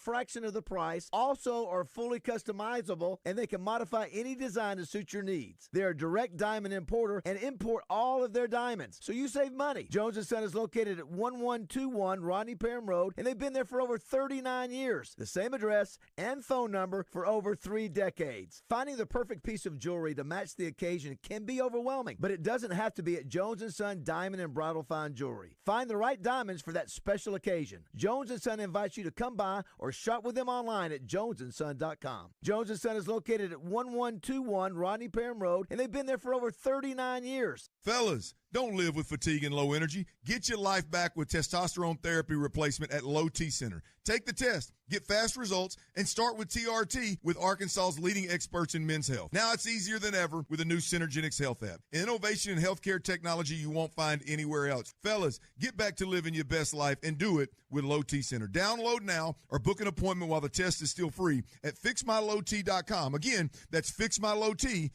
fraction of the price, also are fully customizable, and they can modify any design to suit your needs. They're a direct diamond importer and import all of their diamonds, so you save money. Jones & Son is located at 1121 Rodney Parham Road, and they've been there for over 39 years. The same address and phone number for over 3 decades. Finding the perfect piece of jewelry to match the occasion can be overwhelming, but it doesn't have to be at Jones & Son Diamond and Bridal Fine Jewelry. Find the right diamonds for that special occasion. Jones & Son invites you to come by or shop with them online at jonesandson.com. Jones & Son is located at 1121 Rodney Parham Road, and they've been there for over 39 years. Fellas, don't live with fatigue and low energy. Get your life back with testosterone therapy replacement at Low T Center. Take the test, get fast results, and start with TRT with Arkansas's leading experts in men's health. Now it's easier than ever with the new Synergenics Health app. Innovation in healthcare technology you won't find anywhere else. Fellas, get back to living your best life and do it with Low T Center. Download now or book an appointment while the test is still free at fixmylowt.com. Again, that's fixmylowt.com.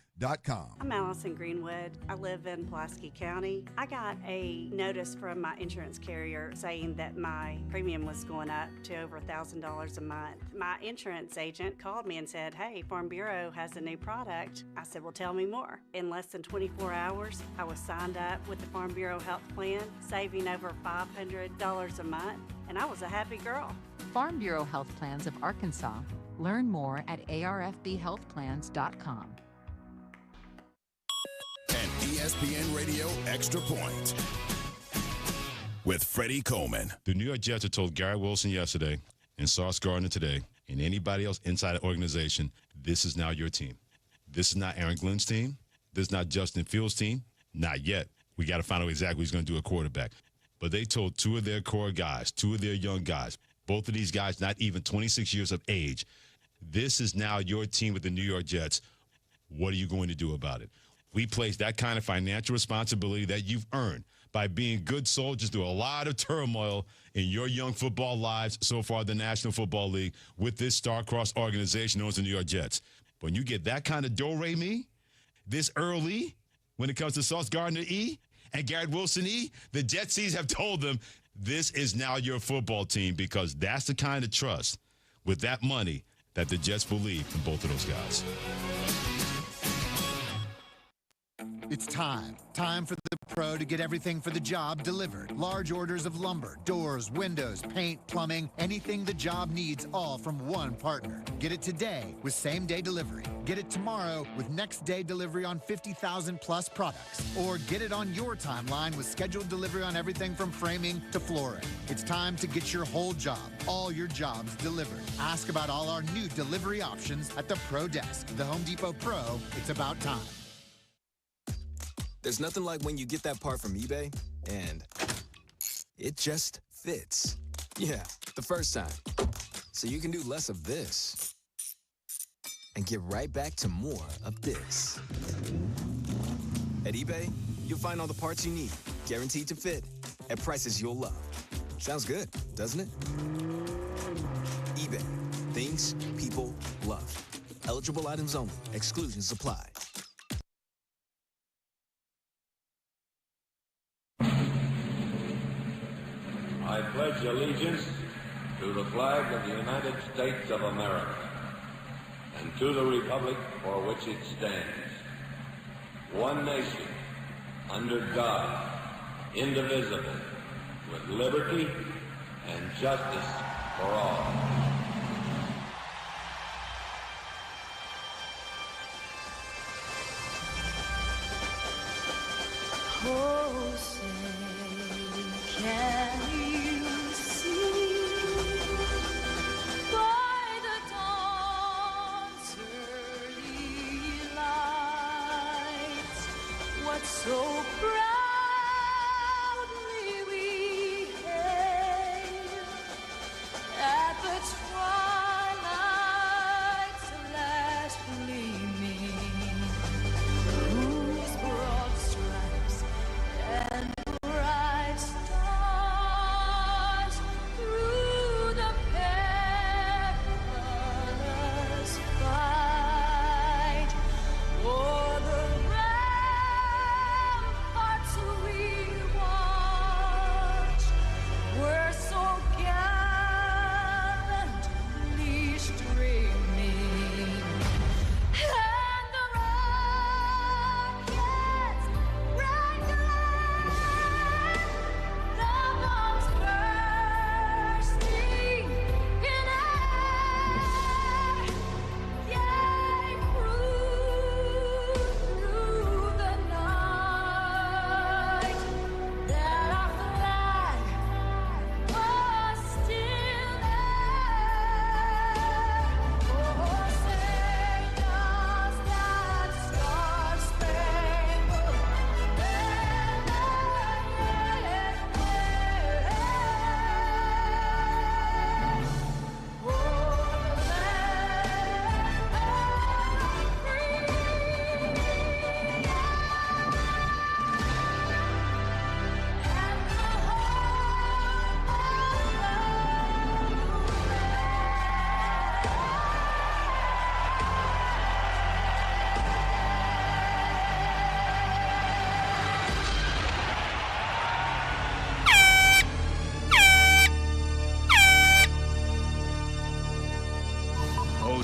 I'm Allison Greenwood. I live in Pulaski County. I got a notice from my insurance carrier saying that my premium was going up to over $1,000 a month. My insurance agent called me and said, "Hey, Farm Bureau has a new product." I said, "Well, tell me more." In less than 24 hours, I was signed up with the Farm Bureau health plan, saving over $500 a month, and I was a happy girl. Farm Bureau Health Plans of Arkansas. Learn more at arfbhealthplans.com. An ESPN Radio Extra Point with Freddie Coleman. The New York Jets have told Gary Wilson yesterday and Sauce Gardner today and anybody else inside the organization, this is now your team. This is not Aaron Glenn's team. This is not Justin Fields' team. Not yet. We got to find out exactly who's going to do a quarterback. But they told 2 of their core guys, 2 of their young guys, both of these guys not even 26 years of age, this is now your team with the New York Jets. What are you going to do about it? We place that kind of financial responsibility that you've earned by being good soldiers through a lot of turmoil in your young football lives so far in the National Football League with this star-crossed organization known as the New York Jets. When you get that kind of do-re-mi this early when it comes to Sauce Gardner E and Garrett Wilson E, the Jetsies have told them this is now your football team because that's the kind of trust with that money that the Jets believe in both of those guys. It's time for the pro to get everything for the job delivered. Large orders of lumber, doors, windows, paint, plumbing, anything the job needs, all from one partner. Get it today with same-day delivery. Get it tomorrow with next-day delivery on 50,000 plus products. Or get it on your timeline with scheduled delivery on everything from framing to flooring. It's time to get your whole job, all your jobs delivered. Ask about all our new delivery options at the Pro Desk. The Home Depot Pro, it's about time. There's nothing like when you get that part from eBay and it just fits. Yeah, the first time. So you can do less of this and get right back to more of this. At eBay, you'll find all the parts you need, guaranteed to fit, at prices you'll love. Sounds good, doesn't it? eBay. Things people love. Eligible items only. Exclusions apply. I pledge allegiance to the flag of the United States of America and to the republic for which it stands, one nation, under God, indivisible, with liberty and justice for all. Oh, say, can you see by the dawn's early light what so proudly we hailed at the twilight's last gleaming, whose broad stripes and bright stars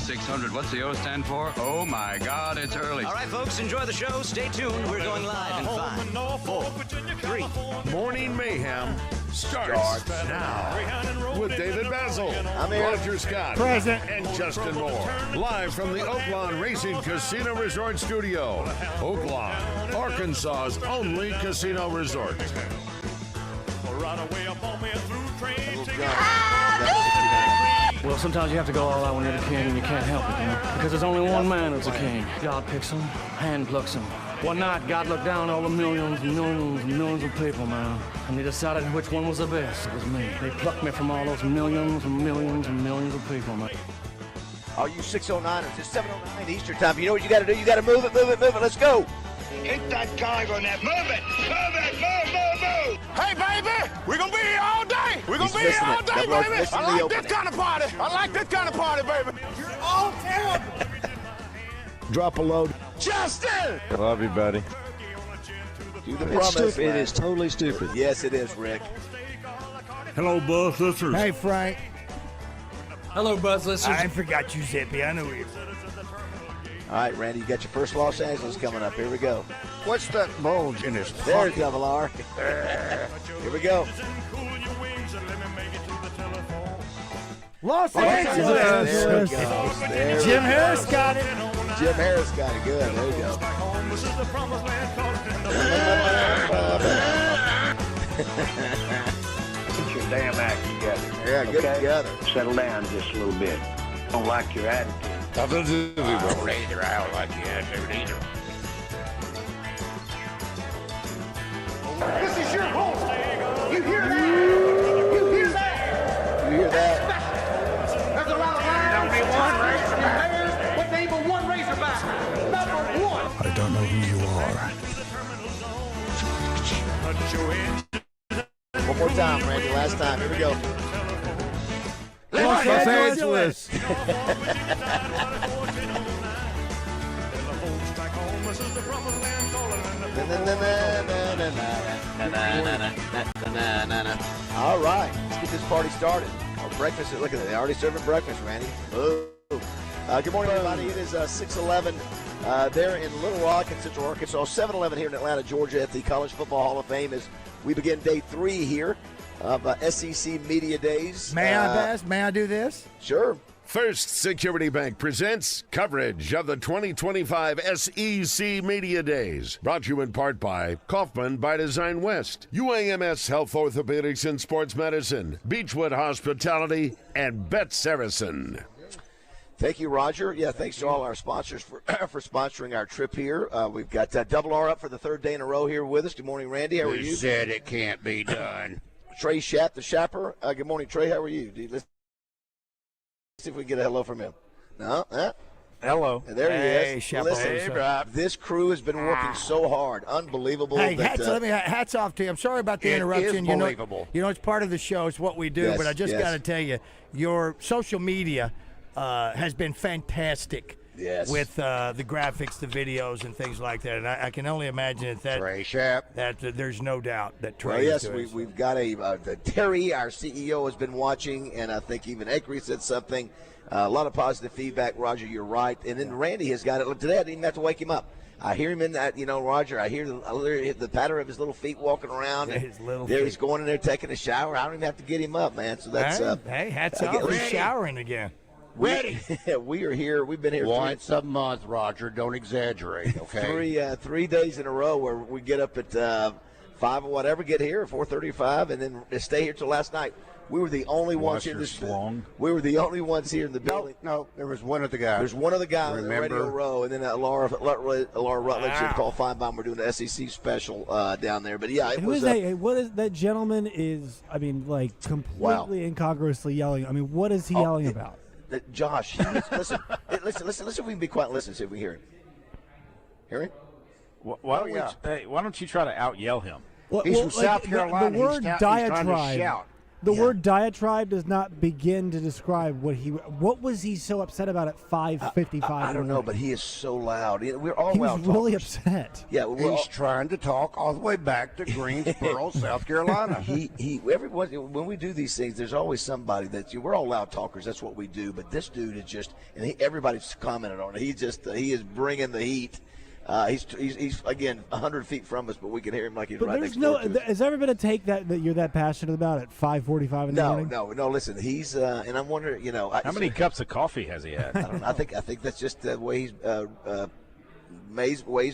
600. What's the O stand for? Oh my God, it's early. All right, folks, enjoy the show. Stay tuned. We're going live in 5, 4, 3. Morning Mayhem starts now with David BAZZEL, Roger Scott, present, and Justin Moore. Live from the Oaklawn Racing Casino Resort Studio. Oaklawn, Arkansas's only casino resort. Well, sometimes you have to go all out when you're the king and you can't help it, you know? Because there's only one man who's a king. God picks him, hand plucks him. One night, God looked down at all the millions and millions and millions of people, man. And he decided which one was the best. It was me. They plucked me from all those millions and millions and millions of people, man. All you 609ers, it's 7:09 Eastern time. You know what you got to do? You got to move it, move it, move it. Let's go. Hit that conga on that. Move it. Move it. Move, move, move. Hey, baby. We're going to be here all day. We're going to be here all day, baby. I like this kind of party. I like this kind of party, baby. You're all terrible. Drop a load. Justin! I love you, buddy. Do the promise, It is totally stupid. Yes, it is, Rick. Hello, Buzz listeners. Hey, Frank. Hello, Buzz listeners. I forgot you, Zippy. I know you. All right, Randy, you got your first Los Angeles coming up. Here we go. What's that bulge in his There's pocket? Double R. Here we go. Los Angeles. There we go. There we Jim go. Harris got it. Jim Harris got it good. There you go. Get your damn act together. Yeah, get together. Settle down just a little bit. Don't like your attitude. I don't either. I don't like your attitude either. This is your home. You hear that? You hear that? You hear that? There's a lot of lions. Bears, but they even one razorback. Number one. I don't know who you are. One more time, Randy. Last time. Here we go. Los Angeles. All right, let's get this party started. Our breakfast, look at that. They already serving breakfast, Randy. Ooh. Good morning, everybody. It is 6:11 there in Little Rock in Central Arkansas. 7:11 here in Atlanta, Georgia at the College Football Hall of Fame as we begin day 3 here of SEC Media Days. May I, Baz? May I do this? Sure. First Security Bank presents coverage of the 2025 SEC Media Days. Brought to you in part by Kaufman by Design West, UAMS Health Orthopedics and Sports Medicine, Beechwood Hospitality, and Bet Saracen. Thank you, Roger. Yeah, thanks to all our sponsors for for sponsoring our trip here. We've got Double R up for the 3rd day in a row here with us. Good morning, Randy. How are you? Who said it can't be done? Trey Schapp, the Shapper. Good morning, Trey. How are you? Let's see if we can get a hello from him. No? Hello. There he is. Shapper. Listen, Hey, bro. this crew has been working so hard. Unbelievable. Hey, that, hats off to you. I'm sorry about the It interruption. is believable. You know, it's part of the show. It's what we do. Yes, but I just yes. got to tell you, your social media has been fantastic. Yes. With the graphics, the videos, and things like that. And I can only imagine that Trey Schapp. that there's no doubt that Trey Well, is yes, doing it. we've got Terry, our CEO, has been watching, and I think even Acre said something. A lot of positive feedback, Roger. You're right. And then Randy has got it. Look, today I didn't even have to wake him up. I hear him in that, Roger. I hear the patter of his little feet walking around. And His little there feet. he's going in there taking a shower. I don't even have to get him up, man. So that's hey, hats off. He's showering again. ready. We are here. We've been here Once a month, Roger. Don't exaggerate, okay? 3 days in a row where we get up at 5 or whatever, get here at 4:35, and then stay here till last night. We were the only ones here. We were the only ones here in the building. No, there was one other guy. There's one other guy on the Remember? radio row, and then Laura Rutledge and Paul Feinbaum were doing the SEC special down there. But yeah, it Who was. is that? What is that gentleman? Is like completely incongruously yelling. I mean, what is he yelling about? Josh, listen. Listen. If we can be quiet. Listen, see if we hear him. Hear him? Why don't you try to out yell him? Well, He's from South Carolina. The word he's trying to diatribe. shout. The word diatribe does not begin to describe what was he so upset about at 5:55. I don't know, but he is so loud. We're all he loud was really talkers. upset. Yeah, He's trying to talk all the way back to Greensboro, South Carolina. Everyone, when we do these things, there's always somebody we're all loud talkers. That's what we do. But this dude is just, and everybody's commented on it. He is bringing the heat. He's again 100 feet from us, but we can hear him like he's right next door to us. Has there ever been a take that you're that passionate about at 5:45 in the morning? No. Listen, he's and I'm wondering, how many cups of coffee has he had? I don't know. I think that's just the way he's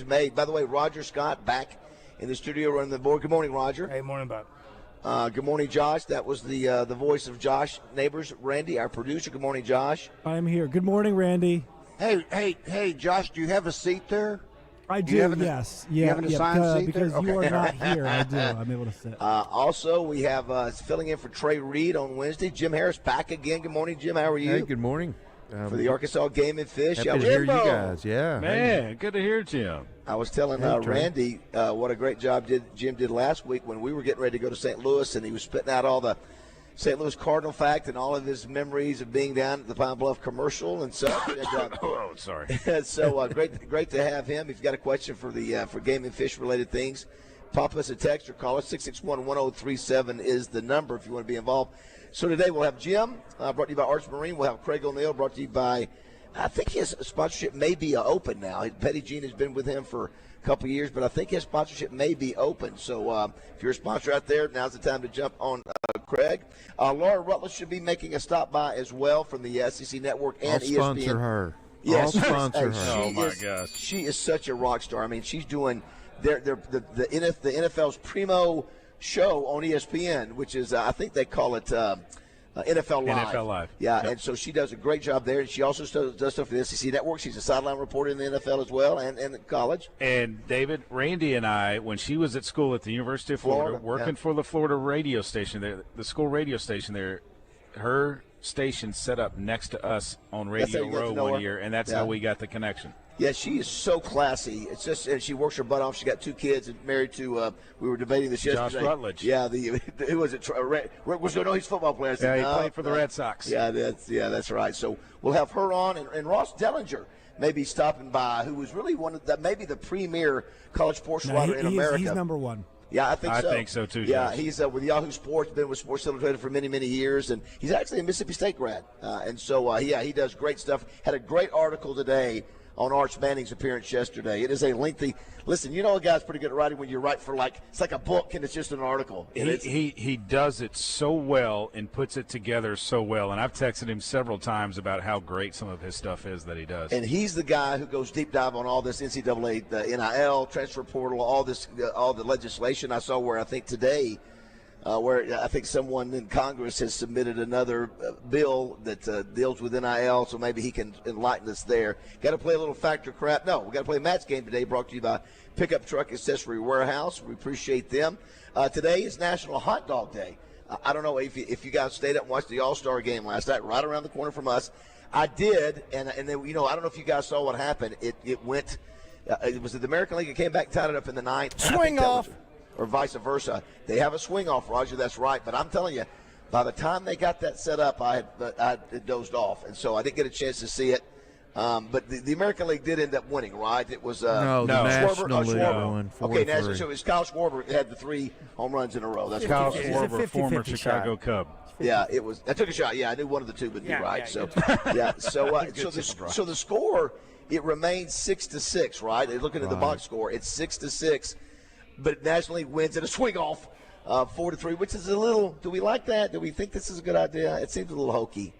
made. By the way, Roger Scott back in the studio running the board. Good morning, Roger. Hey, morning, Bob. Good morning, Josh. That was the voice of Josh Neighbors, Randy, our producer. Good morning, Josh. I'm here. Good morning, Randy. Hey, Josh, do you have a seat there? I do, yes. You have an assigned seat because there? you Okay. are not here. I do. I'm able to sit. Also, we have filling in for Trey Reed on Wednesday. Jim Harris back again. Good morning, Jim. How are you? Hey, good morning. For the Arkansas Game and Fish. Happy to hear you guys. Yeah. Man, good to hear Jim. I was telling Randy what a great job Jim did last week when we were getting ready to go to St. Louis, and he was spitting out all the St. Louis Cardinal fact and all of his memories of being down at the Pine Bluff commercial and such. Oh, sorry. So great to have him. If you've got a question for Game and Fish related things, pop us a text or call us. 661-1037 is the number if you want to be involved. So today we'll have Jim, brought to you by Arts Marine. We'll have Craig O'Neill, brought to you by, I think his sponsorship may be open now. Petty Jean has been with him for a couple of years, but I think his sponsorship may be open. So if you're a sponsor out there, now's the time to jump on Craig. Laura Rutledge should be making a stop by as well from the SEC Network and ESPN. I'll sponsor her. Yes, I'll sponsor her. Oh, my gosh. She is such a rock star. I mean, she's doing the NFL's primo show on ESPN, which is, I think they call it NFL Live. NFL Live. Yeah, Yep. and so she does a great job there. And she also does stuff for the SEC Network. She's a sideline reporter in the NFL as well and in college. And, David, Randy and I, when she was at school at the University of Florida working for the Florida radio station there, the school radio station there, her station set up next to us on Radio Row one year, and that's how we got the connection. Yeah, she is so classy. It's just, and she works her butt off. She got 2 kids and married to. We were debating this yesterday. Josh Rutledge. Yeah, who was it? Rick was going. No, he's a football player. Yeah, he played for the Red Sox. Yeah, that's right. So we'll have her on, and Ross Dellinger maybe stopping by, who was really one of maybe the premier college sports writer in America. He's number one. Yeah, I think so. I think so too. Yeah, Josh. he's with Yahoo Sports, been with Sports Illustrated for many, many years, and he's actually a Mississippi State grad. And so, he does great stuff. Had a great article today on Arch Manning's appearance yesterday. It is a lengthy – listen, you know a guy's pretty good at writing when you write for it's like a book and it's just an article. He does it so well and puts it together so well. And I've texted him several times about how great some of his stuff is that he does. And he's the guy who goes deep dive on all this NCAA, the NIL, transfer portal, all the legislation. I saw where I think today – where I think someone in Congress has submitted another bill that deals with NIL, so maybe he can enlighten us there. Got to play a little factor crap. No, we got to play Matt's game today, brought to you by Pickup Truck Accessory Warehouse. We appreciate them. Today is National Hot Dog Day. I don't know if you guys stayed up and watched the All-Star game last night, right around the corner from us. I did, and then, I don't know if you guys saw what happened. It went. It was the American League. It came back, tied it up in the ninth. Swing off. Or vice versa. They have a swing off, Roger. That's right. But I'm telling you, by the time they got that set up, I dozed off, and so I didn't get a chance to see it. But the American League did end up winning, right? It was the National League won 4-3. Okay, National. So it was Kyle Schwarber had the 3 home runs in a row. That's Kyle Schwarber, former Chicago Cub. Yeah, it was. I took a shot. Yeah, I knew one of the two would be right. So the score, it remains 6-6, right? They're looking at the box score. It's 6-6. But National League wins in a swing-off 4-3, which is a little – do we like that? Do we think this is a good idea? It seems a little hokey.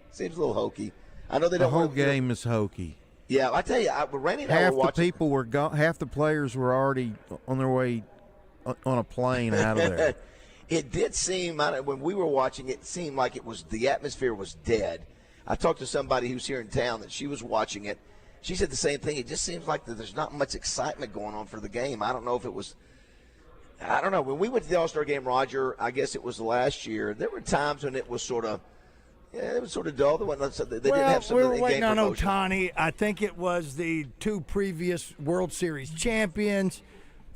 I know they don't – The whole game is hokey. Yeah, I tell you, Randy and I were watching – Half the people were gone. Half the players were already on their way on a plane out of there. It did seem – when we were watching, it seemed like the atmosphere was dead. I talked to somebody who's here in town that she was watching it. She said the same thing. It just seems like there's not much excitement going on for the game. I don't know if it was – I don't know. When we went to the All-Star game, Roger, I guess it was last year, there were times when it was sort of dull. They didn't have some we were waiting on promotion. Ohtani. I think it was the 2 previous World Series champions.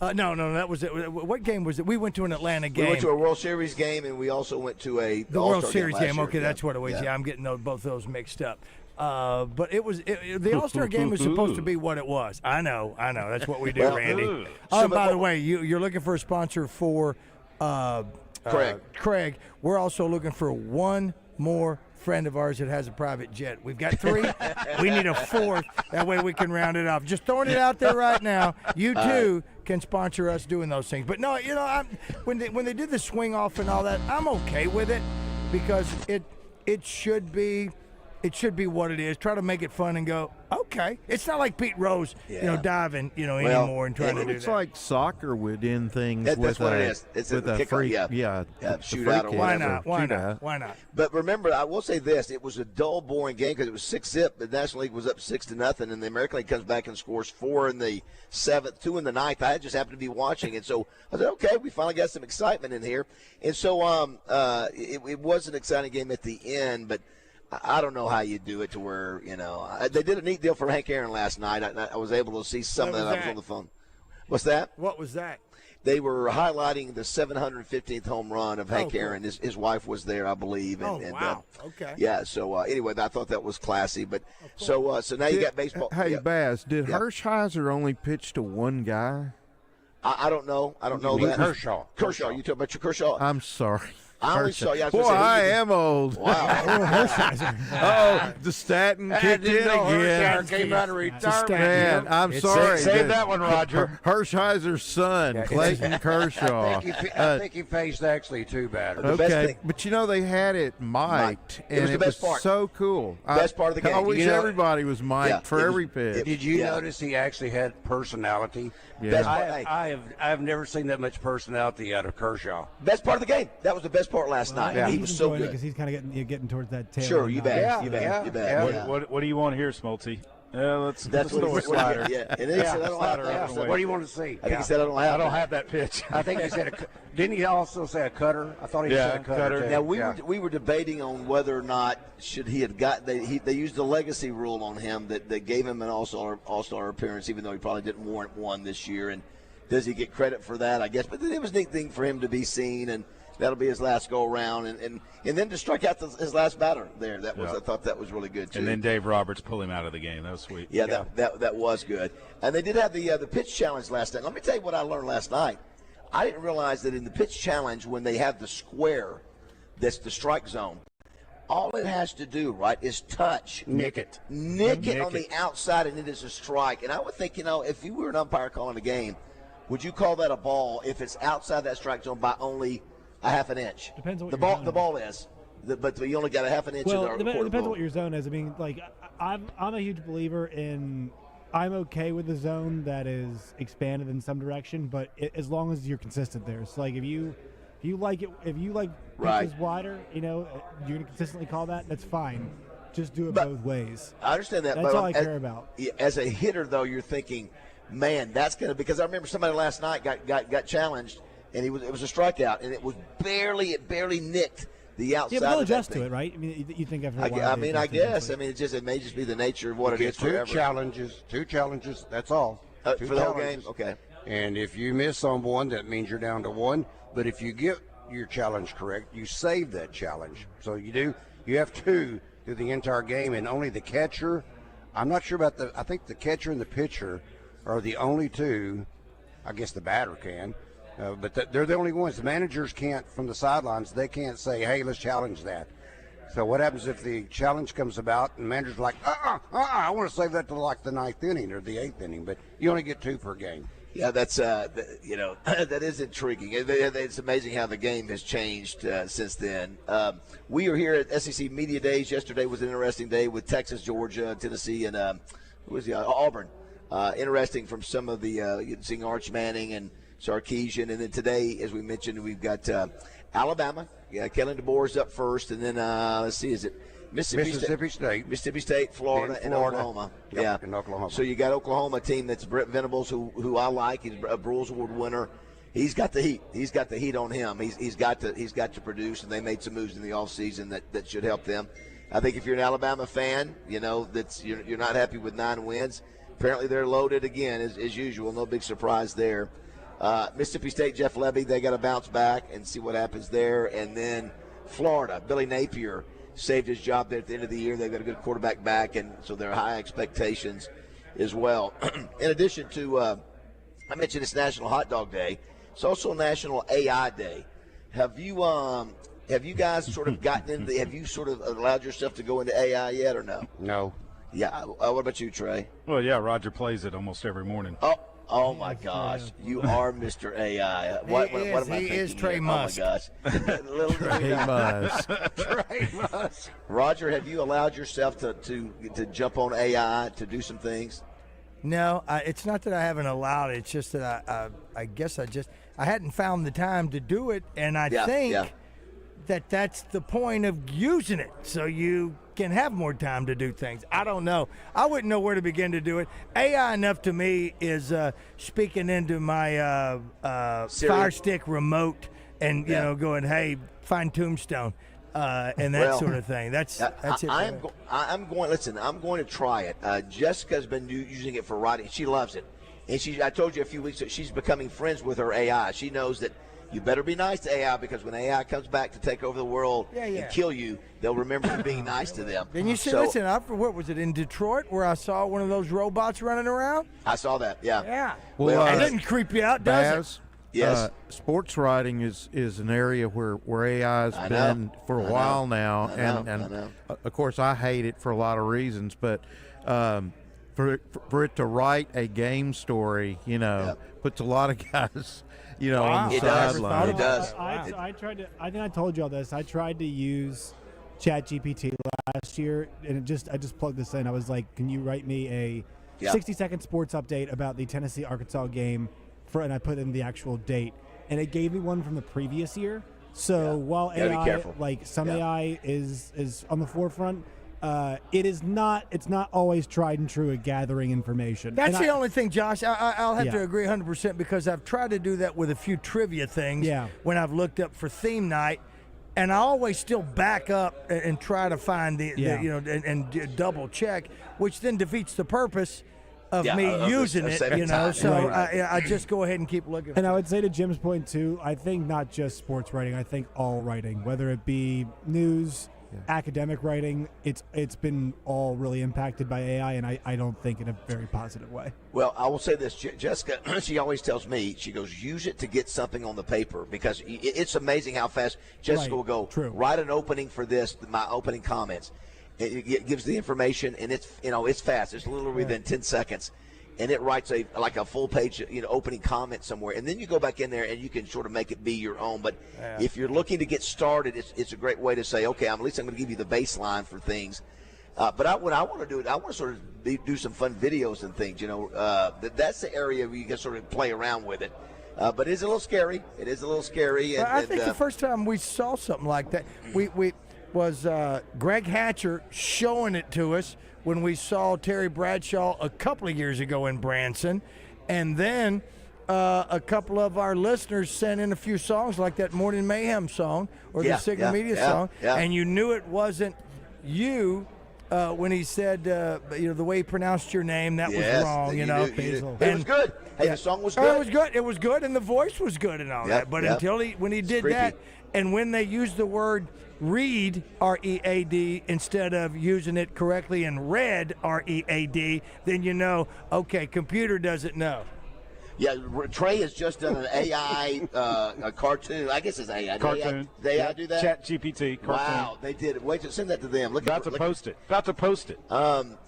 No, that was it. What game was it? We went to an Atlanta game. We went to a World Series game, and we also went to the World Series game. Okay, year. that's what it was. Yeah, I'm getting both those mixed up. But the All-Star game was supposed to be what it was. I know. That's what we do, Randy. By the way, you're looking for a sponsor for Craig. We're also looking for one more friend of ours that has a private jet. We've got 3. We need a 4th. That way we can round it off. Just throwing it out there right now. You too can sponsor us doing those things. But no, when they did the swing off and all that, I'm okay with it because it should be what it is. Try to make it fun and go, okay. It's not like Pete Rose, diving, anymore and trying to do that. It's like soccer would end things that's what it is. It's with a free, shootout or whatever. Why not? But remember, I will say this: it was a dull, boring game because it was 6-zip. The National League was up 6-0, and the American League comes back and scores 4 in the 7th, 2 in the 9th. I just happened to be watching, and so I said, okay, we finally got some excitement in here. And so it was an exciting game at the end, but I don't know how you do it to where, they did a neat deal for Hank Aaron last night. I was able to see some of that. I was on the phone. What's that? What was that? They were highlighting the 715th home run of Hank Aaron. His wife was there, I believe. Wow. Okay. Yeah, so anyway, I thought that was classy. But so now you got baseball. Hey, Baz, did Hershiser only pitch to one guy? I don't know. I don't know that. Kershaw. You talking about your Kershaw? I'm sorry. I only saw you. Boy, I am old. Wow. The statin kicked in again. Came out of retirement. Man, I'm sorry. Save that one, Roger. Hershiser's son, Clayton Kershaw. I think he faced actually 2 batters. Okay, but they had it mic'd, and it was so cool. Best part of the game. I wish everybody was mic'd for every pitch. Did you notice he actually had personality? Yeah. I have never seen that much personality out of Kershaw. Best part of the game. That was the best part last night. Yeah. He was so good because he's kind of getting towards that tail. Sure, you bet. You bet. What do you want here, Smolty? Let's That's throw a slider. Yeah, and he said, I don't have that. What do you want to see? I think he said, I don't have that pitch. I think he said, didn't he also say a cutter? I thought he said a cutter. Now, we were debating on whether or not should he have got, they used the legacy rule on him that gave him an all-star appearance, even though he probably didn't warrant one this year. And does he get credit for that, I guess? But it was a neat thing for him to be seen, and that'll be his last go around, and then to strike out his last batter there. That was I thought that was really good too. And then Dave Roberts pull him out of the game. That was sweet. Yeah, that was good. And they did have the pitch challenge last night. Let me tell you what I learned last night. I didn't realize that in the pitch challenge, when they have the square, that's the strike zone. All it has to do, right, is touch. Nick it on the outside, and it is a strike. And I would think, if you were an umpire calling a game, would you call that a ball if it's outside that strike zone by only a half an inch? Depends on what the ball is, but you only got a half an inch. Well, it depends on what your zone is. I mean, I'm a huge believer in. I'm okay with the zone that is expanded in some direction, but as long as you're consistent there. So, if you like pitches wider, you're gonna consistently call that. That's fine. Just do it both ways. I understand that. That's all I care about. As a hitter, though, you're thinking, man, that's gonna, because I remember somebody last night got challenged. And it was a strikeout, and it barely nicked the outside. Yeah, but they'll of that adjust thing. to it, right? I mean, you think after a while. I guess. I mean, it may just be the nature of what it is. Two challenges. That's all. For the whole game. Okay. And if you miss on one, that means you're down to 1. But if you get your challenge correct, you save that challenge. So you have 2 through the entire game, and only the catcher. I'm not sure about I think the catcher and the pitcher are the only 2. I guess the batter can. But they're the only ones. The managers can't, from the sidelines, they can't say, hey, let's challenge that. So what happens if the challenge comes about and the manager's like, I want to save that to the 9th inning or the 8th inning, but you only get 2 per game. Yeah, that's, that is intriguing. It's amazing how the game has changed since then. We are here at SEC Media Days. Yesterday was an interesting day with Texas, Georgia, Tennessee, and Auburn. Interesting from some of the seeing Arch Manning and Sarkisian, and then today, as we mentioned, we've got Alabama. Yeah, Kellen DeBoer's up first, and then let's see, is it Mississippi State, Florida, and Oklahoma? Yep, and Oklahoma. So you got Oklahoma team that's Brett Venables, who I like. He's a Bruce Award winner. He's got the heat. He's got the heat on him. He's got to produce, and they made some moves in the offseason that should help them. I think if you're an Alabama fan, that's you're not happy with 9 wins. Apparently they're loaded again as usual. No big surprise there. Mississippi State, Jeff Lebby, they got to bounce back and see what happens there. And then Florida, Billy Napier saved his job there at the end of the year. They've got a good quarterback back, and so there are high expectations as well. In addition to, I mentioned it's National Hot Dog Day. It's also National AI Day. Have you guys sort of gotten into? Have you sort of allowed yourself to go into AI yet, or no? No. Yeah. What about you, Trey? Well, yeah, Roger plays it almost every morning. Oh my gosh, you are Mr. AI. What am I thinking? He is Trey Musk. Oh my gosh. Trey Musk. Trey Musk. Roger, have you allowed yourself to jump on AI to do some things? No, it's not that I haven't allowed it. It's just that I guess I hadn't found the time to do it, and I think that's the point of using it, so you can have more time to do things. I don't know. I wouldn't know where to begin to do it. AI enough to me is speaking into my Fire Stick remote and going, hey, find Tombstone. And that sort of thing. That's it. I'm going. Listen, I'm going to try it. Jessica's been using it for writing. She loves it, and I told you a few weeks ago, she's becoming friends with her AI. She knows that you better be nice to AI, because when AI comes back to take over the world and kill you, they'll remember being nice to them. And you said, listen, what was it in Detroit where I saw one of those robots running around? I saw that. Yeah. Yeah. Well, it doesn't creep you out, does it? Yes. Sports writing is an area where AI has been for a while now, and of course I hate it for a lot of reasons, but for it to write a game story, puts a lot of guys, on the sideline. It does. I tried to. I think I told you all this. I tried to use ChatGPT last year, and I just plugged this in. I was like, "Can you write me a 60-second sports update about the Tennessee-Arkansas game?" And I put in the actual date, and it gave me one from the previous year. So while AI, like some AI is on the forefront, it's not always tried and true at gathering information. That's the only thing, Josh. I'll have to agree 100%, because I've tried to do that with a few trivia things when I've looked up for theme night, and I always still back up and try to find and double check, which then defeats the purpose of me using it, so I just go ahead and keep looking. And I would say to Jim's point too, I think not just sports writing, I think all writing, whether it be news, academic writing, it's been all really impacted by AI, and I don't think in a very positive way. Well, I will say this, Jessica, she always tells me, she goes, use it to get something on the paper, because it's amazing how fast Jessica will go, write an opening for this, my opening comments. It gives the information, and it's fast. It's literally within 10 seconds, and it writes a full page, opening comment somewhere, and then you go back in there and you can sort of make it be your own. But if you're looking to get started, it's a great way to say, okay, at least I'm going to give you the baseline for things. But what I want to do, I want to sort of do some fun videos and things. That's the area where you can sort of play around with it. But it is a little scary. And, I think the first time we saw something like that, we was Greg Hatcher showing it to us when we saw Terry Bradshaw a couple of years ago in Branson. And then a couple of our listeners sent in a few songs like that Morning Mayhem song or the Signal Media song. Yeah. And you knew it wasn't you when he said, the way he pronounced your name, that was wrong, BAZZEL. It was good. Hey, the song was good. It was good, and the voice was good and all that. But when he did that, and when they used the word read, R-E-A-D, instead of using it correctly and read, R-E-A-D, then okay, computer doesn't know. Yeah, Trey has just done an AI a cartoon. I guess it's AI. Cartoon. They do that? ChatGPT cartoon. Wow, they did it. Wait, send that to them. About to post it.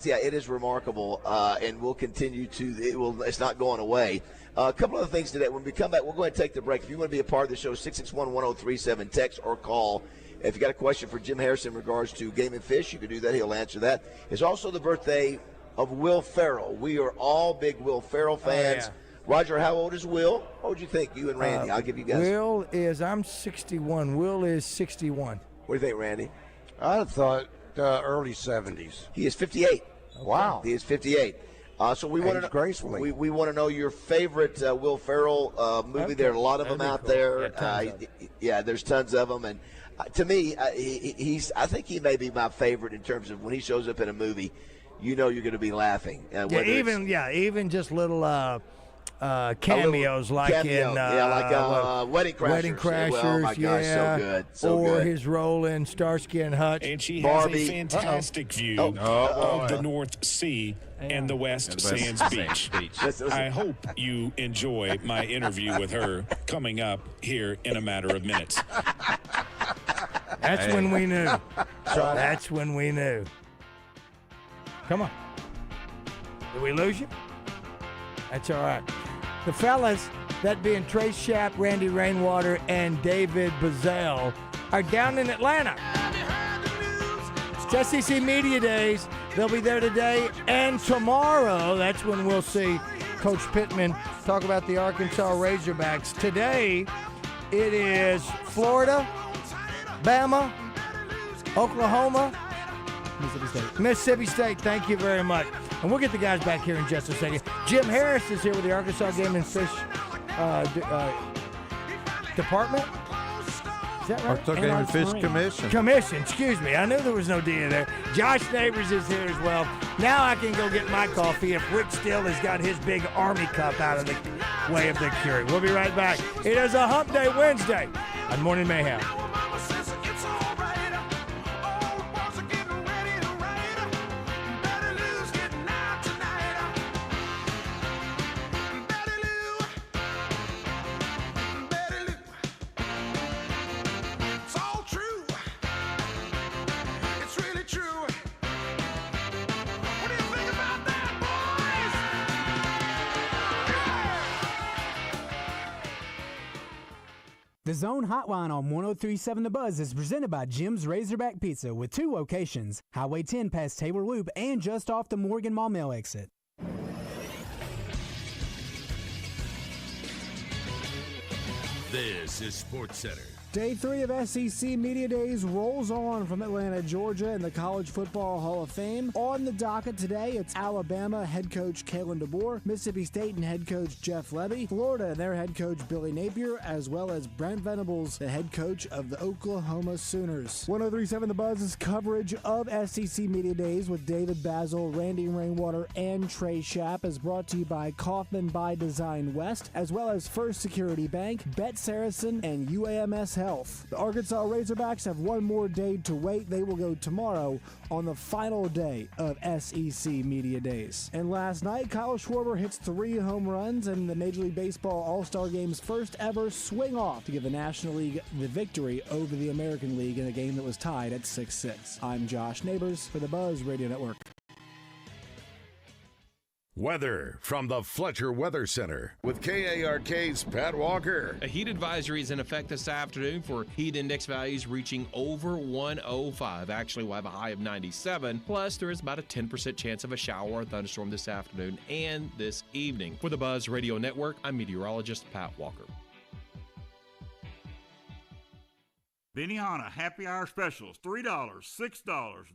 It is remarkable, and we'll continue to. It's not going away. A couple other things today. When we come back, we're going to take the break. If you want to be a part of the show, 661-1037, text or call. If you got a question for Jim Harrison in regards to Game and Fish, you can do that. He'll answer that. It's also the birthday of Will Ferrell. We are all big Will Ferrell fans. Roger, how old is Will? What would you think, you and Randy? I'll give you guys. I'm 61. Will is 61. What do you think, Randy? I thought early 70s. He is 58. Wow. He is 58. So we want to gracefully. We want to know your favorite Will Ferrell movie. Okay. There are a lot of them out there. There's tons of them, and to me, I think he may be my favorite in terms of when he shows up in a movie, you're going to be laughing. Even just little cameos like cameo. in Wedding Crashers. Wedding Crashers, Oh my gosh, so good, or his role in Starsky and Hutch. And she Barbie. has a fantastic view of the North Sea and the West Sands Beach. I hope you enjoy my interview with her coming up here in a matter of minutes. That's when we knew. That's when we knew. Come on. Did we lose you? That's all right. The fellas, that being Trace Schapp, Randy Rainwater, and David BAZZEL, are down in Atlanta. It's SEC Media Days. They'll be there today and tomorrow. That's when we'll see Coach Pittman talk about the Arkansas Razorbacks. Today, it is Florida, Bama, Oklahoma, Mississippi State. Thank you very much. And we'll get the guys back here in just a second. Jim Harris is here with the Arkansas Game and Fish Department. Is that right? Arkansas Game and Fish Commission. Commission, excuse me. I knew there was no D in there. Josh Neighbors is here as well. Now I can go get my coffee if Rick Still has got his big Army cup out of the way of the Keurig. We'll be right back. It is a Hump Day Wednesday on Morning Mayhem. The Zone Hotline on 103.7 The Buzz is presented by Jim's Razorback Pizza with 2 locations, Highway 10 past Taylor Loop and just off the Morgan Maumelle exit. This is SportsCenter. Day 3 of SEC Media Days rolls on from Atlanta, Georgia in the College Football Hall of Fame. On the docket today, it's Alabama head coach Kalen DeBoer, Mississippi State and head coach Jeff Lebby, Florida and their head coach Billy Napier, as well as Brent Venables, the head coach of the Oklahoma Sooners. 103.7 The Buzz's coverage of SEC Media Days with David BAZZEL, Randy Rainwater, and Trey Schapp is brought to you by Kaufman by Design West, as well as First Security Bank, Bet Saracen, and UAMS Health. The Arkansas Razorbacks have one more day to wait. They will go tomorrow on the final day of SEC Media Days. And last night, Kyle Schwarber hits 3 home runs in the Major League Baseball All-Star Game's first ever swing-off to give the National League the victory over the American League in a game that was tied at 6-6. I'm Josh Neighbors for the Buzz Radio Network. Weather from the Fletcher Weather Center with KARK's Pat Walker. A heat advisory is in effect this afternoon for heat index values reaching over 105. Actually, we'll have a high of 97. Plus, there is about a 10% chance of a shower or thunderstorm this afternoon and this evening. For the Buzz Radio Network, I'm meteorologist Pat Walker. Benihana Happy Hour Specials, $3, $6,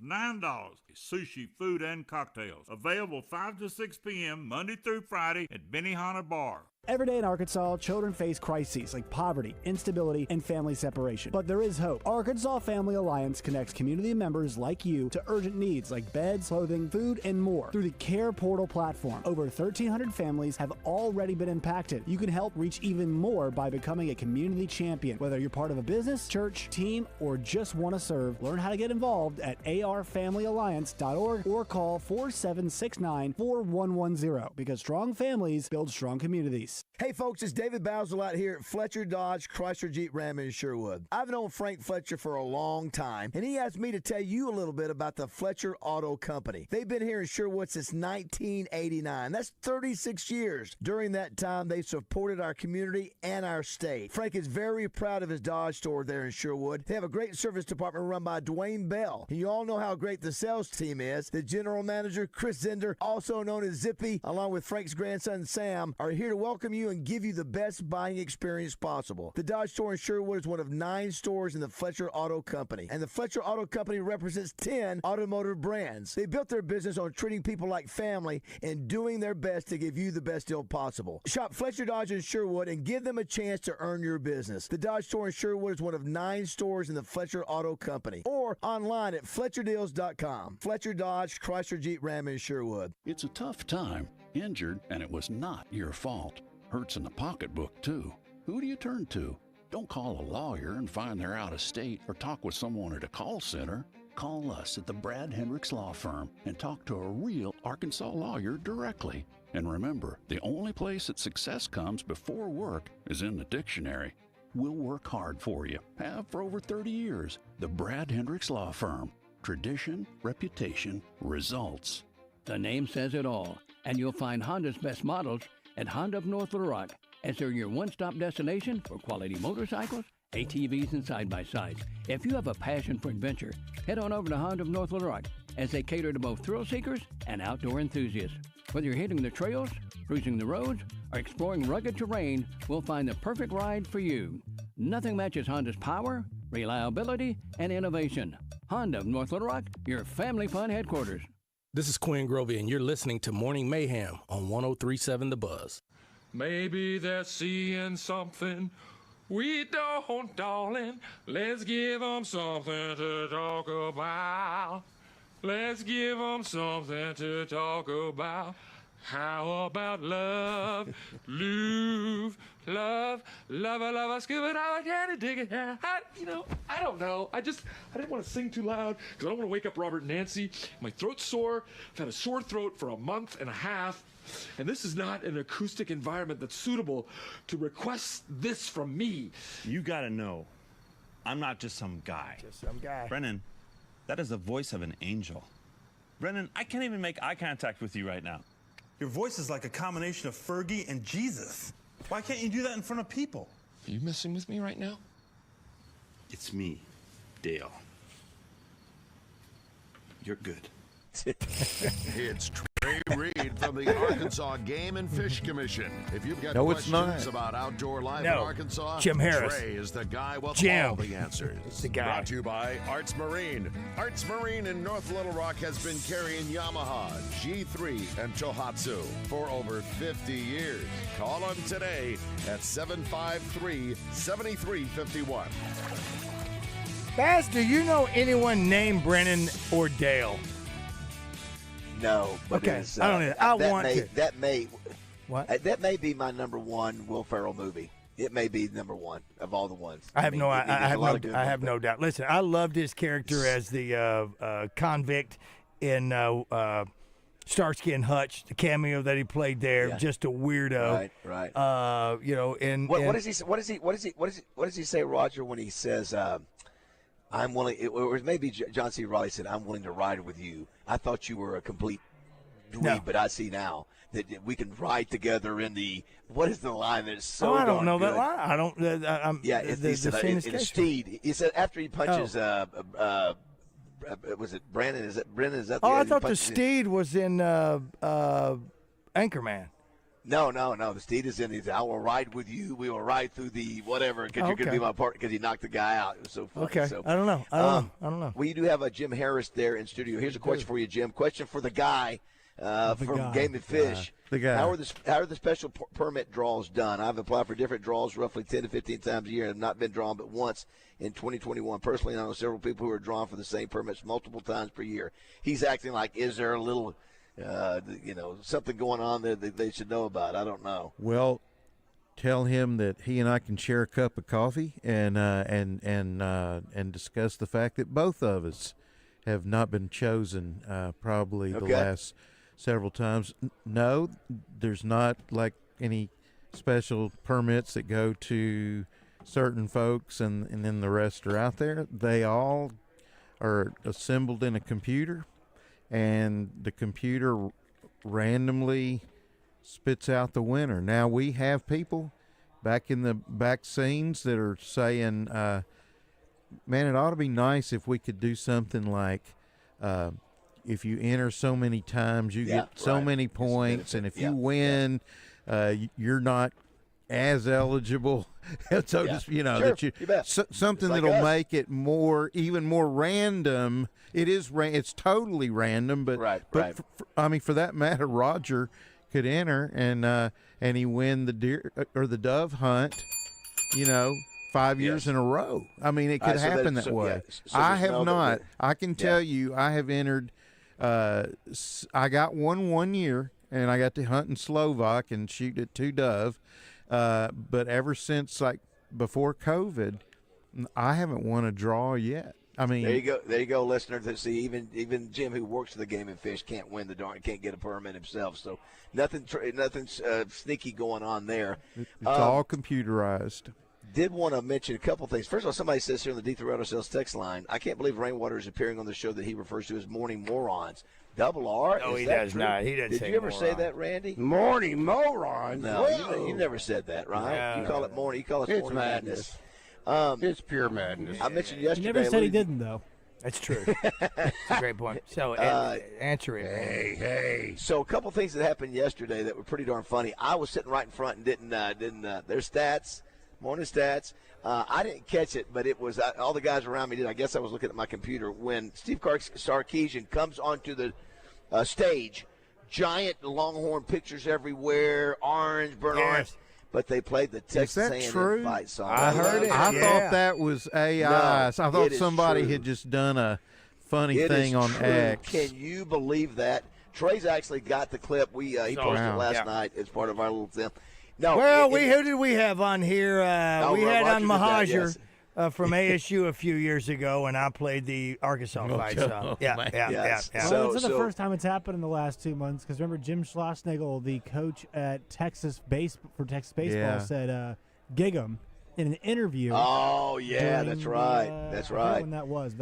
$9. Sushi, food, and cocktails. Available 5 to 6 p.m. Monday through Friday at Benihana Bar. Every day in Arkansas, children face crises like poverty, instability, and family separation. But there is hope. Arkansas Family Alliance connects community members like you to urgent needs like beds, clothing, food, and more through the Care Portal platform. Over 1,300 families have already been impacted. You can help reach even more by becoming a community champion. Whether you're part of a business, church, team, or just want to serve, learn how to get involved at arfamilyalliance.org or call 4769-4110 because strong families build strong communities. Hey folks, it's David BAZZEL out here at Fletcher Dodge Chrysler Jeep Ram in Sherwood. I've known Frank Fletcher for a long time, and he asked me to tell you a little bit about the Fletcher Auto Company. They've been here in Sherwood since 1989. That's 36 years. During that time, they supported our community and our state. Frank is very proud of his Dodge store there in Sherwood. They have a great service department run by Dwayne Bell. And you all know how great the sales team is. The general manager, Chris Zender, also known as Zippy, along with Frank's grandson, Sam, are here to welcome you and give you the best buying experience possible. The Dodge store in Sherwood is one of 9 stores in the Fletcher Auto Company, and the Fletcher Auto Company represents 10 automotive brands. They built their business on treating people like family and doing their best to give you the best deal possible. Shop Fletcher Dodge in Sherwood and give them a chance to earn your business. The Dodge store in Sherwood is one of 9 stores in the Fletcher Auto Company, or online at FletcherDeals.com. Fletcher Dodge Chrysler Jeep Ram in Sherwood. It's a tough time. Injured, and it was not your fault. Hurts in the pocketbook, too. Who do you turn to? Don't call a lawyer and find they're out of state or talk with someone at a call center. Call us at the Brad Hendricks Law Firm and talk to a real Arkansas lawyer directly. And remember, the only place that success comes before work is in the dictionary. We'll work hard for you. Have for over 30 years. The Brad Hendricks Law Firm. Tradition, reputation, results. The name says it all, and you'll find Honda's best models at Honda of North Little Rock, as they're your one-stop destination for quality motorcycles, ATVs, and side-by-sides. If you have a passion for adventure, head on over to Honda of North Little Rock, as they cater to both thrill seekers and outdoor enthusiasts. Whether you're hitting the trails, cruising the roads, or exploring rugged terrain, we'll find the perfect ride for you. Nothing matches Honda's power, reliability, and innovation. Honda of North Little Rock, your family fun headquarters. This is Quinn Grovey, and you're listening to Morning Mayhem on 103.7 The Buzz. Maybe they're seeing something we don't, darling. Let's give them something to talk about. Let's give them something to talk about. How about love, love, scuba dive, can't dig it. I don't know. I didn't want to sing too loud because I don't want to wake up Robert and Nancy. My throat's sore. I've had a sore throat for a month and a half. And this is not an acoustic environment that's suitable to request this from me. You gotta know, I'm not just some guy. Brennan, that is the voice of an angel. Brennan, I can't even make eye contact with you right now. Your voice is like a combination of Fergie and Jesus. Why can't you do that in front of people? Are you messing with me right now? It's me, Dale. You're good. It's Trey Reed from the Arkansas Game and Fish Commission. If you've got questions about outdoor life in Arkansas, Jim Harris. Trey is the guy with Jim. all the answers. It's the guy. Brought to you by Arts Marine. Arts Marine in North Little Rock has been carrying Yamaha, G3, and Tohatsu for over 50 years. Call them today at 753-7351. Baz, do you know anyone named Brennan or Dale? No, but okay. it's, I don't know. That may be my number one Will Ferrell movie. It may be number one of all the ones. I have no doubt. Listen, I loved his character as the convict in Starsky and Hutch, the cameo that he played there. Yeah. Just a weirdo. Right. What does he say, Roger, when he says? I'm willing, or maybe John C. Reilly said, I'm willing to ride with you. I thought you were a complete dweeb, but I see now that we can ride together in the, what is the line that is so I don't know good. that line. I don't, in Steed, he said after he punches, was it Brandon? Is that the I thought the Steed was in Anchorman. No. The Steed is in these. I will ride with you. We will ride through the whatever because you're going to be my partner because he knocked the guy out. It was so funny. Okay. So, I don't know. I don't know. We do have a Jim Harris there in studio. Here's a question for you, Jim. Question for the guy from Game and Fish. The guy. How are the special permit draws done? I've applied for different draws roughly 10 to 15 times a year and have not been drawn but once in 2021. Personally, I know several people who are drawn for the same permits multiple times per year. He's acting like, is there a little – something going on that they should know about. I don't know. Well, tell him that he and I can share a cup of coffee and discuss the fact that both of us have not been chosen probably the last several times. No, there's not like any special permits that go to certain folks and then the rest are out there. They all are assembled in a computer. And the computer randomly spits out the winner. Now, we have people back in the back scenes that are saying, man, it ought to be nice if we could do something like if you enter so many times, you get so many points, and if you win, you're not as eligible. So just something like that'll make it even more random. It's totally random, but for that matter, Roger could enter and he win the deer or the dove hunt, 5 years in a row. I mean, it could happen that way. I have not. I can tell you, I have entered. I got one year. and I got to hunt in Slovak and shoot at 2 dove. But ever since, like, before COVID, I haven't won a draw yet. I mean, there you go, listeners. That see, even Jim, who works for the Game and Fish, can't win the darn, can't get a permit himself. So nothing sneaky going on there. It's all computerized. Did want to mention a couple things. First of all, somebody says here on the D3 Auto Sales text line, I can't believe Rainwater is appearing on the show that he refers to as Morning Morons. Double R? No, he does true? not. He doesn't. Did you ever say that, Randy? Morning morons. No, you never said that, right? No. You call it morning. You call it It's morning madness. It's pure madness. I mentioned yesterday. He never said he didn't, though. That's true. That's a great point. So, answer it. Hey. So, a couple things that happened yesterday that were pretty darn funny. I was sitting right in front and didn't. Their stats, morning stats. I didn't catch it, but it was all the guys around me did. I guess I was looking at my computer when Steve Sarkisian comes onto the stage. Giant Longhorn pictures everywhere, orange, burnt orange. But they played the Texas A&M fight song. I heard it. I thought that was AI. No, I thought somebody true. had just done a funny thing on true. X. Can you believe that? Trey's actually got the clip. He posted it last night as part of our little thing. No, who did we have on here? We had on Mahajer from ASU a few years ago, and I played the Arkansas fight. So, yeah. Well, this is the first time it's happened in the last 2 months. Because remember, Jim Schlossnagle, the coach at Texas baseball, said gig him in an interview. Oh yeah, that's right. That's right. When that was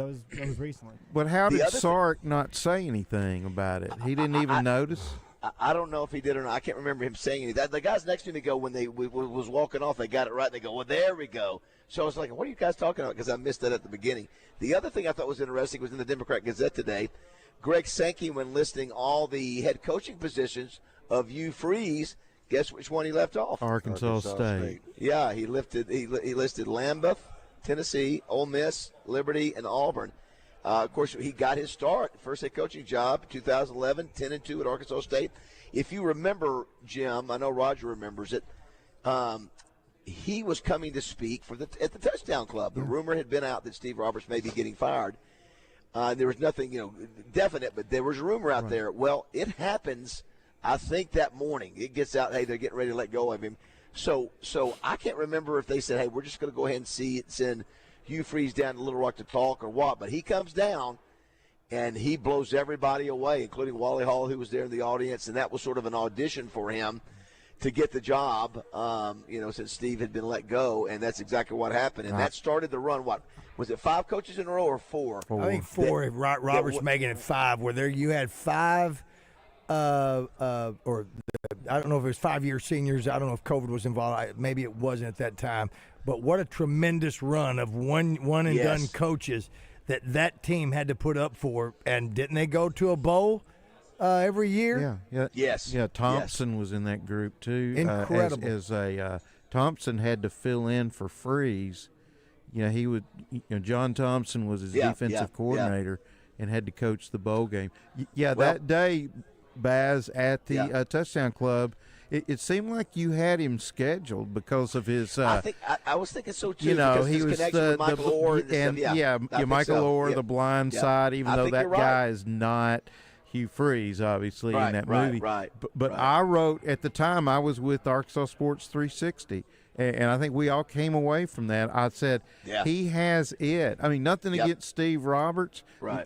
recently. But how did Sark not say anything about it? He didn't even notice. I don't know if he did or not. I can't remember him saying anything. The guys next to me go, when they was walking off, they got it right. And they go, well, there we go. So I was like, what are you guys talking about? Because I missed that at the beginning. The other thing I thought was interesting was in the Democrat Gazette today, Greg Sankey, when listing all the head coaching positions of Hugh Freeze, guess which one he left off? Arkansas State. Yeah, he listed Lambeth, Tennessee, Ole Miss, Liberty, and Auburn. Of course, he got his start, first head coaching job, 2011, 10-2 at Arkansas State. If you remember, Jim, I know Roger remembers it, he was coming to speak at the Touchdown Club. The rumor had been out that Steve Roberts may be getting fired. There was nothing, definite, but there was a rumor out there. Well, it happens, I think, that morning. It gets out, hey, they're getting ready to let go of him. So I can't remember if they said, hey, we're just going to go ahead and send Hugh Freeze down to Little Rock to talk or what, but he comes down and he blows everybody away, including Wally Hall, who was there in the audience, and that was sort of an audition for him to get the job, since Steve had been let go, and that's exactly what happened. And that started the run. What was it, 5 coaches in a row or 4? I think 4. Robert's making it 5. Where you had 5, I don't know if it was 5-year seniors. I don't know if COVID was involved. Maybe it wasn't at that time. But what a tremendous run of one and done coaches that team had to put up for. And didn't they go to a bowl every year? Yeah. Yes. Yeah, Thompson was in that group too. Incredible. Thompson had to fill in for Freeze. He would. John Thompson was his defensive coordinator and had to coach the bowl game. That day, Baz, at the Touchdown Club, it seemed like you had him scheduled because of his. I was thinking so too. He was with Michael Orr Michael Orr, the blind side. Even though that guy is not Hugh Freeze, obviously, in that movie. But I wrote at the time. I was with Arkansas Sports 360. And I think we all came away from that. I said, he has it. I mean, nothing against Steve Roberts.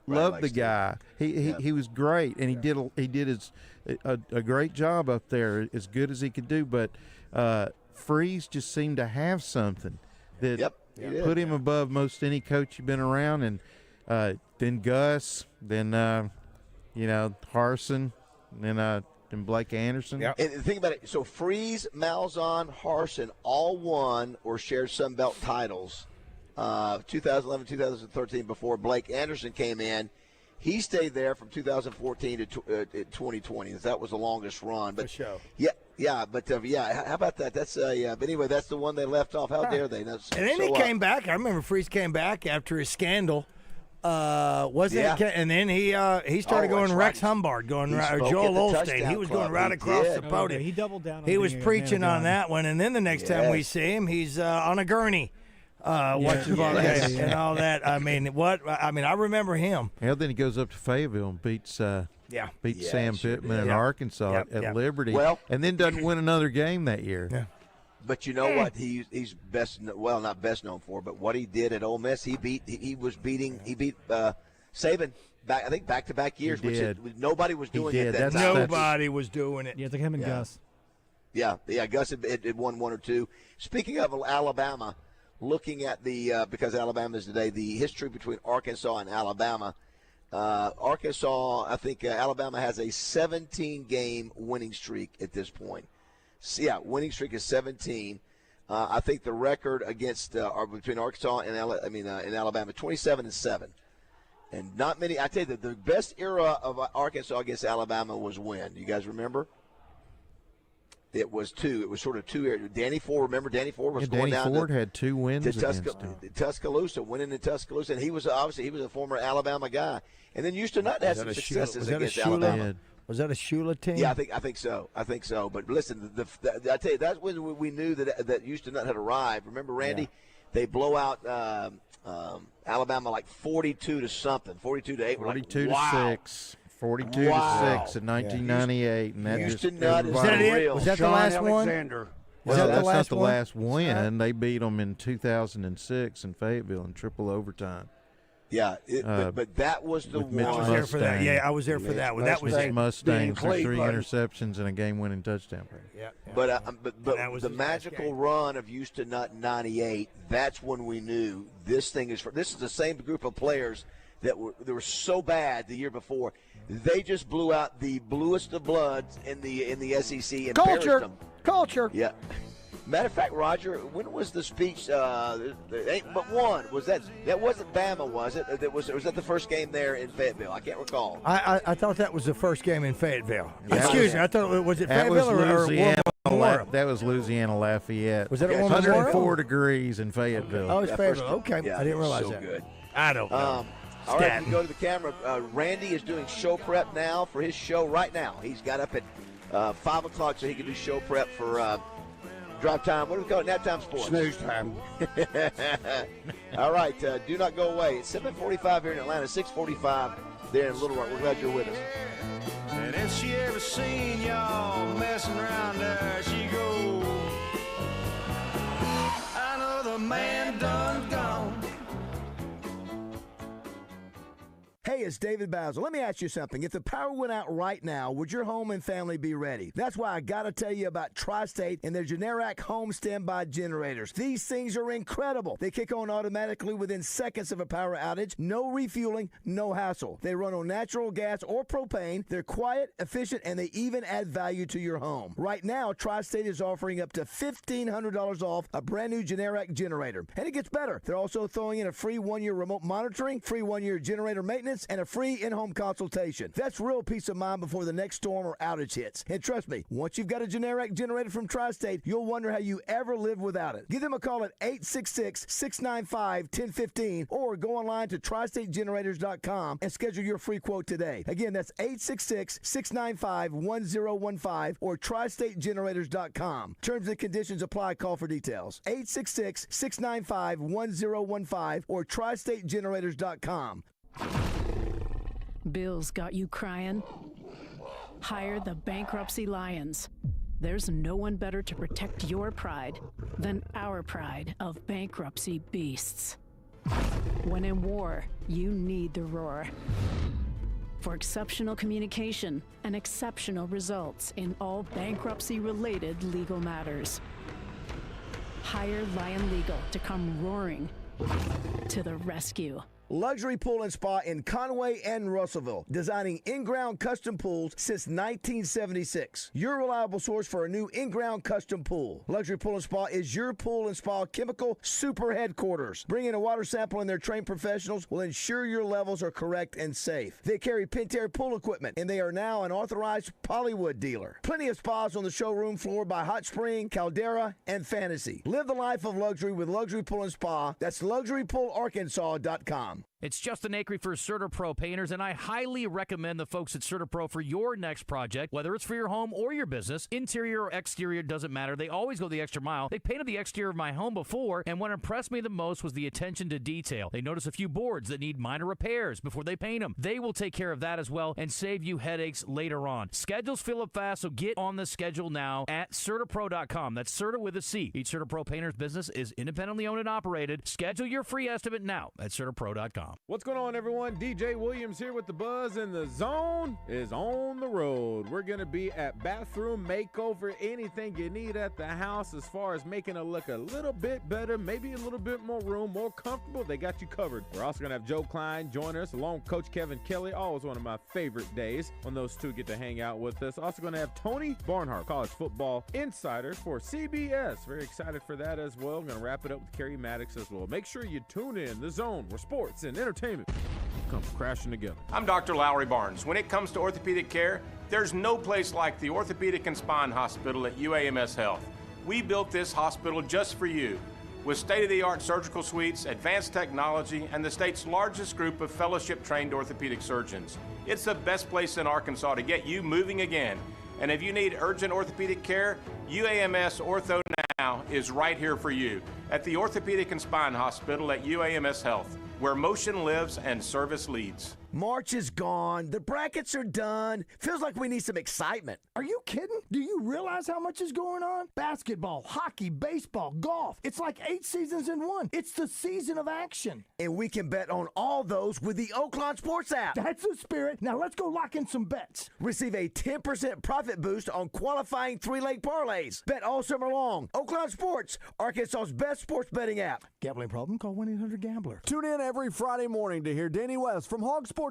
Loved the guy. He was great, and he did a great job up there, as good as he could do. But Freeze just seemed to have something that put him above most any coach you've been around. And then Gus, then Harsin, then Blake Anderson. And think about it. So Freeze, Malzahn, Harsin all won or shared Sun Belt titles 2011, 2013 before Blake Anderson came in. He stayed there from 2014 to 2020. That was the longest run. But show. But how about that? That's but anyway, that's the one they left off. How dare they? And then he came back. I remember Freeze came back after his scandal. And then he started going Rex Humbard, or Joel Olstein. He was going right across the podium. He doubled down. He was preaching on that one, and then the next time we see him, he's on a gurney, watching the ball game and all that. I remember him. Then he goes up to Fayetteville and beats beat Sam Pittman in Arkansas at Liberty, and then doesn't win another game that year. Yeah. But you know what he's not best known for, but what he did at Ole Miss, he beat Saban back-to-back years, which nobody was doing at that time. Nobody was doing it. Yeah, it's like him and Gus. Yeah, Gus had won one or two. Speaking of Alabama, looking at because Alabama is today, the history between Arkansas and Alabama. Arkansas, I think Alabama has a 17-game winning streak at this point. So, winning streak is 17. I think the record against between Arkansas and Alabama, 27-7. And not many. I tell you, the best era of Arkansas against Alabama was when? Do you guys remember? It was two. It was sort of two. Danny Ford, remember Danny Ford was going down. Danny Ford had 2 wins against Tuscaloosa, winning in Tuscaloosa, and he was a former Alabama guy. And then Houston Nutt had some successes against Alabama. Was that a Shula team? Yeah, I think so. But listen, I tell you, that's when we knew that Houston Nutt had arrived. Remember, Randy? Yeah. They blow out Alabama like 42 to something, 42 to 8. 42 to 6. 42 to 6 in 1998, and that Houston Nutt is real. Was that the last one? Well, that's not the last win. They beat them in 2006 in Fayetteville in triple overtime. Yeah, but that was the one. I was there for that. Yeah, I was there for that one. That was Mustang for 3 interceptions and a game-winning touchdown. Yeah. But the magical run of Houston Nutt in '98. That's when we knew this is the same group of players that were so bad the year before. They just blew out the bluest of bloods in the SEC. Culture. Yeah. Matter of fact, Roger, when was the speech? There ain't but one. Was that wasn't Bama, was it? Was that the first game there in Fayetteville? I can't recall. I thought that was the first game in Fayetteville. Excuse me, I thought was it Fayetteville or Louisiana? That was Louisiana Lafayette. Was that 104 degrees in Fayetteville? Oh, it's Fayetteville. Okay, I didn't realize that. Good. I don't know. All right, we go to the camera. Randy is doing show prep now for his show right now. He's got up at 5 o'clock so he can do show prep for drive time. What do we call it? Nap time sports. Snooze time. All right, do not go away. It's 7:45 here in Atlanta, 6:45 there in Little Rock. We're glad you're with us. And if she ever seen y'all messing around there, she go, I know the man done gone. Hey, it's David BAZZEL. Let me ask you something. If the power went out right now, would your home and family be ready? That's why I got to tell you about Tri-State and their Generac home standby generators. These things are incredible. They kick on automatically within seconds of a power outage. No refueling, no hassle. They run on natural gas or propane. They're quiet, efficient, and they even add value to your home. Right now, Tri-State is offering up to $1,500 off a brand new Generac generator. And it gets better. They're also throwing in a free 1-year remote monitoring, free 1-year generator maintenance, and a free in-home consultation. That's real peace of mind before the next storm or outage hits. And trust me, once you've got a Generac generator from Tri-State, you'll wonder how you ever lived without it. Give them a call at 866-695-1015 or go online to tristategenerators.com and schedule your free quote today. Again, that's 866-695-1015 or tristategenerators.com. Terms and conditions apply. Call for details. 866-695-1015 or tristategenerators.com. Bills got you crying? Hire the Bankruptcy Lions. There's no one better to protect your pride than our pride of bankruptcy beasts. When in war, you need the roar. For exceptional communication and exceptional results in all bankruptcy-related legal matters. Hire Lion Legal to come roaring to the rescue. Luxury Pool and Spa in Conway and Russellville, designing in-ground custom pools since 1976. Your reliable source for a new in-ground custom pool. Luxury Pool and Spa is your pool and spa chemical super headquarters. Bring in a water sample and their trained professionals will ensure your levels are correct and safe. They carry Pentair pool equipment, and they are now an authorized Polywood dealer. Plenty of spas on the showroom floor by Hot Spring, Caldera, and Fantasy. Live the life of luxury with Luxury Pool and Spa. That's luxurypoolarkansas.com. It's Justin Acri for Certapro Painters, and I highly recommend the folks at Certapro for your next project, whether it's for your home or your business. Interior or exterior, doesn't matter. They always go the extra mile. They painted the exterior of my home before, and what impressed me the most was the attention to detail. They noticed a few boards that need minor repairs before they paint them. They will take care of that as well and save you headaches later on. Schedules fill up fast, so get on the schedule now at Certapro.com. That's Certa with a C. Each Certapro Painters business is independently owned and operated. Schedule your free estimate now at Certapro.com. What's going on, everyone? DJ Williams here with the Buzz, and the Zone is on the road. We're going to be at Bathroom Makeover. Anything you need at the house as far as making it look a little bit better, maybe a little bit more room, more comfortable, they got you covered. We're also going to have Joe Klein join us, along with Coach Kevin Kelly. Always one of my favorite days when those two get to hang out with us. Also going to have Tony Barnhart, college football insider for CBS. Very excited for that as well. I'm going to wrap it up with Kerry Maddox as well. Make sure you tune in The Zone, where sports and entertainment come crashing together. I'm Dr. Lowry Barnes. When it comes to orthopedic care, there's no place like the Orthopedic and Spine Hospital at UAMS Health. We built this hospital just for you, with state-of-the-art surgical suites, advanced technology, and the state's largest group of fellowship-trained orthopedic surgeons. It's the best place in Arkansas to get you moving again. And if you need urgent orthopedic care, UAMS Ortho Now is right here for you at the Orthopedic and Spine Hospital at UAMS Health, where motion lives and service leads. March is gone. The brackets are done. Feels like we need some excitement. Are you kidding? Do you realize how much is going on? Basketball, hockey, baseball, golf. It's like 8 seasons in one. It's the season of action. And we can bet on all those with the Oaklawn Sports app. That's the spirit. Now let's go lock in some bets. Receive a 10% profit boost on qualifying 3-leg parlays. Bet all summer long. Oaklawn Sports, Arkansas's best sports betting app. Gambling problem? Call 1-800-GAMBLER. Tune in every Friday morning to hear Danny West from hogsports.com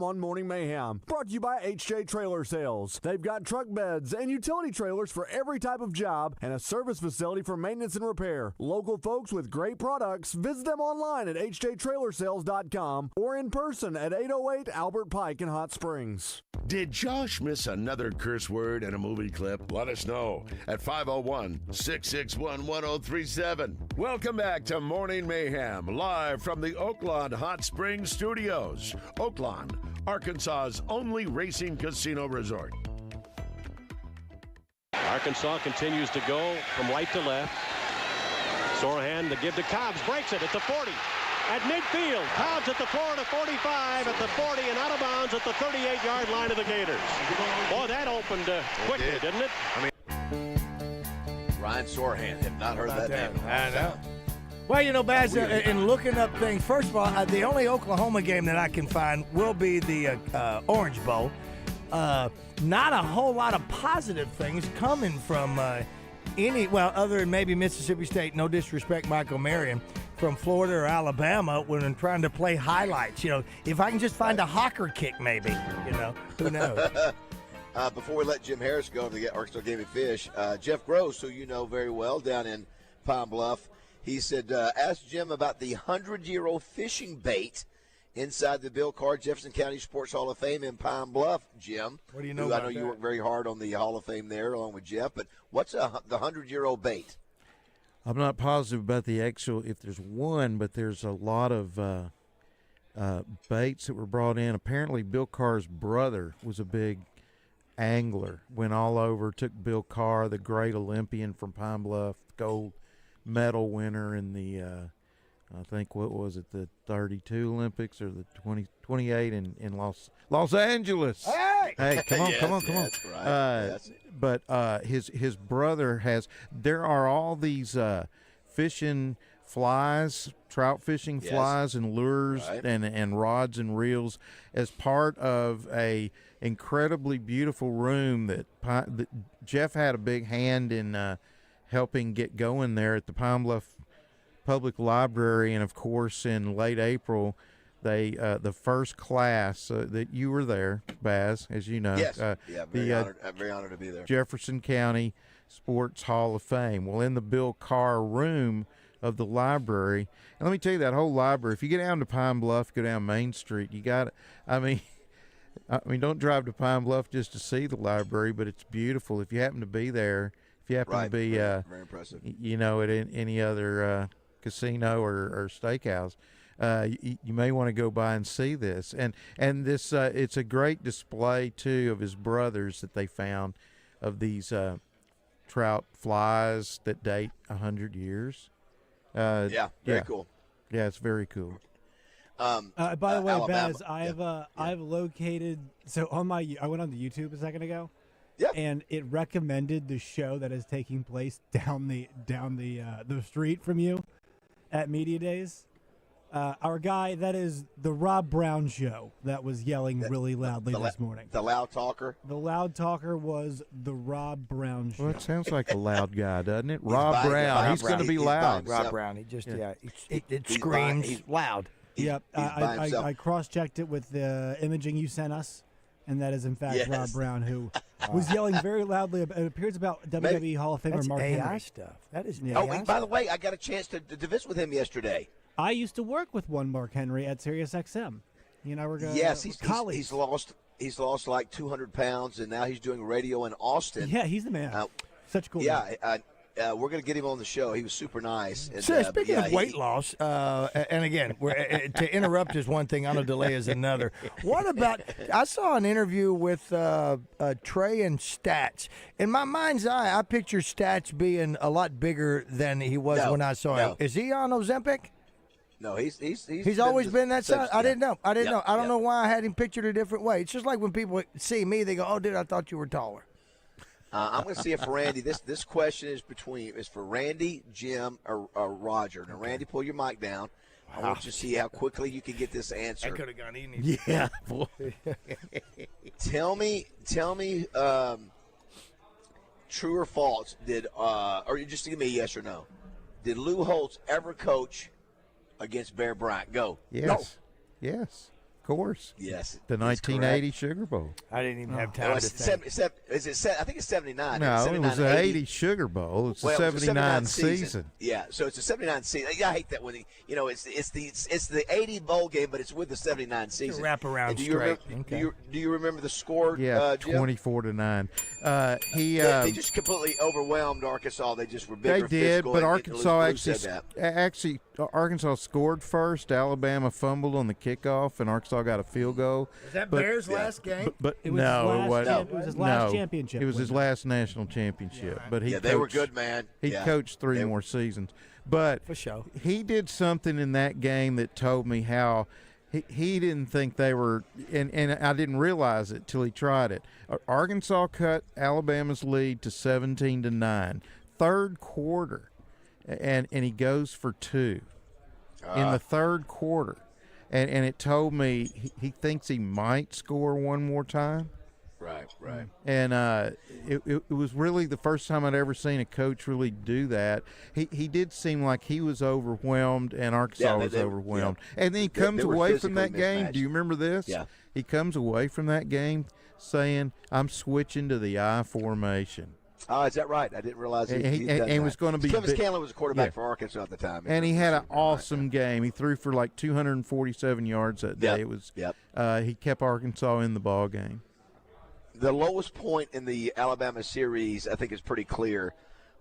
on Morning Mayhem. Brought to you by HJ Trailer Sales. They've got truck beds and utility trailers for every type of job and a service facility for maintenance and repair. Local folks with great products. Visit them online at hjtrailersales.com or in person at 808 Albert Pike in Hot Springs. Did Josh miss another curse word in a movie clip? Let us know at 501-661-1037. Welcome back to Morning Mayhem, live from the Oaklawn Hot Springs Studios. Oaklawn, Arkansas's only racing casino resort. Arkansas continues to go from right to left. Sorahan to give to Cobbs, breaks it at the 40. At midfield, Cobbs at the Florida 45, at the 40, and out of bounds at the 38-yard line of the Gators. Boy, that opened quickly, didn't it? Ryan Sorahan, have not heard that name. I know. Well, you know, Baz, in looking up things, first of all, the only Oklahoma game that I can find will be the Orange Bowl. Not a whole lot of positive things coming from other than maybe Mississippi State, no disrespect, Michael Marion, from Florida or Alabama when I'm trying to play highlights. You know, if I can just find a hawker kick maybe, you know, who knows. Before we let Jim Harris go to the Arkansas Game and Fish, Jeff Gross, who you know very well down in Pine Bluff, he said, ask Jim about the 100-year-old fishing bait inside the Bill Carr Jefferson County Sports Hall of Fame in Pine Bluff, Jim. What do you know who about I know that? you work very hard on the Hall of Fame there along with Jeff, but what's the 100-year-old bait? I'm not positive about the actual, if there's one, but there's a lot of baits that were brought in. Apparently Bill Carr's brother was a big angler, went all over, took Bill Carr, the great Olympian from Pine Bluff, gold medal winner in the I think, what was it, the 32 Olympics or the 28 in Los Angeles? Hey, come on. That's right. But his brother has. There are all these fishing flies, trout fishing flies and lures and rods and reels as part of a incredibly beautiful room that Jeff had a big hand in helping get going there at the Pine Bluff Public Library. And of course in late April they the first class that you were there, Baz, as you know. Yes. I'm very honored to be there. Jefferson County Sports Hall of Fame. Well, in the Bill Carr room of the library, and let me tell you, that whole library, if you get down to Pine Bluff, go down Main Street, you got I mean don't drive to Pine Bluff just to see the library, but it's beautiful. If you happen to be there, if you happen to be very impressive, you know, at any other casino or steakhouse, You may want to go by and see this. And this it's a great display too of his brothers that they found of these trout flies that date 100 years. Very cool. Yeah, it's very cool. By the way, Alabama. Baz, I've located. So I went on the YouTube a second ago. Yep. And it recommended the show that is taking place down the street from you at Media Days. Our guy, that is the Rob Brown show that was yelling really loudly this morning. The loud talker? The loud talker was the Rob Brown show. Well, it sounds like a loud guy, doesn't it? Rob Brown. He's going to be loud. Rob Brown. He just, it screams loud. Yep. I cross-checked it with the imaging you sent us, and that is, in fact, Rob Brown, who was yelling very loudly. It appears about WWE Hall of Famer Mark AI Henry. stuff. That is Oh, and by the way, I got a chance to visit with him yesterday. I used to work with one Mark Henry at Sirius XM. You know, we're going. Yes, he's lost like 200 pounds, and now he's doing radio in Austin. Yeah, he's the man. Such a cool. Yeah, we're going to get him on the show. He was super nice. And, So speaking of weight loss, and again, to interrupt is one thing, on a delay is another. What about? I saw an interview with Trey and Stats. In my mind's eye, I picture Stats being a lot bigger than he was when I saw him. Is he on Ozempic? No, he's always been that size. I didn't know. I don't know why I had him pictured a different way. It's just like when people see me, they go, "Oh, dude, I thought you were taller." I'm going to see if Randy. This question is for Randy, Jim, or Roger. Now, Randy, pull your mic down. I want you to see how quickly you can get this answer. That could have gone easy. Yeah, boy. Tell me, true or false? Or you just give me a yes or no? Did Lou Holtz ever coach against Bear Bryant? Go. Yes. Go. Yes. Of course. Yes. The 1980 Sugar Bowl. I didn't even have time to think. I think it's 79. No, it was the 80 Sugar Bowl. It's the 79 season. Yeah, so it's a 79 season. I hate that when it's the 80 bowl game, but it's with the 79 season. Wrap around straight. Do you remember the score? Yeah, Jim? 24-9. They just completely overwhelmed Arkansas. They just were bigger. They did, physical, but and Arkansas scored first. Alabama fumbled on the kickoff, and Arkansas got a field goal. Was that Bears' last game? But it was it was his last championship. It was his last national championship. Yeah, but they were good, man. He coached three more seasons. But for sure, he did something in that game that told me how he didn't think they were, and I didn't realize it till he tried it. Arkansas cut Alabama's lead to 17-9, third quarter, and he goes for two in the third quarter. And it told me he thinks he might score one more time. Right. And it was really the first time I'd ever seen a coach really do that. He did seem like he was overwhelmed, and Arkansas was overwhelmed. Yeah. And then he comes away from that game. Do you remember this? Yeah. He comes away from that game saying, "I'm switching to the I formation." Oh, is that right? I didn't realize he was going to be. Travis Scanlon was a quarterback for Arkansas at the time, and he had an awesome game. He threw for like 247 yards that day. It was. He kept Arkansas in the ball game. The lowest point in the Alabama series, I think, is pretty clear,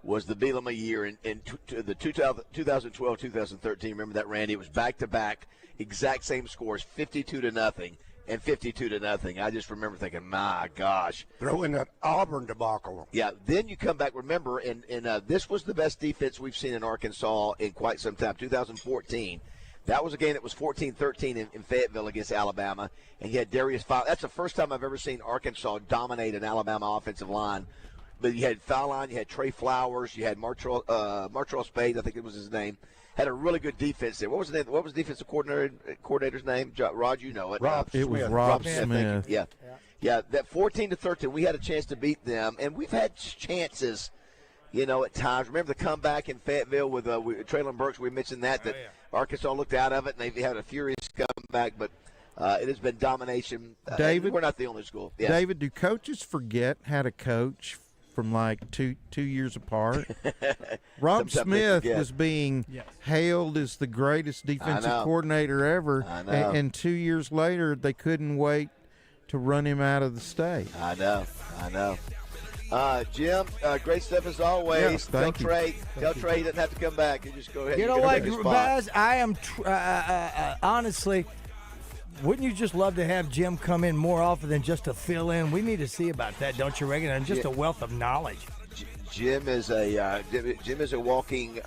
was the Bielema year in the 2012-2013. Remember that, Randy? It was back-to-back, exact same scores, 52-0. And 52-0. I just remember thinking, my gosh. Throw in that Auburn debacle. Yeah, then you come back, remember, and this was the best defense we've seen in Arkansas in quite some time, 2014. That was a game that was 14-13 in Fayetteville against Alabama, and you had Darius Fowler. That's the first time I've ever seen Arkansas dominate an Alabama offensive line. But you had Fowler, you had Trey Flowers, you had Martrell Spade, I think it was his name. Had a really good defense there. What was the name? What was the defensive coordinator's name? Rod, you know it. It was Rob Smith. Yeah. That 14-13, we had a chance to beat them, and we've had chances, at times. Remember the comeback in Fayetteville with Traylon Burks? We mentioned that Arkansas looked out of it, and they had a furious comeback. But it has been domination. David, we're not the only school. Yes. David, do coaches forget how to coach from like two years apart? Rob Smith was being hailed as the greatest defensive coordinator ever, and 2 years later they couldn't wait to run him out of the state. I know. Jim, great stuff as always. Yeah, Tell Trey he doesn't have to come back. You just go ahead. You know what, Baz? I am honestly. Wouldn't you just love to have Jim come in more often than just to fill in? We need to see about that, don't you, Reagan? And just a wealth of knowledge. Jim is a walking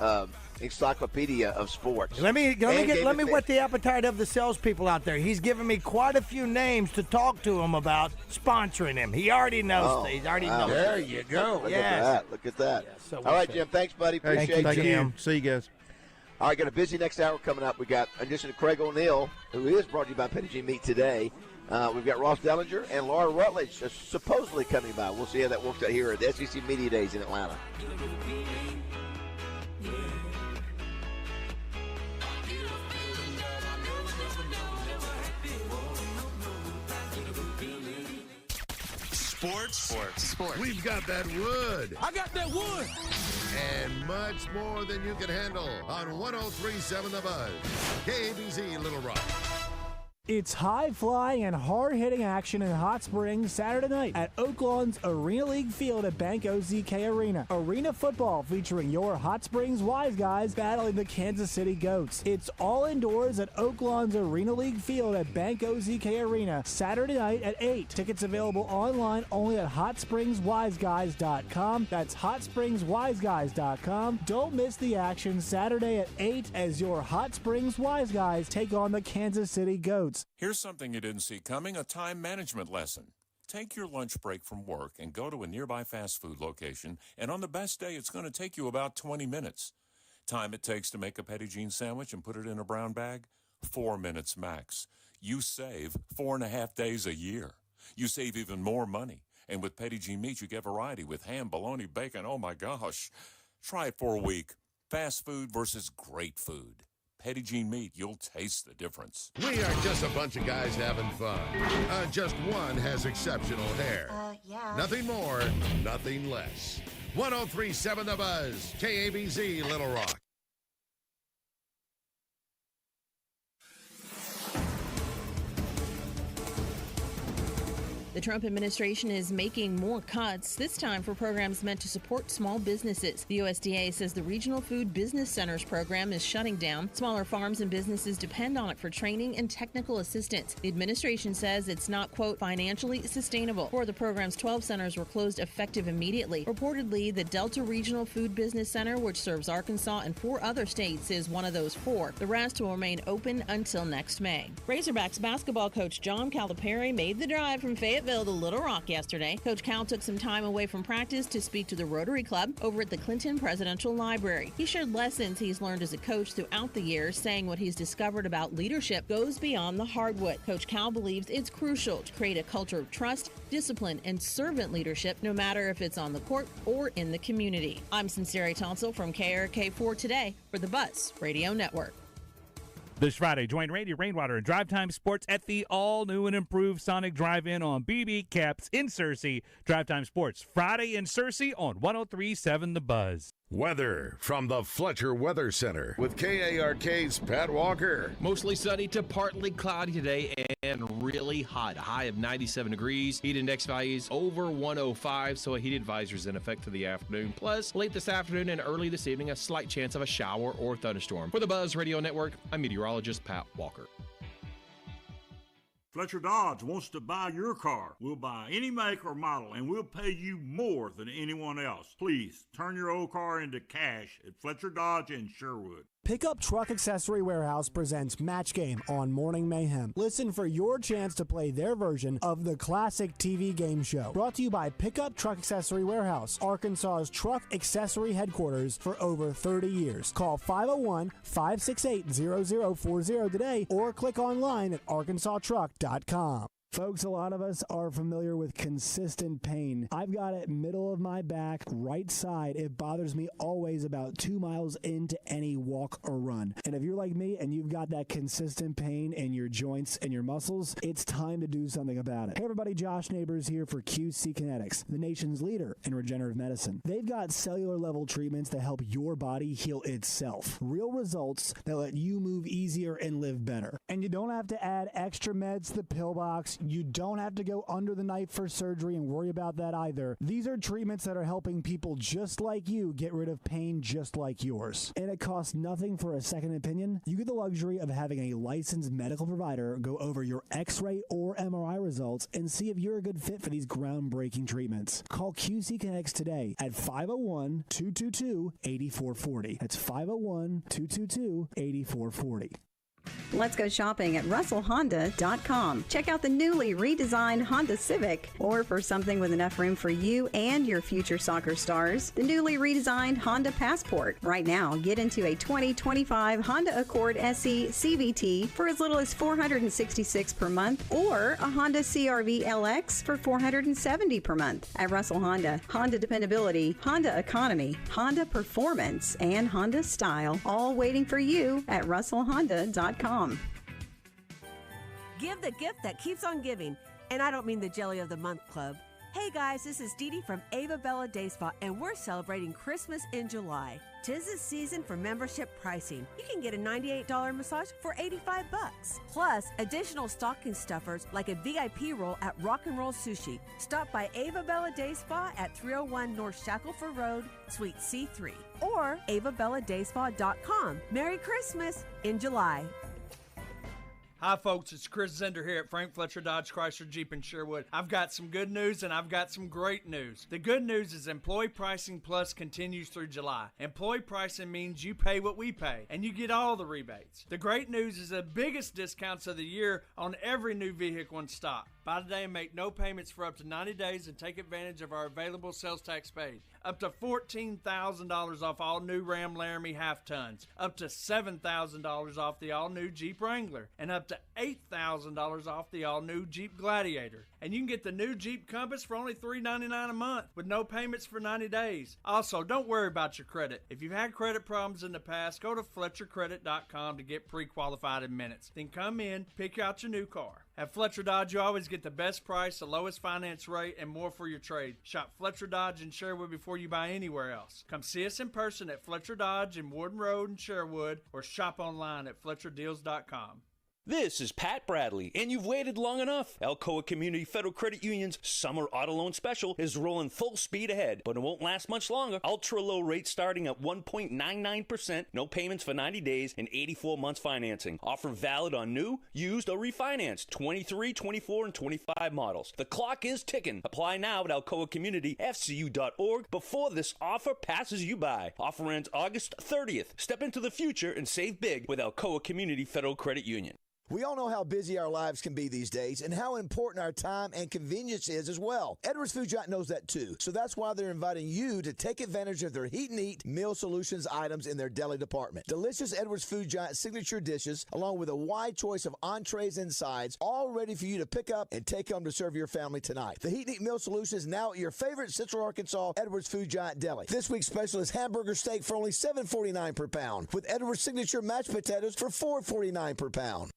encyclopedia of sports. Let me whet the appetite of the salespeople out there. He's given me quite a few names to talk to him about sponsoring him. He already knows. He already knows. There you go. Look at that. Yes, so all right, Jim. Thanks, buddy. Appreciate Thank you. you. See you guys. All right, got a busy next hour coming up. We got addition to Craig O'Neill, who is brought to you by Petit Jean Meat today. We've got Ross Dellinger and Laura Rutledge supposedly coming by. We'll see how that works out here at the SEC Media Days in Atlanta. Sports. We've got that wood. I got that wood. And much more than you can handle on 103.7 The Buzz. KABZ Little Rock. It's high-flying and hard-hitting action in Hot Springs Saturday night at Oaklawn's Arena League Field at Bank OZK Arena. Arena football featuring your Hot Springs Wise Guys battling the Kansas City Goats. It's all indoors at Oaklawn's Arena League Field at Bank OZK Arena Saturday night at 8. Tickets available online only at hotspringswiseguys.com. That's hotspringswiseguys.com. Don't miss the action Saturday at 8 as your Hot Springs Wise Guys take on the Kansas City Goats. Here's something you didn't see coming, a time management lesson. Take your lunch break from work and go to a nearby fast food location, and on the best day, it's going to take you about 20 minutes. Time it takes to make a Petit Jean sandwich and put it in a brown bag? 4 minutes max. You save 4.5 days a year. You save even more money. And with Petit Jean meat, you get variety with ham, bologna, bacon. Oh my gosh. Try it for a week. Fast food versus great food. Petit Jean meat, you'll taste the difference. We are just a bunch of guys having fun. Just one has exceptional hair. Yeah. Nothing more, nothing less. 103.7 The Buzz, KABZ Little Rock. The Trump administration is making more cuts, this time for programs meant to support small businesses. The USDA says the Regional Food Business Centers program is shutting down. Smaller farms and businesses depend on it for training and technical assistance. The administration says it's not, quote, financially sustainable. 4 of the program's 12 centers were closed effective immediately. Reportedly, the Delta Regional Food Business Center, which serves Arkansas and 4 other states, is one of those 4. The rest will remain open until next May. Razorbacks basketball coach John Calipari made the drive from Fayetteville to Little Rock yesterday. Coach Cal took some time away from practice to speak to the Rotary Club over at the Clinton Presidential Library. He shared lessons he's learned as a coach throughout the years, saying what he's discovered about leadership goes beyond the hardwood. Coach Cal believes it's crucial to create a culture of trust, discipline, and servant leadership, no matter if it's on the court or in the community. I'm Sincere Tonsel from KRK4 Today for the Buzz Radio Network. This Friday, join Randy Rainwater and Drive Time Sports at the all-new and improved Sonic Drive-In on BB Caps in Searcy. Drive Time Sports, Friday in Searcy on 103.7 The Buzz. Weather from the Fletcher Weather Center with KARK's Pat Walker. Mostly sunny to partly cloudy today and really hot. A high of 97 degrees. Heat index values over 105, so a heat advisory is in effect for the afternoon. Plus, late this afternoon and early this evening, a slight chance of a shower or thunderstorm. For the Buzz Radio Network, I'm meteorologist Pat Walker. Fletcher Dodge wants to buy your car. We'll buy any make or model, and we'll pay you more than anyone else. Please, turn your old car into cash at Fletcher Dodge in Sherwood. Pickup Truck Accessory Warehouse presents Match Game on Morning Mayhem. Listen for your chance to play their version of the classic TV game show. Brought to you by Pickup Truck Accessory Warehouse, Arkansas's truck accessory headquarters for over 30 years. Call 501-568-0040 today or click online at arkansastruck.com. Folks, a lot of us are familiar with consistent pain. I've got it middle of my back, right side. It bothers me always about 2 miles into any walk or run. And if you're like me and you've got that consistent pain in your joints and your muscles, it's time to do something about it. Hey everybody, Josh Neighbors here for QC Kinetics, the nation's leader in regenerative medicine. They've got cellular level treatments that help your body heal itself. Real results that let you move easier and live better. And you don't have to add extra meds to the pill box. You don't have to go under the knife for surgery and worry about that either. These are treatments that are helping people just like you get rid of pain just like yours. And it costs nothing for a second opinion. You get the luxury of having a licensed medical provider go over your x-ray or MRI results and see if you're a good fit for these groundbreaking treatments. Call QC Connects today at 501-222-8440. That's 501-222-8440. Let's go shopping at RussellHonda.com. Check out the newly redesigned Honda Civic, or for something with enough room for you and your future soccer stars, the newly redesigned Honda Passport. Right now, get into a 2025 Honda Accord SE CVT for as little as $466 per month, or a Honda CR-V LX for $470 per month. At Russell Honda, Honda dependability, Honda economy, Honda performance, and Honda style, all waiting for you at RussellHonda.com. Give the gift that keeps on giving. And I don't mean the Jelly of the Month Club. Hey guys, this is Dee Dee from Ava Bella Day Spa, and we're celebrating Christmas in July. 'Tis the season for membership pricing. You can get a $98 massage for $85. Plus, additional stocking stuffers like a VIP roll at Rock and Roll Sushi. Stop by Ava Bella Day Spa at 301 North Shackelford Road, Suite C3. Or AvaBellaDaySpa.com. Merry Christmas in July. Hi folks, it's Chris Zender here at Frank Fletcher Dodge Chrysler Jeep in Sherwood. I've got some good news and I've got some great news. The good news is Employee Pricing Plus continues through July. Employee pricing means you pay what we pay and you get all the rebates. The great news is the biggest discounts of the year on every new vehicle in stock. Buy today and make no payments for up to 90 days and take advantage of our available sales tax paid. Up to $14,000 off all new Ram Laramie half-tons. Up to $7,000 off the all-new Jeep Wrangler. And up to $8,000 off the all-new Jeep Gladiator. And you can get the new Jeep Compass for only $399 a month with no payments for 90 days. Also, don't worry about your credit. If you've had credit problems in the past, go to FletcherCredit.com to get pre-qualified in minutes. Then come in, pick out your new car. At Fletcher Dodge, you always get the best price, the lowest finance rate, and more for your trade. Shop Fletcher Dodge in Sherwood before you buy anywhere else. Come see us in person at Fletcher Dodge in Warden Road in Sherwood, or shop online at FletcherDeals.com. This is Pat Bradley, and you've waited long enough. Alcoa Community Federal Credit Union's Summer Auto Loan Special is rolling full speed ahead, but it won't last much longer. Ultra low rates starting at 1.99%, no payments for 90 days, and 84 months financing. Offer valid on new, used, or refinanced 23, 24, and 25 models. The clock is ticking. Apply now at alcoacommunityfcu.org before this offer passes you by. Offer ends August 30th. Step into the future and save big with Alcoa Community Federal Credit Union. We all know how busy our lives can be these days and how important our time and convenience is as well. Edwards Food Giant knows that too, so that's why they're inviting you to take advantage of their Heat and Eat Meal Solutions items in their deli department. Delicious Edwards Food Giant signature dishes, along with a wide choice of entrees and sides, all ready for you to pick up and take home to serve your family tonight. The Heat and Eat Meal Solution is now at your favorite Central Arkansas Edwards Food Giant deli. This week's special is hamburger steak for only $7.49 per pound, with Edwards signature mashed potatoes for $4.49 per pound.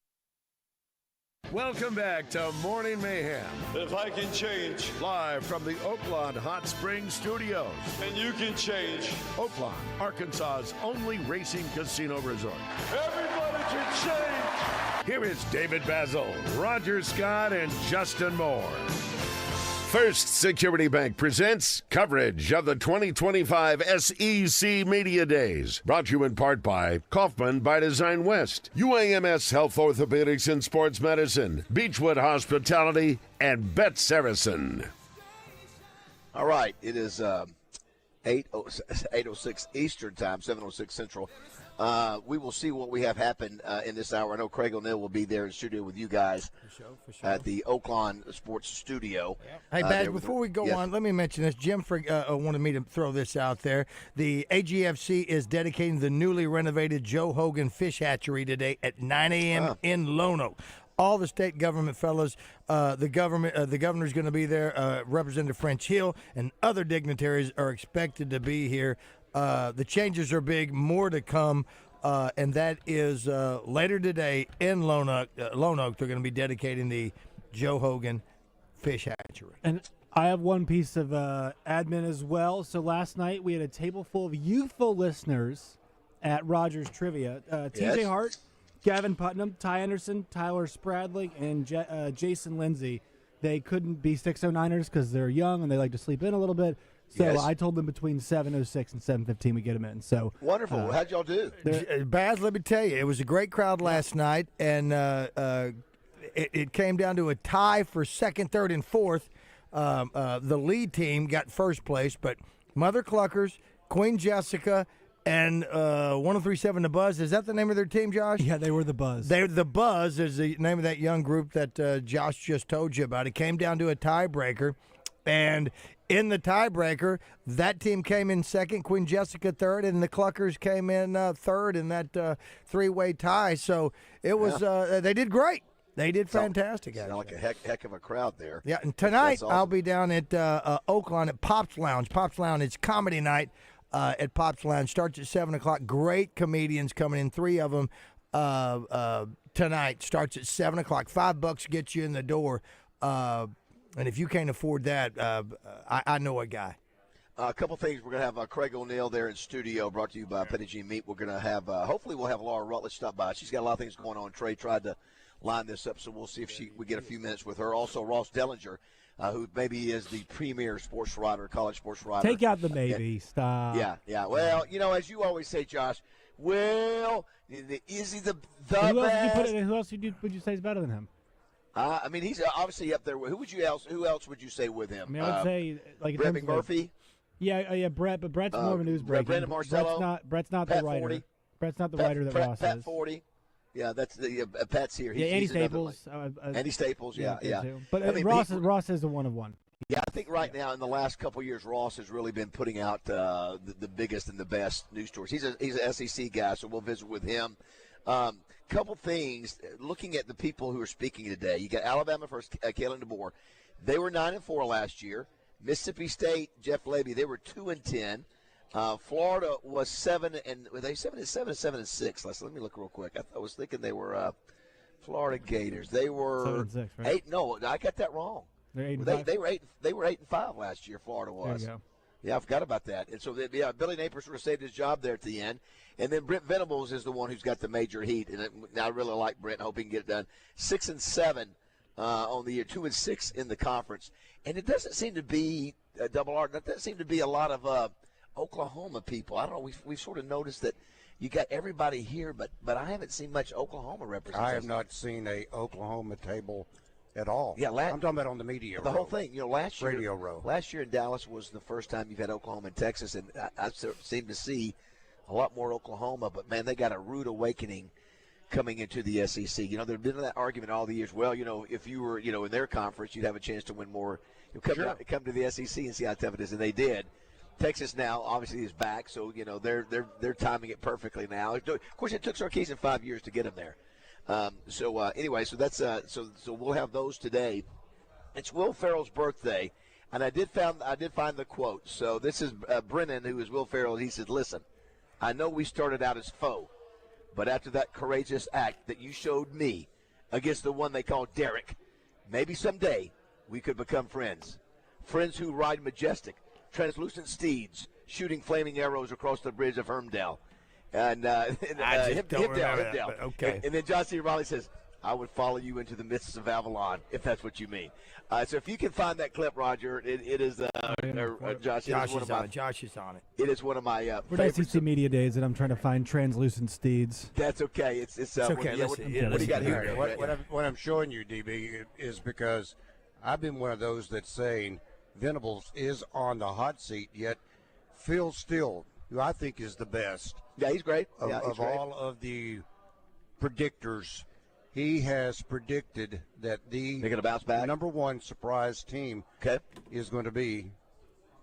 Welcome back to Morning Mayhem. If I can change. Live from the Oaklawn Hot Springs Studios. And you can change. Oaklawn, Arkansas's only racing casino resort. Everybody can change. Here is David BAZZEL, Roger Scott, and Justin Moore. First Security Bank presents coverage of the 2025 SEC Media Days. Brought to you in part by Kaufman by Design West, UAMS Health Orthopedics and Sports Medicine, Beechwood Hospitality, and Bet Saracen. All right, it is 8:06 Eastern Time, 7:06 Central. We will see what we have happen in this hour. I know Craig O'Neill will be there in studio with you guys for sure. At the Oaklawn Sports Studio. Hey, Baz, before we go on, let me mention this. Jim wanted me to throw this out there. The AGFC is dedicating the newly renovated Joe Hogan Fish Hatchery today at 9 a.m. in Lono. All the state government fellows, the governor's going to be there. Representative French Hill and other dignitaries are expected to be here. The changes are big, more to come, and that is later today in Lone Oak. They're going to be dedicating the Joe Hogan Fish Hatchery. And I have one piece of admin as well. So last night we had a table full of youthful listeners at Rogers Trivia. TJ Hart Gavin Putnam, Ty Anderson, Tyler Spradling, and Jason Lindsay. They couldn't be 609ers because they're young and they like to sleep in a little bit. So Yes. I told them between 7:06 and 7:15 we get them in. So wonderful. How'd y'all do? Baz, let me tell you, it was a great crowd last night, and it came down to a tie for second, third, and fourth. The lead team got first place, but Mother Cluckers, Queen Jessica, and 1037 The Buzz. Is that the name of their team, Josh? Yeah, they were the Buzz. The Buzz is the name of that young group that Josh just told you about. It came down to a tiebreaker, and in the tiebreaker, that team came in second, Queen Jessica third, and the Cluckers came in third in that three-way tie. So it was they did great. They did fantastic. Sound like a heck of a crowd there. Yeah, and tonight That's awesome. I'll be down at Oaklawn at Pop's Lounge. Pop's Lounge, it's comedy night at Pop's Lounge. Starts at 7 o'clock. Great comedians coming in, 3 of them tonight. Starts at 7 o'clock. $5 gets you in the door. And if you can't afford that, I know a guy. A couple things. We're going to have Craig O'Neill there in studio, brought to you by Petty G Meat. We're going to have, hopefully we'll have Laura Rutledge stop by. She's got a lot of things going on. Trey tried to line this up, so we'll see if we get a few minutes with her. Also, Ross Dellinger, who maybe is the premier sports writer, college sports writer. Take out the maybe. Stop. Yeah. Well, as you always say, Josh, is he the who best? Who else would you say is better than him? I mean, he's obviously up there. Who else would you say with him? I mean, I would say like Brett McMurphy. Yeah, Brett, but Brett's more of a news breaker. Brendan Marcello. Brett's not Pat the writer. 40. Brett's not the writer that Ross Pat is. 40. Yeah, that's the Pat's here. Andy he's Staples. Andy Staples. Yeah. But I mean, Ross is the one of one. Yeah, I think right now in the last couple of years, Ross has really been putting out the biggest and the best news stories. He's an SEC guy, so we'll visit with him. Couple things. Looking at the people who are speaking today, you got Alabama first, Kalen DeBoer. They were 9-4 last year. Mississippi State, Jeff Lebby, they were 2-10. Florida was 7-6. Let me look real quick. I was thinking they were Florida Gators. They were 7-6, right? 8. No, I got that wrong. They were 8-5 last year. Florida was. There you go. Yeah, I forgot about that. And so, Billy Napier sort of saved his job there at the end. And then Brent Venables is the one who's got the major heat. And I really like Brent. Hope he can get it done. 6-7 on the year, 2-6 in the conference. And it doesn't seem to be Double R. That doesn't seem to be a lot of Oklahoma people. I don't know. We've sort of noticed that you got everybody here, but I haven't seen much Oklahoma representation. I have not seen a Oklahoma table at all. Yeah, I'm talking about on the media row. The whole thing. Last year, Radio row. Last year in Dallas was the first time you've had Oklahoma and Texas, and I seem to see a lot more Oklahoma. But man, they got a rude awakening coming into the SEC. There's been that argument all the years. Well, if you were, in their conference, you'd have a chance to win more. Come to the SEC and see how tough it is, and they did. Texas now obviously is back, so they're timing it perfectly now. Of course, it took Sarkisian 5 years to get him there. Anyway, so that's so we'll have those today. It's Will Ferrell's birthday, and I did find the quote. So this is Brennan, who is Will Ferrell. He said, "Listen, I know we started out as foe, but after that courageous act that you showed me against the one they call Derek, maybe someday we could become friends. Friends who ride majestic, translucent steeds, shooting flaming arrows across the bridge of Hermdale." And Himdale. Okay. And then John C. Reilly says, "I would follow you into the midst of Avalon, if that's what you mean." So if you can find that clip, Roger, it is Josh. Josh is on it. It is one of my We're at SEC Media Days, and I'm trying to find translucent steeds. That's okay. It's okay. What do you got here? What I'm showing you, DB, is because I've been one of those that's saying Venables is on the hot seat, yet Phil Steele, who I think is the best. Yeah, he's great. Of all of the predictors, he has predicted that the they're going to bounce back. Number one surprise team is going to be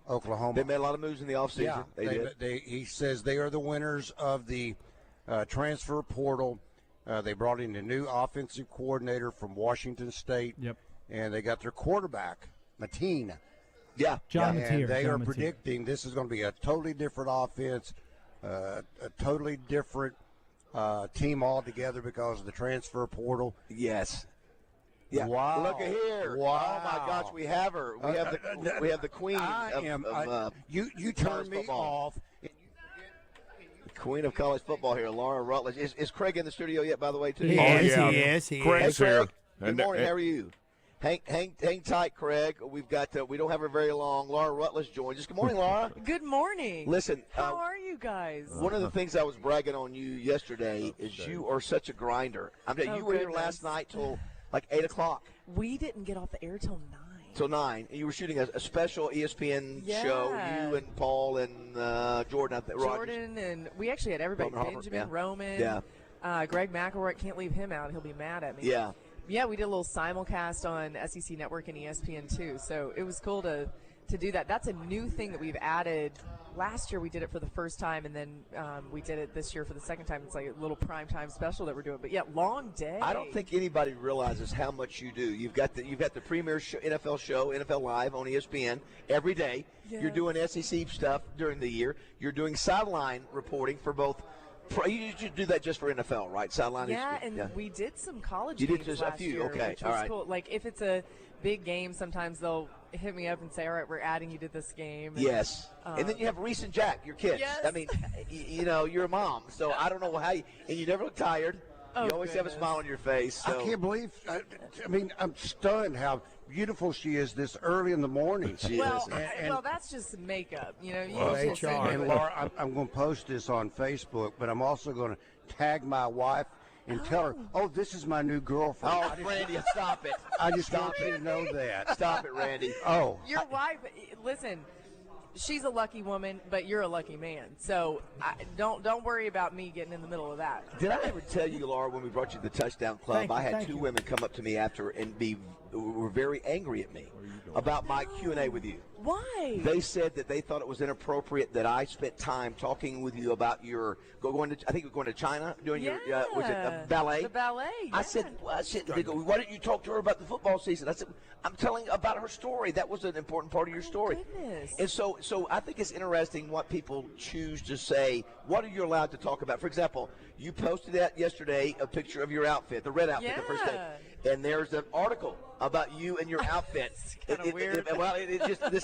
Oklahoma. They made a lot of moves in the offseason. Yeah, he says they are the winners of the transfer portal. They brought in a new offensive coordinator from Washington State. Yep. And they got their quarterback, Mateen. Yeah. John And Mateer. they are predicting this is going to be a totally different offense, a totally different team altogether because of the transfer portal. Yes. Yeah. Wow. Look at here. Wow. Oh my gosh, we have her. We have the queen. You turn me off. Queen of college football here, Laura Rutledge. Is Craig in the studio yet, by the way, too? Yes, he is. Craig's here. Good And, morning. How are you? Hang tight, Craig. We've got we don't have her very long. Laura Rutledge joins us. Good morning, Laura. Good morning. Listen, how are you guys? One of the things I was bragging on you yesterday is you are such a grinder. I mean, you were here last night till like 8 o'clock. We didn't get off the air till 9. Till 9. And you were shooting a special ESPN show. You and Paul and Jordan. Jordan and we actually had everybody. Benjamin, Roman. Greg McElroy. Can't leave him out. He'll be mad at me. Yeah. Yeah, we did a little simulcast on SEC Network and ESPN too, so it was cool to do that. That's a new thing that we've added. Last year we did it for the first time, and then we did it this year for the second time. It's like a little primetime special that we're doing. But yeah, long day. I don't think anybody realizes how much you do. You've got the premier NFL show, NFL Live on ESPN every day. Yeah. You're doing SEC stuff during the year. You're doing sideline reporting for both. You do that just for NFL, right? Sideline. We did some college you games did just last a few. year, Okay, which was all right. cool. Like if it's a big game, sometimes they'll hit me up and say, "All right, we're adding you to this game." And, Yes. And then you have Reese and Jack, your kids. Yes. I mean, you're a mom, so I don't know how you – and you never look tired. You always have a smile on your face. So. I can't believe I'm stunned how beautiful she is this early in the morning. Well, that's just makeup. And Laura, I'm going to post this on Facebook, but I'm also going to tag my wife and tell her, this is my new girlfriend. Oh, Randy, stop it. I just want you to know that. Stop it, Randy. Your wife, listen, she's a lucky woman, but you're a lucky man. So don't worry about me getting in the middle of that. Did I ever tell you, Laura, when we brought you to the Touchdown Club, I had two women come up to me after and were very angry at me about my Q&A with you. Why? They said that they thought it was inappropriate that I spent time talking with you about your going to. I think you're going to China doing your was it ballet? The ballet. I said, they go, why didn't you talk to her about the football season? I said, I'm telling about her story. That was an important part of your story. Goodness. And so I think it's interesting what people choose to say. What are you allowed to talk about? For example, you posted that yesterday, a picture of your outfit, the red outfit, the first day. And there's an article about you and your outfit. It's kind of weird.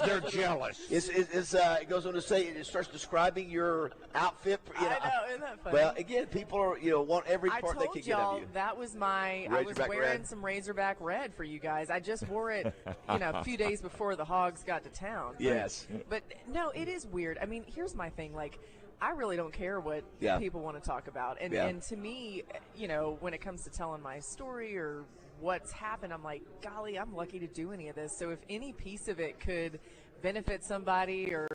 They're jealous. It goes on to say it starts describing your outfit. I know, isn't that funny? Well, again, people are want every part they can get of you. That was I was wearing some Razorback red for you guys. I just wore it, a few days before the Hogs got to town. Yes. But no, it is weird. I mean, here's my thing. Like, I really don't care what people want to talk about. And to me, when it comes to telling my story or what's happened, I'm like, golly, I'm lucky to do any of this. So if any piece of it could benefit somebody or,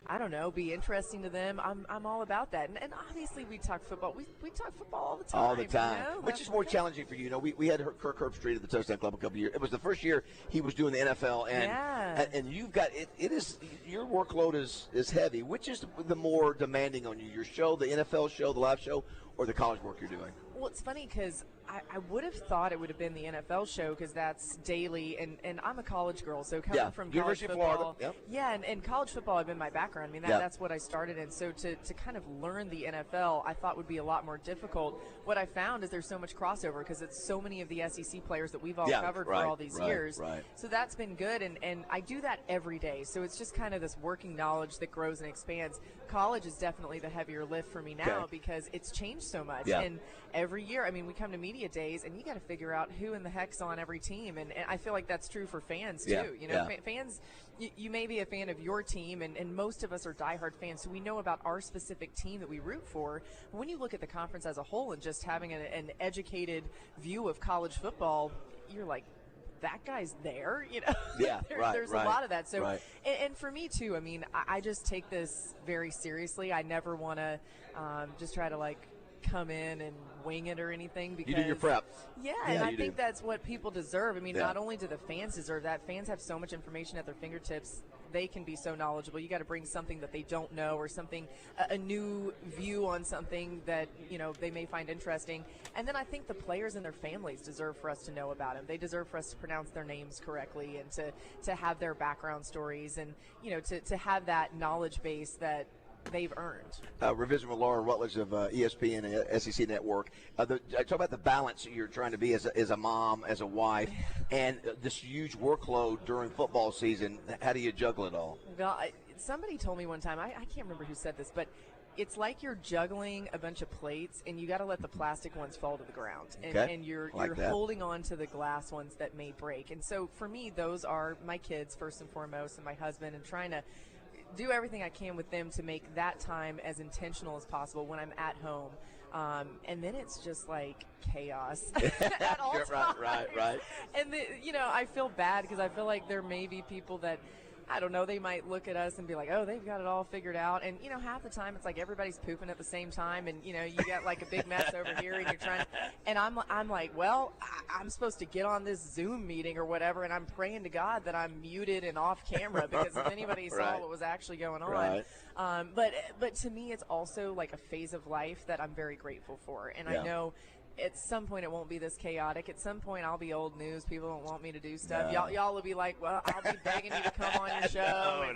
I don't know, be interesting to them, I'm all about that. And obviously we talk football. We talk football all the time. All the time. Which is more challenging for you. We had Kirk Herbstreit at the Touchdown Club a couple of years. It was the first year he was doing the NFL. And you've got it is your workload is heavy. Which is the more demanding on you? Your show, the NFL show, the live show, or the college work you're doing? Well, it's funny because I would have thought it would have been the NFL show because that's daily, and I'm a college girl, so coming from University college football, of Florida. Yep. And college football had been my background. I mean, that's what I started in. So to kind of learn the NFL, I thought would be a lot more difficult. What I found is there's so much crossover because it's so many of the SEC players that we've all covered for all these years. Right. So that's been good, and I do that every day. So it's just kind of this working knowledge that grows and expands. College is definitely the heavier lift for me now because it's changed so much. Yeah. And every year, I mean, we come to media days, and you got to figure out who in the heck's on every team. And I feel like that's true for fans, too. Fans, you may be a fan of your team, and most of us are diehard fans, so we know about our specific team that we root for. When you look at the conference as a whole and just having an educated view of college football, you're like, that guy's there, there's a lot of that. So, and for me too, I mean, I just take this very seriously. I never want to just try to come in and wing it or anything because you do your prep. And I think that's what people deserve. I mean, not only do the fans deserve that, fans have so much information at their fingertips. They can be so knowledgeable. You got to bring something that they don't know or something, a new view on something that, they may find interesting. And then I think the players and their families deserve for us to know about them. They deserve for us to pronounce their names correctly and to have their background stories and, to have that knowledge base that they've earned. Revision with Laura Rutledge of ESPN and SEC Network. I talk about the balance you're trying to be as a mom, as a wife, and this huge workload during football season. How do you juggle it all? Well, somebody told me one time, I can't remember who said this, but it's like you're juggling a bunch of plates, and you got to let the plastic ones fall to the ground, and, Okay. and you're Like that. holding on to the glass ones that may break. And so for me, those are my kids first and foremost, and my husband, and trying to do everything I can with them to make that time as intentional as possible when I'm at home. And then it's just like chaos at all times. Right. And I feel bad because I feel like there may be people that, I don't know, they might look at us and be like, oh, they've got it all figured out. And, half the time it's like everybody's pooping at the same time, and, you got like a big mess over here, and you're trying. And I'm like, well, I'm supposed to get on this Zoom meeting or whatever, and I'm praying to God that I'm muted and off camera, because if anybody saw what was actually going on. Right. But to me, it's also like a phase of life that I'm very grateful for. And I know at some point it won't be this chaotic. At some point I'll be old news. People don't want me to do stuff. No. Y'all will be like, well, I'll be begging you to come on your show.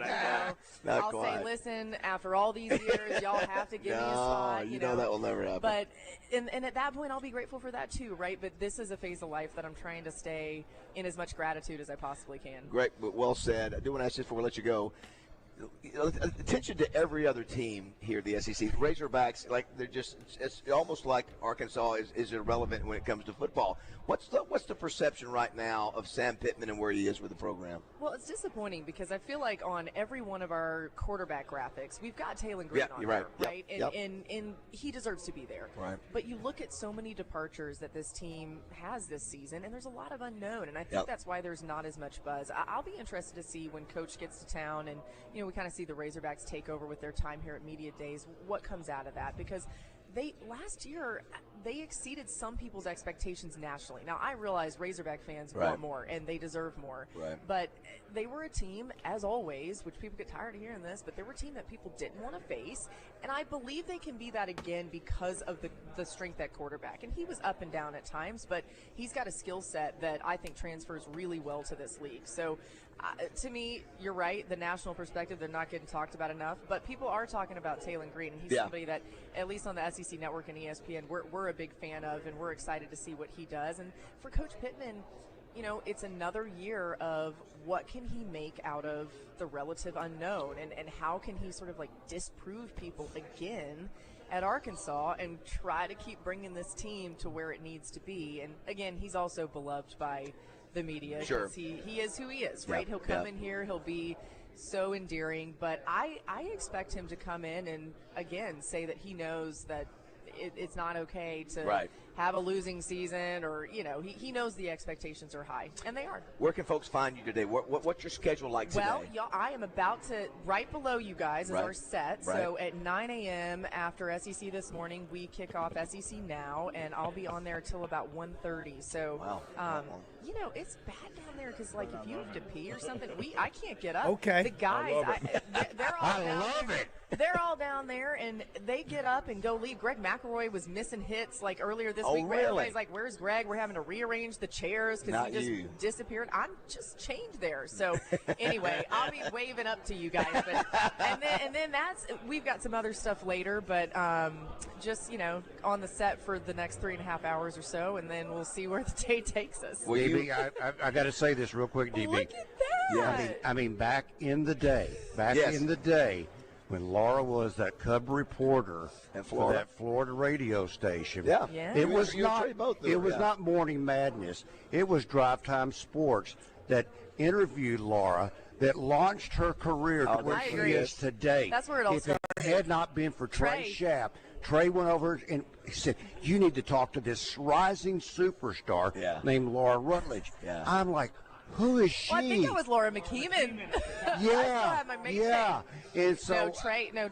Not I'll quite. say, listen, after all these years, y'all have to give me a spot. You know that will never happen. But and at that point I'll be grateful for that too, right? But this is a phase of life that I'm trying to stay in as much gratitude as I possibly can. Great, but well said. I do want to ask this before we let you go. Attention to every other team here at the SEC. Razorbacks, like it's almost like Arkansas is irrelevant when it comes to football. What's the perception right now of Sam Pittman and where he is with the program? Well, it's disappointing because I feel like on every one of our quarterback graphics, we've got Taylon Green on you're there, right? right? And he deserves to be there. Right. But you look at so many departures that this team has this season, and there's a lot of unknown, and I think that's why there's not as much buzz. I'll be interested to see when Coach gets to town, and we kind of see the Razorbacks take over with their time here at Media Days, what comes out of that, because last year they exceeded some people's expectations nationally. Now I realize Razorback fans want more, and they deserve more. Right. But they were a team, as always, which people get tired of hearing this, but they were a team that people didn't want to face, and I believe they can be that again because of the strength at quarterback. And he was up and down at times, but he's got a skill set that I think transfers really well to this league. So to me, you're right, the national perspective, they're not getting talked about enough, but people are talking about Taylon Green, and he's somebody that, at least on the SEC Network and ESPN, we're a big fan of, and we're excited to see what he does. And for Coach Pittman, it's another year of what can he make out of the relative unknown, and how can he sort of like disprove people again at Arkansas and try to keep bringing this team to where it needs to be. And again, he's also beloved by the media. Sure. He is who he is, right? He'll come in here, he'll be so endearing, but I expect him to come in and again say that he knows that it's not okay to have a losing season, or he knows the expectations are high, and they are. Where can folks find you today? What's your schedule like today? Well, y'all, I am about to, right below you guys is our set. So at 9 a.m. after SEC this morning, we kick off SEC Now, and I'll be on there till about 1:30. So, it's bad down there because, like, if you have to pee or something, I can't get up. Okay. The guys, they're all I love it. They're all down there, and they get up and go leave. Greg McElroy was missing hits like earlier this week. Really? Everybody's like, "Where's Greg?" We're having to rearrange the chairs because he just disappeared. I'm just chained there. So anyway, I'll be waving up to you guys. But, and then we've got some other stuff later, but just on the set for the next 3.5 hours or so, and then we'll see where the day takes us. Well, DB, I got to say this real quick, DB. Look at that. Yeah, I mean, back in the day, when Laura was that Cub reporter for that Florida radio station, it was not Morning Madness. It was Drive Time Sports that interviewed Laura, that launched her career to where she is today. That's where it all started. If it had not been for Trey Schaap, Trey went over and he said, "You need to talk to this rising superstar named Laura Rutledge." I'm like, who is she? Well, I think it was Laura McKeeman. I still have my main name. And so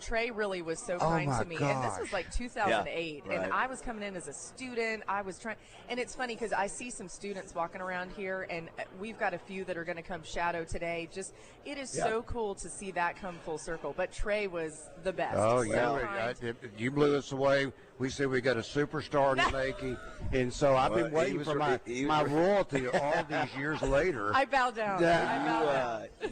Trey really was so kind to me. And this was like 2008, and I was coming in as a student. I was trying, and it's funny because I see some students walking around here, and we've got a few that are going to come shadow today. Just, it is so cool to see that come full circle. But Trey was the best. Oh, yeah. You blew us away. We said we got a superstar in the making. And so I've been waiting for my royalty all these years later. leader. I bow down.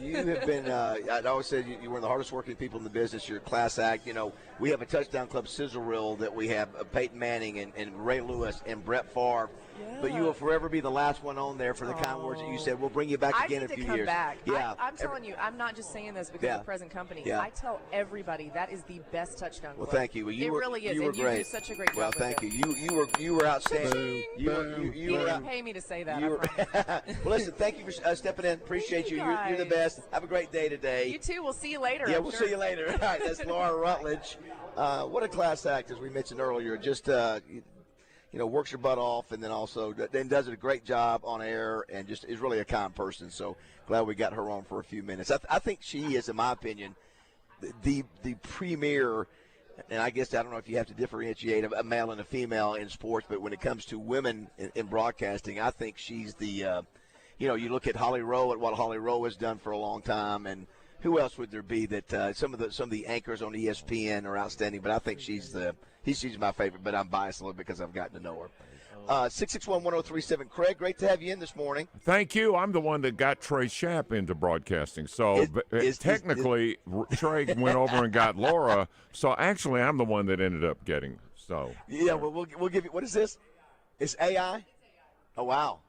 You have been, I always said you're one of the hardest working people in the business. You're a class act. You know, we have a touchdown club sizzle reel that we have Peyton Manning and Ray Lewis and Brett Favre. Yeah. But you will forever be the last one on there for the kind words that you said. We'll bring you back again in a few years. Back. Yeah, I'm telling you, I'm not just saying this because of the present company. Yeah. I tell everybody that is the best touchdown club. Well, thank you. Well, it really is. You were and great. You do such a great job. Well, thank you. You were outstanding. You didn't pay me to say that. Well, listen, thank you for stepping in. Appreciate you. You're the best. Have a great day today. You too. We'll see you later. Yeah, we'll see you later. All right, that's Laura Rutledge. What a class act, as we mentioned earlier. Just works your butt off, and then also then does a great job on air, and just is really a kind person. So glad we got her on for a few minutes. I think she is, in my opinion, the premier. And I guess I don't know if you have to differentiate a male and a female in sports, but when it comes to women in broadcasting, I think she's the. You look at Holly Rowe, at what Holly Rowe has done for a long time, and who else would there be that some of the anchors on ESPN are outstanding, but I think she's my favorite, but I'm biased a little bit because I've gotten to know her. 661-1037. Craig, great to have you in this morning. Thank you. I'm the one that got Trey Shapp into broadcasting. So technically, Trey went over and got Laura. So actually, I'm the one that ended up getting. So yeah, well, we'll give you. What is this? It's AI. Oh wow.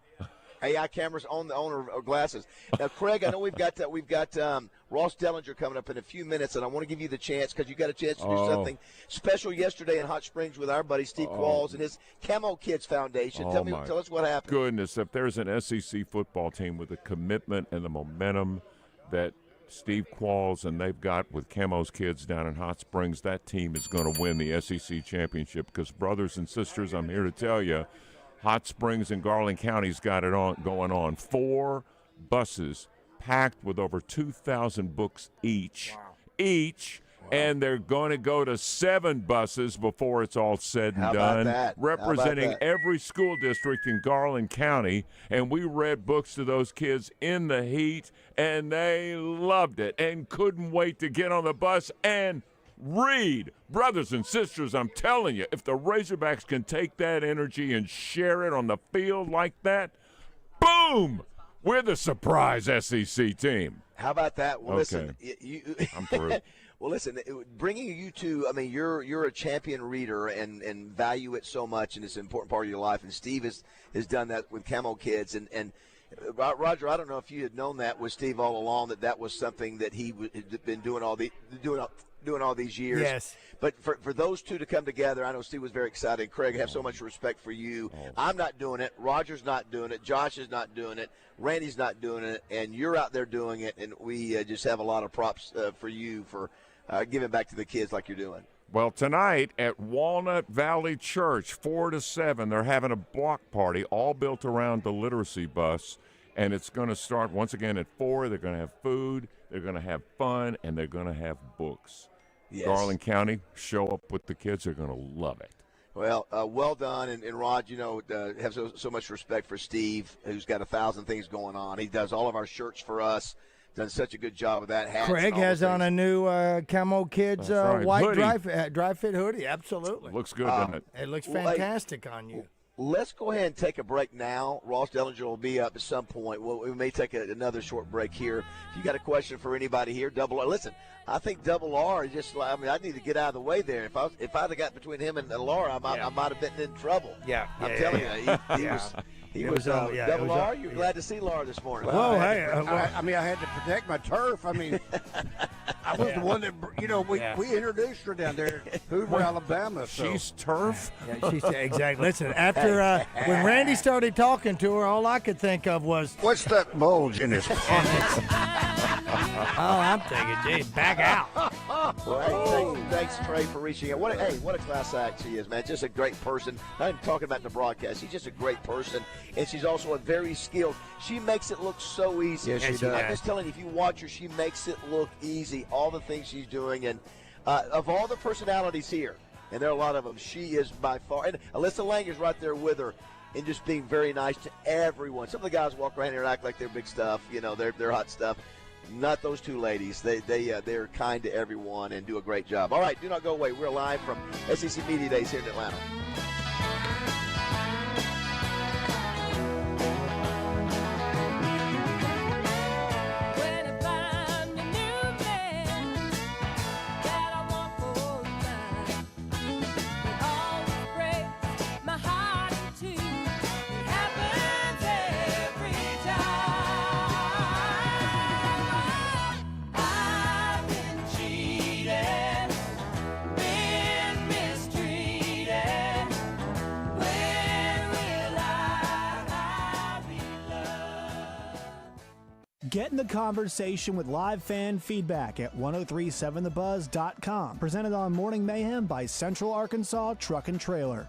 AI cameras on the owner of glasses. Now, Craig, I know we've got Ross Dellinger coming up in a few minutes, and I want to give you the chance because you got a chance to do something special yesterday in Hot Springs with our buddy Steve Qualls and his Camo Kids Foundation. Tell us what happened. Goodness, if there's an SEC football team with the commitment and the momentum that Steve Qualls and they've got with Camo's Kids down in Hot Springs, that team is going to win the SEC championship because, brothers and sisters, I'm here to tell you, Hot Springs and Garland County's got it going on. 4 buses packed with over 2,000 books each. Wow. And they're going to go to 7 buses before it's all said and done, representing every school district in Garland County. And we read books to those kids in the heat, and they loved it and couldn't wait to get on the bus and read. Brothers and sisters, I'm telling you, if the Razorbacks can take that energy and share it on the field like that, boom, we're the surprise SEC team. How about that? Well, okay. Listen, I'm through. Well, listen, bringing you to, I mean, you're a champion reader and value it so much, and it's an important part of your life, and Steve has done that with Camo Kids, and Roger, I don't know if you had known that with Steve all along, that was something that he had been doing all these years. Yes. But for those two to come together, I know Steve was very excited. Craig, I have so much respect for you. I'm not doing it. Roger's not doing it. Josh is not doing it. Randy's not doing it. And you're out there doing it. And we just have a lot of props for you for giving back to the kids like you're doing. Well, tonight at Walnut Valley Church, 4 to 7, they're having a block party all built around the literacy bus. And it's going to start once again at 4. They're going to have food, they're going to have fun, and they're going to have books. Yes. Garland County, show up with the kids. They're going to love it. Well, well done. And Rod, have so much respect for Steve, who's got 1,000 things going on. He does all of our shirts for us. Done such a good job with that. Hats Craig has on a new Camo Kids white dry fit hoodie. Absolutely. Looks good, doesn't it? It looks fantastic on you. Let's go ahead and take a break now. Ross Dellinger will be up at some point. We may take another short break here. If you got a question for anybody here, Double R. Listen, I think Double R is just. I need to get out of the way there. If I'd have got between him and Laura, I might have been in trouble. Yeah, I'm telling you, he was Double R. You're glad to see Laura this morning. Well, hey, I had to protect my turf. I mean, I was the one that we introduced her down there, Hoover, Alabama. So. She's turf. Yeah, she's exactly. Listen, after when Randy started talking to her, all I could think of was, what's that bulge in his pocket? I'm thinking, geez, back out. Well, thanks, Trey, for reaching out. What a class act she is, man. Just a great person. Not even talking about in the broadcast. She's just a great person, and she's also a very skilled. She makes it look so easy. Yes, she does. I'm just telling you, if you watch her, she makes it look easy. All the things she's doing, and of all the personalities here, and there are a lot of them, she is by far. And Alyssa Lang is right there with her, and just being very nice to everyone. Some of the guys walk around here and act like they're big stuff. They're hot stuff. Not those two ladies. They're kind to everyone and do a great job. All right, do not go away. We're live from SEC Media Days here in Atlanta. Get in the conversation with live fan feedback at 1037thebuzz.com. Presented on Morning Mayhem by Central Arkansas Truck and Trailer.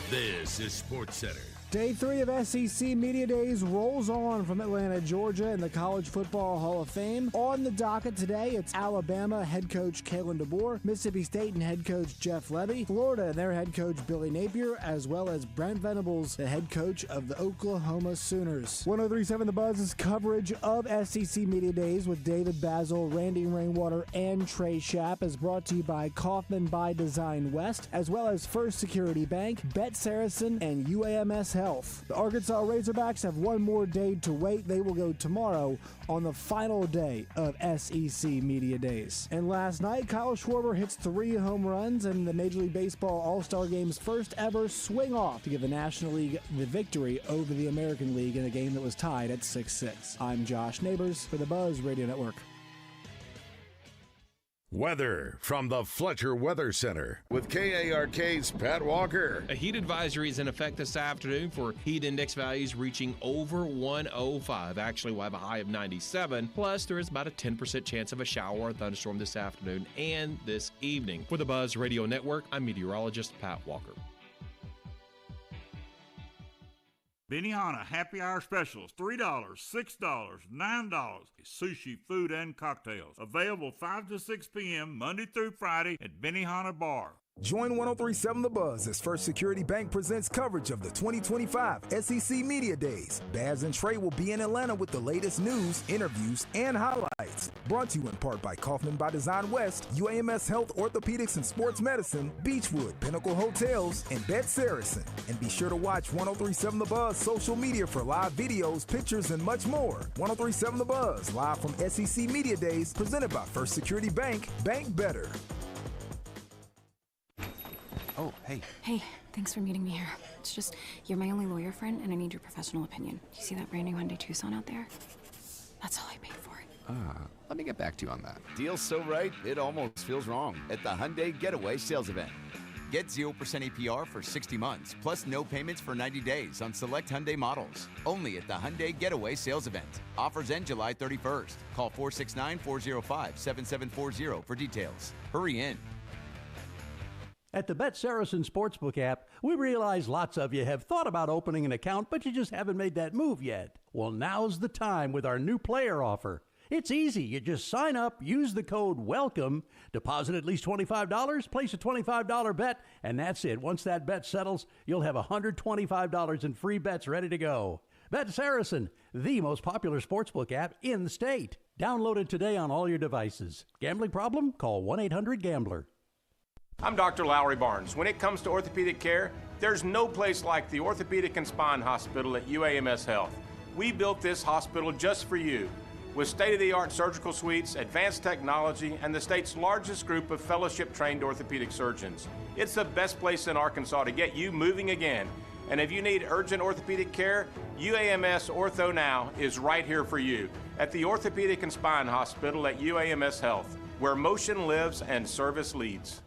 This is SportsCenter. Day 3 of SEC Media Days rolls on from Atlanta, Georgia in the College Football Hall of Fame. On the docket today, it's Alabama head coach Kalen DeBoer, Mississippi State and head coach Jeff Lebby, Florida and their head coach Billy Napier, as well as Brent Venables, the head coach of the Oklahoma Sooners. 1037 The Buzz's coverage of SEC Media Days with David BAZZEL, Randy Rainwater, and Trey Schapp is brought to you by Kaufman by Design West, as well as First Security Bank, Bet Saracen, and UAMS Health. The Arkansas Razorbacks have one more day to wait. They will go tomorrow on the final day of SEC Media Days. And last night, Kyle Schwarber hits 3 home runs in the Major League Baseball All-Star Game's first ever swing-off to give the National League the victory over the American League in a game that was tied at 6-6. I'm Josh Neighbors for the Buzz Radio Network. Weather from the Fletcher Weather Center with KARK's Pat Walker. A heat advisory is in effect this afternoon for heat index values reaching over 105. Actually, we'll have a high of 97. Plus, there is about a 10% chance of a shower or thunderstorm this afternoon and this evening. For the Buzz Radio Network, I'm meteorologist Pat Walker. Benihana Happy Hour Specials, $3, $6, $9. Sushi, food, and cocktails. Available 5 to 6 p.m. Monday through Friday at Benihana Bar. Join 1037 The Buzz as First Security Bank presents coverage of the 2025 SEC Media Days. Baz and Trey will be in Atlanta with the latest news, interviews, and highlights. Brought to you in part by Kaufman by Design West, UAMS Health, Orthopedics, and Sports Medicine, Beechwood, Pinnacle Hotels, and Bet Saracen. And be sure to watch 1037 The Buzz social media for live videos, pictures, and much more. 1037 The Buzz, live from SEC Media Days, presented by First Security Bank. Bank better. Oh, hey. Hey, thanks for meeting me here. It's just, you're my only lawyer friend, and I need your professional opinion. Do you see that brand new Hyundai Tucson out there? That's all I paid for it. Let me get back to you on that. Deal's so right, it almost feels wrong at the Hyundai Getaway Sales Event. Get 0% APR for 60 months, plus no payments for 90 days on select Hyundai models. Only at the Hyundai Getaway Sales Event. Offers end July 31st. Call 469-405-7740 for details. Hurry in. At the Bet Saracen Sportsbook app, we realize lots of you have thought about opening an account, but you just haven't made that move yet. Well, now's the time with our new player offer. It's easy. You just sign up, use the code WELCOME, deposit at least $25, place a $25 bet, and that's it. Once that bet settles, you'll have $125 in free bets ready to go. Bet Saracen, the most popular sportsbook app in the state. Download it today on all your devices. Gambling problem? Call 1-800-GAMBLER. I'm Dr. Lowry Barnes. When it comes to orthopedic care, there's no place like the Orthopedic and Spine Hospital at UAMS Health. We built this hospital just for you, with state-of-the-art surgical suites, advanced technology, and the state's largest group of fellowship-trained orthopedic surgeons. It's the best place in Arkansas to get you moving again. And if you need urgent orthopedic care, UAMS Ortho Now is right here for you at the Orthopedic and Spine Hospital at UAMS Health, where motion lives and service leads.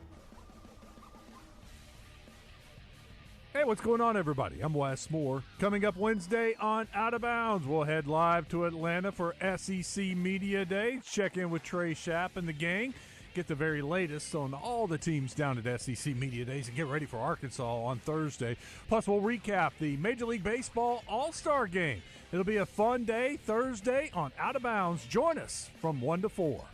Hey, what's going on, everybody? I'm Wes Moore. Coming up Wednesday on Out of Bounds, we'll head live to Atlanta for SEC Media Day. Check in with Trey Schapp and the gang. Get the very latest on all the teams down at SEC Media Days and get ready for Arkansas on Thursday. Plus, we'll recap the Major League Baseball All-Star Game. It'll be a fun day Thursday on Out of Bounds. Join us from 1 to 4.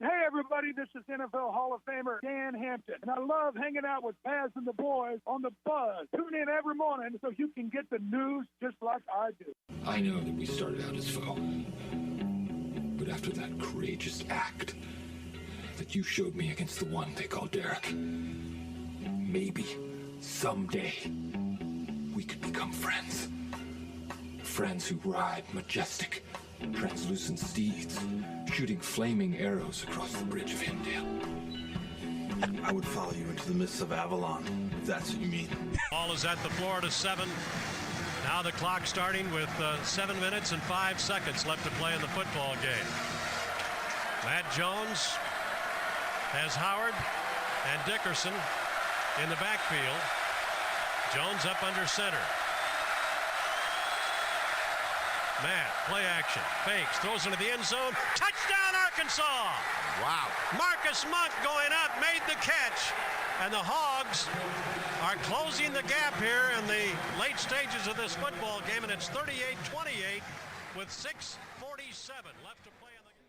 Hey, everybody, this is NFL Hall of Famer Dan Hampton, and I love hanging out with Baz and the boys on The Buzz. Tune in every morning so you can get the news just like I do. I know that we started out as foes, but after that courageous act that you showed me against the one they call Derek, maybe someday we could become friends. Friends who ride majestic, translucent steeds, shooting flaming arrows across the bridge of Hindale. I would follow you into the mists of Avalon, if that's what you mean. Ball is at the Florida 7. Now the clock starting with 7 minutes and 5 seconds left to play in the football game. Matt Jones has Howard. And Dickerson in the backfield. Jones up under center. Matt, play action, fakes, throws into the end zone. Touchdown, Arkansas! Wow. Marcus Monk going up, made the catch. And the Hogs are closing the gap here in the late stages of this football game, and it's 38-28 with 6:47 left to play in the game.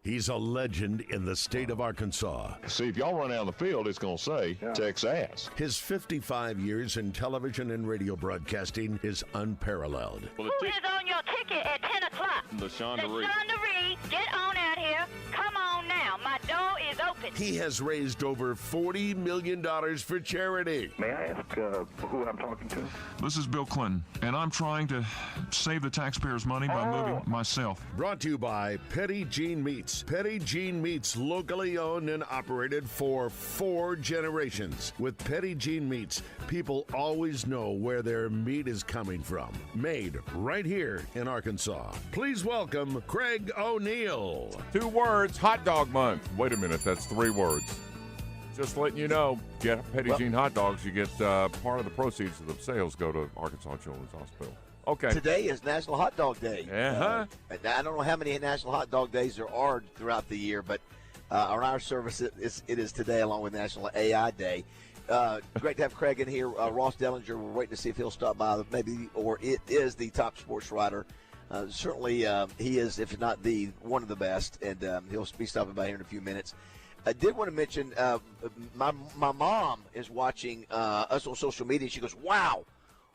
He's a legend in the state of Arkansas. See, if y'all run out on the field, it's going to say Texas. His 55 years in television and radio broadcasting is unparalleled. Who is on your ticket at 10 o'clock? LaShonda Reed, get on out here. Come on now. My door is open. He has raised over $40 million for charity. May I ask who I'm talking to? This is Bill Clinton, and I'm trying to save the taxpayers' money by moving myself. Brought to you by Petty Jean Meats. Petty Jean Meats, locally owned and operated for 4 generations. With Petty Jean Meats, people always know where their meat is coming from. Made right here in Arkansas. Please welcome Craig O'Neill. 2 words, hot dog month. Wait a minute, that's 3 words. Just letting you know, get Petty Jean hot dogs, you get part of the proceeds of the sales go to Arkansas Children's Hospital. Okay. Today is National Hot Dog Day. Uh-huh. I don't know how many National Hot Dog Days there are throughout the year, but on our service, it is today along with National AI Day. Great to have Craig in here. Ross Dellinger, we're waiting to see if he'll stop by, maybe, or it is the top sports writer. Certainly, he is, if not the one of the best, and he'll be stopping by here in a few minutes. I did want to mention my mom is watching us on social media. She goes, wow,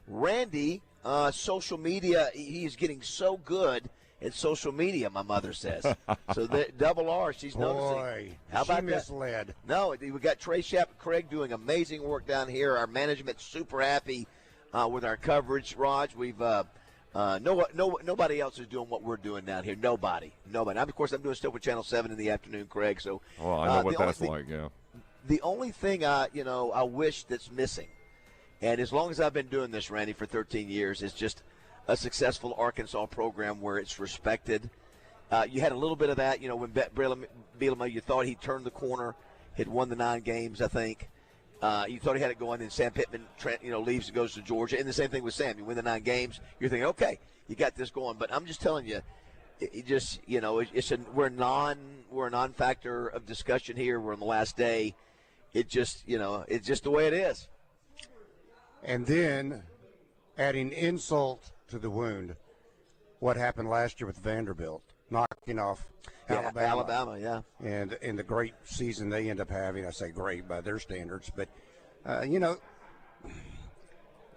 Randy, social media, he's getting so good at social media, my mother says. So the double R, she's noticing. Boy, how about she misled. That? No, we got Trey Shapp and Craig doing amazing work down here. Our management's super happy with our coverage. Raj, we've nobody else is doing what we're doing down here. Nobody. Of course, I'm doing stuff with Channel 7 in the afternoon, Craig. So, well, I know what that's like. Yeah. The only thing I wish that's missing, and as long as I've been doing this, Randy, for 13 years, is just a successful Arkansas program where it's respected. You had a little bit of that, when Bielema, you thought he turned the corner, had won the 9 games, I think. You thought he had it going, and Sam Pittman, leaves and goes to Georgia. And the same thing with Sam. You win the 9 games, you're thinking, okay, you got this going. But I'm just telling you, we're a non-factor of discussion here. We're on the last day. It's just the way it is. And then, adding insult to the wound, what happened last year with Vanderbilt, knocking off Alabama, yeah. And in the great season they end up having, I say great by their standards, but,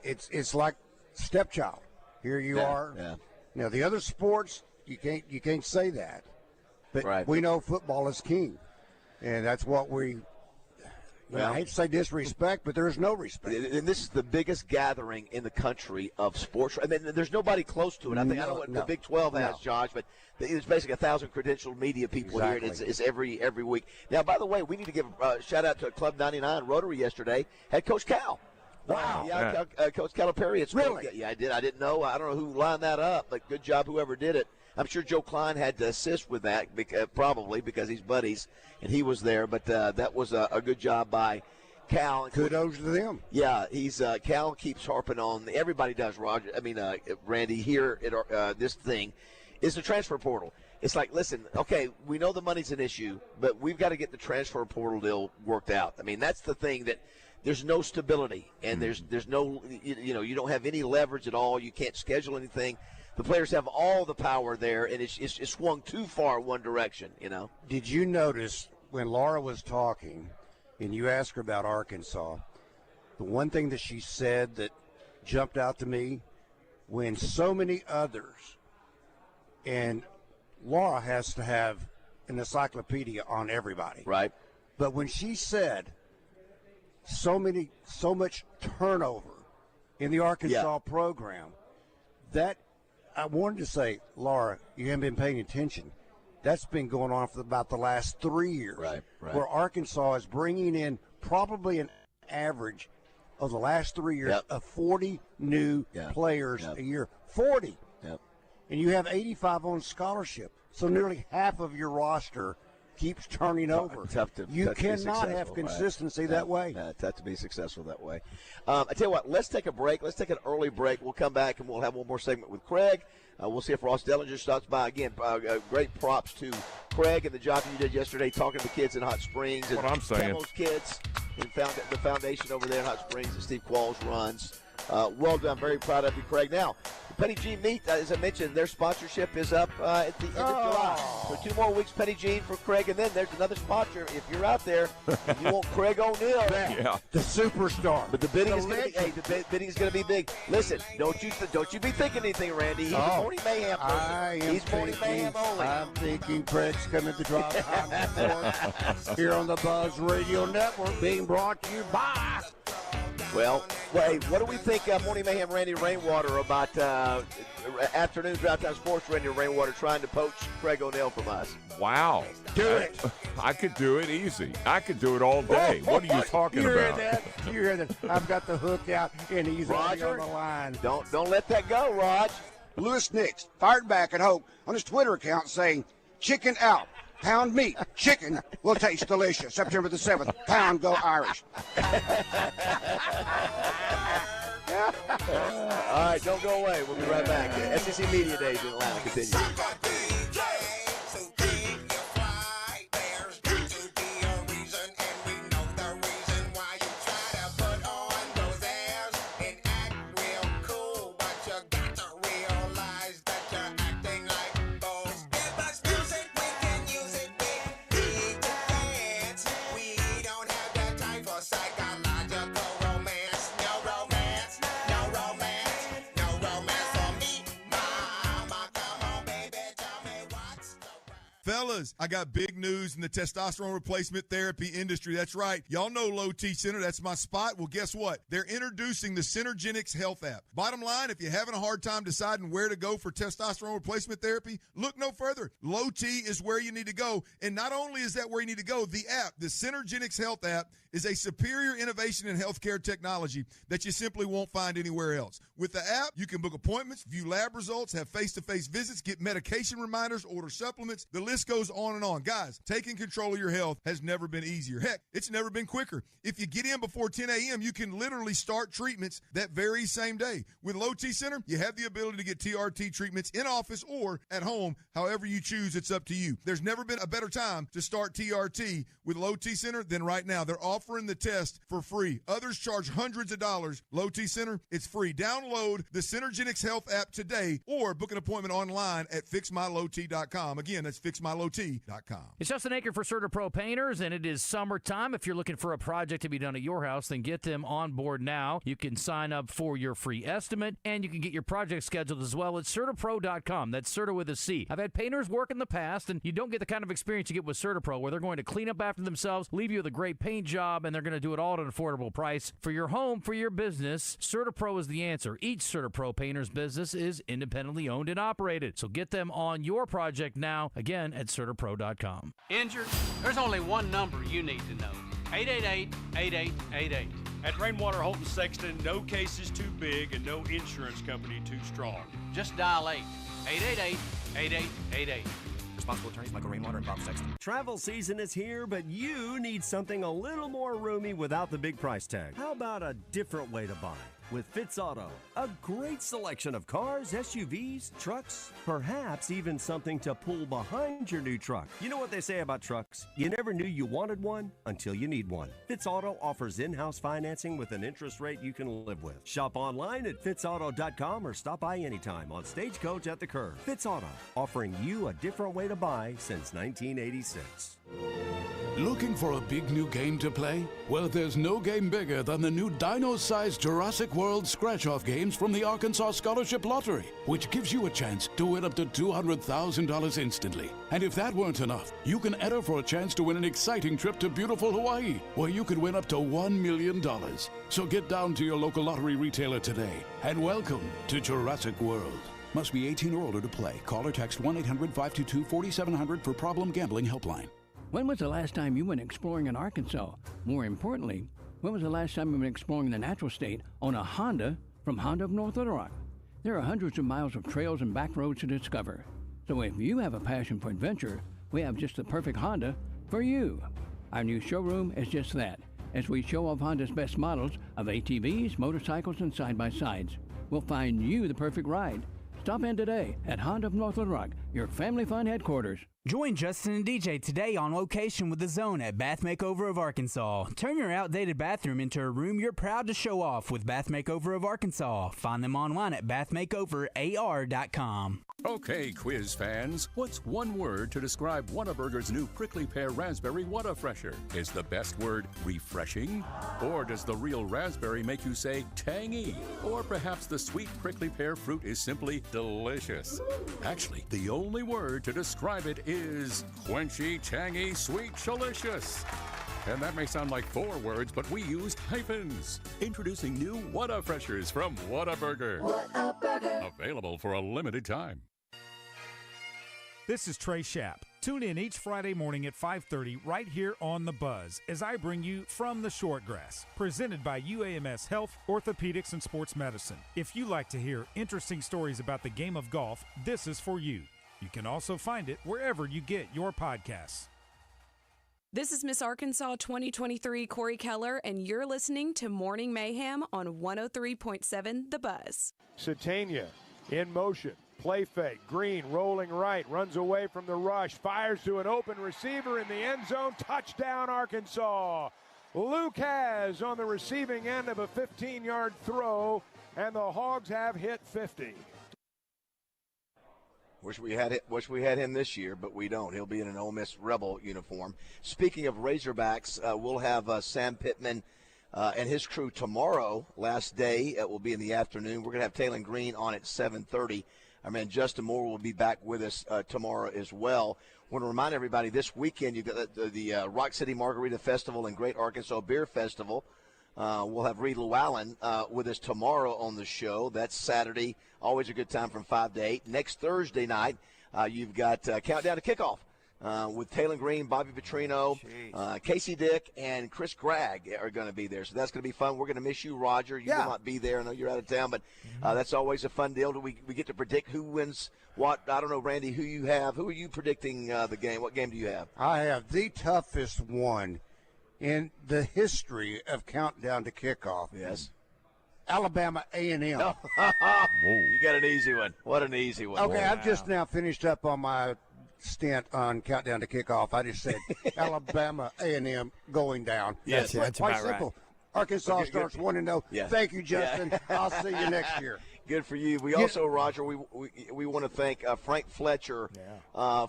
it's like stepchild. Here you are. Yeah. Now, the other sports, you can't say that. But we know football is king. And that's what I hate to say disrespect, but there's no respect. And this is the biggest gathering in the country of sports. I mean, there's nobody close to it. I don't know what the Big 12 has, Josh, but there's basically 1,000 credentialed media people here, and it's every week. Now, by the way, we need to give a shout-out to Club 99 Rotary yesterday. Had Coach Cal. Wow. Coach Calipari. Really? Yeah, I did. I didn't know. I don't know who lined that up, but good job whoever did it. I'm sure Joe Klein had to assist with that, probably because he's buddies, and he was there. But that was a good job by Cal. Kudos to them. Yeah, he's Cal keeps harping on. Everybody does, Roger. Randy, here at this thing is the transfer portal. It's like, listen, okay, we know the money's an issue, but we've got to get the transfer portal deal worked out. I mean, that's the thing that. There's no stability, and there's no, you don't have any leverage at all. You can't schedule anything. The players have all the power there, and it's swung too far one direction, Did you notice when Laura was talking and you asked her about Arkansas, the one thing that she said that jumped out to me, when so many others, and Laura has to have an encyclopedia on everybody. Right. But when she said so much turnover in the Arkansas program, that I wanted to say, Laura, you haven't been paying attention. That's been going on for about the last 3 years, right. Where Arkansas is bringing in probably an average of the last 3 years of 40 new players a year. 40. Yep. And you have 85 on scholarship. So nearly half of your roster keeps turning over. You cannot have consistency that way. Tough to be successful that way. I tell you what, let's take a break. Let's take an early break. We'll come back and we'll have one more segment with Craig. We'll see if Ross Dellinger stops by. Again, great props to Craig and the job you did yesterday talking to the kids in Hot Springs. And what I'm saying. Camo's kids and the foundation over there in Hot Springs that Steve Qualls runs. Well done. Very proud of you, Craig. Now, Petty Jean Meat, as I mentioned, their sponsorship is up at the end of July. So 2 more weeks, Petty Jean for Craig, and then there's another sponsor. If you're out there and you want Craig O'Neill, the superstar. But the bidding is going to be the bidding is going to be big. Listen, don't you be thinking anything, Randy. He's a Morning Mayhem person. He's Morning Mayhem only. I'm thinking Craig's coming to drop time here on the Buzz Radio Network, being brought to you by. Well, hey, what do we think, Morning Mayhem Randy Rainwater, about afternoon drive time sports Randy Rainwater trying to poach Craig O'Neill from us? Wow. Do it. I could do it easy. I could do it all day. What are you talking about? You hear that? I've got the hook out, and he's Roger, on the line. Don't let that go, Raj. Lewis Nix fired back at Hope on his Twitter account saying, "Chicken out. Pound meat. Chicken will taste delicious. September the 7th. Pound go Irish." All right, don't go away. We'll be right back. SEC Media Days in Atlanta continues. Fellas, I got big news in the testosterone replacement therapy industry. That's right. Y'all know Low T Center. That's my spot. Well, guess what? They're introducing the Synergenics Health app. Bottom line, if you're having a hard time deciding where to go for testosterone replacement therapy, look no further. Low T is where you need to go. And not only is that where you need to go, the app, the Synergenics Health app, is a superior innovation in healthcare technology that you simply won't find anywhere else. With the app, you can book appointments, view lab results, have face-to-face visits, get medication reminders, order supplements. The list goes on and on. Guys, taking control of your health has never been easier. Heck, it's never been quicker. If you get in before 10 a.m., you can literally start treatments that very same day. With Low T Center, you have the ability to get TRT treatments in office or at home. However you choose, it's up to you. There's never been a better time to start TRT with Low T Center than right now. They're offering the test for free. Others charge hundreds of dollars. Low T Center, it's free. Download the Synergenics Health app today or book an appointment online at fixmylowt.com. Again, that's fixmylowt.com. It's Justin Aker for Certapro Painters, and it is summertime. If you're looking for a project to be done at your house, then get them on board now. You can sign up for your free estimate, and you can get your project scheduled as well at Certapro.com. That's Certa with a C. I've had painters work in the past, and you don't get the kind of experience you get with Certapro, where they're going to clean up after themselves, leave you with a great paint job, and they're going to do it all at an affordable price. For your home, for your business, Certapro is the answer. Each Certapro painter's business is independently owned and operated. So get them on your project now, again, at Certapro.com. Injured? There's only one number you need to know. 888-8888. At Rainwater Holton Sexton, no case is too big and no insurance company too strong. Just dial 888-8888. Responsible attorneys Michael Rainwater and Bob Sexton. Travel season is here, but you need something a little more roomy without the big price tag. How about a different way to buy? With Fitz Auto, a great selection of cars, SUVs, trucks, perhaps even something to pull behind your new truck. You know what they say about trucks? You never knew you wanted one until you need one. Fitz Auto offers in-house financing with an interest rate you can live with. Shop online at fitzauto.com or stop by anytime on Stagecoach at the Curve. Fitz Auto, offering you a different way to buy since 1986. Looking for a big new game to play? Well, there's no game bigger than the new dino-sized Jurassic World scratch-off games from the Arkansas Scholarship Lottery, which gives you a chance to win up to $200,000 instantly. And if that weren't enough, you can enter for a chance to win an exciting trip to beautiful Hawaii, where you could win up to $1 million. So get down to your local lottery retailer today, and welcome to Jurassic World. Must be 18 or older to play. Call or text 1-800-522-4700 for Problem Gambling Helpline. When was the last time you went exploring in Arkansas? More importantly, when was the last time you went exploring the natural state on a Honda from Honda of North Little Rock? There are hundreds of miles of trails and back roads to discover. So if you have a passion for adventure, we have just the perfect Honda for you. Our new showroom is just that, as we show off Honda's best models of ATVs, motorcycles, and side-by-sides. We'll find you the perfect ride. Stop in today at Honda of North Little Rock, your family fun headquarters. Join Justin and DJ today on location with The Zone at Bath Makeover of Arkansas. Turn your outdated bathroom into a room you're proud to show off with Bath Makeover of Arkansas. Find them online at bathmakeoverar.com. Okay, quiz fans, what's one word to describe Whataburger's new Prickly Pear Raspberry Whata-Fresher? Is the best word refreshing? Or does the real raspberry make you say tangy? Or perhaps the sweet prickly pear fruit is simply delicious? Actually, the only word to describe it is quenchy, tangy, sweet, delicious. And that may sound like 4 words, but we used hyphens. Introducing new Whata-Freshers from Whataburger. Whataburger. Available for a limited time. This is Trey Schapp. Tune in each Friday morning at 5:30 right here on The Buzz as I bring you From the Shortgrass, presented by UAMS Health, Orthopedics, and Sports Medicine. If you like to hear interesting stories about the game of golf, this is for you. You can also find it wherever you get your podcasts. This is Miss Arkansas 2023 Corey Keller, and you're listening to Morning Mayhem on 103.7 The Buzz. Satania in motion. Play fake. Green rolling right. Runs away from the rush. Fires to an open receiver in the end zone. Touchdown, Arkansas. Luke has on the receiving end of a 15-yard throw, and the Hogs have hit 50. Wish we had him this year, but we don't. He'll be in an Ole Miss Rebel uniform. Speaking of Razorbacks, we'll have Sam Pittman and his crew tomorrow. Last day, it will be in the afternoon. We're going to have Taylor Green on at 7:30. Our man Justin Moore will be back with us tomorrow as well. I want to remind everybody, this weekend you've got the Rock City Margarita Festival and Great Arkansas Beer Festival. We'll have Reed Llewellyn with us tomorrow on the show. That's Saturday. Always a good time from 5 to 8. Next Thursday night, you've got Countdown to Kickoff with Taylor Green, Bobby Petrino, Casey Dick, and Chris Gregg are going to be there. So that's going to be fun. We're going to miss you, Roger. You will not be there. I know you're out of town, but that's always a fun deal. We get to predict who wins what. I don't know, Randy, who you have. Who are you predicting the game? What game do you have? I have the toughest one in the history of Countdown to Kickoff. Yes. Alabama A&M. You got an easy one. What an easy one. Okay, I've just now finished up on my stint on Countdown to Kickoff. I just said Alabama A&M going down. Yes, that's quite simple. Right. Arkansas starts 1-0. Yeah. Thank you, Justin. Yeah. I'll see you next year. Good for you. We also, Roger, we want to thank Frank Fletcher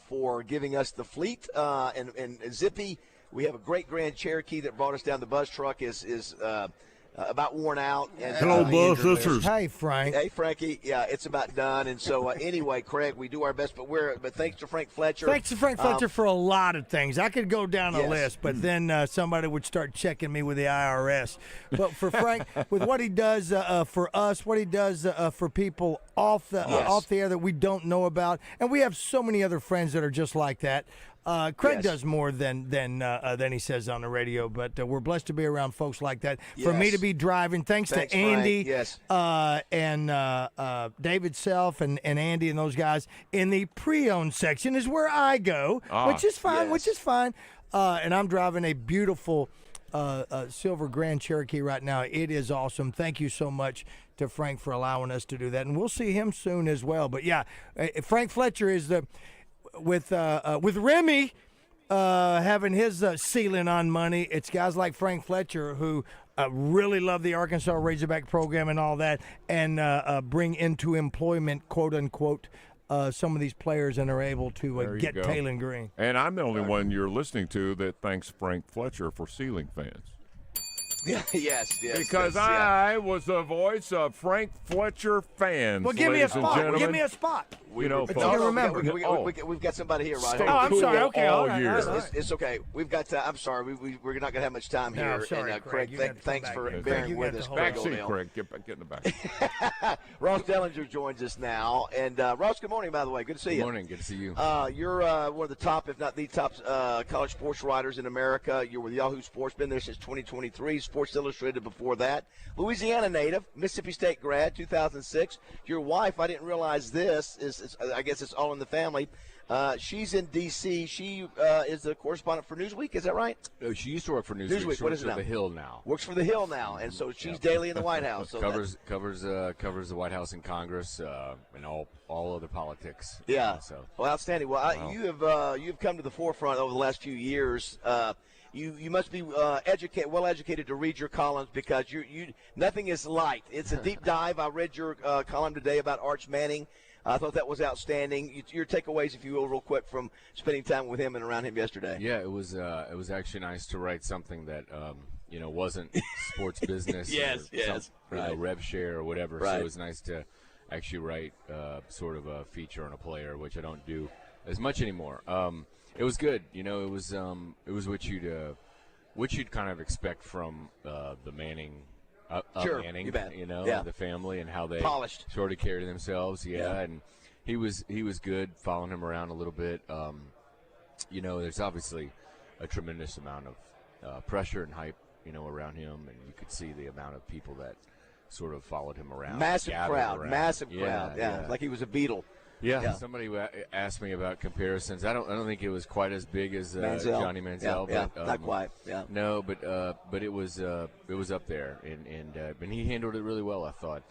for giving us the fleet and Zippy. We have a great Grand Cherokee that brought us down. The bus truck is about worn out. And, hello, bus sisters. Hey, Frank. Hey, Frankie. Yeah, it's about done. And so, anyway, Craig, we do our best. But thanks to Frank Fletcher. Thanks to Frank Fletcher for a lot of things. I could go down a list, but then somebody would start checking me with the IRS. But for Frank, with what he does for us, what he does for people off the air that we don't know about, and we have so many other friends that are just like that. Craig does more than he says on the radio, but we're blessed to be around folks like that. For me to be driving, thanks to Andy and David Self and Andy and those guys in the pre-owned section is where I go, which is fine. And I'm driving a beautiful silver Grand Cherokee right now. It is awesome. Thank you so much to Frank for allowing us to do that, and we'll see him soon as well. But yeah, Frank Fletcher is with Remy having his ceiling on money. It's guys like Frank Fletcher who really love the Arkansas Razorback program and all that, and bring into employment, quote unquote, some of these players, and are able to get Taylor Green. And I'm the only one you're listening to that thanks Frank Fletcher for ceiling fans. Yes. Because I was the voice of Frank Fletcher fans. Well, give me a spot. Give me a spot. You know, folks. Remember. We've got somebody here, right? I'm sorry. Okay, all right. It's okay. We've got. I'm sorry. We're not going to have much time here. No, sorry, and Craig. Thanks for bearing with us. Back seat, Craig. Get in the back. Ross Dellinger joins us now, and Ross, good morning. By the way, good to see you. Good morning. Good to see you. You're one of the top, if not the top, college sports writers in America. You're with Yahoo Sports. Been there since 2023. Sports Illustrated before that. Louisiana native, Mississippi State grad, 2006. Your wife, I didn't realize this, I guess it's all in the family, She's in D.C. She is the correspondent for Newsweek. Is that right? No, she used to work for Newsweek. Newsweek. She What works is it for now? The Hill now. Works for The Hill now, and so she's daily in the White House. So covers the White House and Congress and all other politics. Yeah. So Well, outstanding. Well, you've come to the forefront over the last few years. You must be well educated to read your columns because you nothing is light. It's a deep dive. I read your column today about Arch Manning. I thought that was outstanding. Your takeaways, if you will, real quick, from spending time with him and around him yesterday. Yeah, it was actually nice to write something that wasn't sports business. Yes. Right. Rev share or whatever. Right. So it was nice to actually write sort of a feature on a player, which I don't do as much anymore. It was good. It was what you'd kind of expect from the Manning. Sure, Manning, you bet. The family and how they polished sort of carry themselves. Yeah, and he was good. Following him around a little bit. There's obviously a tremendous amount of pressure and hype, around him, and you could see the amount of people that sort of followed him around. Massive crowd. Yeah, like he was a Beatle. Yeah. Somebody asked me about comparisons. I don't think it was quite as big as Johnny Manziel. Yeah, but, not quite. Yeah. No, but it was up there, and he handled it really well. I thought.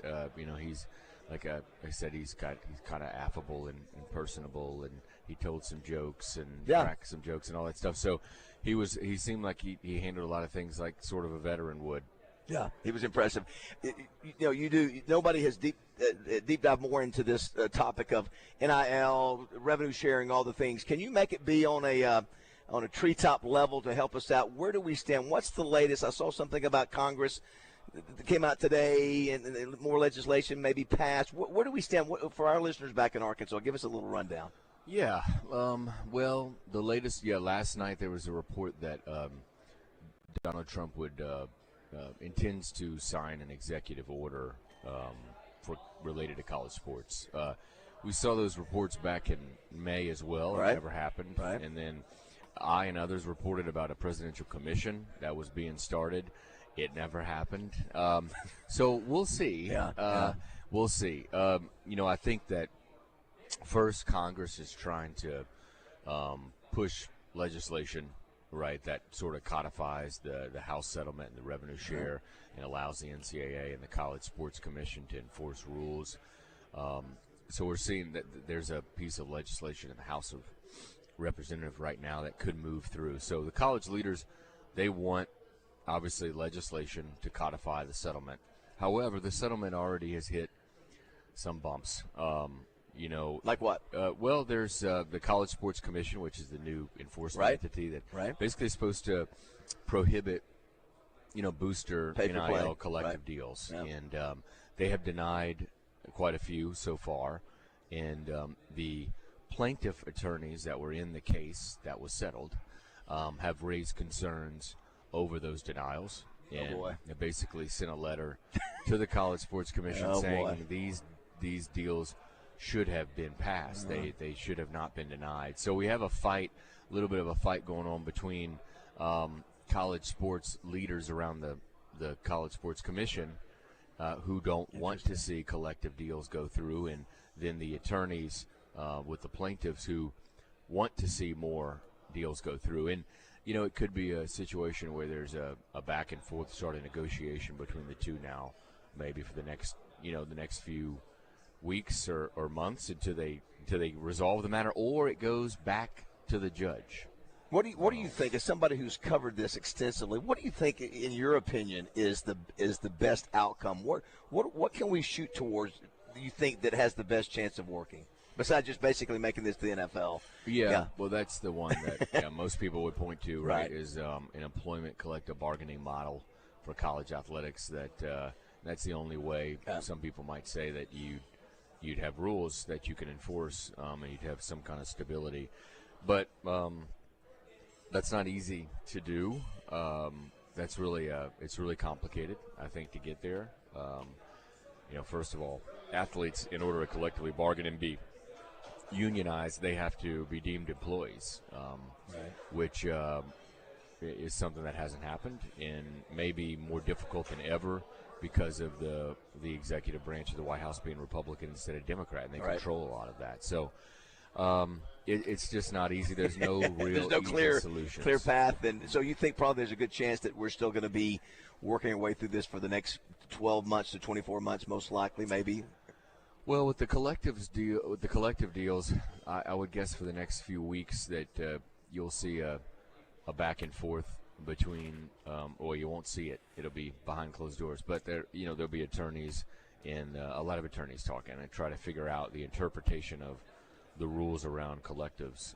He's like I said, he's kind of affable and personable, and he told some jokes and cracked some jokes and all that stuff. So he seemed like he handled a lot of things like sort of a veteran would. Yeah, he was impressive. Nobody has deep dive more into this topic of NIL, revenue sharing, all the things. Can you make it be on a treetop level to help us out? Where do we stand? What's the latest? I saw something about Congress that came out today, and more legislation may be passed. Where do we stand for our listeners back in Arkansas? Give us a little rundown. Yeah. Well, the latest. Yeah, last night there was a report that Donald Trump intends to sign an executive order related to college sports. We saw those reports back in May as well. Right. It never happened. Right. And then I and others reported about a presidential commission that was being started. It never happened. So we'll see. We'll see. I think that first Congress is trying to push legislation, right, that sort of codifies the House settlement and the revenue share and allows the NCAA and the College Sports Commission to enforce rules. So we're seeing that there's a piece of legislation in the House of Representatives right now that could move through. So the college leaders, they want, obviously, legislation to codify the settlement. However, the settlement already has hit some bumps. Like what? Well, there's the College Sports Commission, which is the new enforcement entity that basically is supposed to prohibit, booster NIL collective deals. Yeah. And they have denied quite a few so far. And the plaintiff attorneys that were in the case that was settled have raised concerns over those denials. And they basically sent a letter to the College Sports Commission saying these deals should have been passed. They should have not been denied. So we have a little bit of a fight going on between college sports leaders around the College Sports Commission who don't want to see collective deals go through, and then the attorneys with the plaintiffs who want to see more deals go through. And, it could be a situation where there's a back and forth sort of negotiation between the two now, maybe for the next few weeks or months until they resolve the matter, or it goes back to the judge. What do you think, as somebody who's covered this extensively, what do you think, in your opinion, is the best outcome? What can we shoot towards, do you think, that has the best chance of working, besides just basically making this the NFL? Yeah. Well, that's the one that most people would point to, right. Is an employment collective bargaining model for college athletics. That's the only way. Some people might say that you'd have rules that you can enforce, and you'd have some kind of stability. But that's not easy to do. It's really complicated, I think, to get there. First of all, athletes, in order to collectively bargain and be unionized, they have to be deemed employees, which is something that hasn't happened and may be more difficult than ever because of the executive branch of the White House being Republican instead of Democrat, and they control a lot of that. So It's just not easy. There's no real there's no easy solutions. clear path. And so you think probably there's a good chance that we're still going to be working our way through this for the next 12 months to 24 months, most likely, maybe? Well, with the collective deals, I would guess for the next few weeks that you'll see a back and forth between, or you won't see it. It'll be behind closed doors. But there'll be attorneys and a lot of attorneys talking and try to figure out the interpretation of the rules around collectives.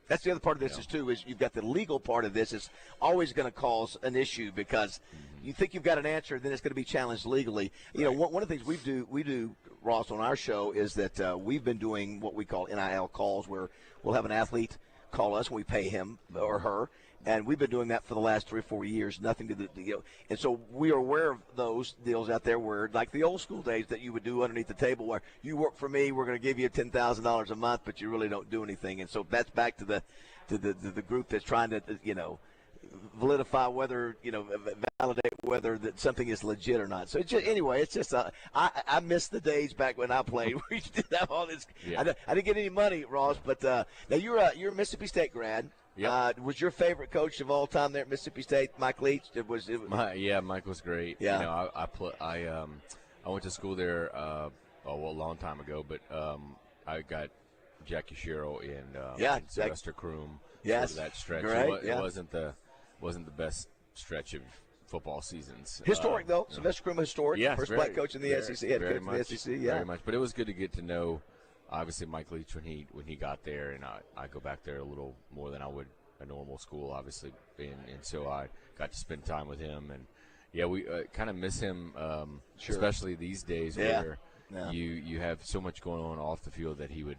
That's the other part of this too, is you've got the legal part of this. It's always going to cause an issue because you think you've got an answer, then it's going to be challenged legally. You know, one of the things we do, Ross, on our show is that we've been doing what we call NIL calls, where we'll have an athlete call us, we pay him or her, and we've been doing that for the last 3 or 4 years. Nothing to and so we are aware of those deals out there where, like the old school days that you would do underneath the table, where you work for me, we're going to give you $10,000 a month, but you really don't do anything. And so that's back to the group that's trying to validify whether validate whether that something is legit or not. So it's just I miss the days back when I played where you did have all this. Yeah. I didn't get any money, Ross, but now you're a Mississippi State grad. Yep. Was your favorite coach of all time there at Mississippi State Mike Leach? Mike was great. Yeah. I went to school there a long time ago, but I got Jackie Sherrill and Sylvester Kroom. Yes, that stretch. Great, it wasn't the best stretch of football seasons. Historic though, Sylvester Kroom historic. Yeah, first black coach in the SEC. Head coach in the SEC. Yeah, very much. But it was good to get to know. Obviously, Mike Leach when he got there, and I go back there a little more than I would a normal school, obviously, and so I got to spend time with him, and we kind of miss him, especially these days where you have so much going on off the field that he would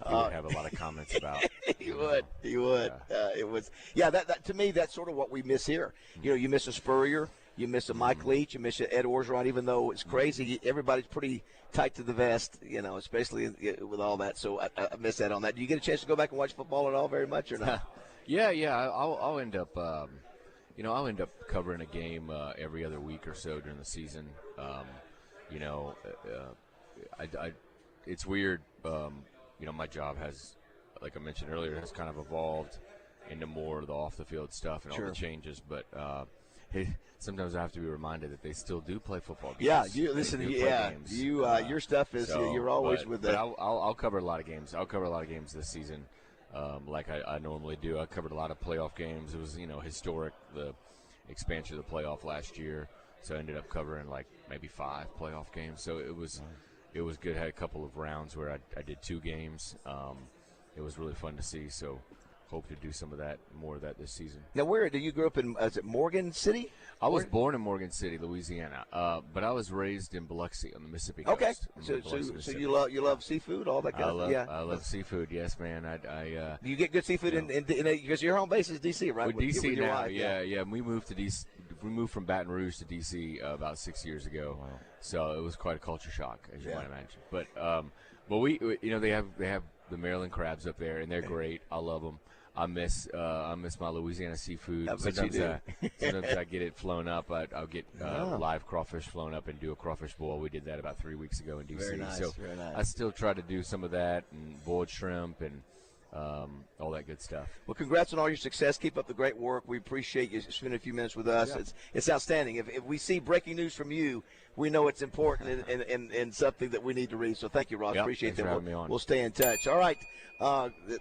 have a lot of comments about. He would. It was that to me that's sort of what we miss here. You know, you miss a Spurrier. You miss a Mike Leach. You miss an Ed Orgeron. Even though it's crazy, everybody's pretty tight to the vest, especially with all that. So I miss that on that. Do you get a chance to go back and watch football at all very much or not? Yeah. I'll end up, I'll end up covering a game every other week or so during the season. It's weird. My job has, like I mentioned earlier, has kind of evolved into more of the off-the-field stuff and all the changes, but sometimes I have to be reminded that they still do play football games. Yeah, your stuff is you're always with the. I'll cover a lot of games. I'll cover a lot of games this season, like I normally do. I covered a lot of playoff games. It was historic, the expansion of the playoff last year. So I ended up covering like maybe 5 playoff games. So it was good. I had a couple of rounds where I did 2 games. It was really fun to see. So. Hope to do some of that, more of that this season. Now, where did you grow up in? Is it Morgan City? I was born in Morgan City, Louisiana, but I was raised in Biloxi on the Mississippi coast. Okay, so you love seafood, all that kind of stuff. I love seafood. Yes, man. Do you get good seafood in because your home base is DC, right? With DC now, yeah. We moved to DC. We moved from Baton Rouge to DC about 6 years ago, so it was quite a culture shock, as you might imagine. But we they have the Maryland crabs up there, and they're great. I love them. I miss my Louisiana seafood. Sometimes I get it flown up. I'll get live crawfish flown up and do a crawfish boil. We did that about 3 weeks ago in D.C. Very nice, so very nice. I still try to do some of that and boiled shrimp and all that good stuff. Well, congrats on all your success. Keep up the great work. We appreciate you spending a few minutes with us. Yeah. It's outstanding. If we see breaking news from you, we know it's important and something that we need to read. So thank you, Ross. Appreciate that. We'll stay in touch. All right.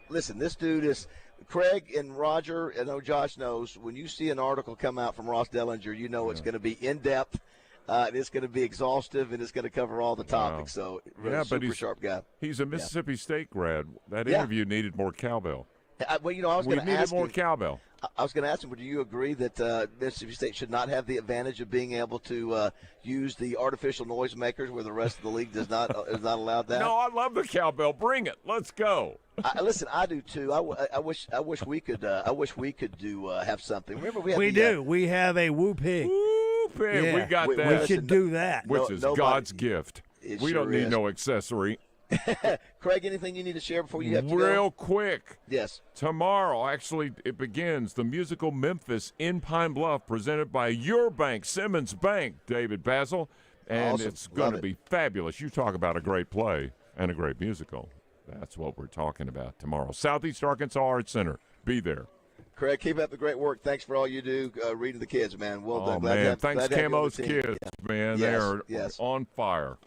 Listen, this dude is – Craig and Roger, I know Josh knows, when you see an article come out from Ross Dellinger, you know it's going to be in-depth, it's going to be exhaustive, and it's going to cover all the topics. So, super sharp guy. He's a Mississippi State grad. That interview needed more cowbell. I was going to ask more cowbell. I was going to ask him, would you agree that Mississippi State should not have the advantage of being able to use the artificial noisemakers where the rest of the league is not allowed that? No, I love the cowbell. Bring it. Let's go. Listen, I do too. I wish we could have something. Remember we have a whoop pig. Whoop pig. Yeah. We got that. We should do that. Which is God's gift. We don't need no accessory. Craig, anything you need to share before you have to go? Real quick. Yes. Tomorrow, actually, it begins the musical Memphis in Pine Bluff, presented by your bank, Simmons Bank, David BAZZEL, and awesome. It's going to be fabulous. You talk about a great play and a great musical. That's what we're talking about tomorrow. Southeast Arkansas Arts Center. Be there. Craig, keep up the great work. Thanks for all you do reading the kids, man. Well done. Man. Thanks, Camo's kids, man. Yes, They're on fire.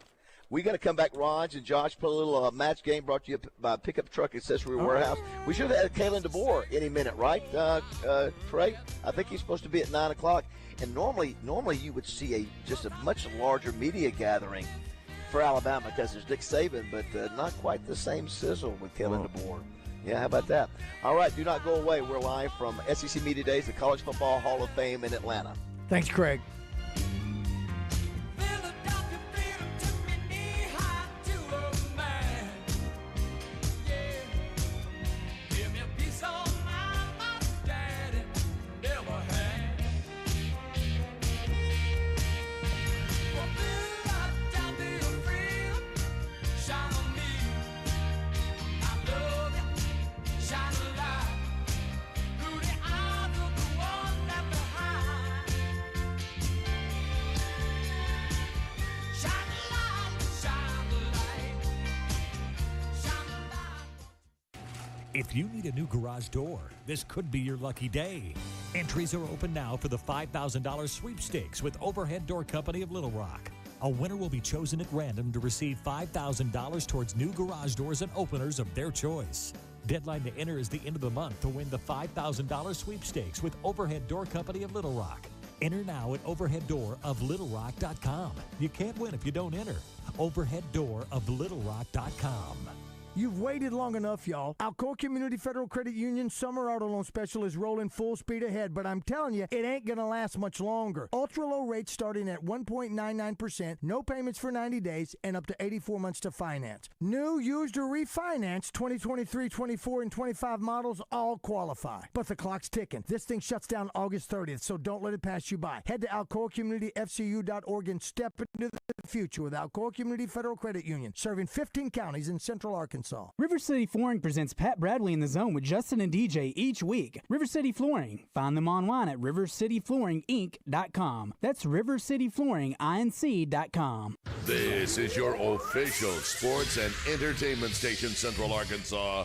We got to come back, Raj and Josh, put a little match game brought to you by Pickup Truck Accessory Warehouse. We should have had Kalen DeBoer any minute, right, Trey? I think he's supposed to be at 9 o'clock. And normally you would see just a much larger media gathering for Alabama because there's Nick Saban, but not quite the same sizzle with Kalen DeBoer. Yeah, how about that? All right, do not go away. We're live from SEC Media Days, the College Football Hall of Fame in Atlanta. Thanks, Craig. If you need a new garage door, this could be your lucky day. Entries are open now for the $5,000 sweepstakes with Overhead Door Company of Little Rock. A winner will be chosen at random to receive $5,000 towards new garage doors and openers of their choice. Deadline to enter is the end of the month to win the $5,000 sweepstakes with Overhead Door Company of Little Rock. Enter now at overheaddooroflittlerock.com. You can't win if you don't enter. Overheaddooroflittlerock.com. You've waited long enough, y'all. Alcoa Community Federal Credit Union Summer Auto Loan Special is rolling full speed ahead, but I'm telling you, it ain't going to last much longer. Ultra-low rates starting at 1.99%, no payments for 90 days, and up to 84 months to finance. New, used, or refinance 2023, 24, and 25 models all qualify. But the clock's ticking. This thing shuts down August 30th, so don't let it pass you by. Head to alcoacommunityfcu.org and step into the future with Alcoa Community Federal Credit Union, serving 15 counties in Central Arkansas. River City Flooring presents Pat Bradley in the Zone with Justin and DJ each week. River City Flooring. Find them online at rivercityflooringinc.com. That's rivercityflooringinc.com. This is your official sports and entertainment station, Central Arkansas.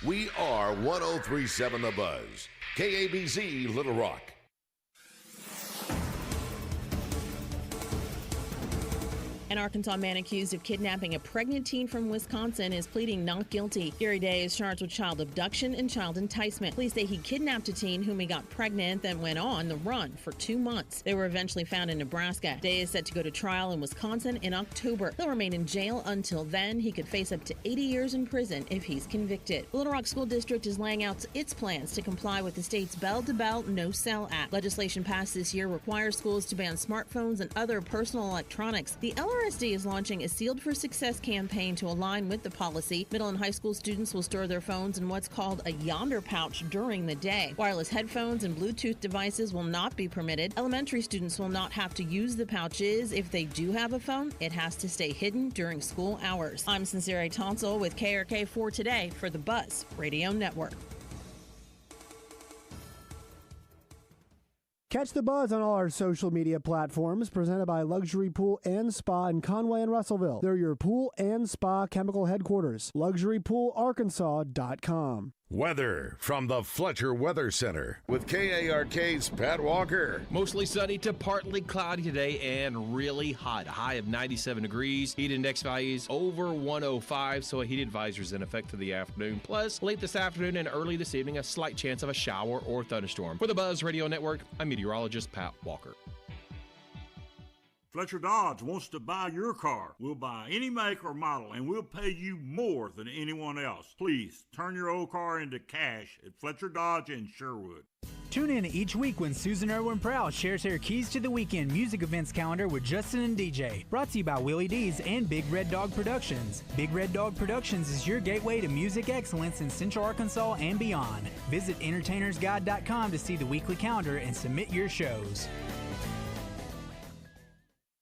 We are 103.7 The Buzz. KABZ Little Rock. An Arkansas man accused of kidnapping a pregnant teen from Wisconsin is pleading not guilty. Gary Day is charged with child abduction and child enticement. Police say he kidnapped a teen whom he got pregnant, then went on the run for 2 months. They were eventually found in Nebraska. Day is set to go to trial in Wisconsin in October. He'll remain in jail until then. He could face up to 80 years in prison if he's convicted. The Little Rock School District is laying out its plans to comply with the state's Bell-to-Bell No Cell Act. Legislation passed this year requires schools to ban smartphones and other personal electronics. The LRSD is launching a Sealed for Success campaign to align with the policy. Middle and high school students will store their phones in what's called a yonder pouch during the day. Wireless headphones and Bluetooth devices will not be permitted. Elementary students will not have to use the pouches. If they do have a phone, it has to stay hidden during school hours. I'm Sincere Tonsel with KRK4 Today for the Buzz Radio Network. Catch the Buzz on all our social media platforms, presented by Luxury Pool and Spa in Conway and Russellville. They're your pool and spa chemical headquarters. LuxuryPoolArkansas.com. Weather from the Fletcher Weather Center with KARK's Pat Walker. Mostly sunny to partly cloudy today and really hot. A high of 97 degrees. Heat index values over 105, so a heat advisory is in effect for the afternoon. Plus, late this afternoon and early this evening, a slight chance of a shower or thunderstorm. For the Buzz Radio Network, I'm meteorologist Pat Walker. Fletcher Dodge wants to buy your car. We'll buy any make or model, and we'll pay you more than anyone else. Please turn your old car into cash at Fletcher Dodge in Sherwood. Tune in each week when Susan Irwin Prowl shares her Keys to the Weekend music events calendar with Justin and DJ. Brought to you by Willie D's and Big Red Dog Productions. Big Red Dog Productions is your gateway to music excellence in Central Arkansas and beyond. Visit entertainersguide.com to see the weekly calendar and submit your shows.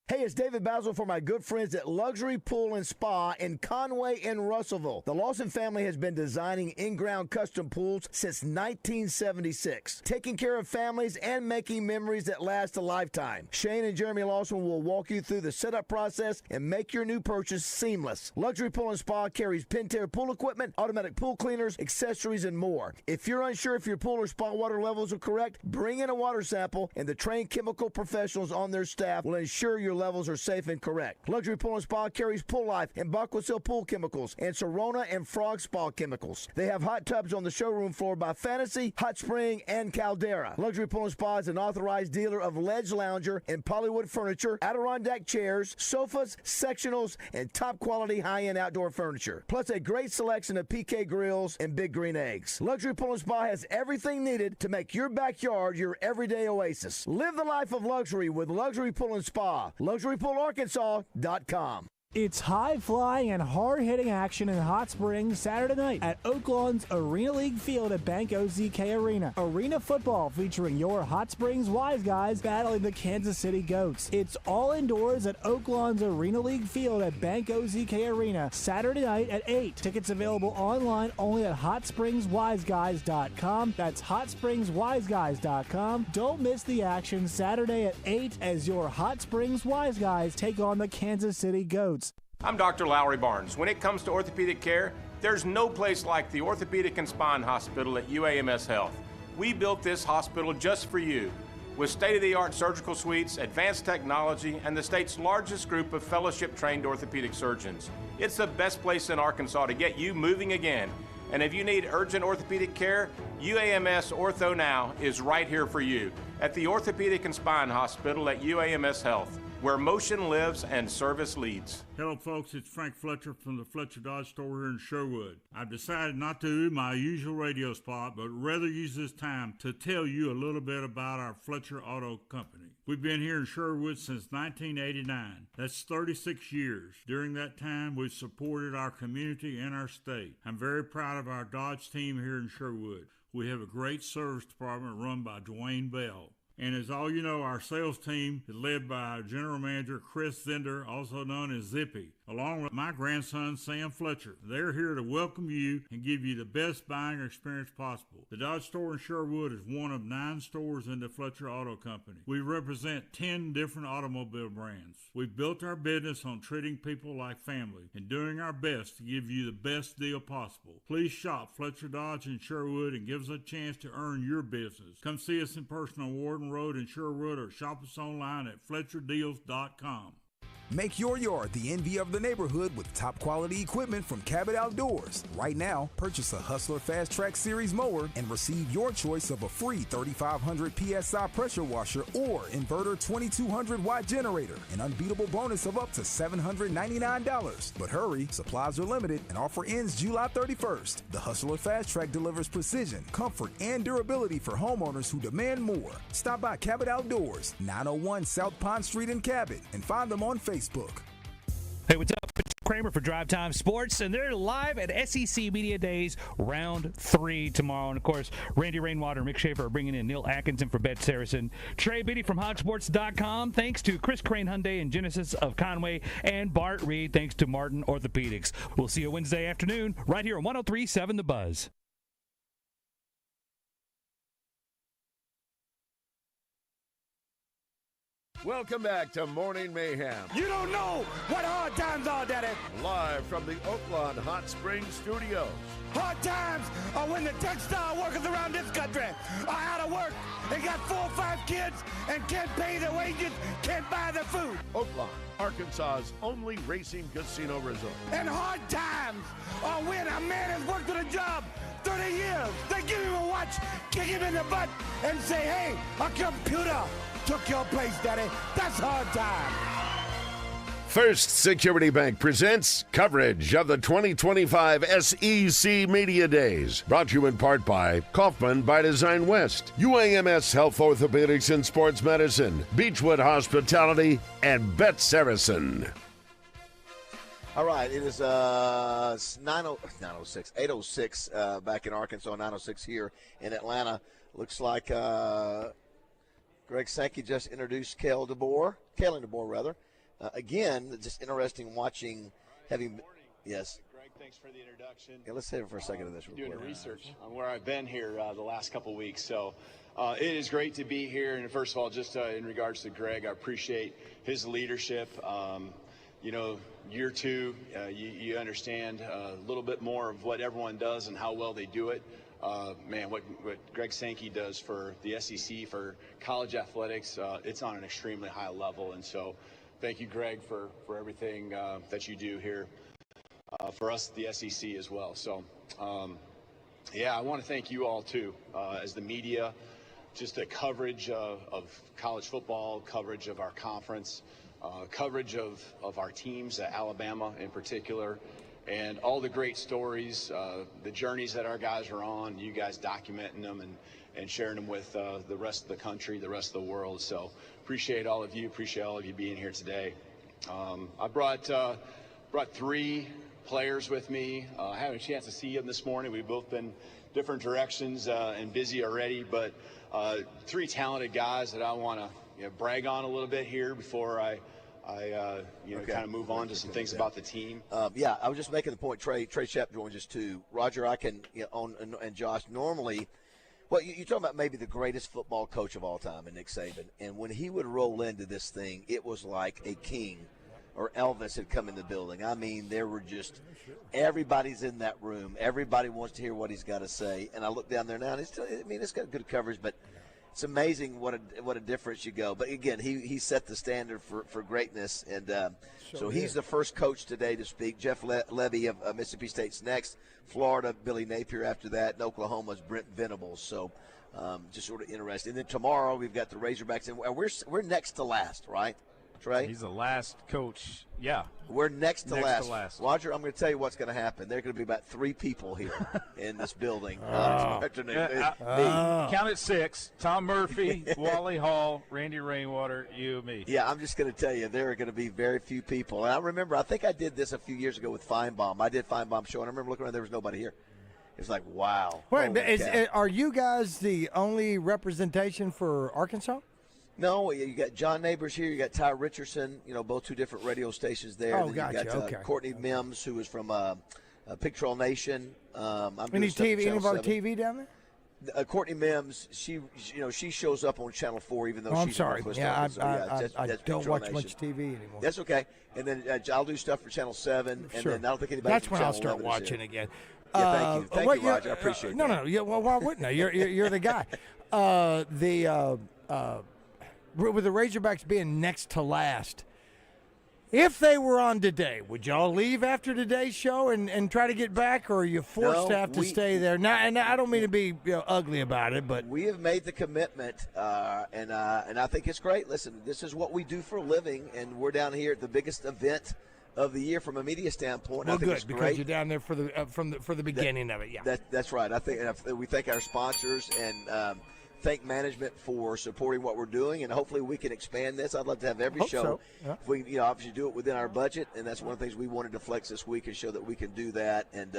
Hey, it's David BAZZEL for my good friends at Luxury Pool and Spa in Conway and Russellville. The Lawson family has been designing in-ground custom pools since 1976, taking care of families and making memories that last a lifetime. Shane and Jeremy Lawson will walk you through the setup process and make your new purchase seamless. Luxury Pool and Spa carries Pentair pool equipment, automatic pool cleaners, accessories, and more. If you're unsure if your pool or spa water levels are correct, bring in a water sample, and the trained chemical professionals on their staff will ensure your levels are safe and correct. Luxury Pool and Spa carries Pool Life and Baquasil pool chemicals and Sorona and Frog Spa chemicals. They have hot tubs on the showroom floor by Fantasy, Hot Spring, and Caldera. Luxury Pool and Spa is an authorized dealer of Ledge Lounger and Polywood furniture, Adirondack chairs, sofas, sectionals, and top quality high-end outdoor furniture. Plus a great selection of PK grills and Big Green Eggs. Luxury Pool and Spa has everything needed to make your backyard your everyday oasis. Live the life of luxury with Luxury Pool and Spa. LuxuryPoolArkansas.com. It's high-flying and hard-hitting action in Hot Springs Saturday night at Oaklawn's Arena League Field at Bank OZK Arena. Arena football featuring your Hot Springs Wise Guys battling the Kansas City Goats. It's all indoors at Oaklawn's Arena League Field at Bank OZK Arena Saturday night at 8. Tickets available online only at HotSpringsWiseGuys.com. That's HotSpringsWiseGuys.com. Don't miss the action Saturday at 8 as your Hot Springs Wise Guys take on the Kansas City Goats. I'm Dr. Lowry Barnes. When it comes to orthopedic care, there's no place like the Orthopedic and Spine Hospital at UAMS Health. We built this hospital just for you, with state-of-the-art surgical suites, advanced technology, and the state's largest group of fellowship-trained orthopedic surgeons. It's the best place in Arkansas to get you moving again. And if you need urgent orthopedic care, UAMS Ortho Now is right here for you at the Orthopedic and Spine Hospital at UAMS Health, where motion lives and service leads. Hello, folks. It's Frank Fletcher from the Fletcher Dodge store here in Sherwood. I've decided not to do my usual radio spot, but rather use this time to tell you a little bit about our Fletcher Auto Company. We've been here in Sherwood since 1989. That's 36 years. During that time, we've supported our community and our state. I'm very proud of our Dodge team here in Sherwood. We have a great service department run by Dwayne Bell. And as all you know, our sales team is led by our general manager, Chris Zender, also known as Zippy, along with my grandson, Sam Fletcher. They're here to welcome you and give you the best buying experience possible. The Dodge store in Sherwood is one of 9 stores in the Fletcher Auto Company. We represent 10 different automobile brands. We've built our business on treating people like family and doing our best to give you the best deal possible. Please shop Fletcher Dodge in Sherwood and give us a chance to earn your business. Come see us in person on Warden Road in Sherwood or shop us online at FletcherDeals.com. Make your yard the envy of the neighborhood with top quality equipment from Cabot Outdoors. Right now, purchase a Hustler Fast Track Series mower and receive your choice of a free 3,500 PSI pressure washer or inverter 2,200 watt generator. An unbeatable bonus of up to $799. But hurry, supplies are limited and offer ends July 31st. The Hustler Fast Track delivers precision, comfort, and durability for homeowners who demand more. Stop by Cabot Outdoors, 901 South Pond Street in Cabot, and find them on Facebook. Hey, what's up? It's Kramer for Drive Time Sports, and they're live at SEC Media Days Round 3 tomorrow. And, of course, Randy Rainwater and Mick Schaefer are bringing in Neil Atkinson for Bet Saracen. Trey Biddy from HogSports.com. Thanks to Chris Crane Hyundai and Genesis of Conway, and Bart Reed, thanks to Martin Orthopedics. We'll see you Wednesday afternoon right here on 103.7 The Buzz. Welcome back to Morning Mayhem. You don't know what hard times are, Daddy. Live from the Oaklawn Hot Springs Studios. Hard times are when the textile workers around this country are out of work. They got 4 or 5 kids and can't pay their wages, can't buy their food. Oaklawn, Arkansas's only racing casino resort. And hard times are when a man has worked at a job 30 years. They give him a watch, kick him in the butt, and say, hey, a computer took your place, Daddy. That's hard time. First Security Bank presents coverage of the 2025 SEC Media Days. Brought to you in part by Kaufman by Design West, UAMS Health Orthopedics and Sports Medicine, Beechwood Hospitality, and Bet Saracen. All right, it is 8:06 back in Arkansas, 9:06 here in Atlanta. Looks like Greg Sankey just introduced Kalen DeBoer, again, just interesting watching, yes. Greg, thanks for the introduction. Yeah, let's save it for a second of this. Doing research on where I've been here the last couple of weeks. So it is great to be here. And first of all, just in regards to Greg, I appreciate his leadership. Year two, you understand a little bit more of what everyone does and how well they do it. What Greg Sankey does for the SEC, for college athletics, it's on an extremely high level. And so thank you, Greg, for everything that you do here for us at the SEC as well. So, I want to thank you all, too, as the media, just the coverage of college football, coverage of our conference, coverage of our teams, Alabama in particular, and all the great stories, the journeys that our guys are on, you guys documenting them and sharing them with the rest of the country, the rest of the world. So appreciate all of you being here today. I brought 3 players with me. I had a chance to see them this morning. We've both been different directions and busy already, but 3 talented guys that I want to brag on a little bit here before I kind of move on to some things about the team. I was just making the point. Trey Shep joins us too. Roger, I can and Josh. Normally, you're talking about maybe the greatest football coach of all time, and Nick Saban. And when he would roll into this thing, it was like a king or Elvis had come in the building. I mean, there were just everybody's in that room. Everybody wants to hear what he's got to say. And I look down there now, and it's got good coverage, but it's amazing what a difference you go. But again, he set the standard for greatness, and so he's the first coach today to speak. Jeff Levy of Mississippi State's next. Florida, Billy Napier after that, and Oklahoma's Brent Venables. So just sort of interesting. And then tomorrow we've got the Razorbacks, and we're next to last, right, Trey? He's the last coach. Yeah. We're next to last. Roger, I'm going to tell you what's going to happen. There are going to be about 3 people here in this building. Count it 6. Tom Murphy, Wally Hall, Randy Rainwater, you and me. Yeah, I'm just going to tell you, there are going to be very few people. And I remember, I think I did this a few years ago with Feinbaum. I did Feinbaum's show, and I remember looking around, there was nobody here. It's like, wow. Wait, are you guys the only representation for Arkansas? No, you got John Neighbors here. You got Ty Richardson. Both 2 different radio stations there. Oh, then gotcha. You got Courtney Mims, who is from Pig Trail Nation. Any of our TV down there? Courtney Mims, she shows up on Channel 4, even though she's sorry. Northwest Yeah, Arkansas. I don't watch much TV anymore. That's okay. And then I'll do stuff for Channel 7, and then I don't think anybody. That's from when I'll Channel start watching again. Yeah, thank you, Roger. I appreciate that. No. Yeah, well, why wouldn't I? You're the guy. With the Razorbacks being next to last, if they were on today, would y'all leave after today's show and try to get back, or are you forced to have to stay there? Now, and I don't mean to be ugly about it, but we have made the commitment, and I think it's great. Listen, this is what we do for a living, and we're down here at the biggest event of the year from a media standpoint. Well, I think good, it's because great. You're down there for the beginning of it. Yeah, that's right. I think we thank our sponsors and thank management for supporting what we're doing, and hopefully we can expand this. I'd love to have every show. So. Yeah. If we obviously do it within our budget, and that's one of the things we wanted to flex this week and show that we can do that. And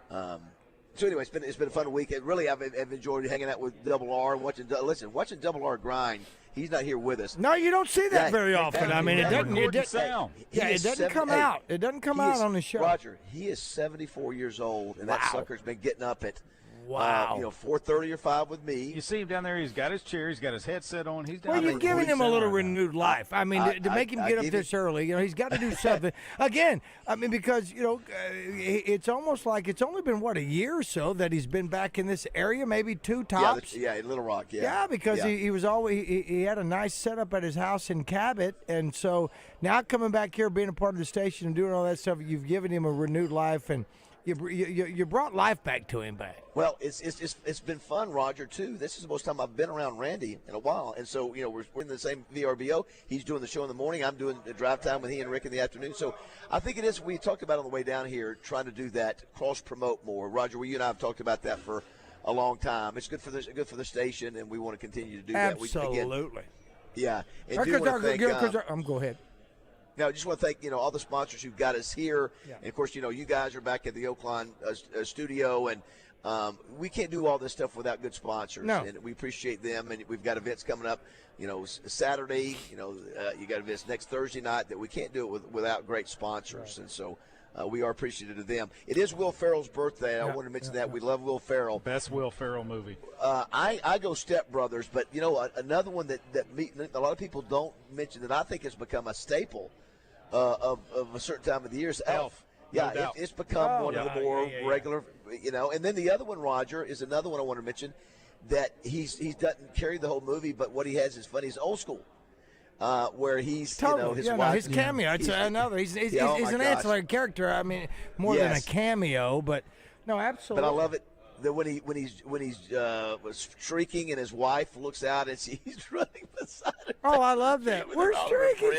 so anyway, it's been a fun week. And really, I've enjoyed hanging out with Double R and watching Double R grind. He's not here with us. No, you don't see that very often. I mean, it doesn't come out. It doesn't come out on the show. Roger, he is 74 years old, and that sucker's been getting up at 4:30 or 5 with me. You see him down there. He's got his chair. He's got his headset on. He's down well, there. you're giving him a little renewed life. I mean, to make him get up this early, he's got to do something. Again, I mean, because, it's almost like it's only been, a year or so that he's been back in this area, maybe 2 tops. Yeah, Little Rock, yeah. Yeah, because he was always he had a nice setup at his house in Cabot, and so now coming back here, being a part of the station and doing all that stuff, you've given him a renewed life, and you brought life back to him back. Well, it's been fun, Roger, too. This is the most time I've been around Randy in a while. And so, we're in the same VRBO. He's doing the show in the morning. I'm doing the drive time with he and Rick in the afternoon. So I think it is, we talked about on the way down here, trying to do that, cross-promote more. Roger, you and I have talked about that for a long time. It's good for the station, and we want to continue to do that. Absolutely. Yeah. And go ahead. Now, I just want to thank, all the sponsors who got us here. Yeah. And, of course, you guys are back at the Oaklawn studio, and we can't do all this stuff without good sponsors. No. And we appreciate them. And we've got events coming up, Saturday. You got events next Thursday night that we can't do it without great sponsors. Right. And so we are appreciative of them. It is Will Ferrell's birthday. I wanted to mention that. We love Will Ferrell. Best Will Ferrell movie. I go Step Brothers, but, another one that a lot of people don't mention that I think has become a staple of a certain time of the year is Elf. Yeah, it's become one of the more regular, And then the other one, Roger, is another one I want to mention that he doesn't carry the whole movie, but what he has is funny. He's Old School. Where he's, totally. His wife. His cameo. It's another. He's an ancillary character. I mean, more than a cameo, but no, absolutely. But I love it that when he's shrieking and his wife looks out and he's running beside her. Oh, I love that. We're shrieking,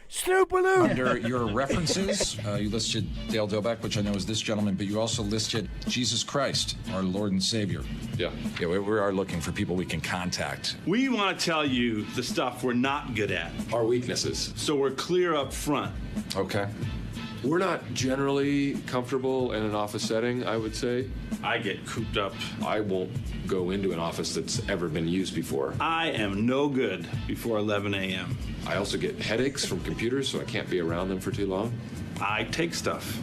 Snoop-a-loo. Under your references, you listed Dale Doback, which I know is this gentleman, but you also listed Jesus Christ, our Lord and Savior. Yeah, we are looking for people we can contact. We want to tell you the stuff we're not good at. Our weaknesses. So we're clear up front. Okay. We're not generally comfortable in an office setting, I would say. I get cooped up. I won't go into an office that's ever been used before. I am no good before 11 a.m. I also get headaches from computers, so I can't be around them for too long. I take stuff.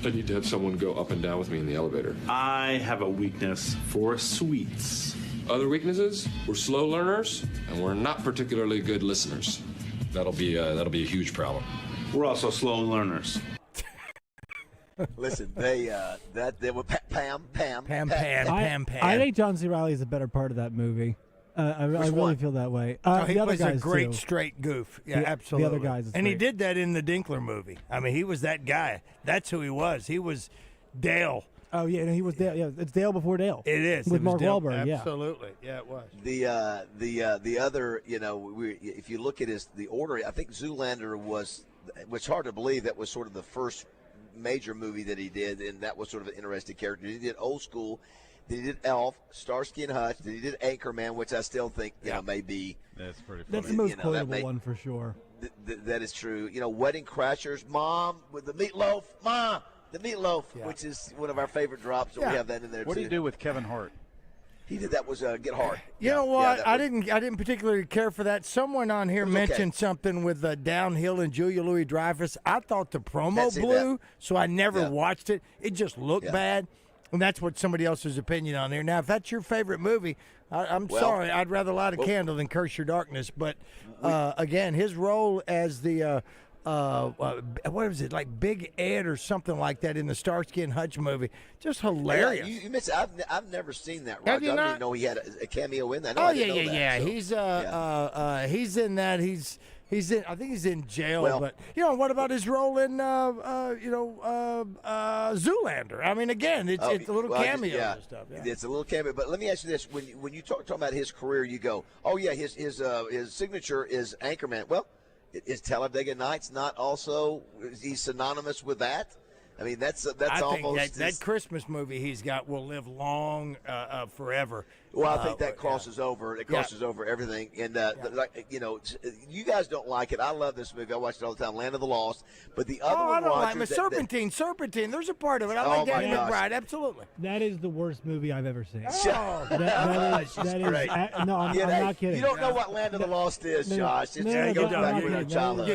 I need to have someone go up and down with me in the elevator. I have a weakness for sweets. Other weaknesses? We're slow learners, and we're not particularly good listeners. That'll be a huge problem. We're also slow learners. Listen, they were Pam. I think John C. Reilly is a better part of that movie. I really feel that way. He was a great too. Straight goof. Yeah, absolutely. The other guys, and he did that in the Dinkler movie. I mean, he was that guy. That's who he was. He was Dale. Oh yeah, he was Dale. Yeah, it's Dale before Dale. It is with Mark Wahlberg. Absolutely, yeah, it was. The other, if you look at the order, I think Zoolander was. It's hard to believe that was sort of the first major movie that he did, and that was sort of an interesting character. He did Old School, then he did Elf, Starsky and Hutch, then he did Anchorman, which I still think may be. That's pretty funny. That's the most quotable one for sure. That is true. Wedding Crashers, Mom with the meatloaf, the meatloaf, which is one of our favorite drops. So we have that in there. What do you do with Kevin Hart? He did that was Get Hard. You know what? I didn't particularly care for that. Someone on here mentioned something with Downhill and Julia Louis-Dreyfus. I thought the promo blew, so I never watched it. It just looked bad, and that's what somebody else's opinion on there. Now, if that's your favorite movie, I'm sorry. I'd rather light a candle than curse your darkness. But again, his role as the what was it, like Big Ed or something like that in the Starsky and Hutch movie? Just hilarious. You mentioned, I've never seen that. Roger. I didn't even know he had a cameo in that. No, yeah. He's in that. He's in. I think he's in jail. But what about his role in Zoolander? I mean, again, it's a little cameo and stuff. Yeah. It's a little cameo. But let me ask you this: when you talk about his career, you go, oh yeah, his signature is Anchorman. Well. Is Talladega Nights not also? Is he synonymous with that? I mean, that's almost think that Christmas movie he's got will live long forever. Well, I think that crosses over. It crosses over everything. And you guys don't like it. I love this movie. I watch it all the time. Land of the Lost. But the other one, I don't like it. Serpentine. There's a part of it. I like Danny McBride. Absolutely. That is the worst movie I've ever seen. That is great. No, I'm not kidding. You don't know what Land of the Lost is, Josh. You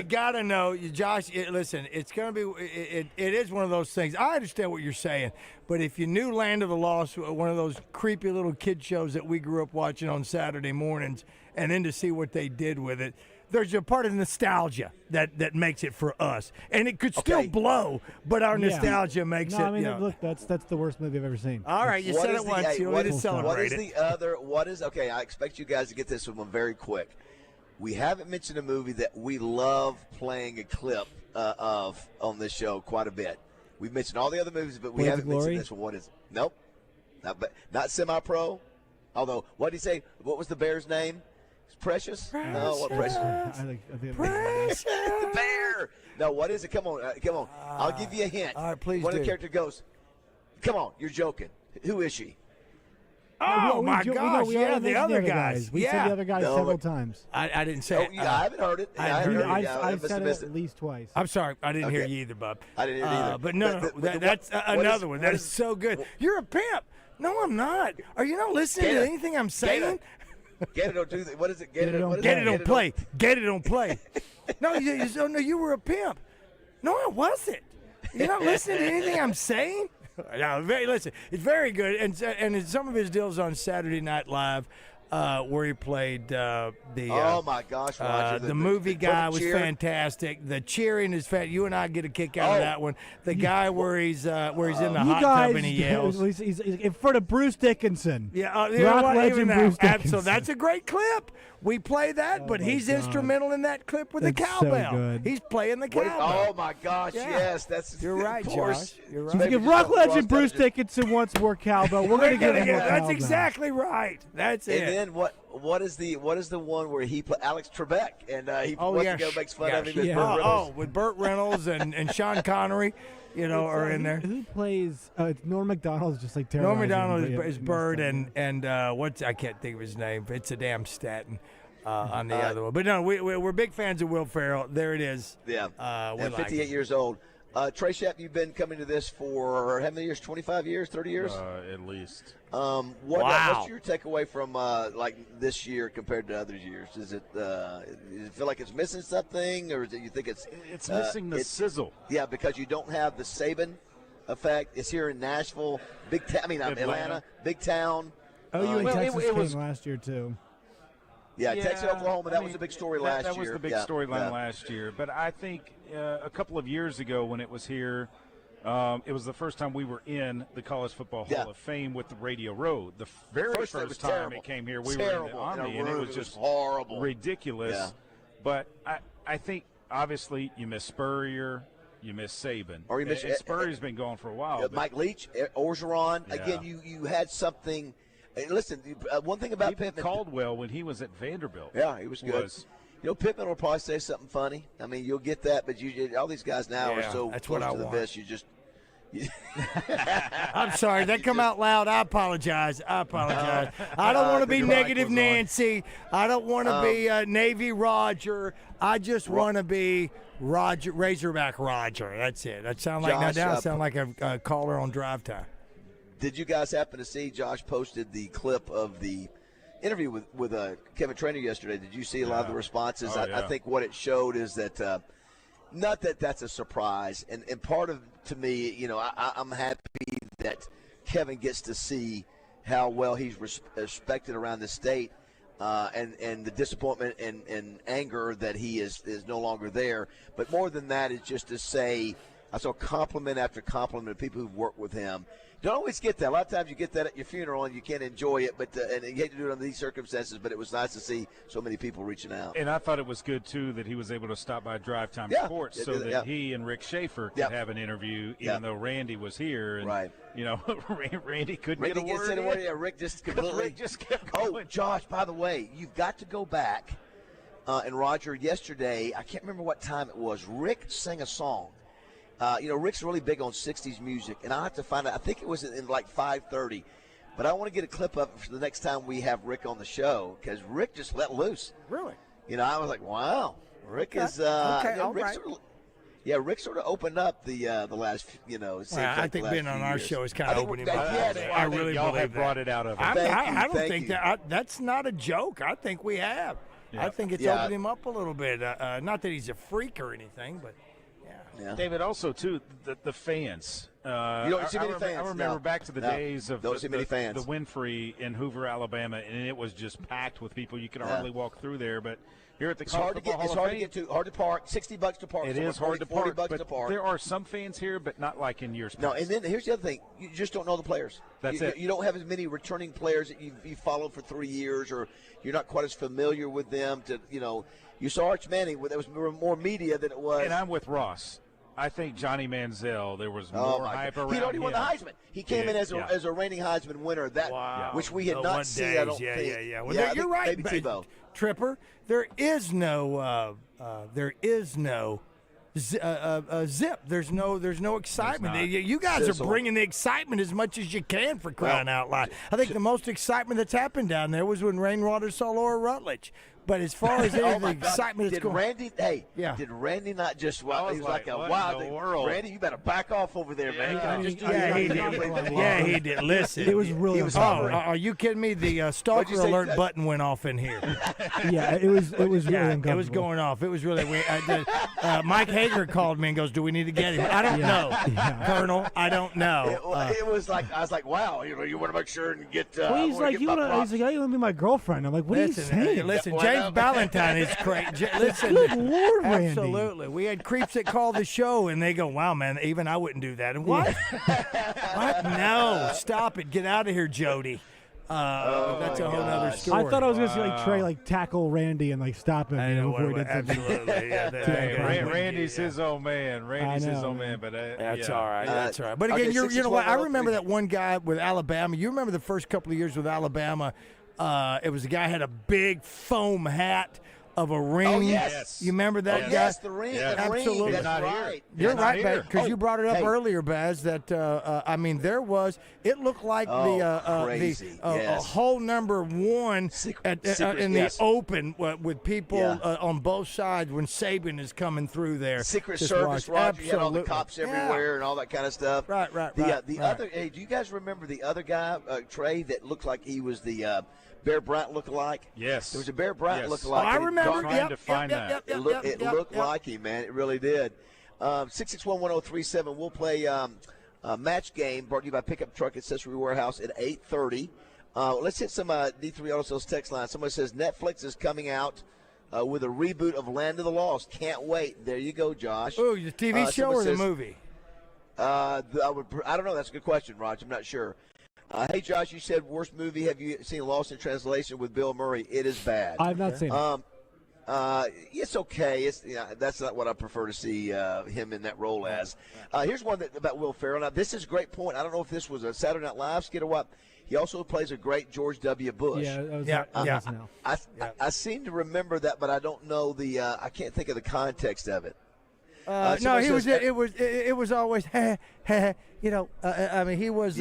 gotta know, Josh. Listen, it's gonna be. It is one of those things. I understand what you're saying, but if you knew Land of the Lost, one of those creepy little kid shows that we grew up watching on Saturday mornings, and then to see what they did with it, there's a part of nostalgia that makes it for us, and it could still blow, but our nostalgia makes it. I mean, look, that's the worst movie I've ever seen. All right, you said it once. You need to celebrate it. What is the other? Okay, I expect you guys to get this one very quick. We haven't mentioned a movie that we love playing a clip of on this show quite a bit. We've mentioned all the other movies, but we haven't mentioned this one. What is it? Nope. Not Semi-Pro. Although, what did he say? What was the bear's name? Precious? No, what Precious? Precious. The bear. No, what is it? Come on. I'll give you a hint. All right, please One of the characters goes, come on, you're joking. Who is she? Oh, my gosh. Yeah, the other guys. We said the other guys several times. I didn't say it. I haven't heard it. I've said it at least twice. I'm sorry. I didn't hear you either, Bub. I didn't hear it either. But no, that's another one. That is so good. You're a pimp. No, I'm not. Are you not listening to anything I'm saying? Get it on Tuesday. What is it? Get it on play. Get it on play. No, you were a pimp. No, I wasn't. You're not listening to anything I'm saying? No, listen, it's very good. And some of his deals on Saturday Night Live, where he played oh my gosh, Roger, the movie guy was fantastic. The cheering is you and I get a kick out of that one. The guy where he's in the hot tub and he yells. He's in front of Bruce Dickinson. Yeah, legend Bruce Dickinson. So that's a great clip. We play that, but he's instrumental in that clip with the cowbell. So he's playing the cowbell. Oh my gosh, yes, you're right, Josh. You're right. So if rock legend Bruce Dickinson wants more cowbell, we're going to give him more cowbell. That's exactly right. That's it. And then what is the one where he played Alex Trebek and he makes fun of him with Burt Reynolds? With Burt Reynolds and Sean Connery. Are in there. Who plays? Norm Macdonald's just like Norm Macdonald is Bird and what's I can't think of his name. It's a damn Staten on the other one. But no, we're big fans of Will Ferrell. There it is. Yeah, 58 years old. Trey Shep, you've been coming to this for how many years? 25 years? 30 years? At least. What's your takeaway from like this year compared to other years? Does it feel like it's missing something, or do you think it's missing the sizzle? Yeah, because you don't have the Saban effect. It's here in Nashville, big town. Atlanta, big town. Oh, Texas came last year too. Yeah, Texas, Oklahoma. That was a big story last year. That was the big storyline last year. But I think a couple of years ago when it was here, it was the first time we were in the College Football Hall of Fame with the Radio Road. The very first time it came here, we were in the Omni, and it was just horrible, ridiculous. Yeah. But I think, obviously, you miss Spurrier. You miss Saban. Or you miss Spurrier's been gone for a while. Mike Leach, Orgeron. Yeah. Again, you had something. Listen, one thing about Pittman. Caldwell, when he was at Vanderbilt. Yeah, he was good. Pittman will probably say something funny. I mean, you'll get that, but all these guys now are so close to the best. You just. I'm sorry. That come out loud. I apologize. I don't want to be negative Nancy. I don't want to be Navy Roger. I just want to be Razorback Roger. That's it. That sound like sound like a caller on drive time. Did you guys happen to see Josh posted the clip of the interview with Kevin Trainor yesterday? Did you see a lot of the responses? I think what it showed is that not that that's a surprise, and part of, to me, I'm happy that Kevin gets to see how well he's respected around the state, and the disappointment and anger that he is no longer there. But more than that is just to say, I saw compliment after compliment of people who've worked with him. Don't always get that. A lot of times you get that at your funeral and you can't enjoy it, but and you hate to do it under these circumstances, but it was nice to see so many people reaching out. And I thought it was good, too, that he was able to stop by Drive Time Sports so that he and Rick Schaefer could have an interview, even though Randy was here. And, Randy couldn't get a word in. Yeah, Rick just completely. Rick just kept going. Oh, Josh, by the way, you've got to go back. And Roger, yesterday, I can't remember what time it was, Rick sang a song. Rick's really big on 60s music, and I'll have to find out. I think it was in like 5:30, but I want to get a clip of it for the next time we have Rick on the show, because Rick just let loose. Really? I was like, wow, Rick is. Rick sort of opened up the last, I think being on our show is kind of opening up. I really believe brought it out of him. I don't think that's not a joke. I think we have. Yeah. I think it's opened him up a little bit. Not that he's a freak or anything, but. Yeah. David, also, too, the fans. You don't see many fans. I remember back to the days of the Winfrey in Hoover, Alabama, and it was just packed with people. You could hardly walk through there, but here at the College Football Hall of Fame, to hard to park, $60 to park. It is hard to park, but there are some fans here, but not like in years past. No, and then here's the other thing. You just don't know the players. That's it. You don't have as many returning players that you've followed for 3 years, or you're not quite as familiar with them. You saw Arch Manning. There was more media than it was. And I'm with Ross. I think Johnny Manziel, there was more hype around him. He'd already won the Heisman. He came in as a reigning Heisman winner, which we had not seen, I don't think. Yeah. Well, you're right, maybe Tebow. Tripper. There is no zip. There's no excitement. You guys are bringing the excitement as much as you can, for crying out loud. I think the most excitement that's happened down there was when Rainwater saw Laura Rutledge. But as far as any of the excitement that's going on. Did Randy not just, he was like a wild thing. Randy, you better back off over there, man. He did. Yeah, he did. Listen. It was really are you kidding me? The stalker alert button went off in here. Yeah, it was really uncomfortable. It was going off. It was really weird. Mike Hager called me and goes, "Do we need to get him?" I don't know, Colonel. I don't know. It was like, I was like, wow, you want to make sure and get. He's like, you want to be my girlfriend. I'm like, what are you saying? Listen, James Ballantyne is crazy. Listen, good Lord, Randy. Absolutely. We had creeps that call the show and they go, "Wow, man, even I wouldn't do that." And what? What? No, stop it. Get out of here, Jody. That's a whole other story. I thought I was going to see Trey tackle Randy and stop him before he did something. Absolutely. Randy's his own man. Randy's his own man. But that's all right. That's all right. But again, you know what? I remember that one guy with Alabama. You remember the first couple of years with Alabama? It was a guy had a big foam hat of a ring. Oh, yes. You remember that guy? Yes, the ring. Yeah. The Absolutely. Ring. That's right. You're right, Baz, because you brought it up earlier, Baz, that, it looked like a hole number one in the open with people on both sides when Saban is coming through there. Secret Service, Roger. You had all the cops everywhere and all that kind of stuff. Right. The other, hey, do you guys remember the other guy, Trey, that looked like he was the Bear Bryant look-alike? Yes. There was a Bear Bryant look-alike. I remember. Trying to find that. It looked like him, man. It really did. 661-1037. We'll play a match game brought to you by Pickup Truck Accessory Warehouse at 8:30. Let's hit some D3 Auto Sales text line. Somebody says Netflix is coming out with a reboot of Land of the Lost. Can't wait. There you go, Josh. Oh, the TV show or the movie? I don't know. That's a good question, Raj. I'm not sure. Hey, Josh, you said worst movie. Have you seen Lost in Translation with Bill Murray? It is bad. I've not seen it. It's okay. That's not what I prefer to see him in that role as. Here's one about Will Ferrell. Now, this is a great point. I don't know if this was a Saturday Night Live skit or what. He also plays a great George W. Bush. I seem to remember that, but I don't know I can't think of the context of it. No, it was always, he was,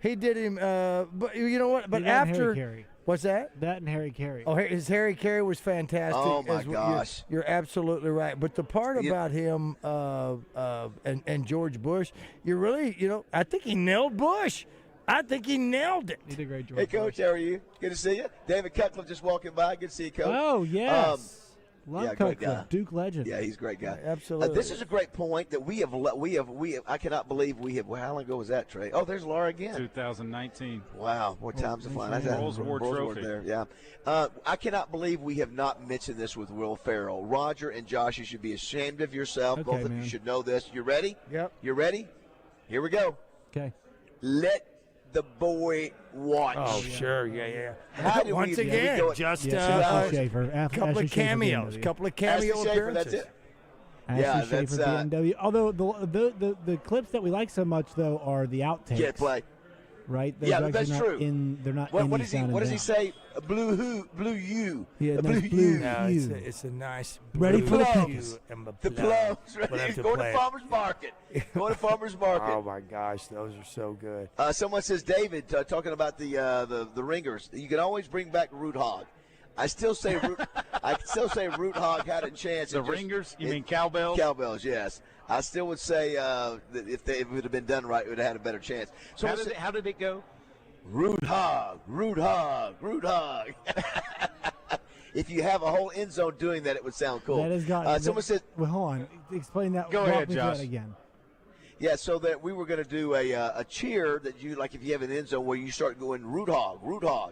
he did him, but you know what? But after, what's that? That and Harry Carey. Oh, his Harry Carey was fantastic. Oh, my gosh. You're absolutely right. But the part about him and George Bush, you really, I think he nailed Bush. I think he nailed it. He did a great job. Hey, Coach, how are you? Good to see you. David Cutcliffe just walking by. Good to see you, Coach. Oh, yes. Love guy. Duke legend. Yeah, he's a great guy. Absolutely. This is a great point that we have. I cannot believe we have. Well, how long ago was that, Trey? Oh, there's Laura again. 2019. Wow, what time's are flying. Rolls Award trophy. There, yeah. I cannot believe we have not mentioned this with Will Ferrell. Roger and Josh, you should be ashamed of yourself. Okay, both of you should know this. You ready? Yep. You ready? Here we go. Okay. Let the boy watch. Oh, sure, yeah. Once again, just a couple of cameos, couple of cameo appearances. That's it. Ashley Schaefer, BMW. Although the clips that we like so much though are the outtakes. Can't play. Right? That's true. They're not. What does he say? Blue who? Blue you. Yeah, blue you. No, it's a nice. Ready for the plums. The plums. Right? Go to farmer's market. Go to farmer's market. Oh my gosh, those are so good. Someone says, David, talking about the ringers. You can always bring back Root Hog. I still say Root Hog had a chance. The ringers? You mean cowbells? Cowbells, yes. I still would say that if it would have been done right, it would have had a better chance. So how did it go? Root Hog, Root Hog, Root Hog. If you have a whole end zone doing that, it would sound cool. That has got. Someone said. Well, hold on. Explain that. Go ahead, Josh. That again. Yeah, so that we were going to do a cheer that you like if you have an end zone where you start going Root Hog, Root Hog.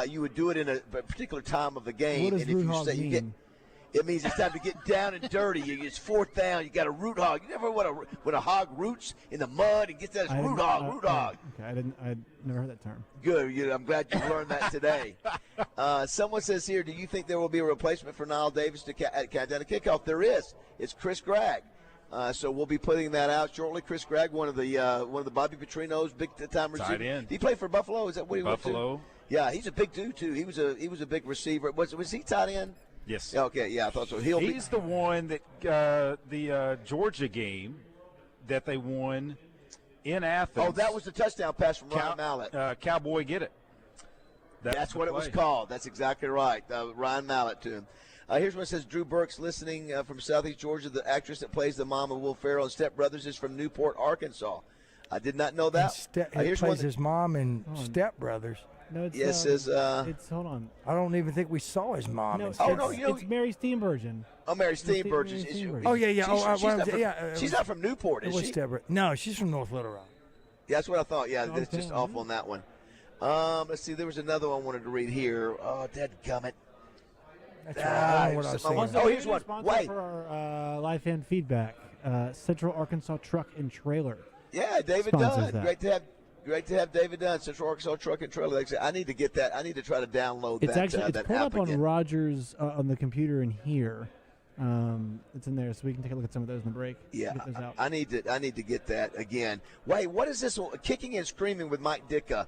You would do it in a particular time of the game. What does Root Hog mean? It means it's time to get down and dirty. It's fourth down. You got a root hog. You never when a hog roots in the mud and gets that root hog. Okay, I never heard that term. Good. I'm glad you learned that today. Someone says here, do you think there will be a replacement for Niall Davis at Countdown to Kickoff? There is. It's Chris Gregg. So we'll be putting that out shortly. Chris Gregg, one of the Bobby Petrino's big time receivers. Tight end. Did he play for Buffalo? Is that what he Buffalo? went to? Yeah, he's a big dude too. He was a big receiver. Was he tight end? Yes. Okay, yeah, I thought so. He's the one that the Georgia game that they won in Athens. Oh, that was the touchdown pass from Ryan Mallett. Cowboy Get It. That's what it was called. That's exactly right. Ryan Mallett to him. Here's one that says Drew Burke's listening from Southeast Georgia. The actress that plays the mom of Will Ferrell and Step Brothers is from Newport, Arkansas. I did not know that. He plays his mom in Step Brothers. No, it's, yes, it's hold on. I don't even think we saw his mom. No, in Step no, it's Mary Steenburgen. Oh, Mary Steenburgen. Oh yeah. She's not from Newport, is she? No, she's from North Little Rock. Yeah, that's what I thought. Yeah, that's just off on that one. Let's see. There was another one I wanted to read here. Oh, dadgummit. That's right. What I was saying. Here's one. Wait. For our live fan feedback, Central Arkansas Truck and Trailer. Yeah, David Dunn. Great to have David Dunn, Central Arkansas Truck and Trailer. Like I said, I need to get that. I need to try to download it's that. Actually, it's that pulled app up again. on Rogers on the computer in here. It's in there, so we can take a look at some of those in the break. Yeah, I need to get that again. Wait, what is this? Kicking and Screaming with Mike Ditka.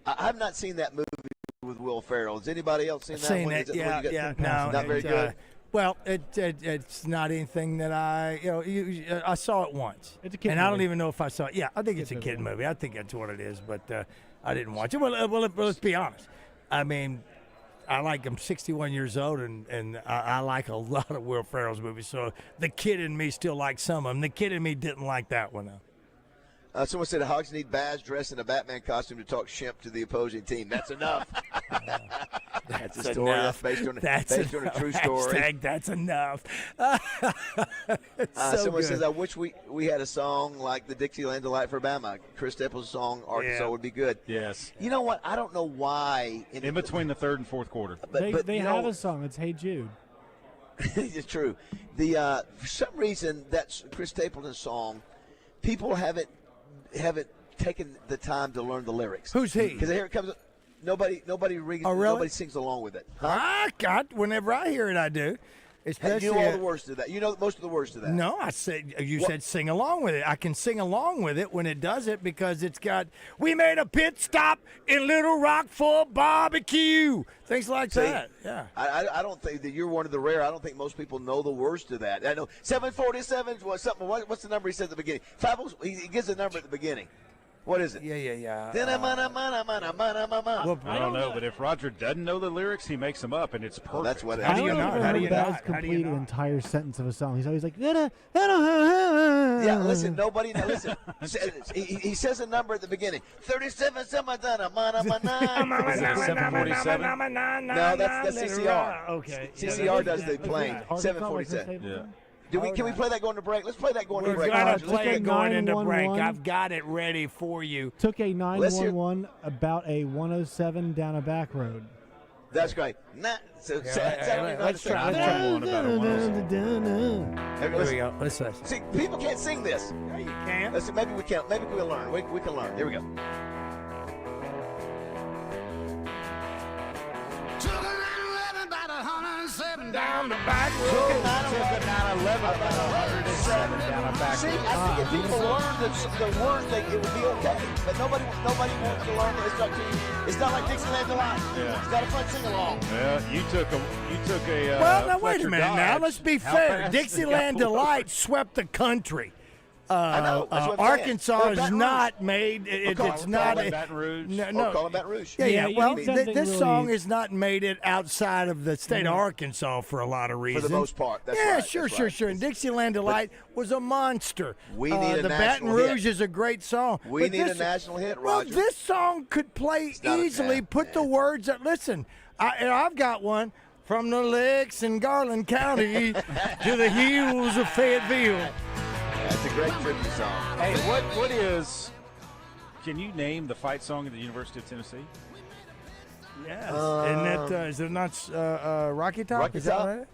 I've not seen that movie with Will Ferrell. Has anybody else seen that one? No, not very good. Well, it's not anything that I saw it once. It's a kid and movie. I don't even know if I saw it. Yeah, I think it's a kid movie. I think that's what it is, but I didn't watch it. Well, let's be honest. I mean, I'm 61 years old, and I like a lot of Will Ferrell's movies. So the kid in me still likes some of them. The kid in me didn't like that one, though. Someone said Hogs need Baz dressed in a Batman costume to talk shimp to the opposing team. That's enough. That's a story. Enough. That's based on a true story. That's enough. Someone says, I wish we had a song like the Dixieland Delight for Bama. Chris Staples' song, Arkansas, would be good. Yes. You know what? I don't know why. In between the third and fourth quarter. But they have a song. It's Hey Jude. It's true. For some reason, that's Chris Stapleton's song. People haven't taken the time to learn the lyrics. Who's he? Because here it comes. Nobody reads. Oh, really? Nobody sings along with it. Huh? Whenever I hear it, I do. Especially, you know all the words to that. You know most of the words to that. No, I said said sing along with it. I can sing along with it when it does it because it's got. We made a pit stop in Little Rock for barbecue. Things like that. Yeah. I don't think that you're one of the rare. I don't think most people know the words to that. I know 747 was something. What's the number he said at the beginning? He gives a number at the beginning. What is it? Yeah. I don't know, but if Roger doesn't know the lyrics, he makes them up, and it's perfect. That's what. How do you not? How do you not? Complete an entire sentence of a song. He's always like, yeah. Listen, nobody. Listen. He says a number at the beginning. 37. 747. No, that's CCR. Okay. CCR does the playing. 747. Yeah. Can we play that going to break? Let's play that going to break. We're going to play it going into break. I've got it ready for you. Took a 911 about a 107 down a back road. That's great. Let's try one about a 107. There we go. Let's listen. See, people can't sing this. Yeah, you can. Listen, maybe we can. Maybe we'll learn. We can learn. Here we go. Down the back road. Took a 911 about 107 down a back road. See, I think if people learn the words, it would be okay. But nobody wants to learn it. It's not like Dixieland Delight. Yeah. It's not a fun sing along. Well, you took a. Well, now wait a Fletcher minute. Dodge. Now let's be fair. Dixieland Delight swept the country. I know. That's what I'm Arkansas saying. is not made. It's not a Baton Rouge. No. Call it Baton Rouge. Yeah. Well, this really song is not made it outside of the state of Arkansas for a lot of reasons. For the most part. That's yeah, right. sure. And Dixieland Delight was a monster. We need a the national Baton Rouge hit. is a great song. We but need a national hit, Roger. Well, this song could play easily. Put the words that. Listen, I've got one. From the lakes in Garland County to the hills of Fayetteville. That's a great tribute song. Hey, what is? Can you name the fight song at the University of Tennessee? Yes. Is it not Rocky Top? Rocky Is that Top? right?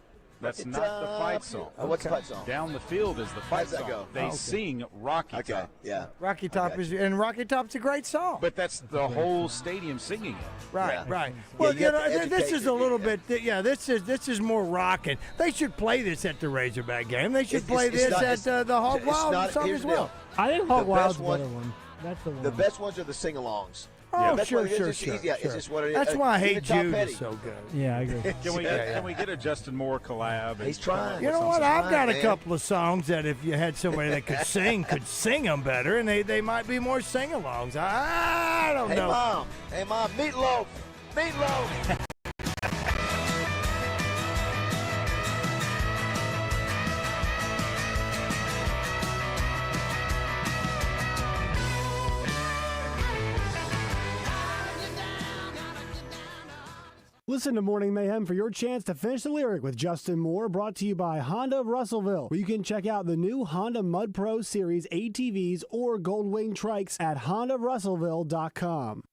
That's not the fight song. What's the fight song? Down the Field is the fight How's that song. go? They sing Rocky Okay, Top. yeah. Rocky Top Rocky Top's a great song. But that's the whole stadium singing it. Right. Yeah, Well, you have to this educate is a little bit. This is more rocking. They should play this at the Razorback game. They should play this at the Hog Wild song here's as the well. deal. I think Hog The Wild's best a better one. That's the one. The best ones are the sing-alongs. Oh, That's sure. It's just what it is. That's why I hate Tom Jude Petty. is so good. Yeah, I agree. Can we get a Justin Moore collab? He's trying. You know what? I've got a couple of songs that if you had somebody that could sing them better, and they might be more sing-alongs. I don't know. Hey, Mom, Meatloaf. Listen to Morning Mayhem for your chance to finish the lyric with Justin Moore, brought to you by Honda of Russellville, where you can check out the new Honda Mud Pro Series ATVs or Goldwing trikes at hondaofrussellville.com.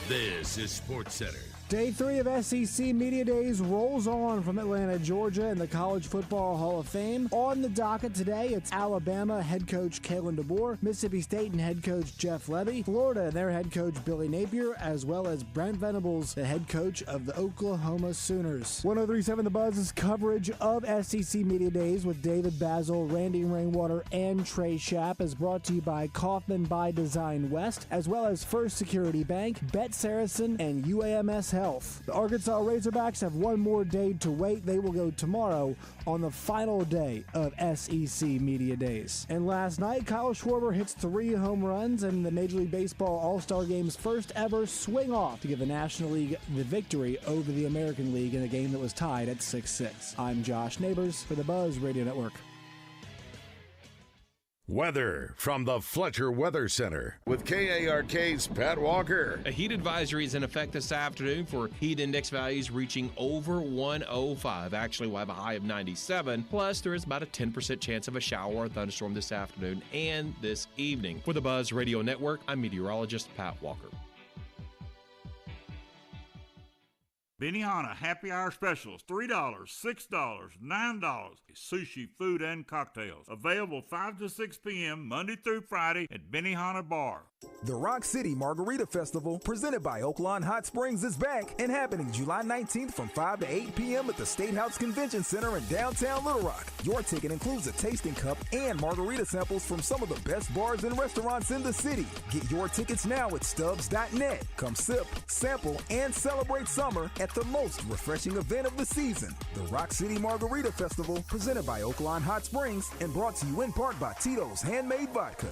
This is SportsCenter. Day 3 of SEC Media Days rolls on from Atlanta, Georgia, in the College Football Hall of Fame. On the docket today, it's Alabama head coach Kalen DeBoer, Mississippi State and head coach Jeff Levy, Florida and their head coach Billy Napier, as well as Brent Venables, the head coach of the Oklahoma Sooners. 103.7 The Buzz's coverage of SEC Media Days with David BAZZEL, Randy Rainwater, and Trey Schapp is brought to you by Kaufman by Design West, as well as First Security Bank, Bet Saracen, and UAMS Health. The Arkansas Razorbacks have one more day to wait. They will go tomorrow on the final day of SEC Media Days. And last night, Kyle Schwarber hits 3 home runs in the Major League Baseball All-Star Game's first ever swing-off to give the National League the victory over the American League in a game that was tied at 6-6. I'm Josh Neighbors for the Buzz Radio Network. Weather from the Fletcher Weather Center with KARK's Pat Walker. A heat advisory is in effect this afternoon for heat index values reaching over 105. Actually, we'll have a high of 97. Plus, there is about a 10% chance of a shower or thunderstorm this afternoon and this evening. For the Buzz Radio Network, I'm meteorologist Pat Walker. Benihana Happy Hour Specials, $3, $6, $9. Sushi, food, and cocktails. Available 5 to 6 p.m. Monday through Friday at Benihana Bar. The Rock City Margarita Festival, presented by Oaklawn Hot Springs, is back and happening July 19th from 5 to 8 p.m. at the State House Convention Center in downtown Little Rock. Your ticket includes a tasting cup and margarita samples from some of the best bars and restaurants in the city. Get your tickets now at Stubbs.net. Come sip, sample, and celebrate summer at the most refreshing event of the season. The Rock City Margarita Festival, presented by Oaklawn Hot Springs and brought to you in part by Tito's Handmade Vodka.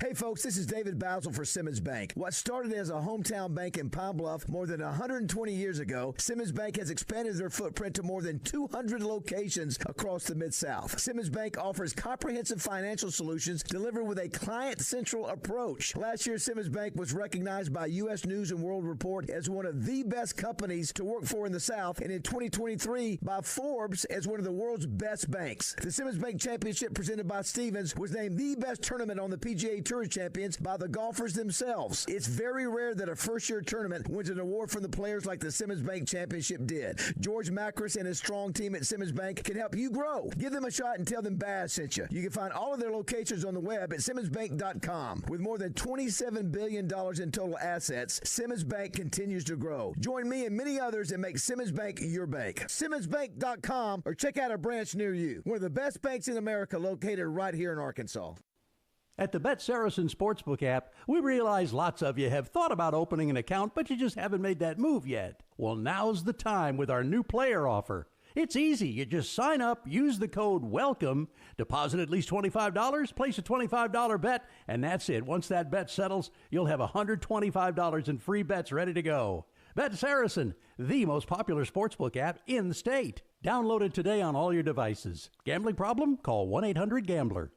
Hey folks, this is David BAZZEL for Simmons Bank. What started as a hometown bank in Pine Bluff more than 120 years ago, Simmons Bank has expanded their footprint to more than 200 locations across the Mid-South. Simmons Bank offers comprehensive financial solutions delivered with a client-central approach. Last year, Simmons Bank was recognized by U.S. News & World Report as one of the best companies to work for in the South, and in 2023 by Forbes as one of the world's best banks. The Simmons Bank Championship presented by Stevens was named the best tournament on the PGA Tour champions by the golfers themselves. It's very rare that a first-year tournament wins an award from the players like the Simmons Bank Championship did. George Macris and his strong team at Simmons Bank can help you grow. Give them a shot and tell them Baz sent you. You can find all of their locations on the web at simmonsbank.com. With more than $27 billion in total assets, Simmons Bank continues to grow. Join me and many others and make Simmons Bank your bank. simmonsbank.com or check out a branch near you. One of the best banks in America located right here in Arkansas. At the Bet Saracen Sportsbook app, we realize lots of you have thought about opening an account, but you just haven't made that move yet. Well, now's the time with our new player offer. It's easy. You just sign up, use the code WELCOME, deposit at least $25, place a $25 bet, and that's it. Once that bet settles, you'll have $125 in free bets ready to go. Bet Saracen, the most popular sportsbook app in the state. Download it today on all your devices. Gambling problem? Call 1-800-GAMBLER.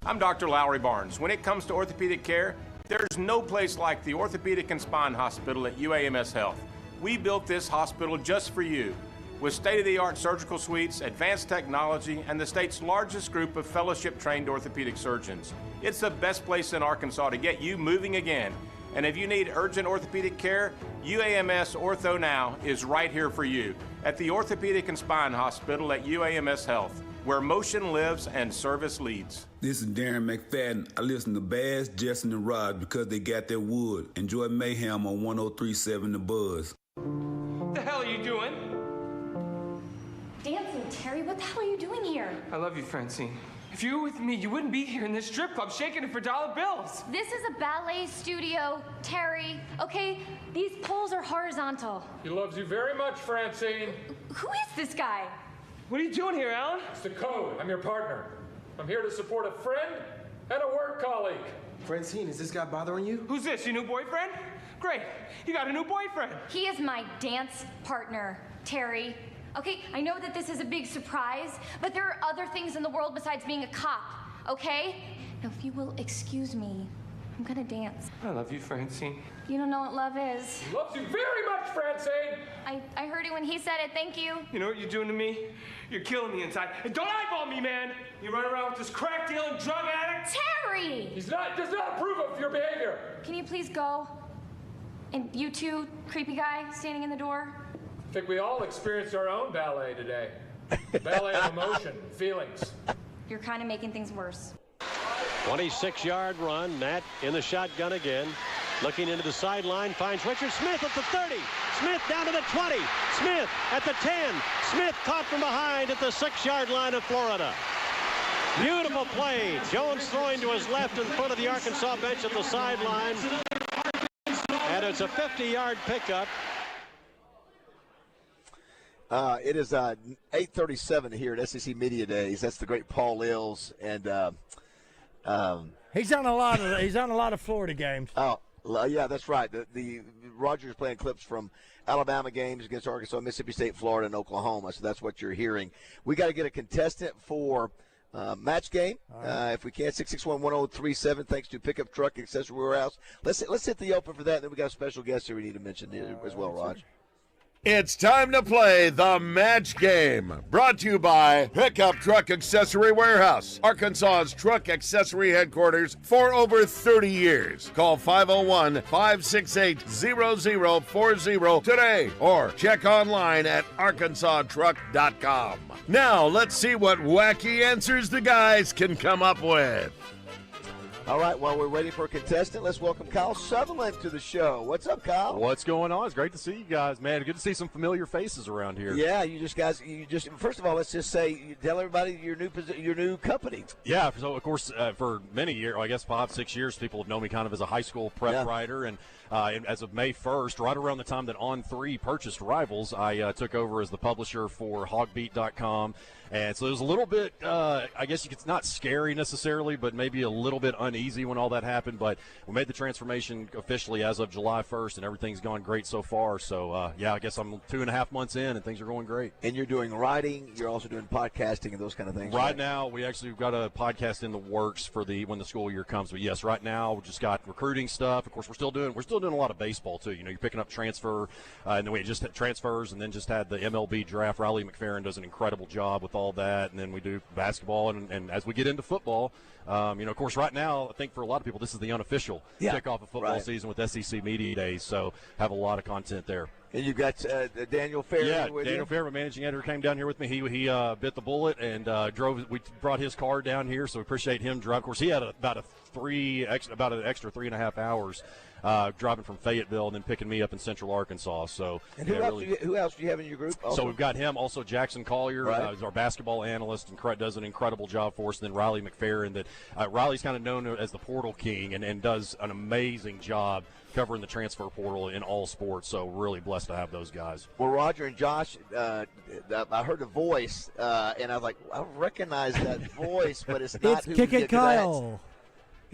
I'm Dr. Lowry Barnes. When it comes to orthopedic care, there's no place like the Orthopedic and Spine Hospital at UAMS Health. We built this hospital just for you, with state-of-the-art surgical suites, advanced technology, and the state's largest group of fellowship-trained orthopedic surgeons. It's the best place in Arkansas to get you moving again. And if you need urgent orthopedic care, UAMS Ortho Now is right here for you at the Orthopedic and Spine Hospital at UAMS Health, where motion lives and service leads. This is Darren McFadden. I listen to Baz, Justin, and Rod because they got their wood. Enjoy Mayhem on 103.7 The Buzz. What the hell are you doing? Dancing, Terry. What the hell I love you, Francine. If you were with me, you wouldn't be here in this strip club shaking it for dollar bills. This is a ballet studio, Terry. Okay, these poles are horizontal. He loves you very much, Francine. Who is this guy? What are you doing here, Alan? It's the code. I'm your partner. I'm here to support a friend and a work colleague. Francine, is this guy bothering you? Who's this, your new boyfriend? Great, you got a new boyfriend. He is my dance partner, Terry. Okay, I know that this is a big surprise, but there are other things in the world besides being a cop, okay? Now, if you will excuse me, I'm gonna dance. I love you, Francine. You don't know what love is. He loves you very much, Francine. I heard it when he said it. Thank you. You know what you're doing to me? You're killing me inside. And don't eyeball me, man. You run around with this crack dealing drug addict. Terry! Does not approve of your behavior. Can you please go? And you two, creepy guy standing in the door. I think we all experienced our own ballet today. Ballet of emotion, feelings. You're kind of making things worse. 26-yard run. Matt in the shotgun again. Looking into the sideline, finds Richard Smith at the 30. Smith down to the 20. Smith at the 10. Smith caught from behind at the 6-yard line of Florida. Beautiful play. Jones throwing to his left in front of the Arkansas bench at the sideline. And it's a 50-yard pickup. It is 8:37 here at SEC Media Days. That's the great Paul Ills, and he's on a lot of Florida games. Oh, yeah, that's right. The Rogers playing clips from Alabama games against Arkansas, Mississippi State, Florida, and Oklahoma. So that's what you're hearing. We got to get a contestant for match game. If we can, 661-1037. Thanks to Pickup Truck Accessory Warehouse. Let's hit the open for that. And then we got a special guest here we need to mention as well, Raj. It's time to play the match game. Brought to you by Pickup Truck Accessory Warehouse, Arkansas's truck accessory headquarters for over 30 years. Call 501-568-0040 today or check online at arkansastruck.com. Now, let's see what wacky answers the guys can come up with. All right, while we're waiting for a contestant, let's welcome Kyle Sutherland to the show. What's up, Kyle? What's going on? It's great to see you guys, man. Good to see some familiar faces around here. Yeah, first of all, let's just say, tell everybody your new company. Yeah, so of course, for many years, I guess 5-6 years, people have known me kind of as a high school prep writer, and as of May 1st, right around the time that On3 purchased Rivals, I took over as the publisher for hogbeat.com. And so it was a little bit, I guess it's not scary necessarily, but maybe a little bit uneasy when all that happened. But we made the transformation officially as of July 1st, and everything's gone great so far. So, I guess I'm 2.5 months in, and things are going great. And you're doing writing. You're also doing podcasting and those kind of things. Right now, we've got a podcast in the works for when the school year comes. But, yes, right now we've just got recruiting stuff. Of course, we're still doing a lot of baseball, too. You know, you're picking up transfer, and then we just had transfers and then just had the MLB draft. Riley McFerrin does an incredible job with all that, and then we do basketball, and as we get into football, of course, right now, I think for a lot of people, this is the unofficial kickoff of football season with SEC Media Days, so have a lot of content there. And you've got Daniel Fair. Yeah, Daniel Fair, my managing editor, came down here with me. He bit the bullet and drove. We brought his car down here, so we appreciate him driving. Of course, he had about an extra 3.5 hours driving from Fayetteville and then picking me up in Central Arkansas. So, and who else do you have in your group? Also? So we've got him, also Jackson Collier, is our basketball analyst, and does an incredible job for us. And then Riley McFerrin, that Riley's kind of known as the Portal King, and does an amazing job covering the transfer portal in all sports. So really blessed to have those guys. Well, Roger and Josh, I heard a voice, and I was like, I recognize that voice, but it's not. It's Kick It Kyle.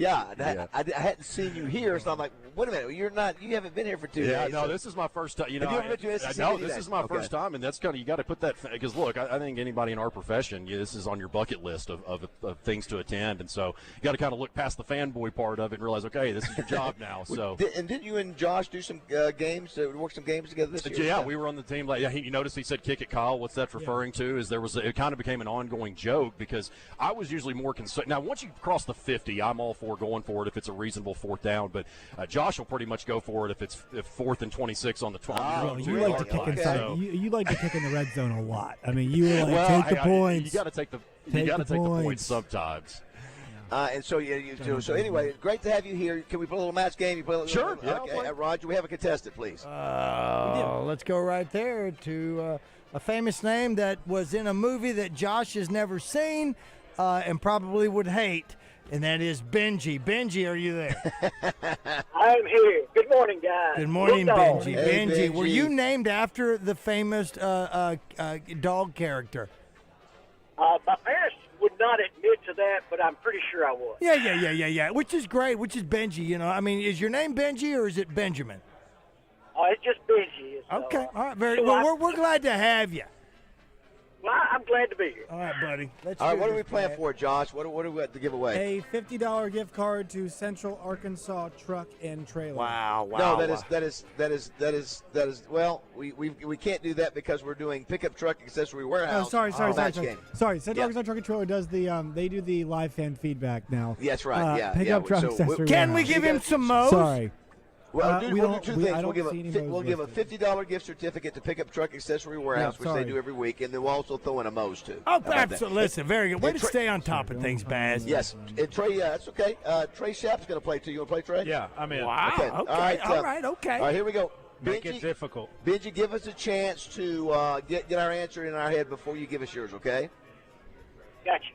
I hadn't seen you here, so I'm like, wait a minute, you haven't been here for 2 days. Yeah, no, this is my first time. Have you ever been to SEC this is my first time, and that's kind of, you got to put that, because look, I think anybody in our profession, this is on your bucket list of things to attend, and so you got to kind of look past the fanboy part of it and realize, okay, this is your job now. So. And didn't you and Josh do some games, work some games together this year? Yeah, we were on the team. You noticed he said "Kick It, Kyle." What's that referring to? Is it kind of became an ongoing joke, because I was usually more concerned. Now, once you cross the 50, I'm all for going for it if it's a reasonable fourth down, but Josh will pretty much go for it if 4th and 26 on the 12. You like to kick inside. So. You like to kick in the red zone a lot. I mean, you were like, take the points. You got to take the points sometimes. And so, so anyway, great to have you here. Can we play a little match game? Sure. Okay. Roger, we have a contestant, please. Let's go right there to A famous name that was in a movie that Josh has never seen and probably would hate, and that is Benji. Benji, are you there? I'm here. Good morning, guys. Good morning, Dog. Benji. Hey, Benji, were Benji. you named after the famous dog character? My parents would not admit to that, but I'm pretty sure I was. Yeah. Which is great. Which is Benji. You know, I mean, is your name Benji or is it Benjamin? It's just Benji. Okay. All right. Very well. We're glad to have you. Well, I'm glad to be here. All right, buddy. Let's All right, do what are this, we playing man. for, Josh? What do we have to give away? A $50 gift card to Central Arkansas Truck and Trailer. Wow. No, that is. Well, we can't do that because we're doing pickup truck accessory warehouse. Oh, sorry. Game. Sorry, Central Arkansas Truck and Trailer does they do the live fan feedback now. That's right. Yeah. Pickup truck So accessory. Can we warehouse. give him some mo's? Sorry. Well, we'll do two things. I We'll don't see any give Mo's a listed. $50 gift certificate to Pickup Truck Accessory Warehouse, which sorry. they do every week, and then we'll also throw in a Mo's too. Oh, How about that? absolutely. Listen, very good. Way And to stay on top of things, Baz. Yes, and Trey. That's okay. Trey Shapp's going to play too. You want to play, Trey? Yeah, I'm in. Wow. Okay. Okay. All right. Okay. All right. Here we go. Make it difficult. Benji, give us a chance to get our answer in our head before you give us yours. Okay. Gotcha.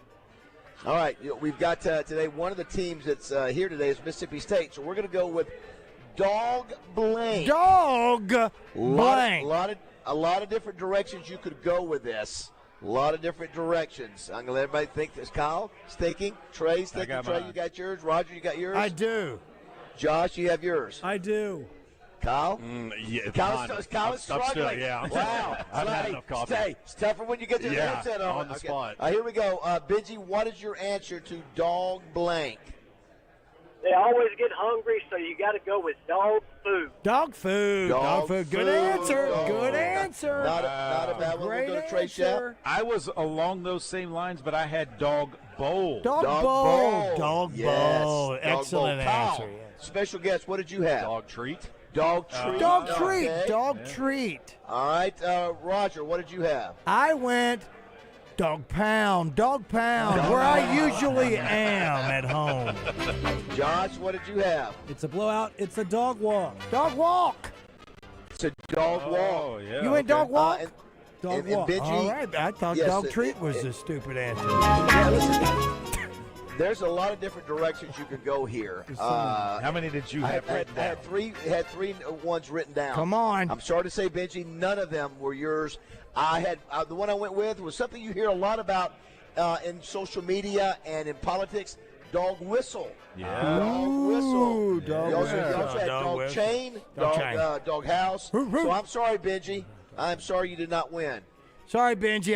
All right. We've got today one of the teams that's here today is Mississippi State, so we're going to go with Dog Blank. Dog Blank. A lot of different directions you could go with this. A lot of different directions. I'm going to let everybody think this. Kyle is thinking. Trey's thinking. Trey, mine. you got yours. Roger, you got yours. I do. Josh, you have yours. I do. Kyle? Yeah, Kyle's I'm struggling. still, yeah. Wow. I haven't had enough coffee. It's tougher when you get to the headset on. On the spot. Here we go. Benji, what is your answer to Dog Blank? They always get hungry, so you got to go with dog food. Dog food. Dog food. Good answer. Good answer. Not a bad one. Great We'll go to Trey Shapp. answer. I was along those same lines, but I had dog bowl. Dog bowl. Dog bowl. Excellent answer. Kyle, Yes. special guest, what did you have? Dog treat. Dog treat. Dog treat. Okay. Dog treat. All right, Roger, what did you have? I went dog pound, where I usually am at home. Josh, what did you have? It's a blowout. It's a dog walk. Dog walk. It's a dog walk. Oh, yeah. You went dog walk? Dog and walk. Benji, All right. I thought yes, dog treat was a stupid answer. yeah, listen, there's a lot of different directions you could go here. How many did you have written I down? had three ones written down. Come on. I'm sorry to say, Benji, none of them were yours. I had the one I went with was something you hear a lot about in social media and in politics. Dog whistle. Yeah. Dog whistle. Dog You also whistle. had Dog dog whistle. chain, Dog chain. dog house. So I'm sorry, Benji. I'm sorry you did not win. Sorry, Benji.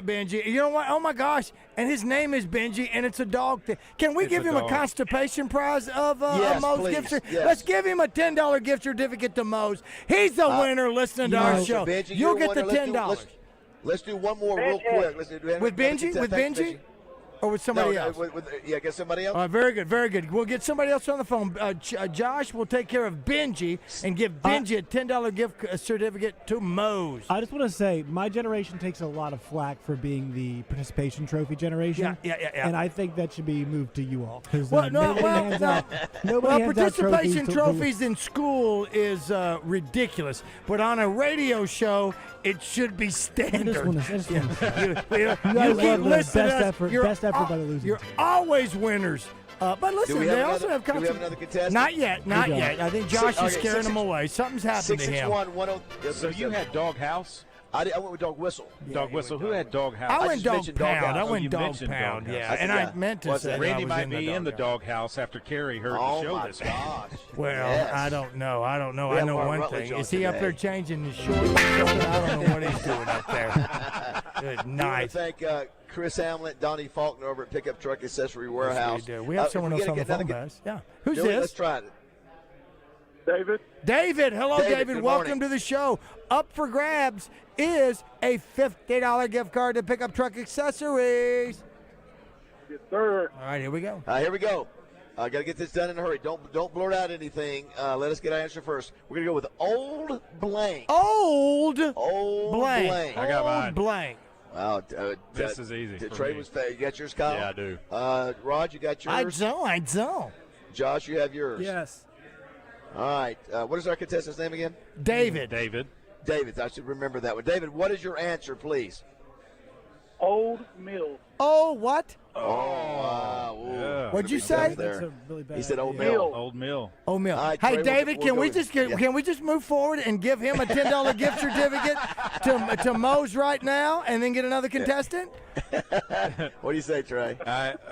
Benji. You know what? Oh my gosh! And his name is Benji, and it's a dog thing. Can we give him a constipation prize of Yes, Mo's please. gift certificate? Yes. Let's give him a $10 gift certificate to Mo's. He's the winner. Listening to our show, Benji, you'll you're get the winner. $10 Let's do one more real quick. with Benji. With Benji. Or with somebody else? Get somebody else. All right, very good, very good. We'll get somebody else on the phone. Josh will take care of Benji and give Benji a $10 gift certificate to Mo's. I just want to say, my generation takes a lot of flack for being the participation trophy generation. Yeah. And I think that should be moved to you all. Participation trophies in school is ridiculous, but on a radio show, it should be standard. You guys keep love the listening to us. best effort by the losers. You're always winners. But listen, they also have do we have another contestant? Not yet. I think Josh is scaring them away. Something's happened to him. 661-10. So you had dog house? I went with dog whistle. Dog whistle. Who had dog house? I went dog pound. I Oh, went you dog mentioned pound. dog Yeah, house. and I meant to say Randy I was might be in the dog dog house after Carrie heard Oh the show my this gosh. week. Well, I don't know. I We know have Mark one Rutledge thing. on Is he up today. there changing his shorts? Or something? I don't know what he's doing up there. Good We night. want to thank Chris Hamlet, Donnie Faulkner over at Pickup Truck Accessory Warehouse. We have someone else on the phone, guys. Yeah. Who's Joey, this? Let's try it. David. David. Hello, David. good Welcome morning. to the show. Up for grabs is a $50 gift card to Pickup Truck Accessories. Yes, sir. All right, here we go. Here we go. Got to get this done in a hurry. Don't blurt out anything. Let us get our answer first. We're going to go with Old Blank. Old Blank. I got mine. Blank. Wow. This is easy for Trey me. was fast. You got yours, Kyle? Yeah, I do. Rod, you got yours? I don't. Josh, you have yours. Yes. All right. What is our contestant's name again? David. David. David. I should remember that one. David, what is your answer, please? Old Mill. Oh, what? Yeah. What'd you say? That's a really bad he said Old idea. Mill. Old Mill. Oh, Mill. All right, Hey, Trey, David, we'll can go we with- just yeah. can we just move forward and give him a $10 gift certificate to Moe's right now, and then get another contestant? What do you say, Trey?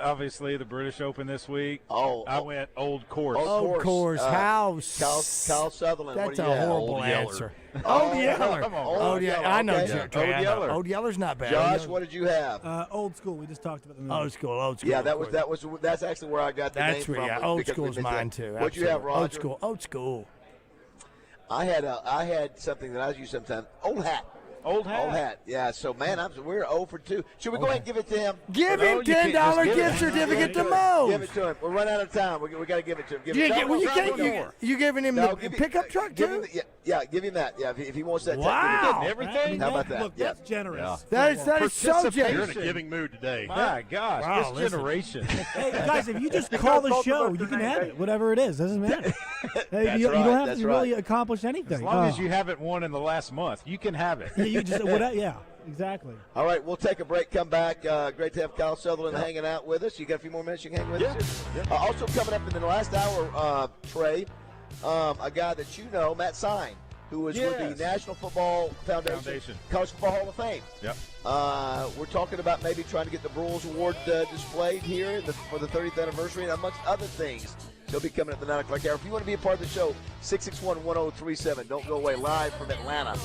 Obviously, the British Open this week. Oh, I went Old Course. Old Course. How? Kyle Sutherland. That's what do you a have? horrible Old Yeller. answer. Old Yeller. Come on. Old Yeller. I know. Okay. Trey, I know. Yeller. Old Yeller's not bad. Josh, what did you have? Old school. We just talked about the movie. Old school. Old school. Yeah, of course. that's actually where I got the name That's from. where, yeah. Old because school's we mine mentioned too. that. What'd you have, Absolutely. Roger? Old school. Old school. I had something that I use sometimes. Old hat. Old hat. Old hat. Yeah. So man, we're 0 for 2. Should we go ahead and give it to him? Give him $10 gift certificate to Moe's. Give it to him. We're running out of time. We got to give it to him. Give it You giving him the pickup truck too? Give him that. Yeah, if he wants that. Wow. Everything? How about that? Look, that's generous. That is so You're generous. in a giving mood today. My gosh, Wow, this generation. Hey, guys, if you just call the show, you can have it. Whatever it is. Doesn't matter. That's you right, don't have that's to really accomplish anything. As long as you haven't won in the last month, you can have it. Yeah, you just, yeah, exactly. All right, we'll take a break, come back. Great to have Kyle Sutherland hanging out with us. You got a few more minutes you can hang with us? Also coming up in the last hour, Trey, a guy that you know, Matt Sine, who was with the National Football Foundation. College Football Hall of Fame. Yep. We're talking about maybe trying to get the Brules Award displayed here for the 30th anniversary, and amongst other things. He'll be coming at the 9 o'clock hour. If you want to be a part of the show, 661-1037. Don't go away. Live from Atlanta.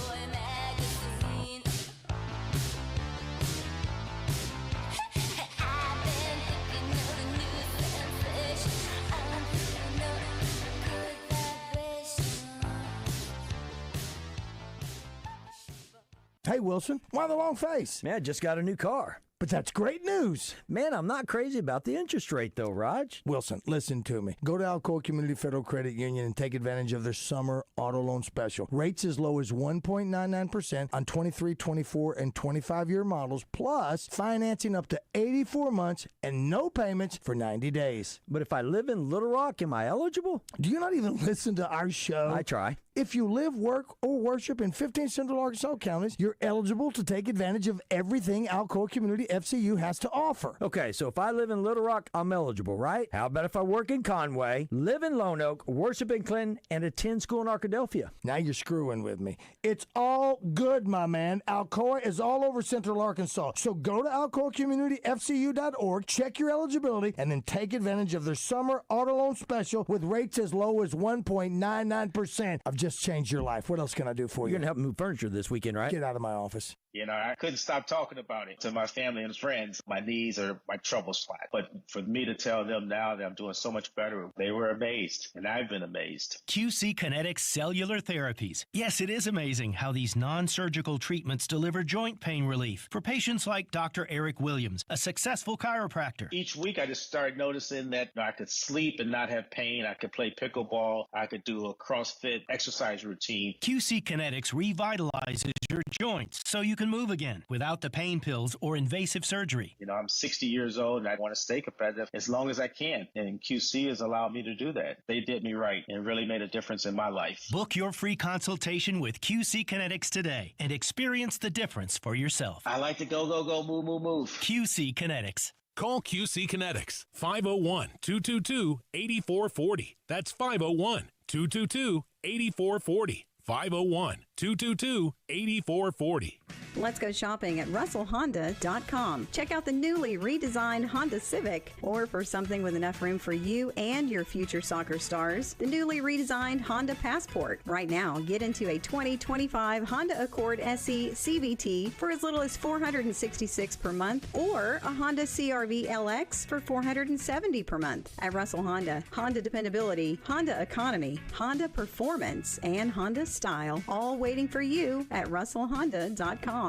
Hey, Wilson, why the long face? Man, I just got a new car. But that's great news. Man, I'm not crazy about the interest rate, though, Raj. Wilson, listen to me. Go to Alcoa Community Federal Credit Union and take advantage of their summer auto loan special. Rates as low as 1.99% on 23, 24, and 25-year models, plus financing up to 84 months and no payments for 90 days. But if I live in Little Rock, am I eligible? Do you not even listen to our show? I try. If you live, work, or worship in 15 Central Arkansas counties, you're eligible to take advantage of everything Alcoa Community FCU has to offer. Okay, so if I live in Little Rock, I'm eligible, right? How about if I work in Conway, live in Lone Oak, worship in Clinton, and attend school in Arkadelphia? Now you're screwing with me. It's all good, my man. Alcoa is all over Central Arkansas. So go to alcoacommunityfcu.org, check your eligibility, and then take advantage of their summer auto loan special with rates as low as 1.99%. I've just changed your life. What else can I do for you? You're going to help move furniture this weekend, right? Get out of my office. You know, I couldn't stop talking about it to my family and friends. My knees are my trouble spot. But for me to tell them now that I'm doing so much better, they were amazed, and I've been amazed. QC Kinetics Cellular Therapies. Yes, it is amazing how these non-surgical treatments deliver joint pain relief for patients like Dr. Eric Williams, a successful chiropractor. Each week, I just started noticing that I could sleep and not have pain. I could play pickleball. I could do a CrossFit exercise routine. QC Kinetics revitalizes your joints so you can move again without the pain pills or invasive surgery. You know, I'm 60 years old and I want to stay competitive as long as I can. And QC has allowed me to do that. They did me right and really made a difference in my life. Book your free consultation with QC Kinetics today and experience the difference for yourself. I like to go, move, move, move. QC Kinetics. Call QC Kinetics, 501-222-8440. That's 501-222-8440. 501-222-8440. Let's go shopping at RussellHonda.com. Check out the newly redesigned Honda Civic, or for something with enough room for you and your future soccer stars, the newly redesigned Honda Passport. Right now, get into a 2025 Honda Accord SE CVT for as little as $466 per month, or a Honda CR-V LX for $470 per month. At Russell Honda, Honda dependability, Honda economy, Honda performance, and Honda style, all waiting for you at RussellHonda.com.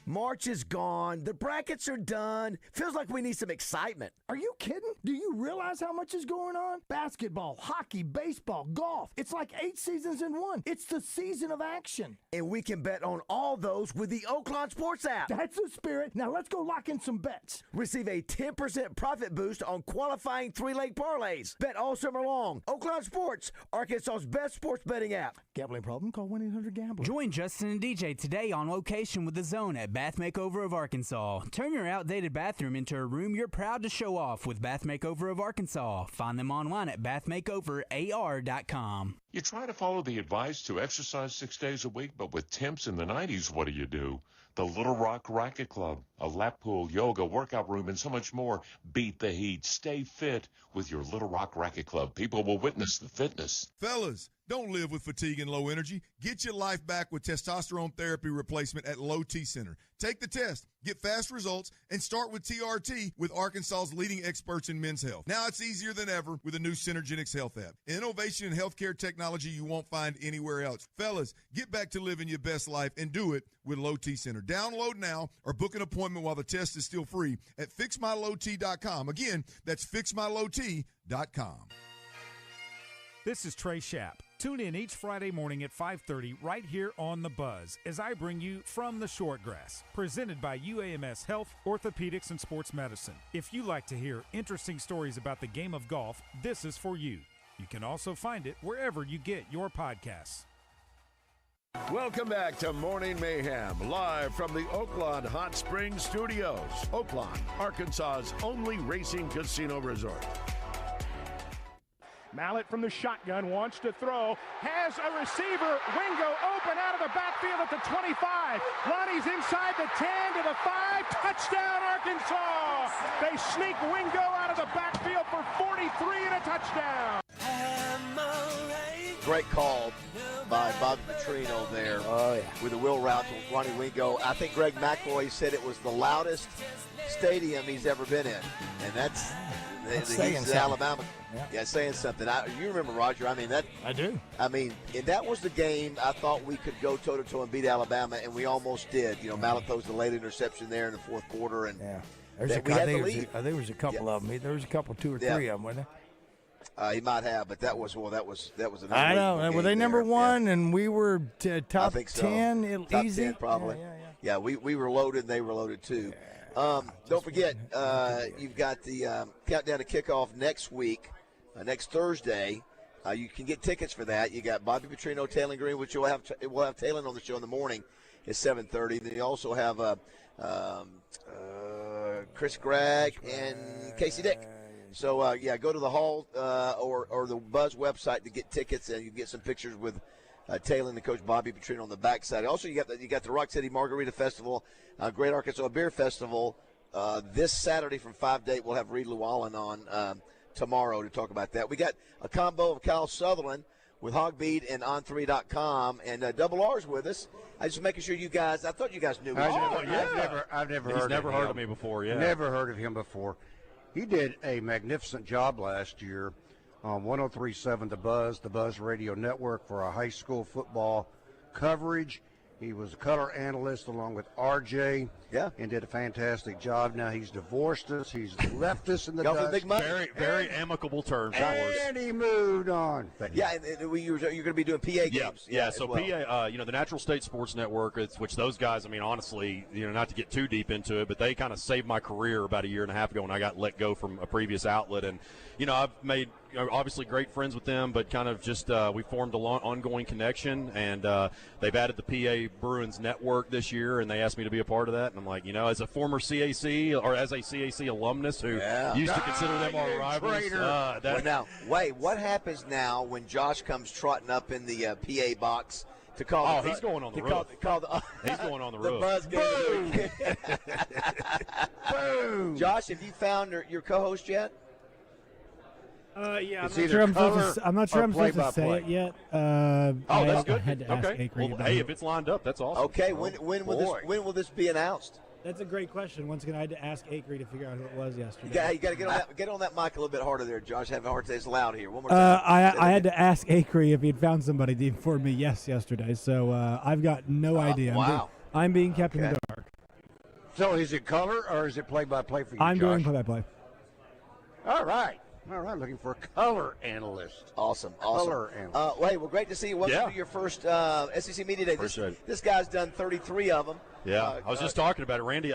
March is gone. The brackets are done. Feels like we need some excitement. Are you kidding? Do you realize how much is going on? Basketball, hockey, baseball, golf. It's like 8 seasons in one. It's the season of action. And we can bet on all those with the Oaklawn Sports app. That's the spirit. Now let's go lock in some bets. Receive a 10% profit boost on qualifying 3-leg parlays. Bet all summer long. Oaklawn Sports, Arkansas's best sports betting app. Gambling problem? Call 1-800-GAMBLER. Join Justin and DJ today on location with The Zone at Bath Makeover of Arkansas. Turn your outdated bathroom into a room you're proud to show off with Bath Makeover of Arkansas. Find them online at bathmakeoverar.com. You try to follow the advice to exercise 6 days a week, but with temps in the 90s, what do? The Little Rock Racket Club, a lap pool, yoga, workout room, and so much more. Beat the heat. Stay fit with your Little Rock Racket Club. People will witness the fitness. Fellas, don't live with fatigue and low energy. Get your life back with testosterone therapy replacement at Low T Center. Take the test, get fast results, and start with TRT with Arkansas's leading experts in men's health. Now it's easier than ever with a new Synergenics Health app. Innovation in healthcare technology you won't find anywhere else. Fellas, get back to living your best life and do it with Low T Center. Download now or book an appointment while the test is still free at fixmylowt.com. Again, that's fixmylowt.com. This is Trey Schapp. Tune in each Friday morning at 5:30 right here on The Buzz as I bring you From the Shortgrass, presented by UAMS Health, Orthopedics, and Sports Medicine. If you like to hear interesting stories about the game of golf, this is for you. You can also find it wherever you get your podcasts. Welcome back to Morning Mayhem, live from the Oaklawn Hot Springs Studios. Oaklawn, Arkansas's only racing casino resort. Mallett from the shotgun wants to throw, has a receiver, Wingo open out of the backfield at the 25. Ronnie's inside the 10 to the 5, touchdown Arkansas! They sneak Wingo out of the backfield for 43 and a touchdown. Great call by Bobby Petrino there with the wheel route to Ronnie Wingo. I think Greg McElroy said it was the loudest stadium he's ever been in, and that's Alabama. Yeah, saying something. You remember, Roger? I mean, that I do. I mean, and that was the game I thought we could go toe to toe and beat Alabama, and we almost did. You know, Mallett throws the late interception there in the fourth quarter, and we had the lead. I think there was a couple of them. There was a couple, 2 or 3 of them, wasn't there? He might have, but that was an. I know. Were they number one, and we were top 10? Top easy? 10 probably. Yeah, we were loaded, and they were loaded too. Don't forget, you've got the countdown to kickoff next week, next Thursday. You can get tickets for that. You got Bobby Petrino, Taylor Green, which we'll have Taylor on the show in the morning at 7:30. Then you also have Chris Gregg and Casey Dick. So go to the Hall or the Buzz website to get tickets, and you get some pictures with Taylor and the coach Bobby Petrino on the backside. Also, you got the Rock City Margarita Festival, Great Arkansas Beer Festival this Saturday from 5 to 8. We'll have Reed Llewellyn on tomorrow to talk about that. We got a combo of Kyle Sutherland with Hogbeat and On3.com, and Double R's with us. I just making sure you guys. I thought you guys knew. I've never heard of me before. Yeah, never heard of him before. He did a magnificent job last year on 103.7 The Buzz Radio Network for our high school football coverage. He was a color analyst along with RJ. Yeah. And did a fantastic job. Now he's divorced us. He's left us in the dust. Big money. Very amicable terms. And he moved on. But you're going to be doing PA games. Yeah. So well. PA, the Natural State Sports Network, which those guys, I mean, honestly, not to get too deep into it, but they kind of saved my career about 1.5 years ago when I got let go from a previous outlet. And, I've made obviously great friends with them, but kind of just we formed an ongoing connection, and they've added the PA Bruins Network this year, and they asked me to be a part of that. And I'm like, as a former CAC or as a CAC alumnus who used to consider them our rivals. Now, wait, what happens now when Josh comes trotting up in the PA box to call? He's going on the roof. He's going on the roof. Buzz game. Boom! Josh, have you found your co-host yet? Yeah, I'm not sure I'm supposed to say it yet. That's good. I had to ask Acre about if it's lined up, that's awesome. Okay, when will this be announced? That's a great question. Once again, I had to ask Acre to figure out who it was yesterday. You got to get on that mic a little bit harder there, Josh. Having a hard time. It's loud here. One more time. I had to ask Acre if he'd found somebody to inform me yesterday. So I've got no idea. Wow. I'm being kept in the dark. So is it color or is it play-by-play for you, I'm Josh? doing play-by-play. All right, looking for a color analyst. Awesome. Color analyst. Well, great to see you. Welcome to your first SEC Media Day. This guy's done 33 of them. Yeah, I was just talking about it, Randy.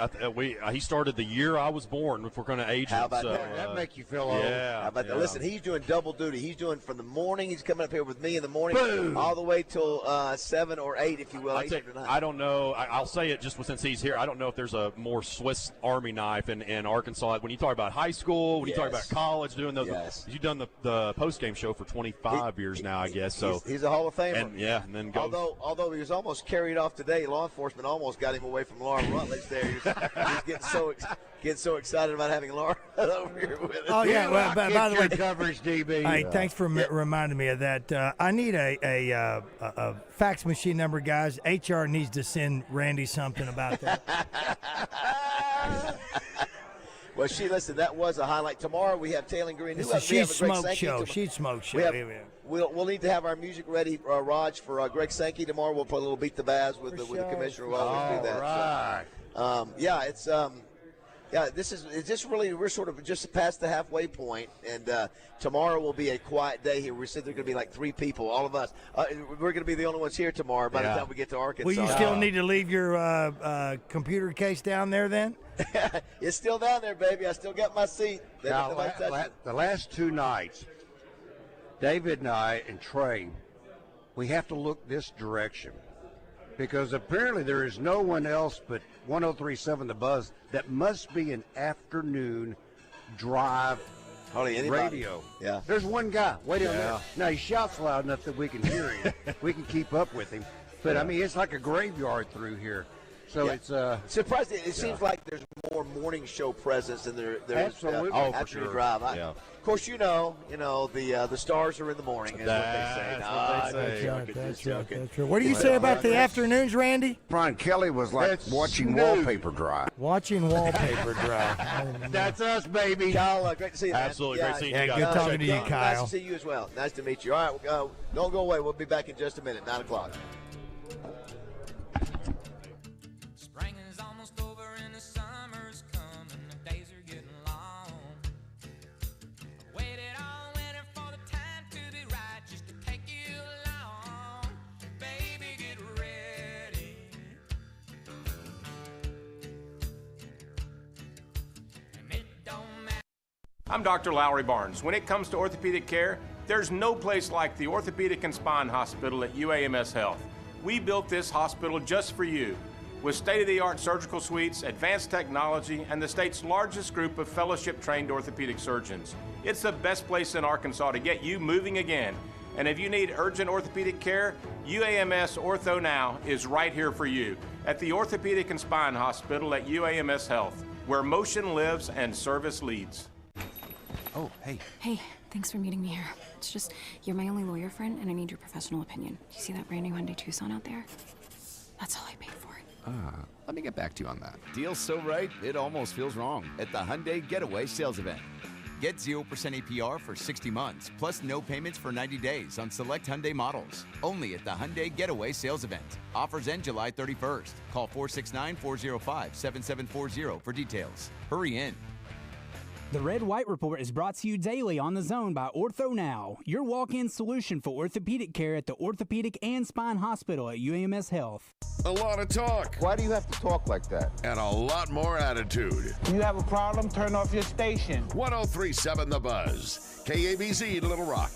He started the year I was born. If we're going to age him, How about that? That make you feel old. Yeah. How about that? Listen, he's doing double duty. He's doing from the morning. He's coming up here with me in the morning, Boom. all the way till 7 or 8, if you will. I don't know. I'll say it just since he's here. I don't know if there's a more Swiss Army knife in Arkansas. When you talk about high school, when you talk about college, doing those, you've done the post-game show for 25 years now, I guess. So he's a Hall of Famer. And then goes. Although he was almost carried off today, law enforcement almost got him away from Laura Rutledge there. He was getting so excited about having Laura over here with us. Oh, yeah. Well, by the way, coverage, DB. Hey, thanks for reminding me of that. I need a fax machine number, guys. HR needs to send Randy something about that. Well, listen, that was a highlight. Tomorrow we have Taylor Green. She's Smoke Show. She's Smoke Show. We'll need to have our music ready, Raj, for Greg Sankey tomorrow. We'll put a little Beat the Baz with the commissioner. We'll always do that. Right. So, it's just really, we're sort of just past the halfway point, and tomorrow will be a quiet day here. We said there's going to be like 3 people, all of us. We're going to be the only ones here tomorrow by the time we get to Arkansas. Will you still need to leave your computer case down there then? It's still down there, baby. I still got my seat. The last 2 nights, David and I and Trey, we have to look this direction because apparently there is no one else but 103.7 The Buzz that must be an afternoon drive radio. Yeah. There's one guy waiting on there. Now, he shouts loud enough that we can hear him. We can keep up with him. But, I mean, it's like a graveyard through here. So it's surprising. It seems like there's more morning show presence than there absolutely after the drive. Of course, the stars are in the morning. Is what they say. That's true. What do you say about the afternoons, Randy? Brian Kelly was like watching wallpaper dry. Watching wallpaper dry. That's us, baby. Kyle, great to see you. Absolutely, great seeing you guys. Good talking to you, Kyle. Nice to see you as well. Nice to meet you. All right, don't go away. We'll be back in just a minute. 9 o'clock. I'm Dr. Lowry Barnes. When it comes to orthopedic care, there's no place like the Orthopedic and Spine Hospital at UAMS Health. We built this hospital just for you, with state-of-the-art surgical suites, advanced technology, and the state's largest group of fellowship-trained orthopedic surgeons. It's the best place in Arkansas to get you moving again. And if you need urgent orthopedic care, UAMS Ortho Now is right here for you at the Orthopedic and Spine Hospital at UAMS Health, where motion lives and service leads. Oh, hey. Hey, thanks for meeting me here. It's just, you're my only lawyer friend, and I need your professional opinion. Do you see that brand new Hyundai Tucson out there? That's all I paid for it. Let me get back to you on that. Deal's so right, it almost feels wrong at the Hyundai Getaway Sales Event. Get 0% APR for 60 months, plus no payments for 90 days on select Hyundai models. Only at the Hyundai Getaway Sales Event. Offers end July 31st. Call 469-405-7740 for details. Hurry in. The Red White Report is brought to you daily on The Zone by Ortho Now, your walk-in solution for orthopedic care at the Orthopedic and Spine Hospital at UAMS Health. A lot of talk. Why do you have to talk like that? And a lot more attitude. You have a problem? Turn off your station. 103.7 The Buzz. KABZ Little Rock.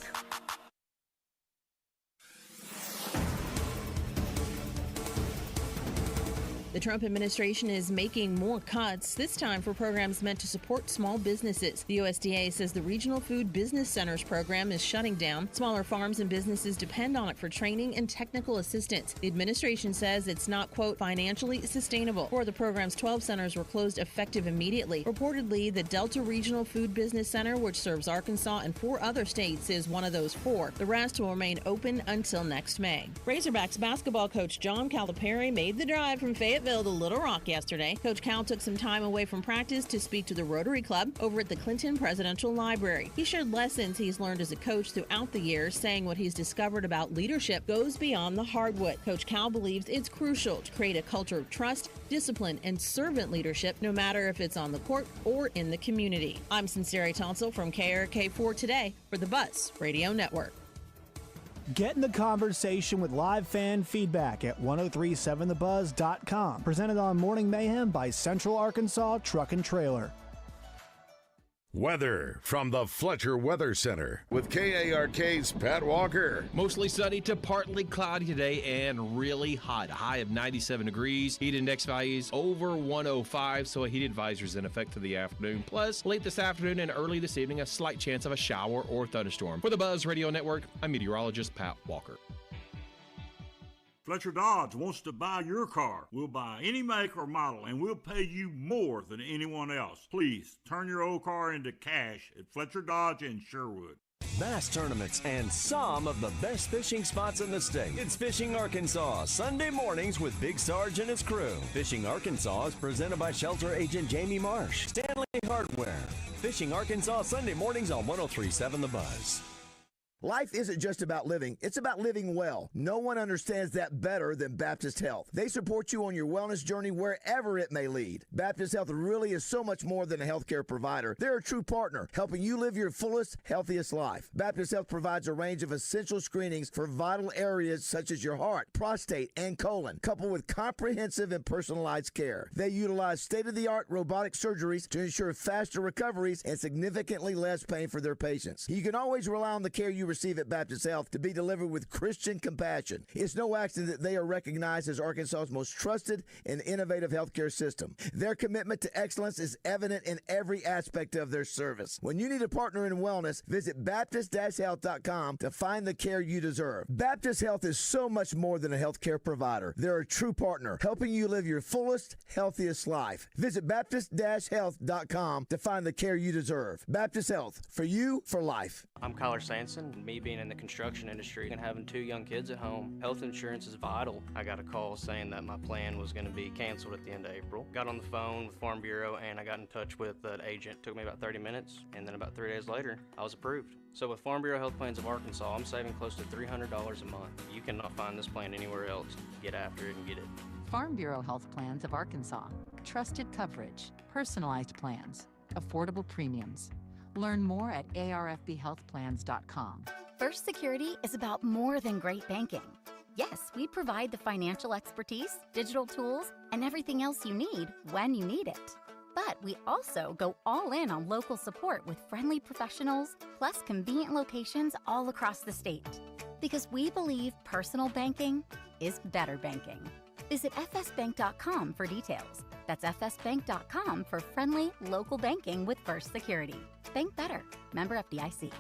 The Trump administration is making more cuts, this time for programs meant to support small businesses. The USDA says the Regional Food Business Centers program is shutting down. Smaller farms and businesses depend on it for training and technical assistance. The administration says it's not, quote, financially sustainable. 4 of the program's 12 centers were closed effective immediately. Reportedly, the Delta Regional Food Business Center, which serves Arkansas and 4 other states, is one of those 4. The rest will remain open until next May. Razorbacks basketball coach John Calipari made the drive from Fayetteville Fayetteville to Little Rock yesterday. Coach Cal took some time away from practice to speak to the Rotary Club over at the Clinton Presidential Library. He shared lessons he's learned as a coach throughout the years, saying what he's discovered about leadership goes beyond the hardwood. Coach Cal believes it's crucial to create a culture of trust, discipline, and servant leadership, no matter if it's on the court or in the community. I'm Sincere Tonsel from KRK4 Today for the Buzz Radio Network. Get in the conversation with live fan feedback at 1037thebuzz.com. Presented on Morning Mayhem by Central Arkansas Truck and Trailer. Weather from the Fletcher Weather Center with KARK's Pat Walker. Mostly sunny to partly cloudy today and really hot. A high of 97 degrees. Heat index values over 105, so a heat advisory is in effect for the afternoon. Plus, late this afternoon and early this evening, a slight chance of a shower or thunderstorm. For the Buzz Radio Network, I'm meteorologist Pat Walker. Fletcher Dodge wants to buy your car. We'll buy any make or model, and we'll pay you more than anyone else. Please, turn your old car into cash at Fletcher Dodge in Sherwood. Bass tournaments and some of the best fishing spots in the state. It's Fishing Arkansas, Sunday mornings with Big Sarge and his crew. Fishing Arkansas is presented by Shelter Agent Jamie Marsh, Stanley Hardware. Fishing Arkansas, Sunday mornings on 1037 The Buzz. Life isn't just about living, it's about living well. No one understands that better than Baptist Health. They support you on your wellness journey wherever it may lead. Baptist Health really is so much more than a healthcare provider. They're a true partner, helping you live your fullest, healthiest life. Baptist Health provides a range of essential screenings for vital areas such as your heart, prostate, and colon, coupled with comprehensive and personalized care. They utilize state-of-the-art robotic surgeries to ensure faster recoveries and significantly less pain for their patients. You can always rely on the care you receive at Baptist Health to be delivered with Christian compassion. It's no accident that they are recognized as Arkansas's most trusted and innovative healthcare system. Their commitment to excellence is evident in every aspect of their service. When you need a partner in wellness, visit Baptist-Health.com to find the care you deserve. Baptist Health is so much more than a healthcare provider. They're a true partner, helping you live your fullest, healthiest life. Visit Baptist-Health.com to find the care you deserve. Baptist Health, for you, for life. I'm Kyler Sanson. Me being in the construction industry and having 2 young kids at home, health insurance is vital. I got a call saying that my plan was going to be canceled at the end of April. Got on the phone with Farm Bureau and I got in touch with an agent. Took me about 30 minutes, and then about 3 days later, I was approved. So with Farm Bureau Health Plans of Arkansas, I'm saving close to $300 a month. You cannot find this plan anywhere else. Get after it and get it. Farm Bureau Health Plans of Arkansas. Trusted coverage, personalized plans, affordable premiums. Learn more at arfbhealthplans.com. First Security is about more than great banking. Yes, we provide the financial expertise, digital tools, and everything else you need when you need it. But we also go all in on local support with friendly professionals, plus convenient locations all across the state. Because we believe personal banking is better banking. Visit fsbank.com for details. That's fsbank.com for friendly, local banking with First Security. Bank better. Member FDIC.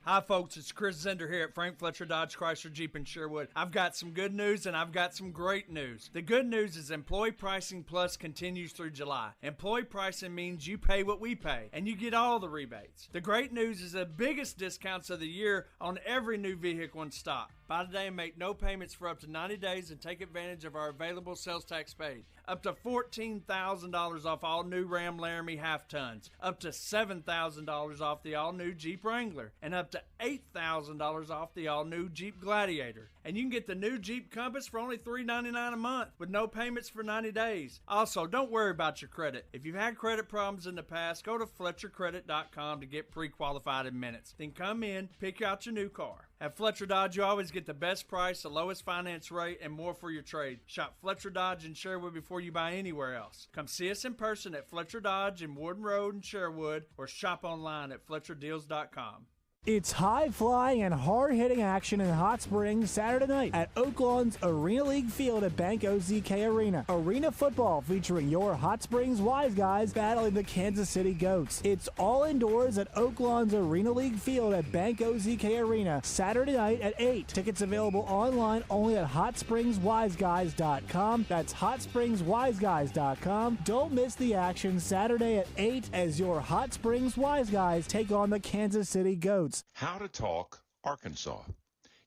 Hi, folks. It's Chris Zender here at Frank Fletcher Dodge Chrysler Jeep in Sherwood. I've got some good news and I've got some great news. The good news is Employee Pricing Plus continues through July. Employee pricing means you pay what we pay and you get all the rebates. The great news is the biggest discounts of the year on every new vehicle in stock. Buy today and make no payments for up to 90 days and take advantage of our available sales tax paid. Up to $14,000 off all new Ram Laramie half-tons. Up to $7,000 off the all-new Jeep Wrangler. And up to $8,000 off the all-new Jeep Gladiator. And you can get the new Jeep Compass for only $399 a month with no payments for 90 days. Also, don't worry about your credit. If you've had credit problems in the past, go to FletcherCredit.com to get pre-qualified in minutes. Then come in, pick out your new car. At Fletcher Dodge, you always get the best price, the lowest finance rate, and more for your trade. Shop Fletcher Dodge in Sherwood before you buy anywhere else. Come see us in person at Fletcher Dodge in Warden Road in Sherwood, or shop online at FletcherDeals.com. It's high-flying and hard-hitting action in Hot Springs Saturday night at Oaklawn's Arena League Field at Bank OZK Arena. Arena football featuring your Hot Springs Wise Guys battling the Kansas City Goats. It's all indoors at Oaklawn's Arena League Field at Bank OZK Arena Saturday night at 8. Tickets available online only at HotSpringsWiseGuys.com. That's HotSpringsWiseGuys.com. Don't miss the action Saturday at 8 as your Hot Springs Wise Guys take on the Kansas City Goats. How to talk Arkansas.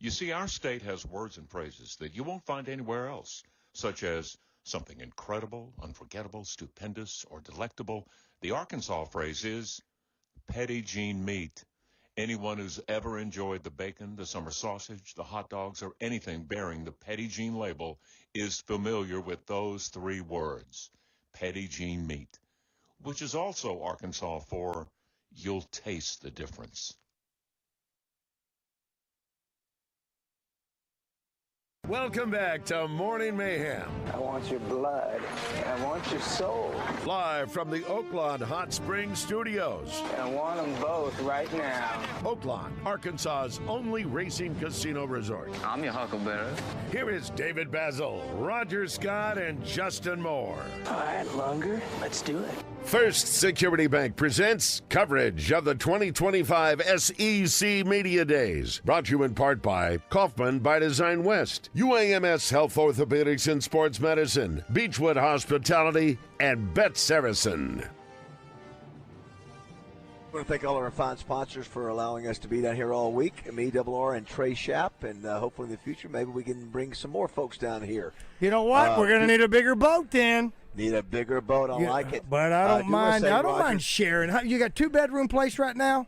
You see, our state has words and phrases that you won't find anywhere else, such as something incredible, unforgettable, stupendous, or delectable, the Arkansas phrase is Petit Jean meat. Anyone who's ever enjoyed the bacon, the summer sausage, the hot dogs, or anything bearing the Petit Jean label is familiar with those three words, Petit Jean meat, which is also Arkansas for you'll taste the difference. Welcome back to Morning Mayhem. I want your blood. I want your soul. Live from the Oaklawn Hot Springs Studios. I want them both right now. Oaklawn, Arkansas's only racing casino resort. I'm your huckleberry. Here is David BAZZEL, Roger Scott, and Justin Moore. All right, Lunger, let's do it. First Security Bank presents coverage of the 2025 SEC Media Days. Brought to you in part by Kaufman by Design West, UAMS Health Orthopedics and Sports Medicine, Beechwood Hospitality, and Bet Saracen. I want to thank all of our fine sponsors for allowing us to be down here all week. Me, R, and Trey Schapp, and hopefully in the future maybe we can bring some more folks down here. You know what? We're going to need a bigger boat then. Need a bigger boat. I like it. But I don't mind. I don't mind sharing. You got 2-bedroom place right now?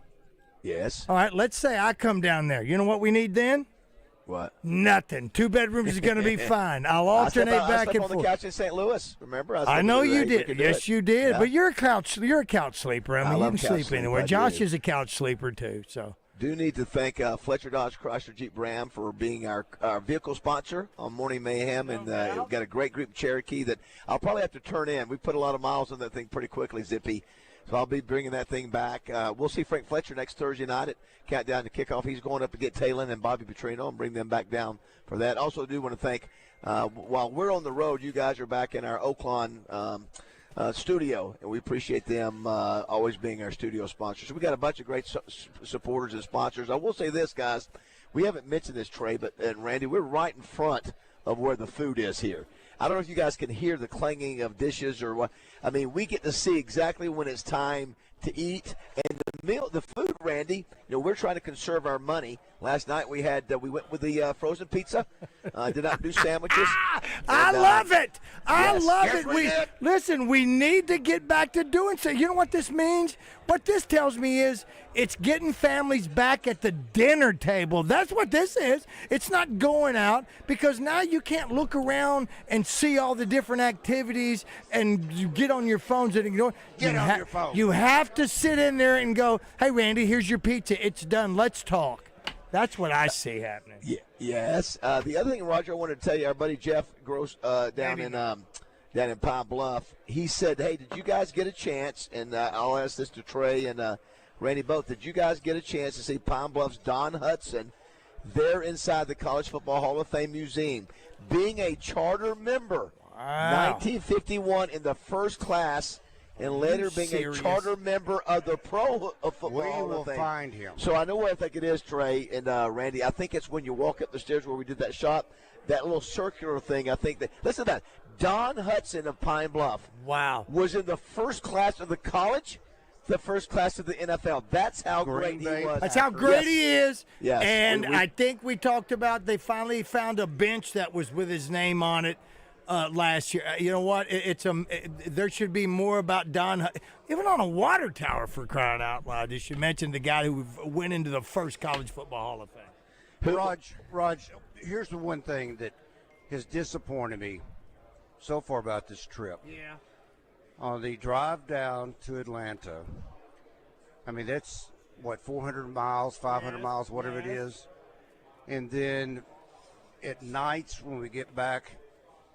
Yes. All right, let's say I come down there. You know what we need then? What? Nothing. 2 bedrooms is going to be fine. I'll alternate back and forth. I slept on the couch in St. Louis. Remember? I know you did. Yes, you did. Yeah. But you're a couch sleeper. I mean, you can sleep anywhere. Josh is a couch sleeper too. So. Do need to thank Fletcher Dodge Chrysler Jeep Ram for being our vehicle sponsor on Morning Mayhem, and we've got a great group Cherokee that I'll probably have to turn in. We put a lot of miles on that thing pretty quickly, Zippy. So I'll be bringing that thing back. We'll see Frank Fletcher next Thursday night at Countdown to Kickoff. He's going up to get Talon and Bobby Petrino and bring them back down for that. Also do want to thank, while we're on the road, you guys are back in our Oaklawn studio, and we appreciate them always being our studio sponsors. So we got a bunch of great supporters and sponsors. I will say this, guys. We haven't mentioned this, Trey, and Randy, we're right in front of where the food is here. I don't know if you guys can hear the clanging of dishes or what. I mean, we get to see exactly when it's time to eat. And the food, Randy, we're trying to conserve our money. Last night we went with the frozen pizza. Did not do sandwiches. I love it. I love it. Listen, we need to get back to doing so. You know what this means? What this tells me is it's getting families back at the dinner table. That's what this is. It's not going out, because now you can't look around and see all the different activities and you get on your phones and ignore. Get on your phone. You have to sit in there and go, hey, Randy, here's your pizza. It's done. Let's talk. That's what I see happening. Yes. The other thing, Roger, I wanted to tell you, our buddy Jeff Gross down in Pine Bluff, he said, hey, did you guys get a chance, and I'll ask this to Trey and Randy both, did you guys get a chance to see Pine Bluff's Don Hudson there inside the College Football Hall of Fame Museum, being a charter member, 1951 in the first class, and later being a charter member of the Pro Football Hall of Fame. We will find him. So I know where I think it is, Trey and Randy. I think it's when you walk up the stairs where we did that shot, that little circular thing. I think that, listen to that, Don Hudson of Pine Bluff. Wow. Was in the first class of the college, the first class of the NFL. That's how great he was. That's how great he is. Yes. And I think we talked about they finally found a bench that was with his name on it last year. You know what? There should be more about Don, even on a water tower, for crying out loud. You should mention the guy who went into the first College Football Hall of Fame. Raj, here's the one thing that has disappointed me so far about this trip. Yeah. On the drive down to Atlanta, I mean, that's, 400 miles, 500 miles, whatever it is. And then at nights when we get back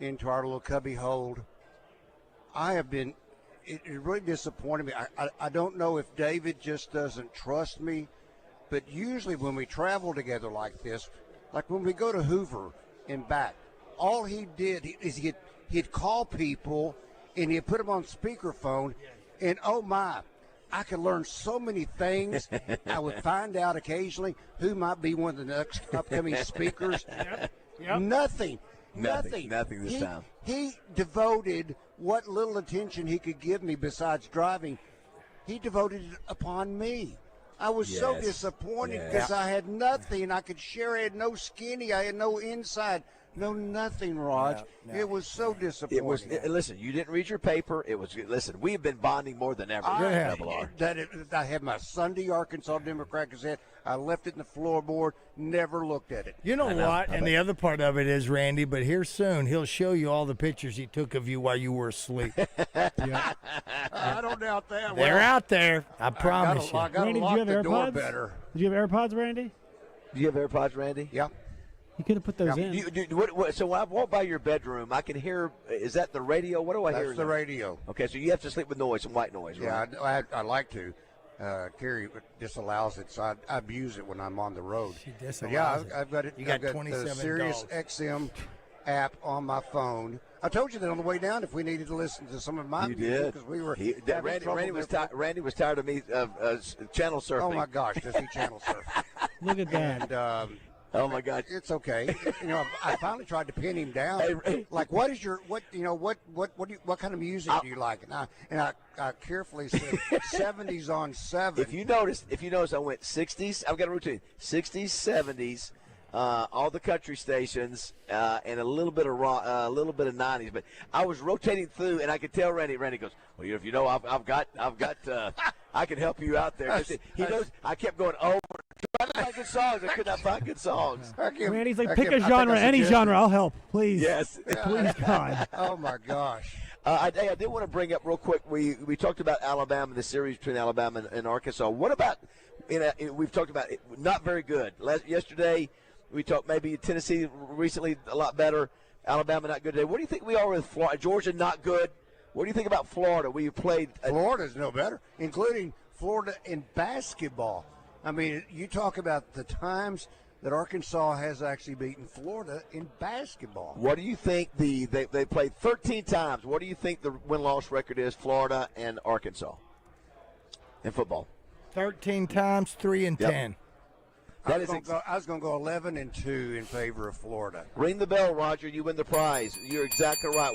into our little cubby hold, it really disappointed me. I don't know if David just doesn't trust me, but usually when we travel together like this, like when we go to Hoover and back, all he did is he'd call people and he'd put them on speakerphone, and oh my, I could learn so many things. I would find out occasionally who might be one of the next upcoming speakers. Yep. Nothing this time. He devoted what little attention he could give me besides driving. He devoted it upon me. I was so disappointed because I had nothing I could share. I had no skinny. I had no inside. No, nothing, Raj. No. It was so disappointing. Listen, you didn't read your paper. Listen, we have been bonding more than ever. I had my Sunday Arkansas Democrat Gazette. I left it in the floorboard, never looked at it. You know what? And the other part of it is, Randy, but here soon, he'll show you all the pictures he took of you while you were asleep. I don't doubt that. They're out there. I promise you. Randy, did you have AirPods? Did you have AirPods, Randy? Do you have AirPods, Randy? Yeah. You could have put those in. So when I walk by your bedroom, I can hear. Is that the radio? What do I hear? That's the radio. Okay, so you have to sleep with noise, some white noise, right? Yeah, I like to. Carrie disallows it, so I abuse it when I'm on the road. She disallows But yeah, it. I've got it. You got I've got 27 the Sirius dogs. XM app on my phone. I told you that on the way down if we needed to listen to some of my You music did. because we were Randy was tired of me channel surfing. Oh my gosh, does he channel surf? Look at that. And, oh my God, it's okay. I finally tried to pin him down. Like, what kind of music do you like? And I carefully said 70s on 7. If you notice, I went 60s. I've got a routine: 60s, 70s, all the country stations, and a little bit of rock, a little bit of 90s. But I was rotating through, and I could tell Randy. Randy goes, "Well, if you know, I've got, I can help you out there." 'Cause he knows. I kept going over. Trying to find good songs. I could not find good songs. Randy's like, pick a genre, any genre, I'll help, please. Yes. Please, God. Oh my gosh. I did want to bring up real quick. We talked about Alabama, the series between Alabama and Arkansas. What about? We've talked about it, not very good. Yesterday, we talked maybe Tennessee recently a lot better. Alabama not good today. What do you think we are with Florida? Georgia not good. What do you think about Florida? We played. Florida's no better, including Florida in basketball. I mean, you talk about the times that Arkansas has actually beaten Florida in basketball. What do you think they played 13 times? What do you think the win-loss record is, Florida and Arkansas in football? 13 times, 3-10. I was going to go 11-2 in favor of Florida. Ring the bell, Roger. You win the prize. You're exactly right.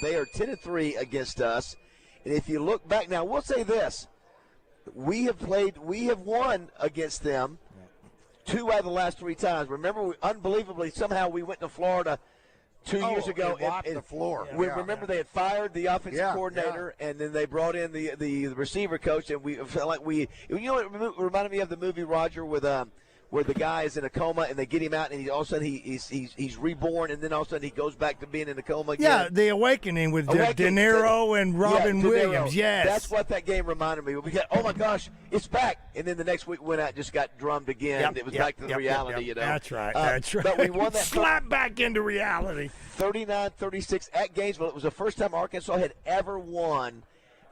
They are 10-3 against us. And if you look back now, we'll say this. We have won against them 2 out of the last 3 times. Remember, unbelievably, somehow we went to Florida 2 years ago. And the floor. Remember, they had fired the offensive coordinator, and then they brought in the receiver coach, and we felt like you know what it reminded me of the movie, Roger, with where the guy is in a coma and they get him out, and all of a sudden he's reborn, and then all of a sudden he goes back to being in a coma again. Yeah, The Awakening with De Niro and Robin Williams. Yes, that's what that game reminded me. We got, oh my gosh, it's back, and then the next week went out, just got drummed again. And it was back to the reality. You know, that's right. That's right. But we won that. Slap back into reality. 39-36 at Gainesville. It was the first time Arkansas had ever won.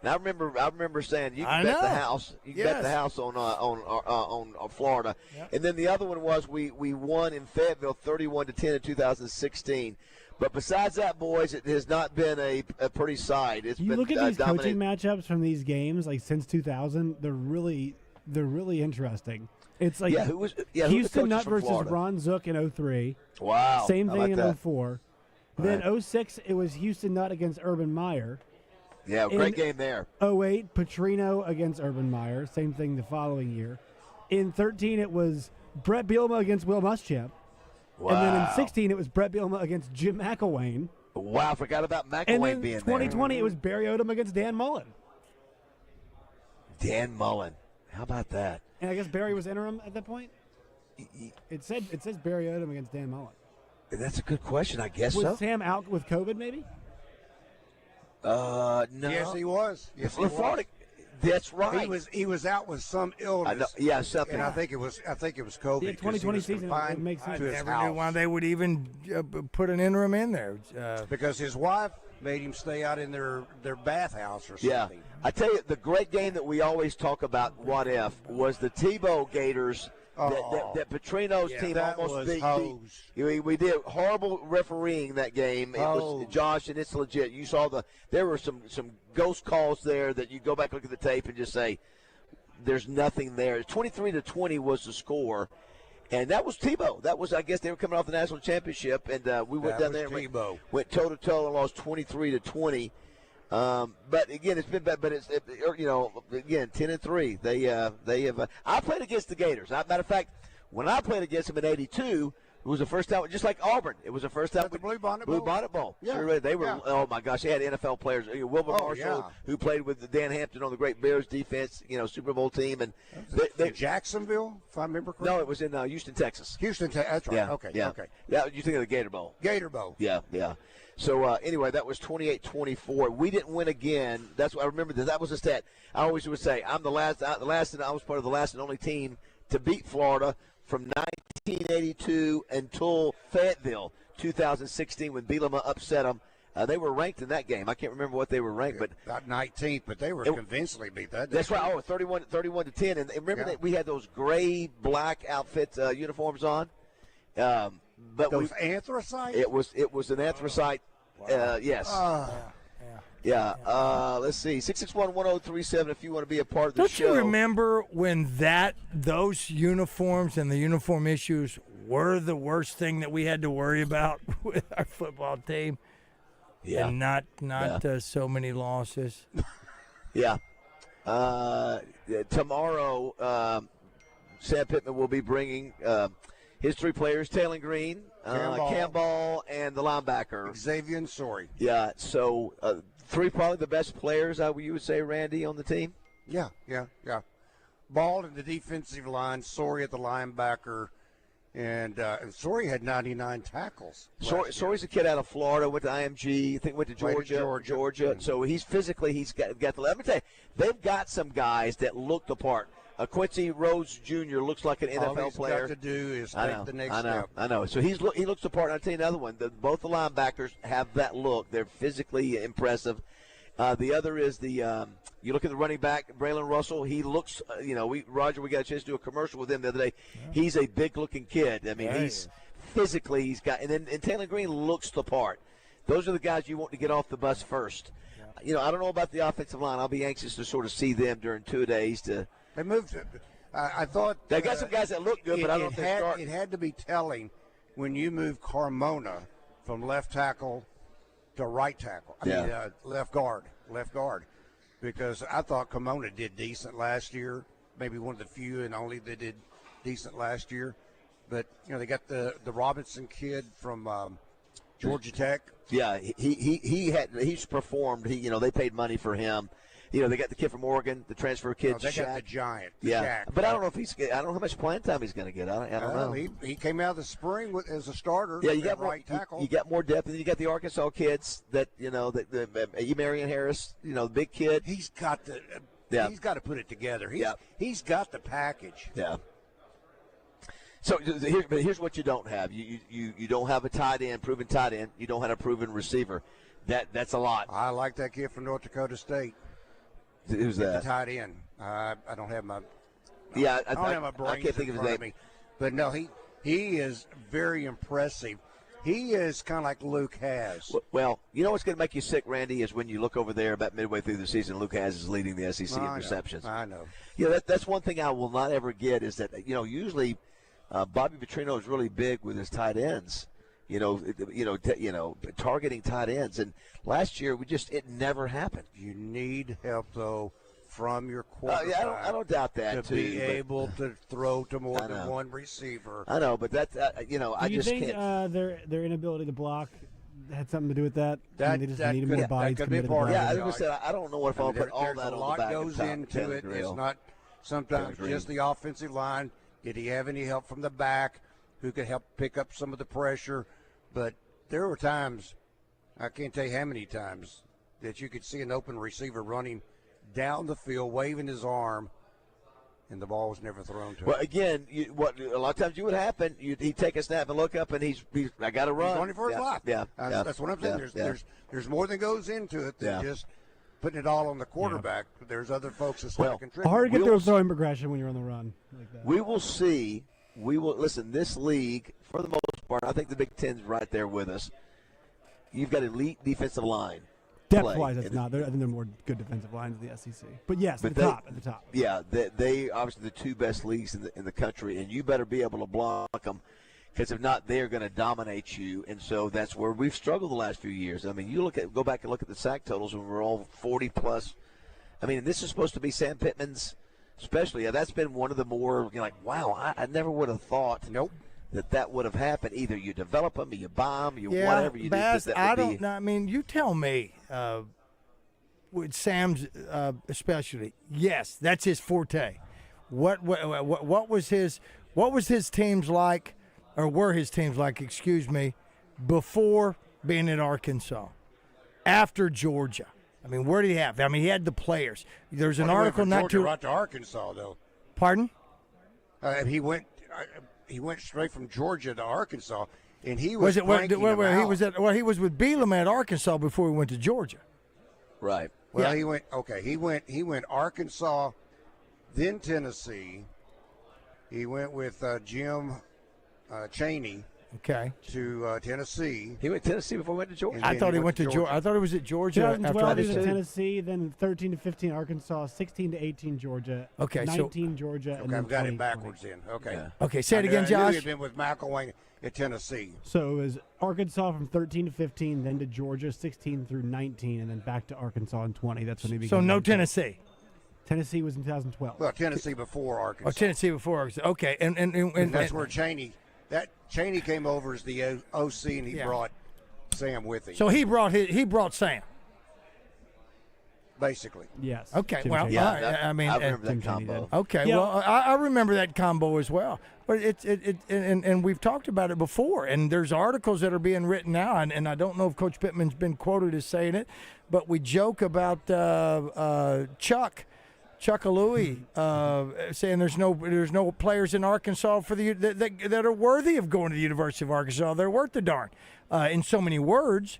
And I remember saying you can bet the house. You can bet the house on Florida. Yep. And then the other one was we won in Fayetteville 31-10 in 2016. But besides that, boys, it has not been a pretty sight. It's you been look at these dominated. coaching matchups from these games, like since 2000, they're really interesting. It's like Houston Nutt versus Florida? Ron Zook in 03. Wow. Same thing in that. 04. Right. Then 06, it was Houston Nutt against Urban Meyer. Yeah, great game there. 08, Petrino against Urban Meyer. Same thing the following year. In 13, it was Brett Bielema against Will Muschamp. Wow. And then in 16, it was Brett Bielema against Jim McElwain. Wow, I forgot about McElwain and then being 2020, there. it was Barry Odom against Dan Mullen. Dan Mullen. How about that? And I guess Barry was interim at that point? It says Barry Odom against Dan Mullen. That's a good question. I guess so. Was Sam out with COVID, maybe? No. Yes, he was. Yes, he was. That's right. He was out with some illness. I know, yeah, something. And I think it was COVID. The 2020 season it makes sense. To his never house. knew why they would even put an interim in there. Because his wife made him stay out in their bathhouse or something. Yeah. I tell you, the great game that we always talk about, what if, was the Tebow Gators. That Petrino's team almost beat. We did horrible refereeing that game. It was Josh, and it's legit. You saw there were some ghost calls there that you go back look at the tape and just say there's nothing there. 23-20 was the score, and that was Tebow. That was, I guess, they were coming off the national championship, and we went down there and went toe to toe and lost 23-20. But again, it's been bad. But it's again 10-3. They have. I played against the Gators. Matter of fact, when I played against them in '82, It was the first time, just like Auburn. It was the first time. The Blue Bonnet Bowl. Yeah. Sure, they were. Oh my gosh, they had NFL players. Wilbur Marshall, who played with Dan Hampton on the great Bears defense, Super Bowl team, and they Jacksonville, if I remember correctly. No, it was in Houston, Texas. Houston, That's right. Yeah, Okay. yeah. Okay. Yeah, you think of the Gator Bowl? Gator Bowl. Yeah. So anyway, that was 28-24. We didn't win again. That's what I remember. That was a stat. I always would say I'm the last, and I was part of the last and only team to beat Florida from 1982 until Fayetteville 2016 when Bielema upset them. They were ranked in that game. I can't remember what they were ranked, but about 19th, but they were convincingly beat that. That's right. Oh, 31-10. And remember that we had those gray black outfit uniforms on. But those anthracite. It was an anthracite. Wow. Yes. Yeah. Let's see. 661-1037 if you want to be a part of the show. Don't you remember when those uniforms and the uniform issues were the worst thing that we had to worry about with our football team? Yeah. And not so many losses. Yeah. Tomorrow, Sam Pittman will be bringing his three players, Taylor Green, Campbell, and the linebacker. Xavier and Sorey. Yeah, so three probably the best players, you would say, Randy, on the team? Yeah. Ball in the defensive line, Sorey at the linebacker, and Sorey had 99 tackles. Sorey's a kid out of Florida, went to IMG, I think went to Georgia. Mm-hmm. So he's got the – let me tell you, they've got some guys that look the part. Quincy Rhodes Jr. looks like an NFL player. All he's got to do is take the next step. I know. So he looks the part. I'll tell you another one. Both the linebackers have that look. They're physically impressive. The other is you look at the running back, Braylon Russell. He looks, Roger, we got a chance to do a commercial with him the other day. Yeah. He's a big-looking kid. I mean, he's got, and Taylor Green looks the part. Those are the guys you want to get off the bus first. Yeah. I don't know about the offensive line. I'll be anxious to sort of see them during 2 days to. They moved. I thought they got some guys that look good, but I don't think it had to be telling when you move Carmona from left tackle to right tackle. I mean, left guard, because I thought Carmona did decent last year. Maybe one of the few and only that did decent last year. But they got the Robinson kid from Georgia Tech. Yeah, he's performed. They paid money for him. They got the kid from Oregon, the transfer kid. They got the giant. Shaq. But I don't know if I don't know how much playing time he's going to get. I don't know. He came out of the spring as a starter. Yeah, you got more, right tackle. You got more depth, and you got the Arkansas kids that Marion Harris, the big kid. He's got to put it together. He's got the package. Yeah. So here's what you don't have. You don't have a proven tight end. You don't have a proven receiver. That's a lot. I like that kid from North Dakota State. Who's that? The tight end. I don't have my. Yeah, I don't have my brain. I can't think of his name. Me. But no, he is very impressive. He is kind of like Luke Has. Well, what's going to make you sick, Randy, is when you look over there about midway through the season, Luke Has is leading the SEC in receptions. I know. That's one thing I will not ever get is that usually Bobby Petrino is really big with his tight ends. Targeting tight ends. And last year, it never happened. You need help, though, from your quarterback. I don't doubt that, to be able to throw to more than one receiver. I know, but that's, I just can't. Do you think their inability to block had something to do with that? They just needed more bodies committed to the ground. Yeah, I said, I don't know if I'll put all that on the back. There's a lot goes into it. It's not sometimes just the offensive line. Did he have any help from the back who could help pick up some of the pressure? But there were times, I can't tell you how many times, that you could see an open receiver running down the field, waving his arm, and the ball was never thrown to him. Well, again, a lot of times you would happen, he'd take a snap and look up, and he's I got to run. He's running for his life. Yeah, that's what I'm saying. There's more that goes into it than just putting it all on the quarterback. Yeah. There's other folks that's going to contribute. Hard to get through a throwing progression when you're on the run like that. We will see. Listen, this league, for the most part, I think the Big Ten's right there with us. You've got elite defensive line. Depth-wise, it's not. I think they're more good defensive lines in the SEC. But yes, at the top. Yeah, they obviously the two best leagues in the country, and you better be able to block them, because if not, they're going to dominate you. And so that's where we've struggled the last few years. I mean, go back and look at the sack totals when we're all 40+. I mean, this is supposed to be Sam Pittman's. Especially, that's been one of the more, wow, I never would have thought that would have happened. Either you develop them, or you buy them, whatever you Baz, do. I don't know. I mean, you tell me. With Sam's specialty, yes, that's his forte. What was his teams like, or were his teams like? Excuse me, before being at Arkansas, after Georgia. I mean, where did he have? I mean, he had the players. There's an article not too. Right to Arkansas, though. Pardon? He went straight from Georgia to Arkansas, and he Was was. he was with Bielema at Arkansas before he went to Georgia. Right. Well, he went Arkansas, then Tennessee. He went with Jim Chaney. Okay. To Tennessee. He went to Tennessee before he went to Georgia. I thought he went to Georgia. I thought he was at Georgia. 2012 he was at Tennessee, then 13 to 15 Arkansas, 16 to 18 Georgia, Okay, 19 Georgia, and then I've got 20, it backwards then. Okay. Yeah. Okay, say it again, I knew Josh. he'd been with McElwain at Tennessee. So it was Arkansas from 13 to 15, then to Georgia 16 through 19, and then back to Arkansas in 20. That's when he became. So no 19. Tennessee. Tennessee was in 2012. Well, Tennessee before Arkansas. Oh, Tennessee before Arkansas. Okay, and that's where Chaney came over as the OC, and he brought Sam with him. So he brought Sam. Basically. Yes. Okay. Jim well, Chaney. all right. Yeah, I mean, I remember that combo. Okay. Yeah. Well, I remember that combo as well. But and we've talked about it before. And there's articles that are being written now, and I don't know if Coach Pittman's been quoted as saying it, but we joke about Chuckalooey saying there's no players in Arkansas that are worthy of going to the University of Arkansas. They're worth the darn, in so many words.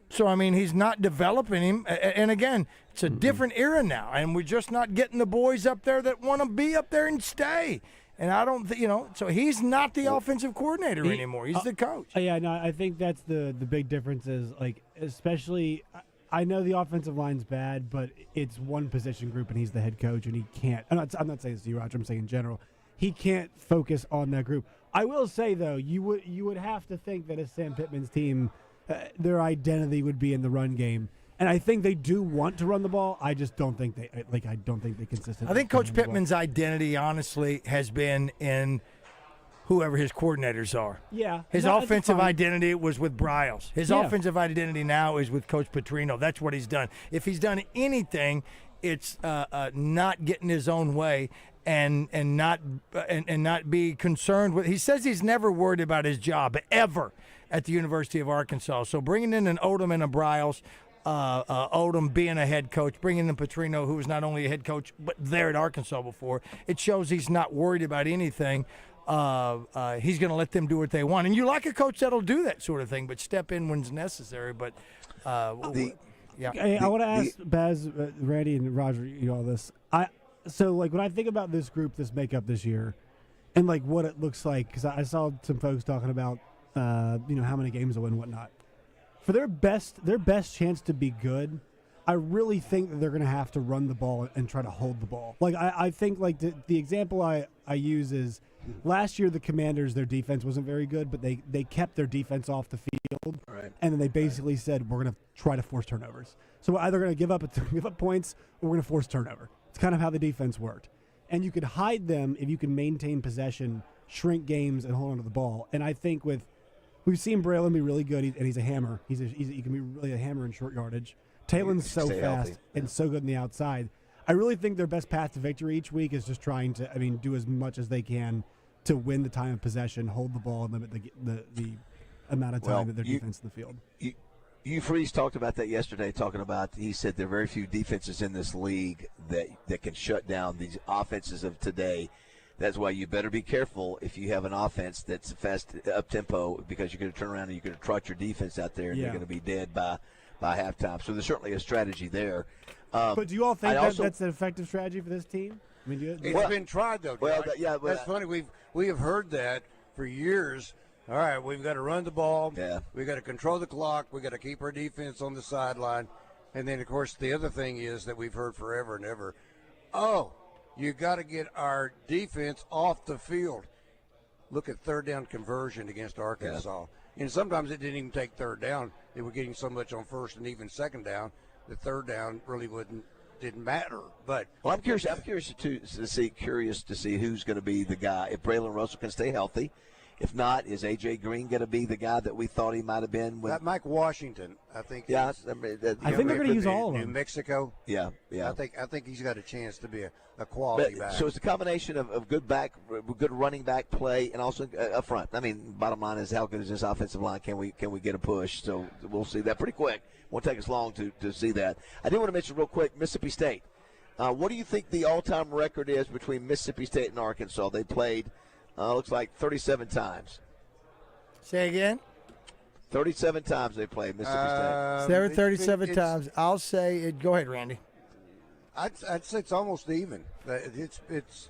So I mean, he's not developing him. And again, it's a different era now, and we're just not getting the boys up there that want to be up there and stay. And I don't, so he's not the offensive coordinator anymore. He's the coach. Yeah, no, I think that's the big difference is, like, especially. I know the offensive line's bad, but it's one position group, and he's the head coach, and he can't. I'm not saying this to you, Roger. I'm saying in general, he can't focus on that group. I will say though, you would have to think that as Sam Pittman's team, their identity would be in the run game, and I think they do want to run the ball. I just don't think they I don't think they consistently. I think Coach Pittman's identity, honestly, has been in whoever his coordinators are. Yeah. His offensive identity was with Bryles. His Yeah. offensive identity now is with Coach Petrino. That's what he's done. If he's done anything, it's not getting his own way and not be concerned with. He says he's never worried about his job ever at the University of Arkansas. So bringing in an Odom and a Bryles, Odom being a head coach, bringing in Petrino, who was not only a head coach but there at Arkansas before, it shows he's not worried about anything. He's going to let them do what they want. And you like a coach that'll do that sort of thing, but step in when it's necessary. But, Hey, I want to ask Baz, Randy, and Roger, all this. So, like, when I think about this group, this makeup this year, and, like, what it looks like, because I saw some folks talking about, how many games they'll win and whatnot. For their best chance to be good, I really think that they're going to have to run the ball and try to hold the ball. Like, I think, like, the example I use is last year the Commanders, their defense wasn't very good, but they kept their defense off the field. Right. And then they basically said, we're going to try to force turnovers. So we're either going to give up points or we're going to force turnover. It's kind of how the defense worked. And you could hide them if you can maintain possession, shrink games, and hold on to the ball. And I think we've seen Braylon be really good, and he's a hammer. He can be really a hammer in short yardage. Taylor's so fast and so good on the outside. I really think their best path to victory each week is just trying to, do as much as they can to win the time of possession, hold the ball, and limit the amount of time that their defense in the field. Hugh Freeze talked about that yesterday, he said there are very few defenses in this league that can shut down these offenses of today. That's why you better be careful if you have an offense that's fast up-tempo, because you're going to turn around and you're going to trot your defense out there, and they're going to be dead by halftime. So there's certainly a strategy there. But do you all think that's an effective strategy for this team? It's been tried, though. That's funny. We have heard that for years. All right, we've got to run the ball. Yeah. We've got to control the clock. We've got to keep our defense on the sideline. And then, of course, the other thing is that we've heard forever and ever, you got to get our defense off the field. Look at third down conversion against Arkansas. Yeah. And sometimes it didn't even take third down. They were getting so much on first and even second down. The third down really didn't matter. But I'm curious to see who's going to be the guy if Braylon Russell can stay healthy. If not, is A.J. Green going to be the guy that we thought he might have been? That Mike Washington, I think. Yeah, I think they're going to use all of them. New Mexico. Yeah. I think he's got a chance to be a quality back. So it's a combination of good running back play, and also up front. I mean, bottom line is, how good is this offensive line? Can we get a push? So we'll see that pretty quick. Won't take us long to see that. I do want to mention real quick Mississippi State. What do you think the all-time record is between Mississippi State and Arkansas? They played, looks like 37 times. Say again? 37 times they played Mississippi State. There were 37 times. I'll say it. Go ahead, Randy. I'd say it's almost even. It's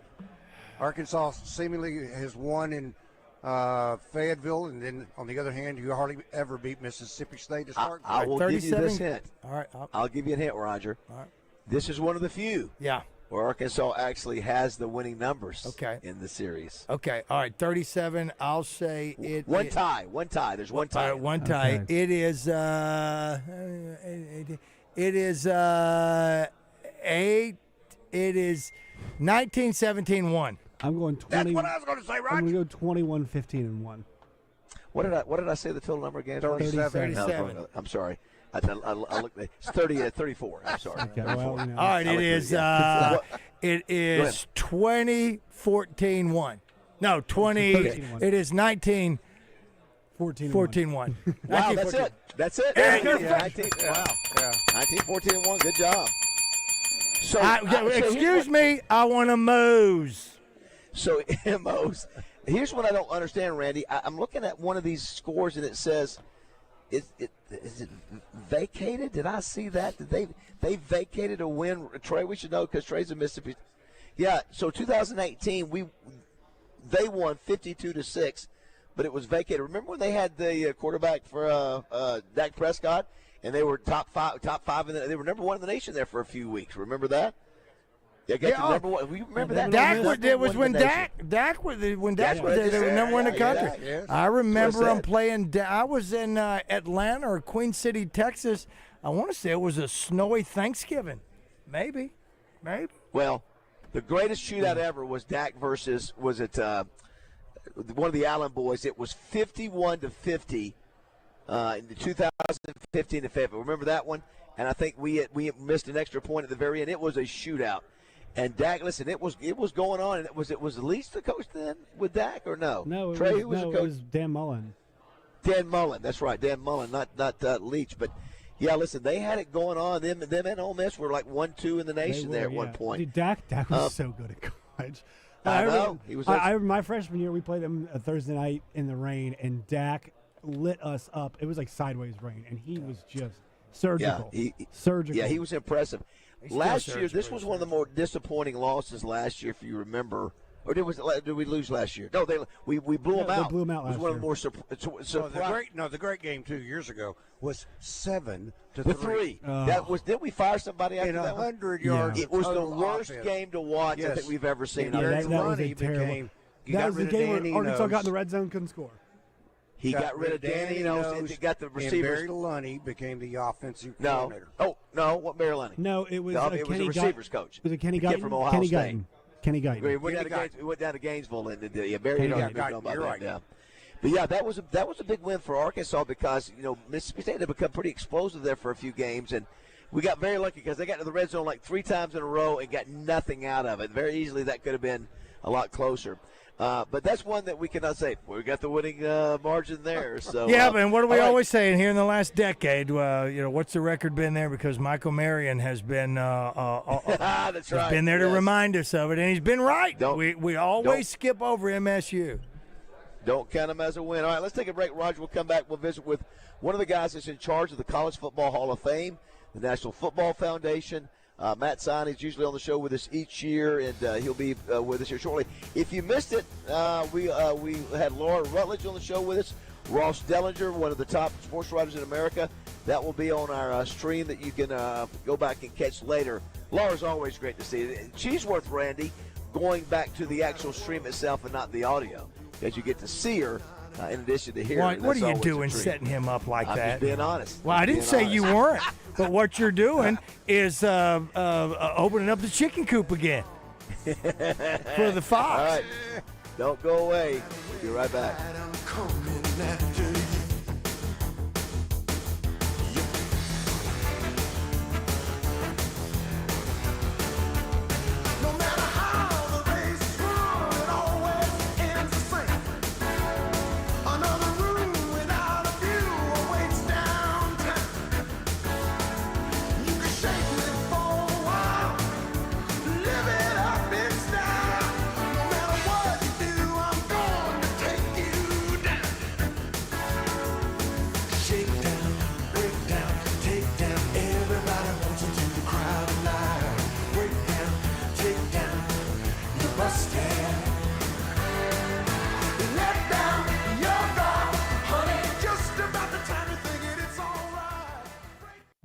Arkansas seemingly has won in Fayetteville, and then on the other hand, you hardly ever beat Mississippi State to start. I will give you this hint. All right. I'll give you a hint, Roger. All right. This is one of the few. Yeah. Where Arkansas actually has the winning numbers. Okay. In the series. Okay. All right. 37. I'll say it. One tie. There's one tie. All right, one tie. Okay. It is. It is 8. It is 19-17-1. I'm going 20. That's what I was going to say, Roger. I'm going to go 21-15-1. What did I say the total number again? 37. No, I'm sorry. I looked. It's 34. I'm sorry. Okay, well, you know. All right. It is 20-14-1. No, 20. It is 19. 14-1. Wow, that's it. That's it. Yeah, Yeah, 19, wow. Yeah. 19-14-1. Good job. So, excuse me, I want a Moe's. So, Moe's. Here's what I don't understand, Randy. I'm looking at one of these scores, and it says, is it vacated? Did I see that? Did they vacated a win? Trey, we should know because Trey's in Mississippi. Yeah, so 2018, they won 52-6, but it was vacated. Remember when they had the quarterback for Dak Prescott, and they were top five, and they were number one in the nation there for a few weeks. Remember that? You remember that? Dak was when Dak was there. They were number one in the country. I remember them playing. I was in Atlanta or Queen City, Texas. I want to say it was a snowy Thanksgiving. Maybe. Well, the greatest shootout ever was Dak versus one of the Allen boys. It was 51-50 in the 2015 in February. Remember that one? And I think we missed an extra point at the very end. It was a shootout. And Dak, listen, it was going on, and it was Leach the coach then with Dak or no? No, Trey, it was Dan Mullen. Dan Mullen, that's right, Dan Mullen, not Leach. But yeah, listen, they had it going on. Them and Ole Miss were like 1-2 in the nation there at one point. Dude, Dak was so good at college. I know. He was. My freshman year, we played them a Thursday night in the rain, and Dak lit us up. It was like sideways rain, and he was just surgical. Yeah, surgical. Yeah, he was impressive. Last year, this was one of the more disappointing losses last year, if you remember. Or did we lose last year? No, we blew them out. They blew them out last year. It was one of the more the great game 2 years ago was 7-3. Didn't we fire somebody after that? 100 yards. It was the worst game to watch I think we've ever seen. That was a terrible. That was the game where Arkansas got in the red zone, couldn't score. He got rid of Danny and got the receivers. And Barry Lunny became the offensive coordinator. No, what Barry Lunny? No, it was it was the receivers coach. Was it Kenny Guyton? From Ohio State. Kenny Guyton. We went down to Gainesville and Barry Guyton. You're right. Yeah. But yeah, that was a big win for Arkansas because Mississippi State had become pretty explosive there for a few games, and we got very lucky because they got to the red zone like 3 times in a row and got nothing out of it. Very easily that could have been a lot closer. But that's one that we cannot say. We got the winning margin there. So yeah, but what are we always saying here in the last decade? What's the record been there? Because Michael Marion has been that's right. Been there to remind us of it, and he's been right. We always skip over MSU. Don't count him as a win. All right, let's take a break, Roger. We'll come back. We'll visit with one of the guys that's in charge of the College Football Hall of Fame, the National Football Foundation. Matt Sign is usually on the show with us each year, and he'll be with us here shortly. If you missed it, we had Laura Rutledge on the show with us. Ross Dellinger, one of the top sports writers in America. That will be on our stream that you can go back and catch later. Laura's always great to see. She's worth, Randy, going back to the actual stream itself and not the audio, because you get to see her in addition to hearing. What are you doing setting him up like that? I'm just being honest. Well, I didn't say you weren't, but what you're doing is opening up the chicken coop again for the Fox. All right. Don't go away. Be right back.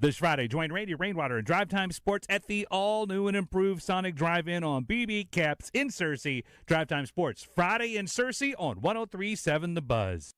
This Friday, join Randy Rainwater and Drive Time Sports at the all-new and improved Sonic Drive-In on BB Caps in Searcy. Drive Time Sports, Friday in Searcy on 103.7 The Buzz.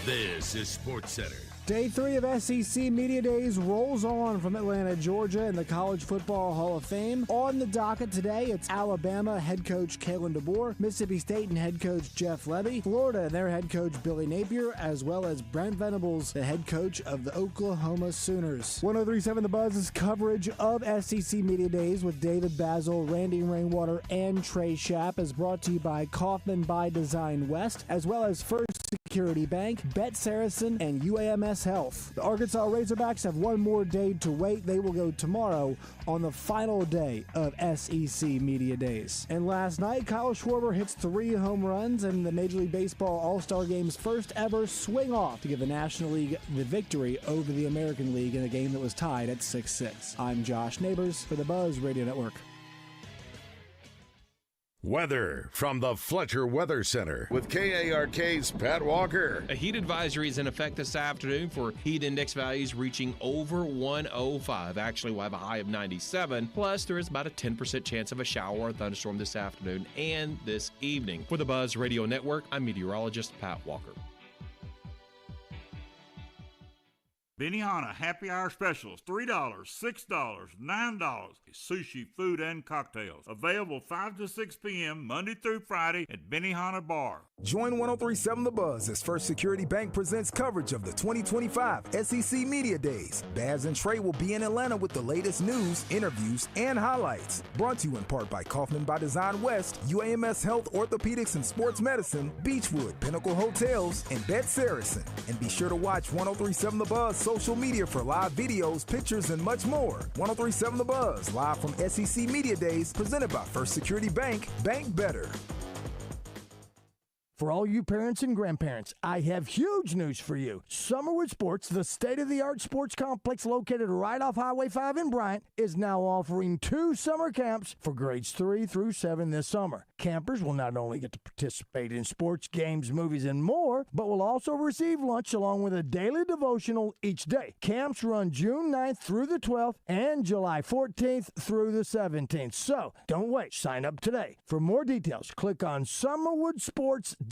This is Sports Center. Day 3 of SEC Media Days rolls on from Atlanta, Georgia in the College Football Hall of Fame. On the docket today, it's Alabama head coach Kalen DeBoer, Mississippi State and head coach Jeff Levy, Florida and their head coach Billy Napier, as well as Brent Venables, the head coach of the Oklahoma Sooners. 103.7 The Buzz's coverage of SEC Media Days with David BAZZEL, Randy Rainwater, and Trey Schapp is brought to you by Kaufman by Design West, as well as First Security Bank, Bet Saracen, and UAMS Health. The Arkansas Razorbacks have one more day to wait. They will go tomorrow on the final day of SEC Media Days. And last night, Kyle Schwarber hits 3 home runs in the Major League Baseball All-Star Game's first ever swing-off to give the National League the victory over the American League in a game that was tied at 6-6. I'm Josh Neighbors for the Buzz Radio Network. Weather from the Fletcher Weather Center with KARK's Pat Walker. A heat advisory is in effect this afternoon for heat index values reaching over 105. Actually, we'll have a high of 97. Plus, there is about a 10% chance of a shower or thunderstorm this afternoon and this evening. For the Buzz Radio Network, I'm meteorologist Pat Walker. Benihana Happy Hour Specials, $3, $6, $9. Sushi, food, and cocktails. Available 5 to 6 p.m. Monday through Friday at Benihana Bar. Join 103.7 The Buzz as First Security Bank presents coverage of the 2025 SEC Media Days. Baz and Trey will be in Atlanta with the latest news, interviews, and highlights. Brought to you in part by Kaufman by Design West, UAMS Health, Orthopedics, and Sports Medicine, Beechwood, Pinnacle Hotels, and Bet Saracen. And be sure to watch 103.7 The Buzz social media for live videos, pictures, and much more. 103.7 The Buzz, live from SEC Media Days, presented by First Security Bank. Bank better. For all you parents and grandparents, I have huge news for you. Summerwood Sports, the state-of-the-art sports complex located right off Highway 5 in Bryant, is now offering 2 summer camps for grades 3 through 7 this summer. Campers will not only get to participate in sports, games, movies, and more, but will also receive lunch along with a daily devotional each day. Camps run June 9th through the 12th and July 14th through the 17th. So, don't wait. Sign up today. For more details, click on summerwoodsports.com.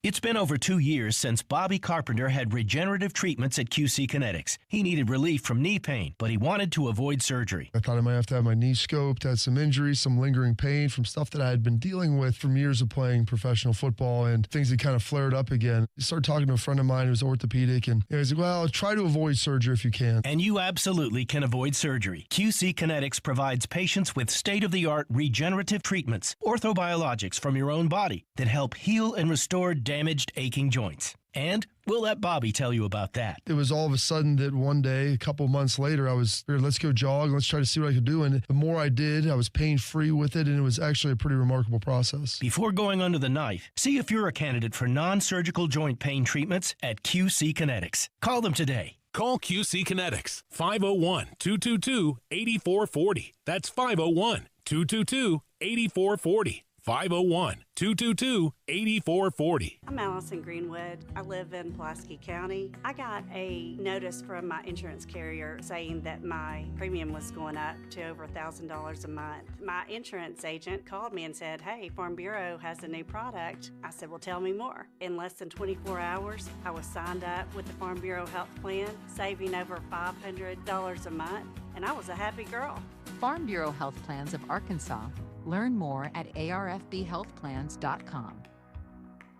It's been over 2 years since Bobby Carpenter had regenerative treatments at QC Kinetics. He needed relief from knee pain, but he wanted to avoid surgery. I thought I might have to have my knee scoped, had some injuries, some lingering pain from stuff that I had been dealing with from years of playing professional football, and things had kind of flared up again. I started talking to a friend of mine who's orthopedic, and he was like, well, try to avoid surgery if you can. And you absolutely can avoid surgery. QC Kinetics provides patients with state-of-the-art regenerative treatments, orthobiologics from your own body that help heal and restore damaged, aching joints. And we'll let Bobby tell you about that. It was all of a sudden that one day, a couple months later, I was here, let's go jog, let's try to see what I could do. And the more I did, I was pain-free with it, and it was actually a pretty remarkable process. Before going under the knife, see if you're a candidate for non-surgical joint pain treatments at QC Kinetics. Call them today. Call QC Kinetics, 501-222-8440. That's 501-222-8440. 501-222-8440. I'm Allison Greenwood. I live in Pulaski County. I got a notice from my insurance carrier saying that my premium was going up to over $1,000 a month. My insurance agent called me and said, hey, Farm Bureau has a new product. I said, well, tell me more. In less than 24 hours, I was signed up with the Farm Bureau health plan, saving over $500 a month, and I was a happy girl. Farm Bureau Health Plans of Arkansas. Learn more at arfbhealthplans.com.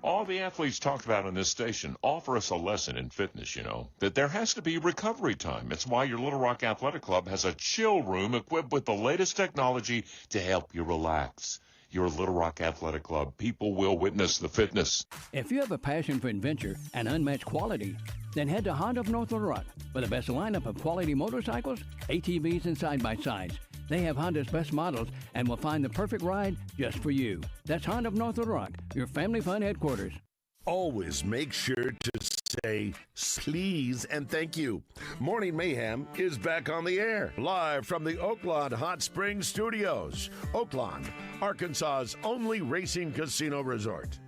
All the athletes talked about on this station offer us a lesson in fitness, that there has to be recovery time. It's why your Little Rock Athletic Club has a chill room equipped with the latest technology to help you relax. Your Little Rock Athletic Club, people will witness the fitness. If you have a passion for adventure and unmatched quality, then head to Honda of North Little Rock for the best lineup of quality motorcycles, ATVs, and side-by-sides. They have Honda's best models and will find the perfect ride just for you. That's Honda of North Little Rock, your family fun headquarters. Always make sure to say please and thank you. Morning Mayhem is back on the air, live from the Oaklawn Hot Springs Studios. Oaklawn, Arkansas's only racing casino resort.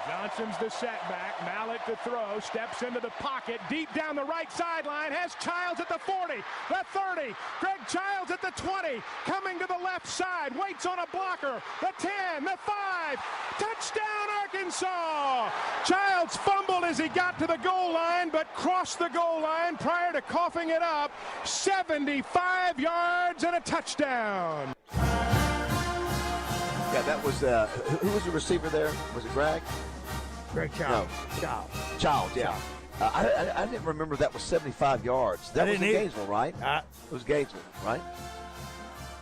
Johnson's the setback. Mallett to throw. Steps into the pocket. Deep down the right sideline. Has Childs at the 40. The 30. Greg Childs at the 20. Coming to the left side. Waits on a blocker. The 10. The 5. Touchdown Arkansas. Childs fumbled as he got to the goal line, but crossed the goal line prior to coughing it up. 75 yards and a touchdown. Yeah, that was, who was the receiver there? Was it Greg? Greg Childs. No. Childs, yeah. I didn't remember that was 75 yards. That was in Gainesville, right? It was Gainesville, right?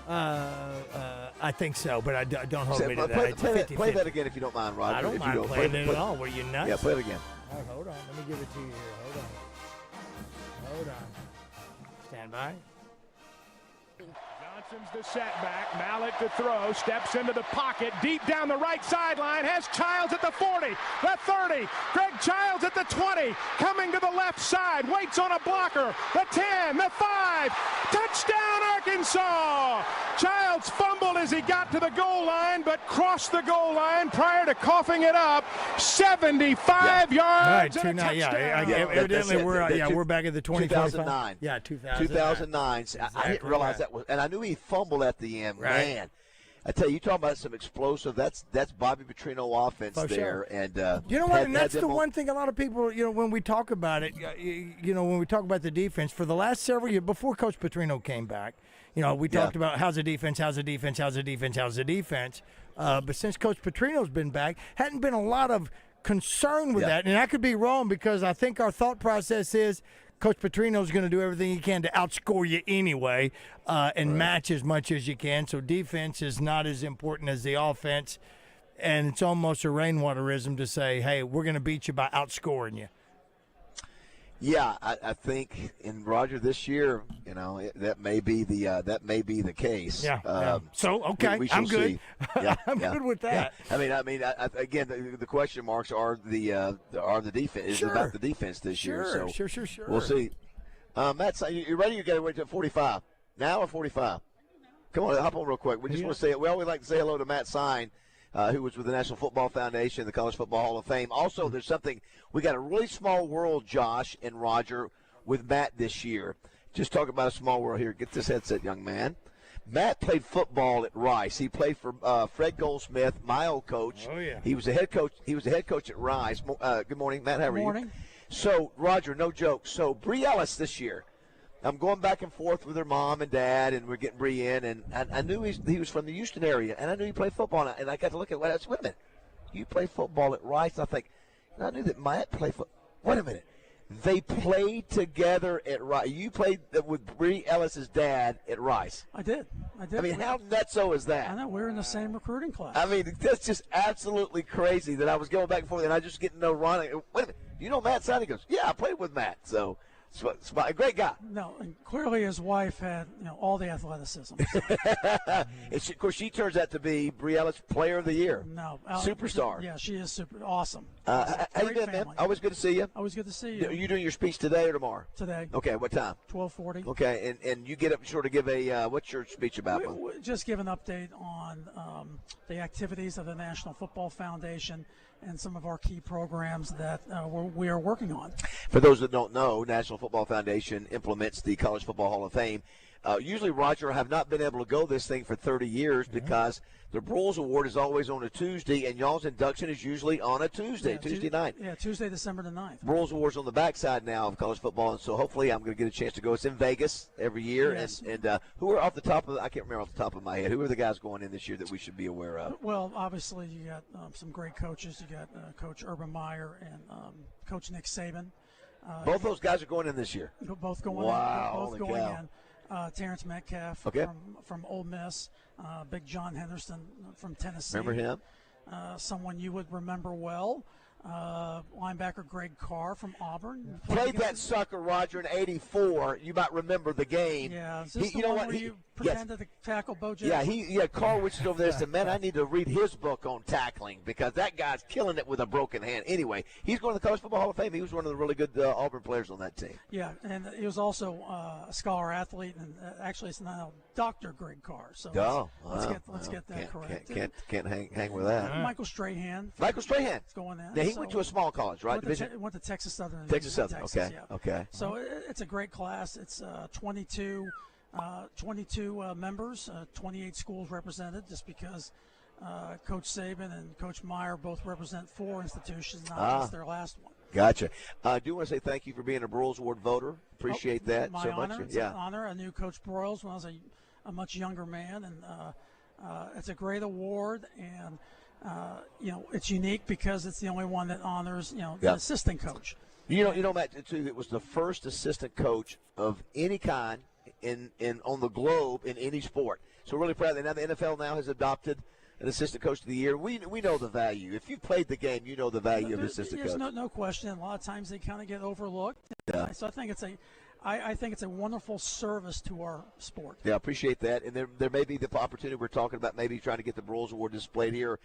I think so, but I don't hold me to that. Play that again if you don't mind, Roger. I don't mind playing it at all. Were you nuts? Yeah, play it again. All right, hold on. Let me give it to you here. Hold on. Stand by. Johnson's the setback. Mallett to throw. Steps into the pocket. Deep down the right sideline. Has Childs at the 40. The 30. Greg Childs at the 20. Coming to the left side. Waits on a blocker. The 10. The 5. Touchdown Arkansas. Childs fumbled as he got to the goal line, but crossed the goal line prior to coughing it up. 75 yards and a touchdown. Evidently we're back at the 2009. Yeah, 2009. 2009. I didn't realize that was, and I knew he fumbled at the end. Right. Man, I tell you talking about some explosive. That's Bobby Petrino offense there. Sure. And you know what? And that's the one thing a lot of people, when we talk about it, when we talk about the defense for the last several years before Coach Petrino came back, we talked about how's the defense. But since Coach Petrino's been back, hadn't been a lot of concern with that. And I could be wrong because I think our thought process is Coach Petrino's going to do everything he can to outscore you anyway and match as much as you can. So defense is not as important as the offense. And it's almost a rainwaterism to say, hey, we're going to beat you by outscoring you. Yeah, I think in Roger this year, that may be the case. Yeah. So okay, I'm good. Yeah, I'm good with that. Yeah. I mean, again, the question marks are the defense. Is about the defense this year. So Sure. We'll see. Matt, you ready? You got to wait till 45 now or 45? Come on, hop on real quick. We just want to say we always like to say hello to Matt Sine, who was with the National Football Foundation, the College Football Hall of Fame. Also, there's something – we got a really small world, Josh and Roger, with Matt this year. Just talk about a small world here. Get this headset, young man. Matt played football at Rice. He played for Fred Goldsmith, my old coach. Oh, yeah. He was a head coach. He was a head coach at Rice. Good morning, Matt. How are you? Good morning. So, Roger, no joke. So, Bree Ellis this year. I'm going back and forth with her mom and dad, and we're getting Bree in, and I knew he was from the Houston area, and I knew he played football, and I got to look at it. I said, wait a minute, you play football at Rice? I think, I knew that Matt played football. Wait a minute. They played together at Rice. You played with Bree Ellis's dad at Rice. I did. I mean, how nutso is that? I know. We're in the same recruiting class. I mean, that's just absolutely crazy that I was going back and forth, and I just get to know Ron. Wait a minute. You know Matt Sine? He goes, yeah, I played with Matt. So, a great guy. No, and clearly his wife had all the athleticism. Of course, she turns out to be Bree Ellis Player of the Year. No, superstar. Yeah, she is super awesome. How you been, man? Always good to see you. Always good to see you. Are you doing your speech today or tomorrow? Today. Okay, what time? 12:40. Okay, and you get up sure to give a what's your speech about? Just give an update on the activities of the National Football Foundation and some of our key programs that we are working on. For those that don't know, National Football Foundation implements the College Football Hall of Fame. Usually, Roger, I have not been able to go this thing for 30 years because the Broyles Award is always on a Tuesday, and y'all's induction is usually on a Tuesday night. Yeah, Tuesday, December the 9th. Broyles Award's on the backside now of college football, and so hopefully I'm going to get a chance to go. It's in Vegas every year. Yes. And who are off the top of – I can't remember off the top of my head. Who are the guys going in this year that we should be aware of? Well, obviously you got some great coaches. You got Coach Urban Meyer and Coach Nick Saban. Both those guys are going in this year. Both going wow, in. Both going in. Terrence Metcalf from Ole Miss, Big John Henderson from Tennessee. Remember him? Someone you would remember well. Linebacker Greg Carr from Auburn. Played that sucker, Roger, in '84. You might remember the game. Yeah, is this the one where you pretended to tackle Bo Jackson? Yeah, Carr was over there and said, man, I need to read his book on tackling because that guy's killing it with a broken hand. Anyway, he's going to the College Football Hall of Fame. He was one of the really good Auburn players on that team. Yeah, and he was also a scholar athlete, and actually it's now Dr. Greg Carr. So let's get that correct. Can't hang with that. Michael Strahan. Is going in. Now, he went to a small college, right? Went to Texas Southern. Okay. Yeah. Okay. So it's a great class. It's 22 members, 28 schools represented, just because Coach Saban and Coach Meyer both represent 4 institutions, not just their last one. Gotcha. I do want to say thank you for being a Broyles Award voter. Appreciate that my so honor. much. It's an honor. I knew Coach Broyles when I was a much younger man, and it's a great award, and it's unique because it's the only one that honors the assistant coach. You know, Matt, too, it was the first assistant coach of any kind in on the globe in any sport. So really proud that now the NFL now has adopted an assistant coach of the year. We know the value. If you've played the game, you know the value of assistant coach. There's no question. A lot of times they kind of get overlooked. Yeah. So I think it's a wonderful service to our sport. Yeah, I appreciate that. And there may be the opportunity we're talking about, maybe trying to get the Broyles Award displayed here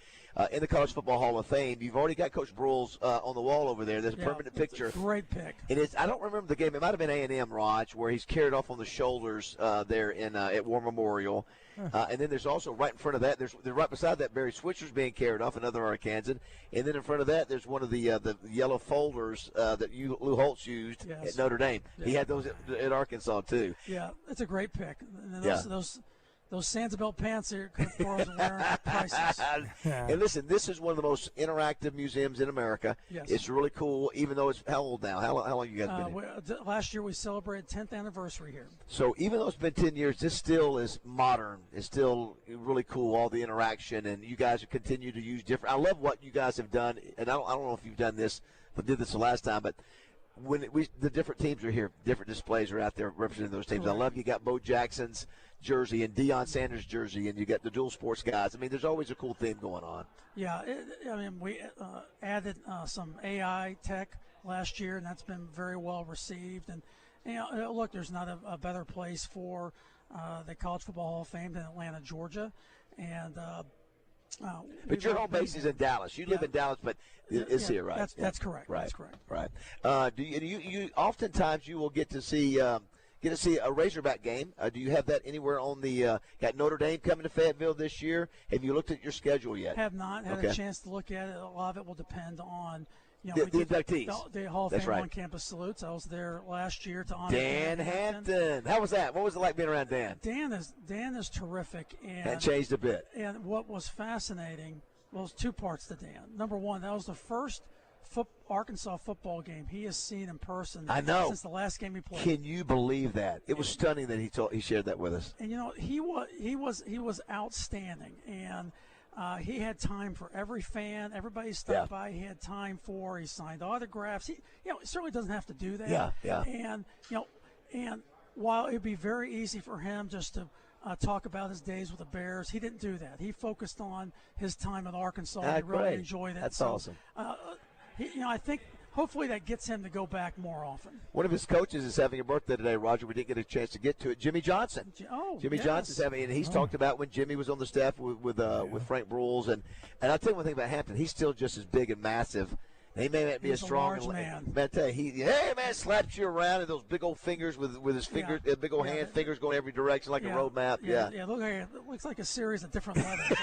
in the College Football Hall of Fame. You've already got Coach Broyles on the wall over there. There's a permanent picture. It's a great pick. And I don't remember the game. It might have been A&M, Raj, where he's carried off on the shoulders there at War Memorial. And then there's also right in front of that, right beside that, Barry Switcher's being carried off, another Arkansan. And then in front of that, there's one of the yellow folders that Lou Holtz used at Notre Dame. Yeah. He had those at Arkansas, too. Yeah, it's a great pick. And those Sansa-Belt pants that Coach Broyles are wearing are priceless. And listen, this is one of the most interactive museums in America. Yes. It's really cool, even though it's how old now? How long you guys been here? Last year we celebrated 10th anniversary here. So even though it's been 10 years, this still is modern. It's still really cool, all the interaction, and you guys continue to use different. I love what you guys have done, and I don't know if you've done this, but did this the last time, but when the different teams are here, different displays are out there representing those teams. Correct. I love you got Bo Jackson's jersey and Deion Sanders' jersey, and you got the dual sports guys. I mean, there's always a cool theme going on. Yeah, we added some AI tech last year, and that's been very well received. And look, there's not a better place for the College Football Hall of Fame than Atlanta, Georgia, and. But your home base is in Dallas. You live in Dallas, but it's here, right? That's correct. Right. That's correct. Right. Do you oftentimes you will get to see a Razorback game? Do you have that anywhere on the? Got Notre Dame coming to Fayetteville this year. Have you looked at your schedule yet? Have not had a chance to look at it. A lot of it will depend on. The inductees. The Hall of Fame on-campus salutes. I was there last year to honor Dan Hampton. How was that? What was it like being around Dan? Dan is terrific. And changed a bit. And what was fascinating was 2 parts to Dan. Number one, that was the first Arkansas football game he has seen in person. I know. Since the last game he played. Can you believe that? It was stunning that he shared that with us. And he was outstanding, and. He had time for every fan. Everybody stopped by. He had time he signed autographs. He certainly doesn't have to do that. Yeah. And while it'd be very easy for him just to talk about his days with the Bears, he didn't do that. He focused on his time at Arkansas. He really enjoyed it. That's awesome. I think. Hopefully that gets him to go back more often. One of his coaches is having a birthday today, Roger. We didn't get a chance to get to it. Jimmy Johnson. Jimmy Johnson's having, and he's talked about when Jimmy was on the staff with Frank Broyles, and I'll tell you one thing about Hampton. He's still just as big and massive. He may not be as strong. He's a large man. But slaps you around, and those big old fingers with his fingers, big old fingers going every direction like a road map. Yeah. Look, it looks like a series of different letters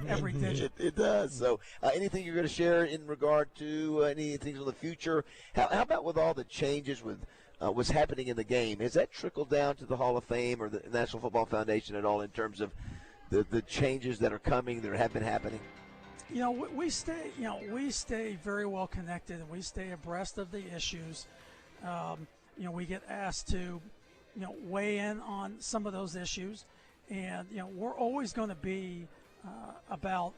every digit. It does. So, anything you're going to share in regard to anything in the future? How about with all the changes with what's happening in the game. Has that trickled down to the Hall of Fame or the National Football Foundation at all in terms of the changes that are coming, that have been happening? We stay very well connected, and we stay abreast of the issues. We get asked to, weigh in on some of those issues, and we're always going to be about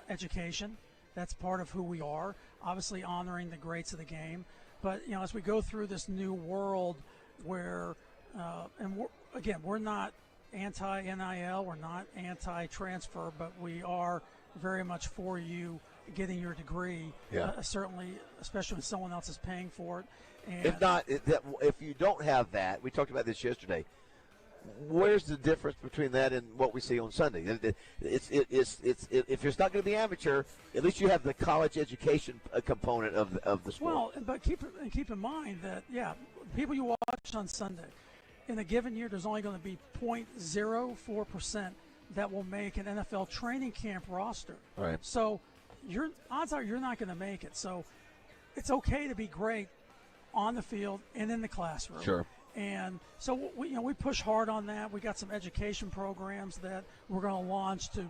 education. That's part of who we are. Obviously, honoring the greats of the game, but as we go through this new world, where we're not anti-NIL, we're not anti-transfer, but we are very much for you getting your degree. Certainly, especially when someone else is paying for it. And if you don't have that, we talked about this yesterday. Where's the difference between that and what we see on Sunday? It's if it's not going to be amateur, at least you have the college education component of the sport. Well, but keep in mind that people you watch on Sunday, in a given year, there's only going to be 0.04% that will make an NFL training camp roster. Right. So odds are you're not going to make it. So it's okay to be great on the field and in the classroom. Sure. And so we push hard on that. We got some education programs that we're going to launch to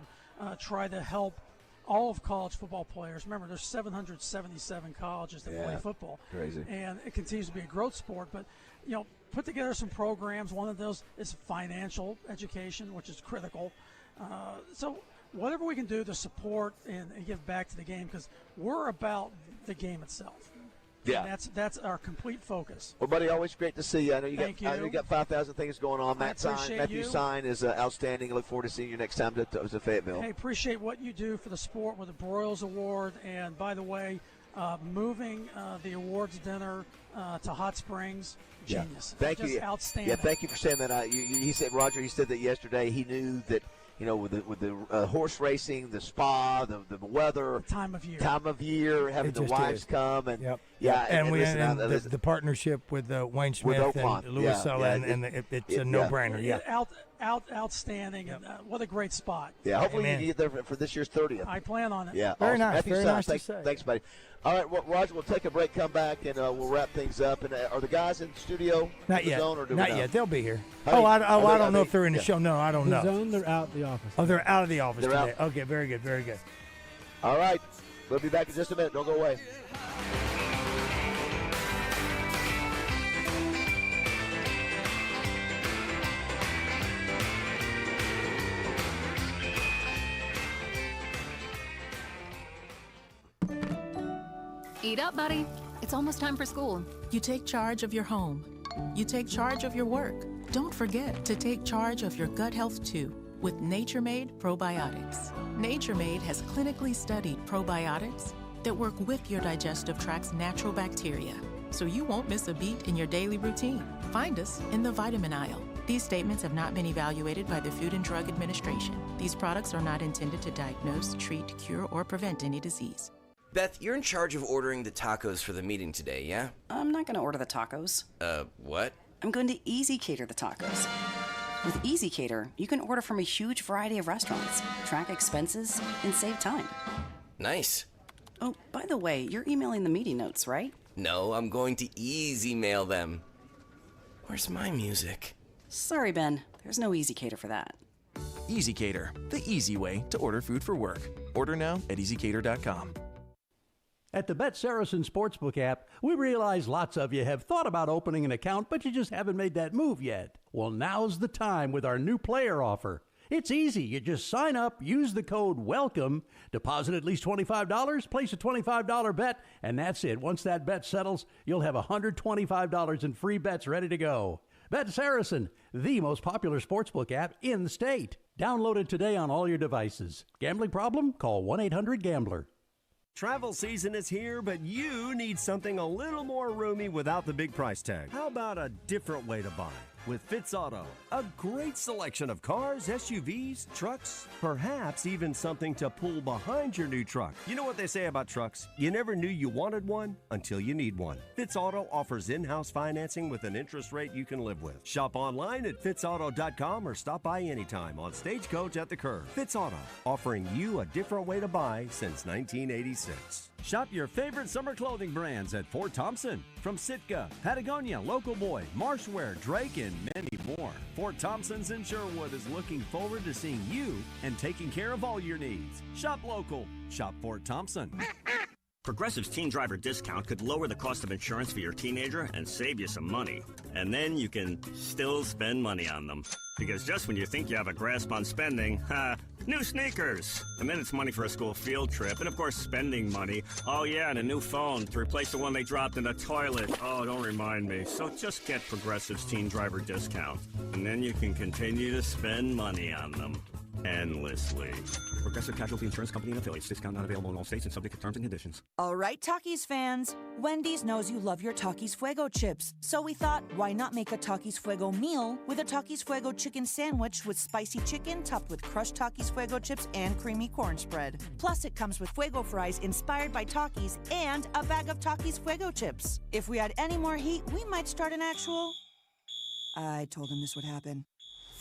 try to help all of college football players. Remember, there's 777 colleges that play football. Crazy. And it continues to be a growth sport. But, put together some programs. One of those is financial education, which is critical. So whatever we can do to support and give back to the game, because we're about the game itself. Yeah, and that's our complete focus. Well, buddy, always great to see you. I know Thank you. I know you got 5,000 things going on. Matthew you. Sign is outstanding. I look forward to seeing you next time to Fayetteville. Hey, appreciate what you do for the sport with the Broyles Award. And by the way, moving the awards dinner to Hot Springs, genius. Thank you. Outstanding. Yeah, thank you for saying that. He said, Roger, he said that yesterday. He knew that, with the horse racing, the spa, the weather, time of year, having the wives come, and the partnership with Wayne Smith and Louis it's a no-brainer. Outstanding, and what a great spot. Yeah, hopefully you can get there for this year's 30th. I plan on it. Yeah, very awesome. nice. Matthew Very nice to thanks, say. Thanks, buddy. All right, well, Roger, we'll take a break, come back, and we'll wrap things up. And are the guys in the studio? Not yet. Zone, or do Not we know? yet. They'll be here. I don't know if they're in the show. No, I don't know. The zone, they're out the office. Oh, they're out of the office They're today. out. Okay, very good, very good. All right, we'll be back in just a minute. Don't go away. Eat up, buddy. It's almost time for school. You take charge of your home. You take charge of your work. Don't forget to take charge of your gut health too with Nature Made probiotics. Nature Made has clinically studied probiotics that work with your digestive tract's natural bacteria, so you won't miss a beat in your daily routine. Find us in the vitamin aisle. These statements have not been evaluated by the Food and Drug Administration. These products are not intended to diagnose, treat, cure, or prevent any disease. Beth, you're in charge of ordering the tacos for the meeting today, yeah? I'm not going to order the tacos. What? I'm going to Easy Cater the tacos. With Easy Cater, you can order from a huge variety of restaurants, track expenses, and save time. Nice. Oh, by the way, you're emailing the meeting notes, right? No, I'm going to easy mail them. Where's my music? Sorry, Ben. There's no Easy Cater for that. Easy Cater, the easy way to order food for work. Order now at easycater.com. At the Bet Saracen Sportsbook app, we realize lots of you have thought about opening an account, but you just haven't made that move yet. Well, now's the time with our new player offer. It's easy. You just sign up, use the code WELCOME, deposit at least $25, place a $25 bet, and that's it. Once that bet settles, you'll have $125 in free bets ready to go. Bet Saracen, the most popular sportsbook app in the state. Download it today on all your devices. Gambling problem? Call 1-800-GAMBLER. Travel season is here, but you need something a little more roomy without the big price tag. How about a different way to buy? With Fitz Auto, a great selection of cars, SUVs, trucks, perhaps even something to pull behind your new truck. You know what they say about trucks? You never knew you wanted one until you need one. Fitz Auto offers in-house financing with an interest rate you can live with. Shop online at fitzauto.com or stop by anytime on Stagecoach at the Curve. Fitz Auto, offering you a different way to buy since 1986. Shop your favorite summer clothing brands at Fort Thompson. From Sitka, Patagonia, Local Boy, Marshwear, Drake, and many more. Fort Thompson's in Sherwood is looking forward to seeing you and taking care of all your needs. Shop local. Shop Fort Thompson. Progressive's Teen Driver discount could lower the cost of insurance for your teenager and save you some money. And then you can still spend money on them. Because just when you think you have a grasp on spending, new sneakers. And then it's money for a school field trip. And of course, spending money. Oh yeah, and a new phone to replace the one they dropped in the toilet. Oh, don't remind me. So just get Progressive's Teen Driver discount. And then you can continue to spend money on them. Endlessly. Progressive Casualty Insurance Company and affiliates. Discount not available in all states and subject to terms and conditions. All right, Takis fans. Wendy's knows you love your Takis Fuego chips. So we thought, why not make a Takis Fuego meal with a Takis Fuego chicken sandwich with spicy chicken topped with crushed Takis Fuego chips and creamy corn spread. Plus, it comes with Fuego fries inspired by Takis and a bag of Takis Fuego chips. If we had any more heat, we might start an actual... I told him this would happen.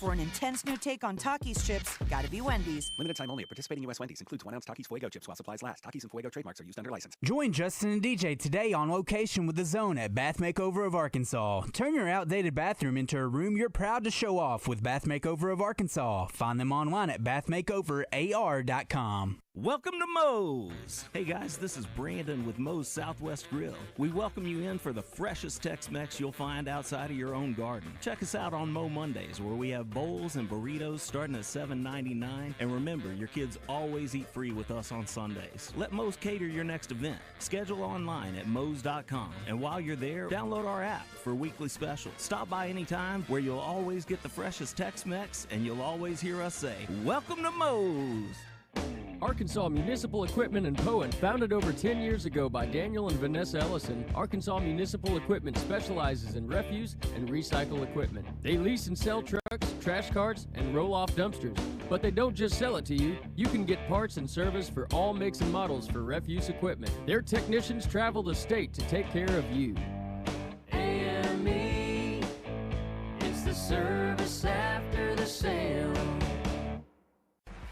For an intense new take on Takis chips, gotta be Wendy's. Limited time only at participating U.S. Wendy's. Includes 1 ounce Takis Fuego chips while supplies last. Takis and Fuego trademarks are used under license. Join Justin and DJ today on location with The Zone at Bath Makeover of Arkansas. Turn your outdated bathroom into a room you're proud to show off with Bath Makeover of Arkansas. Find them online at bathmakeoverar.com. Welcome to Moe's. Hey guys, this is Brandon with Moe's Southwest Grill. We welcome you in for the freshest Tex-Mex you'll find outside of your own garden. Check us out on Moe Mondays, where we have bowls and burritos starting at $7.99. And remember, your kids always eat free with us on Sundays. Let Moe's cater your next event. Schedule online at moes.com. And while you're there, download our app for weekly specials. Stop by anytime, where you'll always get the freshest Tex-Mex, and you'll always hear us say, welcome to Moe's. Arkansas Municipal Equipment in Poen, founded over 10 years ago by Daniel and Vanessa Ellison, Arkansas Municipal Equipment specializes in refuse and recycle equipment. They lease and sell trucks, trash carts, and roll-off dumpsters. But they don't just sell it to you. You can get parts and service for all makes and models for refuse equipment. Their technicians travel the state to take care of you. AME, it's the service after the sale.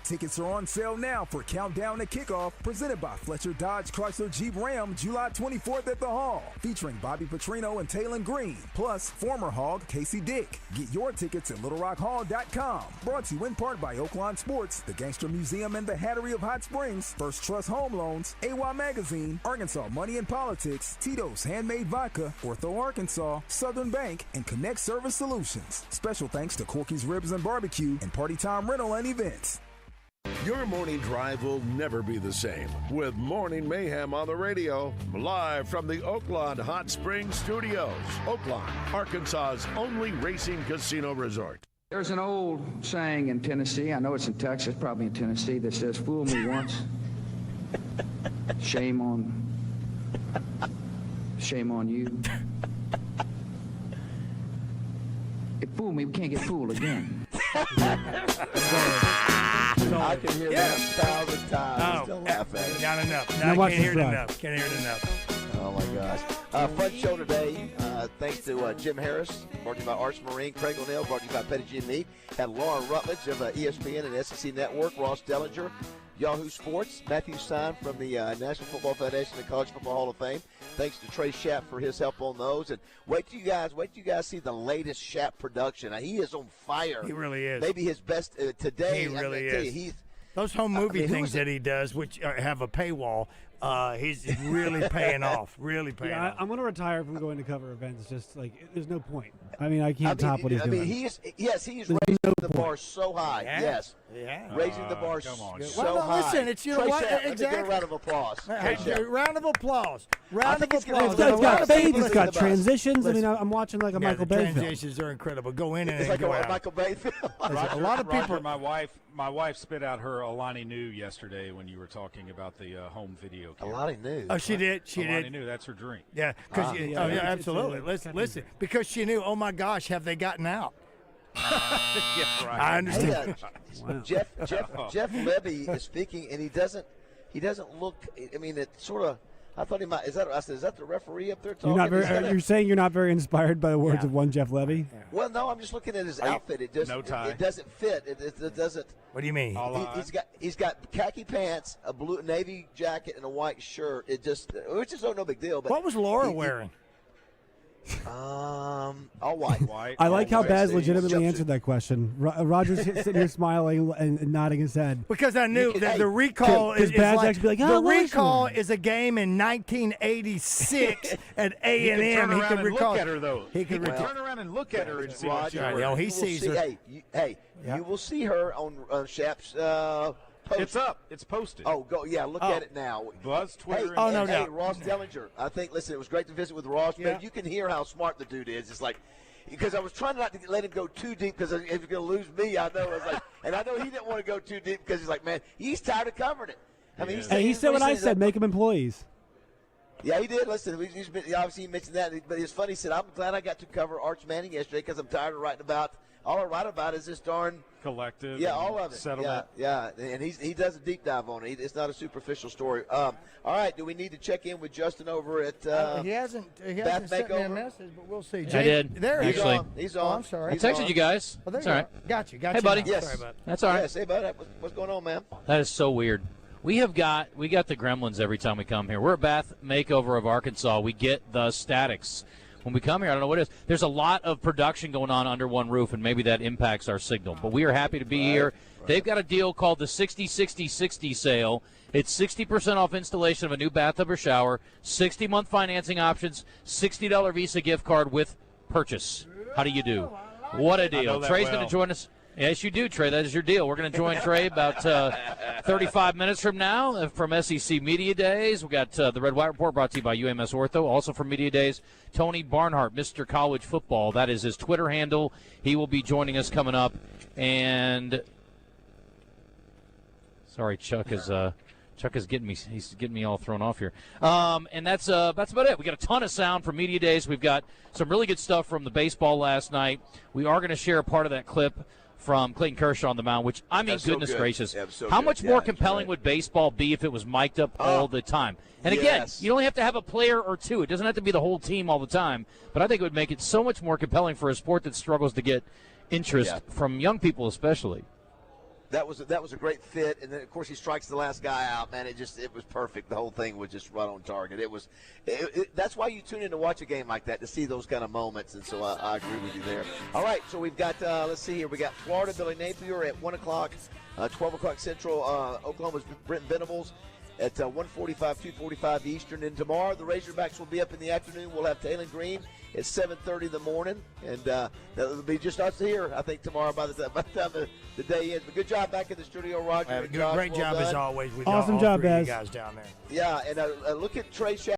Tickets are on sale now for Countdown to Kickoff, presented by Fletcher Dodge Chrysler Jeep Ram, July 24th at the Hall, featuring Bobby Petrino and Taylon Green, plus former Hog Casey Dick. Get your tickets at LittleRockHall.com. Brought to you in part by Oaklawn Sports, the Gangster Museum and the Hattery of Hot Springs, First Trust Home Loans, AY Magazine, Arkansas Money and Politics, Tito's Handmade Vodka, Ortho Arkansas, Southern Bank, and Connect Service Solutions. Special thanks to Corky's Ribs and Barbecue and Party Time Rental and Events. Your morning drive will never be the same with Morning Mayhem on the radio, live from the Oaklawn Hot Springs Studios. Oaklawn, Arkansas's only racing casino resort. There's an old saying in Tennessee, I know it's in Texas, probably in Tennessee, that says, fool me once, shame on you. It fooled me, we can't get fooled again. I can hear that 1,000 times. Still laugh at it. Not enough. I can't hear it enough. Can't hear it enough. Oh my gosh. Fun show today. Thanks to Jim Harris, brought to you by Arts Marine, Craig O'Neill, brought to you by Petty G and Me. Had Lauren Rutledge of ESPN and SEC Network, Ross Dellinger, Yahoo Sports, Matthew Stein from the National Football Foundation and College Football Hall of Fame. Thanks to Trey Schapp for his help on those. And wait till you guys see the latest Schapp production. He is on fire. He really is. Maybe his best today. He really is. Those home movie things that he does, which have a paywall, he's really paying off. Really paying off. I'm going to retire from going to cover events. Just like there's no point. I mean, I can't top what he's doing. He's raising the bar so high. Yeah. Yes. Yeah. Raising the bar so high. Listen, it's Trey Schapp, exactly. A round of applause. Round of applause. Round of applause. It's got fades. It's got transitions. I mean, I'm watching like a Michael Bay film. Transitions are incredible. Go in and it's like go a out. Michael Bay film. A lot of people. My wife spit out her Alani Nu yesterday when you were talking about the home video camera. Alani Nu. Oh, she did. Alani Nu. That's her drink. Yeah, because absolutely. Listen, because she knew. Oh my gosh, have they gotten out? Yeah, right. I understand. Jeff Levy is speaking, and he doesn't look. I mean, it sort of I thought he might. Is that? I said, is that the referee up there talking? You're not very. You're saying you're not very inspired by the words of one Jeff Levy. Yeah. Well, no, I'm just looking at his outfit. It just no tie. It doesn't fit. It doesn't. What do you mean? He's got khaki pants, a blue navy jacket, and a white shirt. It just, which is no big deal. But what was Laura wearing? All white. I like how Baz legitimately answered that question. Roger's sitting here smiling and nodding his head. Because I knew that the recall is Baz like, actually be like, the recall is a game in 1986 at A&M. He could look at her, though. He could turn around and look at her and see what she's Roger, wearing. he sees her. You will see her on Shap's post. It's up. It's posted. Oh, go. Yeah, look at it now. Buzz, Twitter. Hey, Ross Dellinger. I think, listen, it was great to visit with Ross, but you can hear how smart the dude is. It's like, because I was trying not to let him go too deep because if he's going to lose me, I know. I was like, and I know he didn't want to go too deep because he's like, man, he's tired of covering it. I mean, he said what I said, make them employees. Yeah, he did. Listen, obviously he mentioned that, but it's funny. He said, I'm glad I got to cover Arch Manning yesterday because I'm tired of writing about all I write about is this darn collective. Yeah, all of it. Settlement. Yeah, and he does a deep dive on it. It's not a superficial story. All right, do we need to check in with Justin over at he hasn't sent me a message, but we'll see. I did. There he actually. is. He's on. Oh, I'm sorry. I texted you guys. Oh, That's all right. Got you. Hey, buddy. Yes. Sorry, bud. That's all right. Yes, hey, bud. What's going on, man? That is so weird. We got the gremlins every time we come here. We're at Bath Makeover of Arkansas. We get the statics. When we come here, I don't know what it is. There's a lot of production going on under one roof, and maybe that impacts our signal. But we are happy to be here. Right. They've got a deal called the 60-60-60 sale. It's 60% off installation of a new bathtub or shower, 60-month financing options, $60 Visa gift card with purchase. How do you do? What a deal. Trey's going to join us. Yes, you do, Trey. That is your deal. We're going to join Trey about 35 minutes from now from SEC Media Days. We got the Red White Report brought to you by UMS Ortho. Also from Media Days, Tony Barnhart, Mr. College Football. That is his Twitter handle. He will be joining us coming up. And sorry, Chuck is getting me. He's getting me all thrown off here. And that's about it. We got a ton of sound from Media Days. We've got some really good stuff from the baseball last night. We are going to share a part of that clip from Clayton Kershaw on the mound, which, I mean, goodness gracious. Yeah, how much more compelling would baseball be if it was mic'd up all the time? And again, you only have to have a player or two. It doesn't have to be the whole team all the time. But I think it would make it so much more compelling for a sport that struggles to get interest from young people especially. That was a great fit, and then of course he strikes the last guy out. Man, it was perfect. The whole thing was just right on target. That's why you tune in to watch a game like that, to see those kind of moments. And so I agree with you there. All right, so we've got let's see here. We got Florida Billy Napier at 1 o'clock, 12 o'clock Central. Oklahoma's Brenton Venables at 1:45, 2:45 Eastern. And tomorrow the Razorbacks will be up in the afternoon. We'll have Taylor Green at 7:30 in the morning, and that'll be just us here, I think, tomorrow by the time the day ends. But good job back in the studio, Roger. Great job as always with awesome all job, three of you Baz. guys down there. Yeah, and look at Trey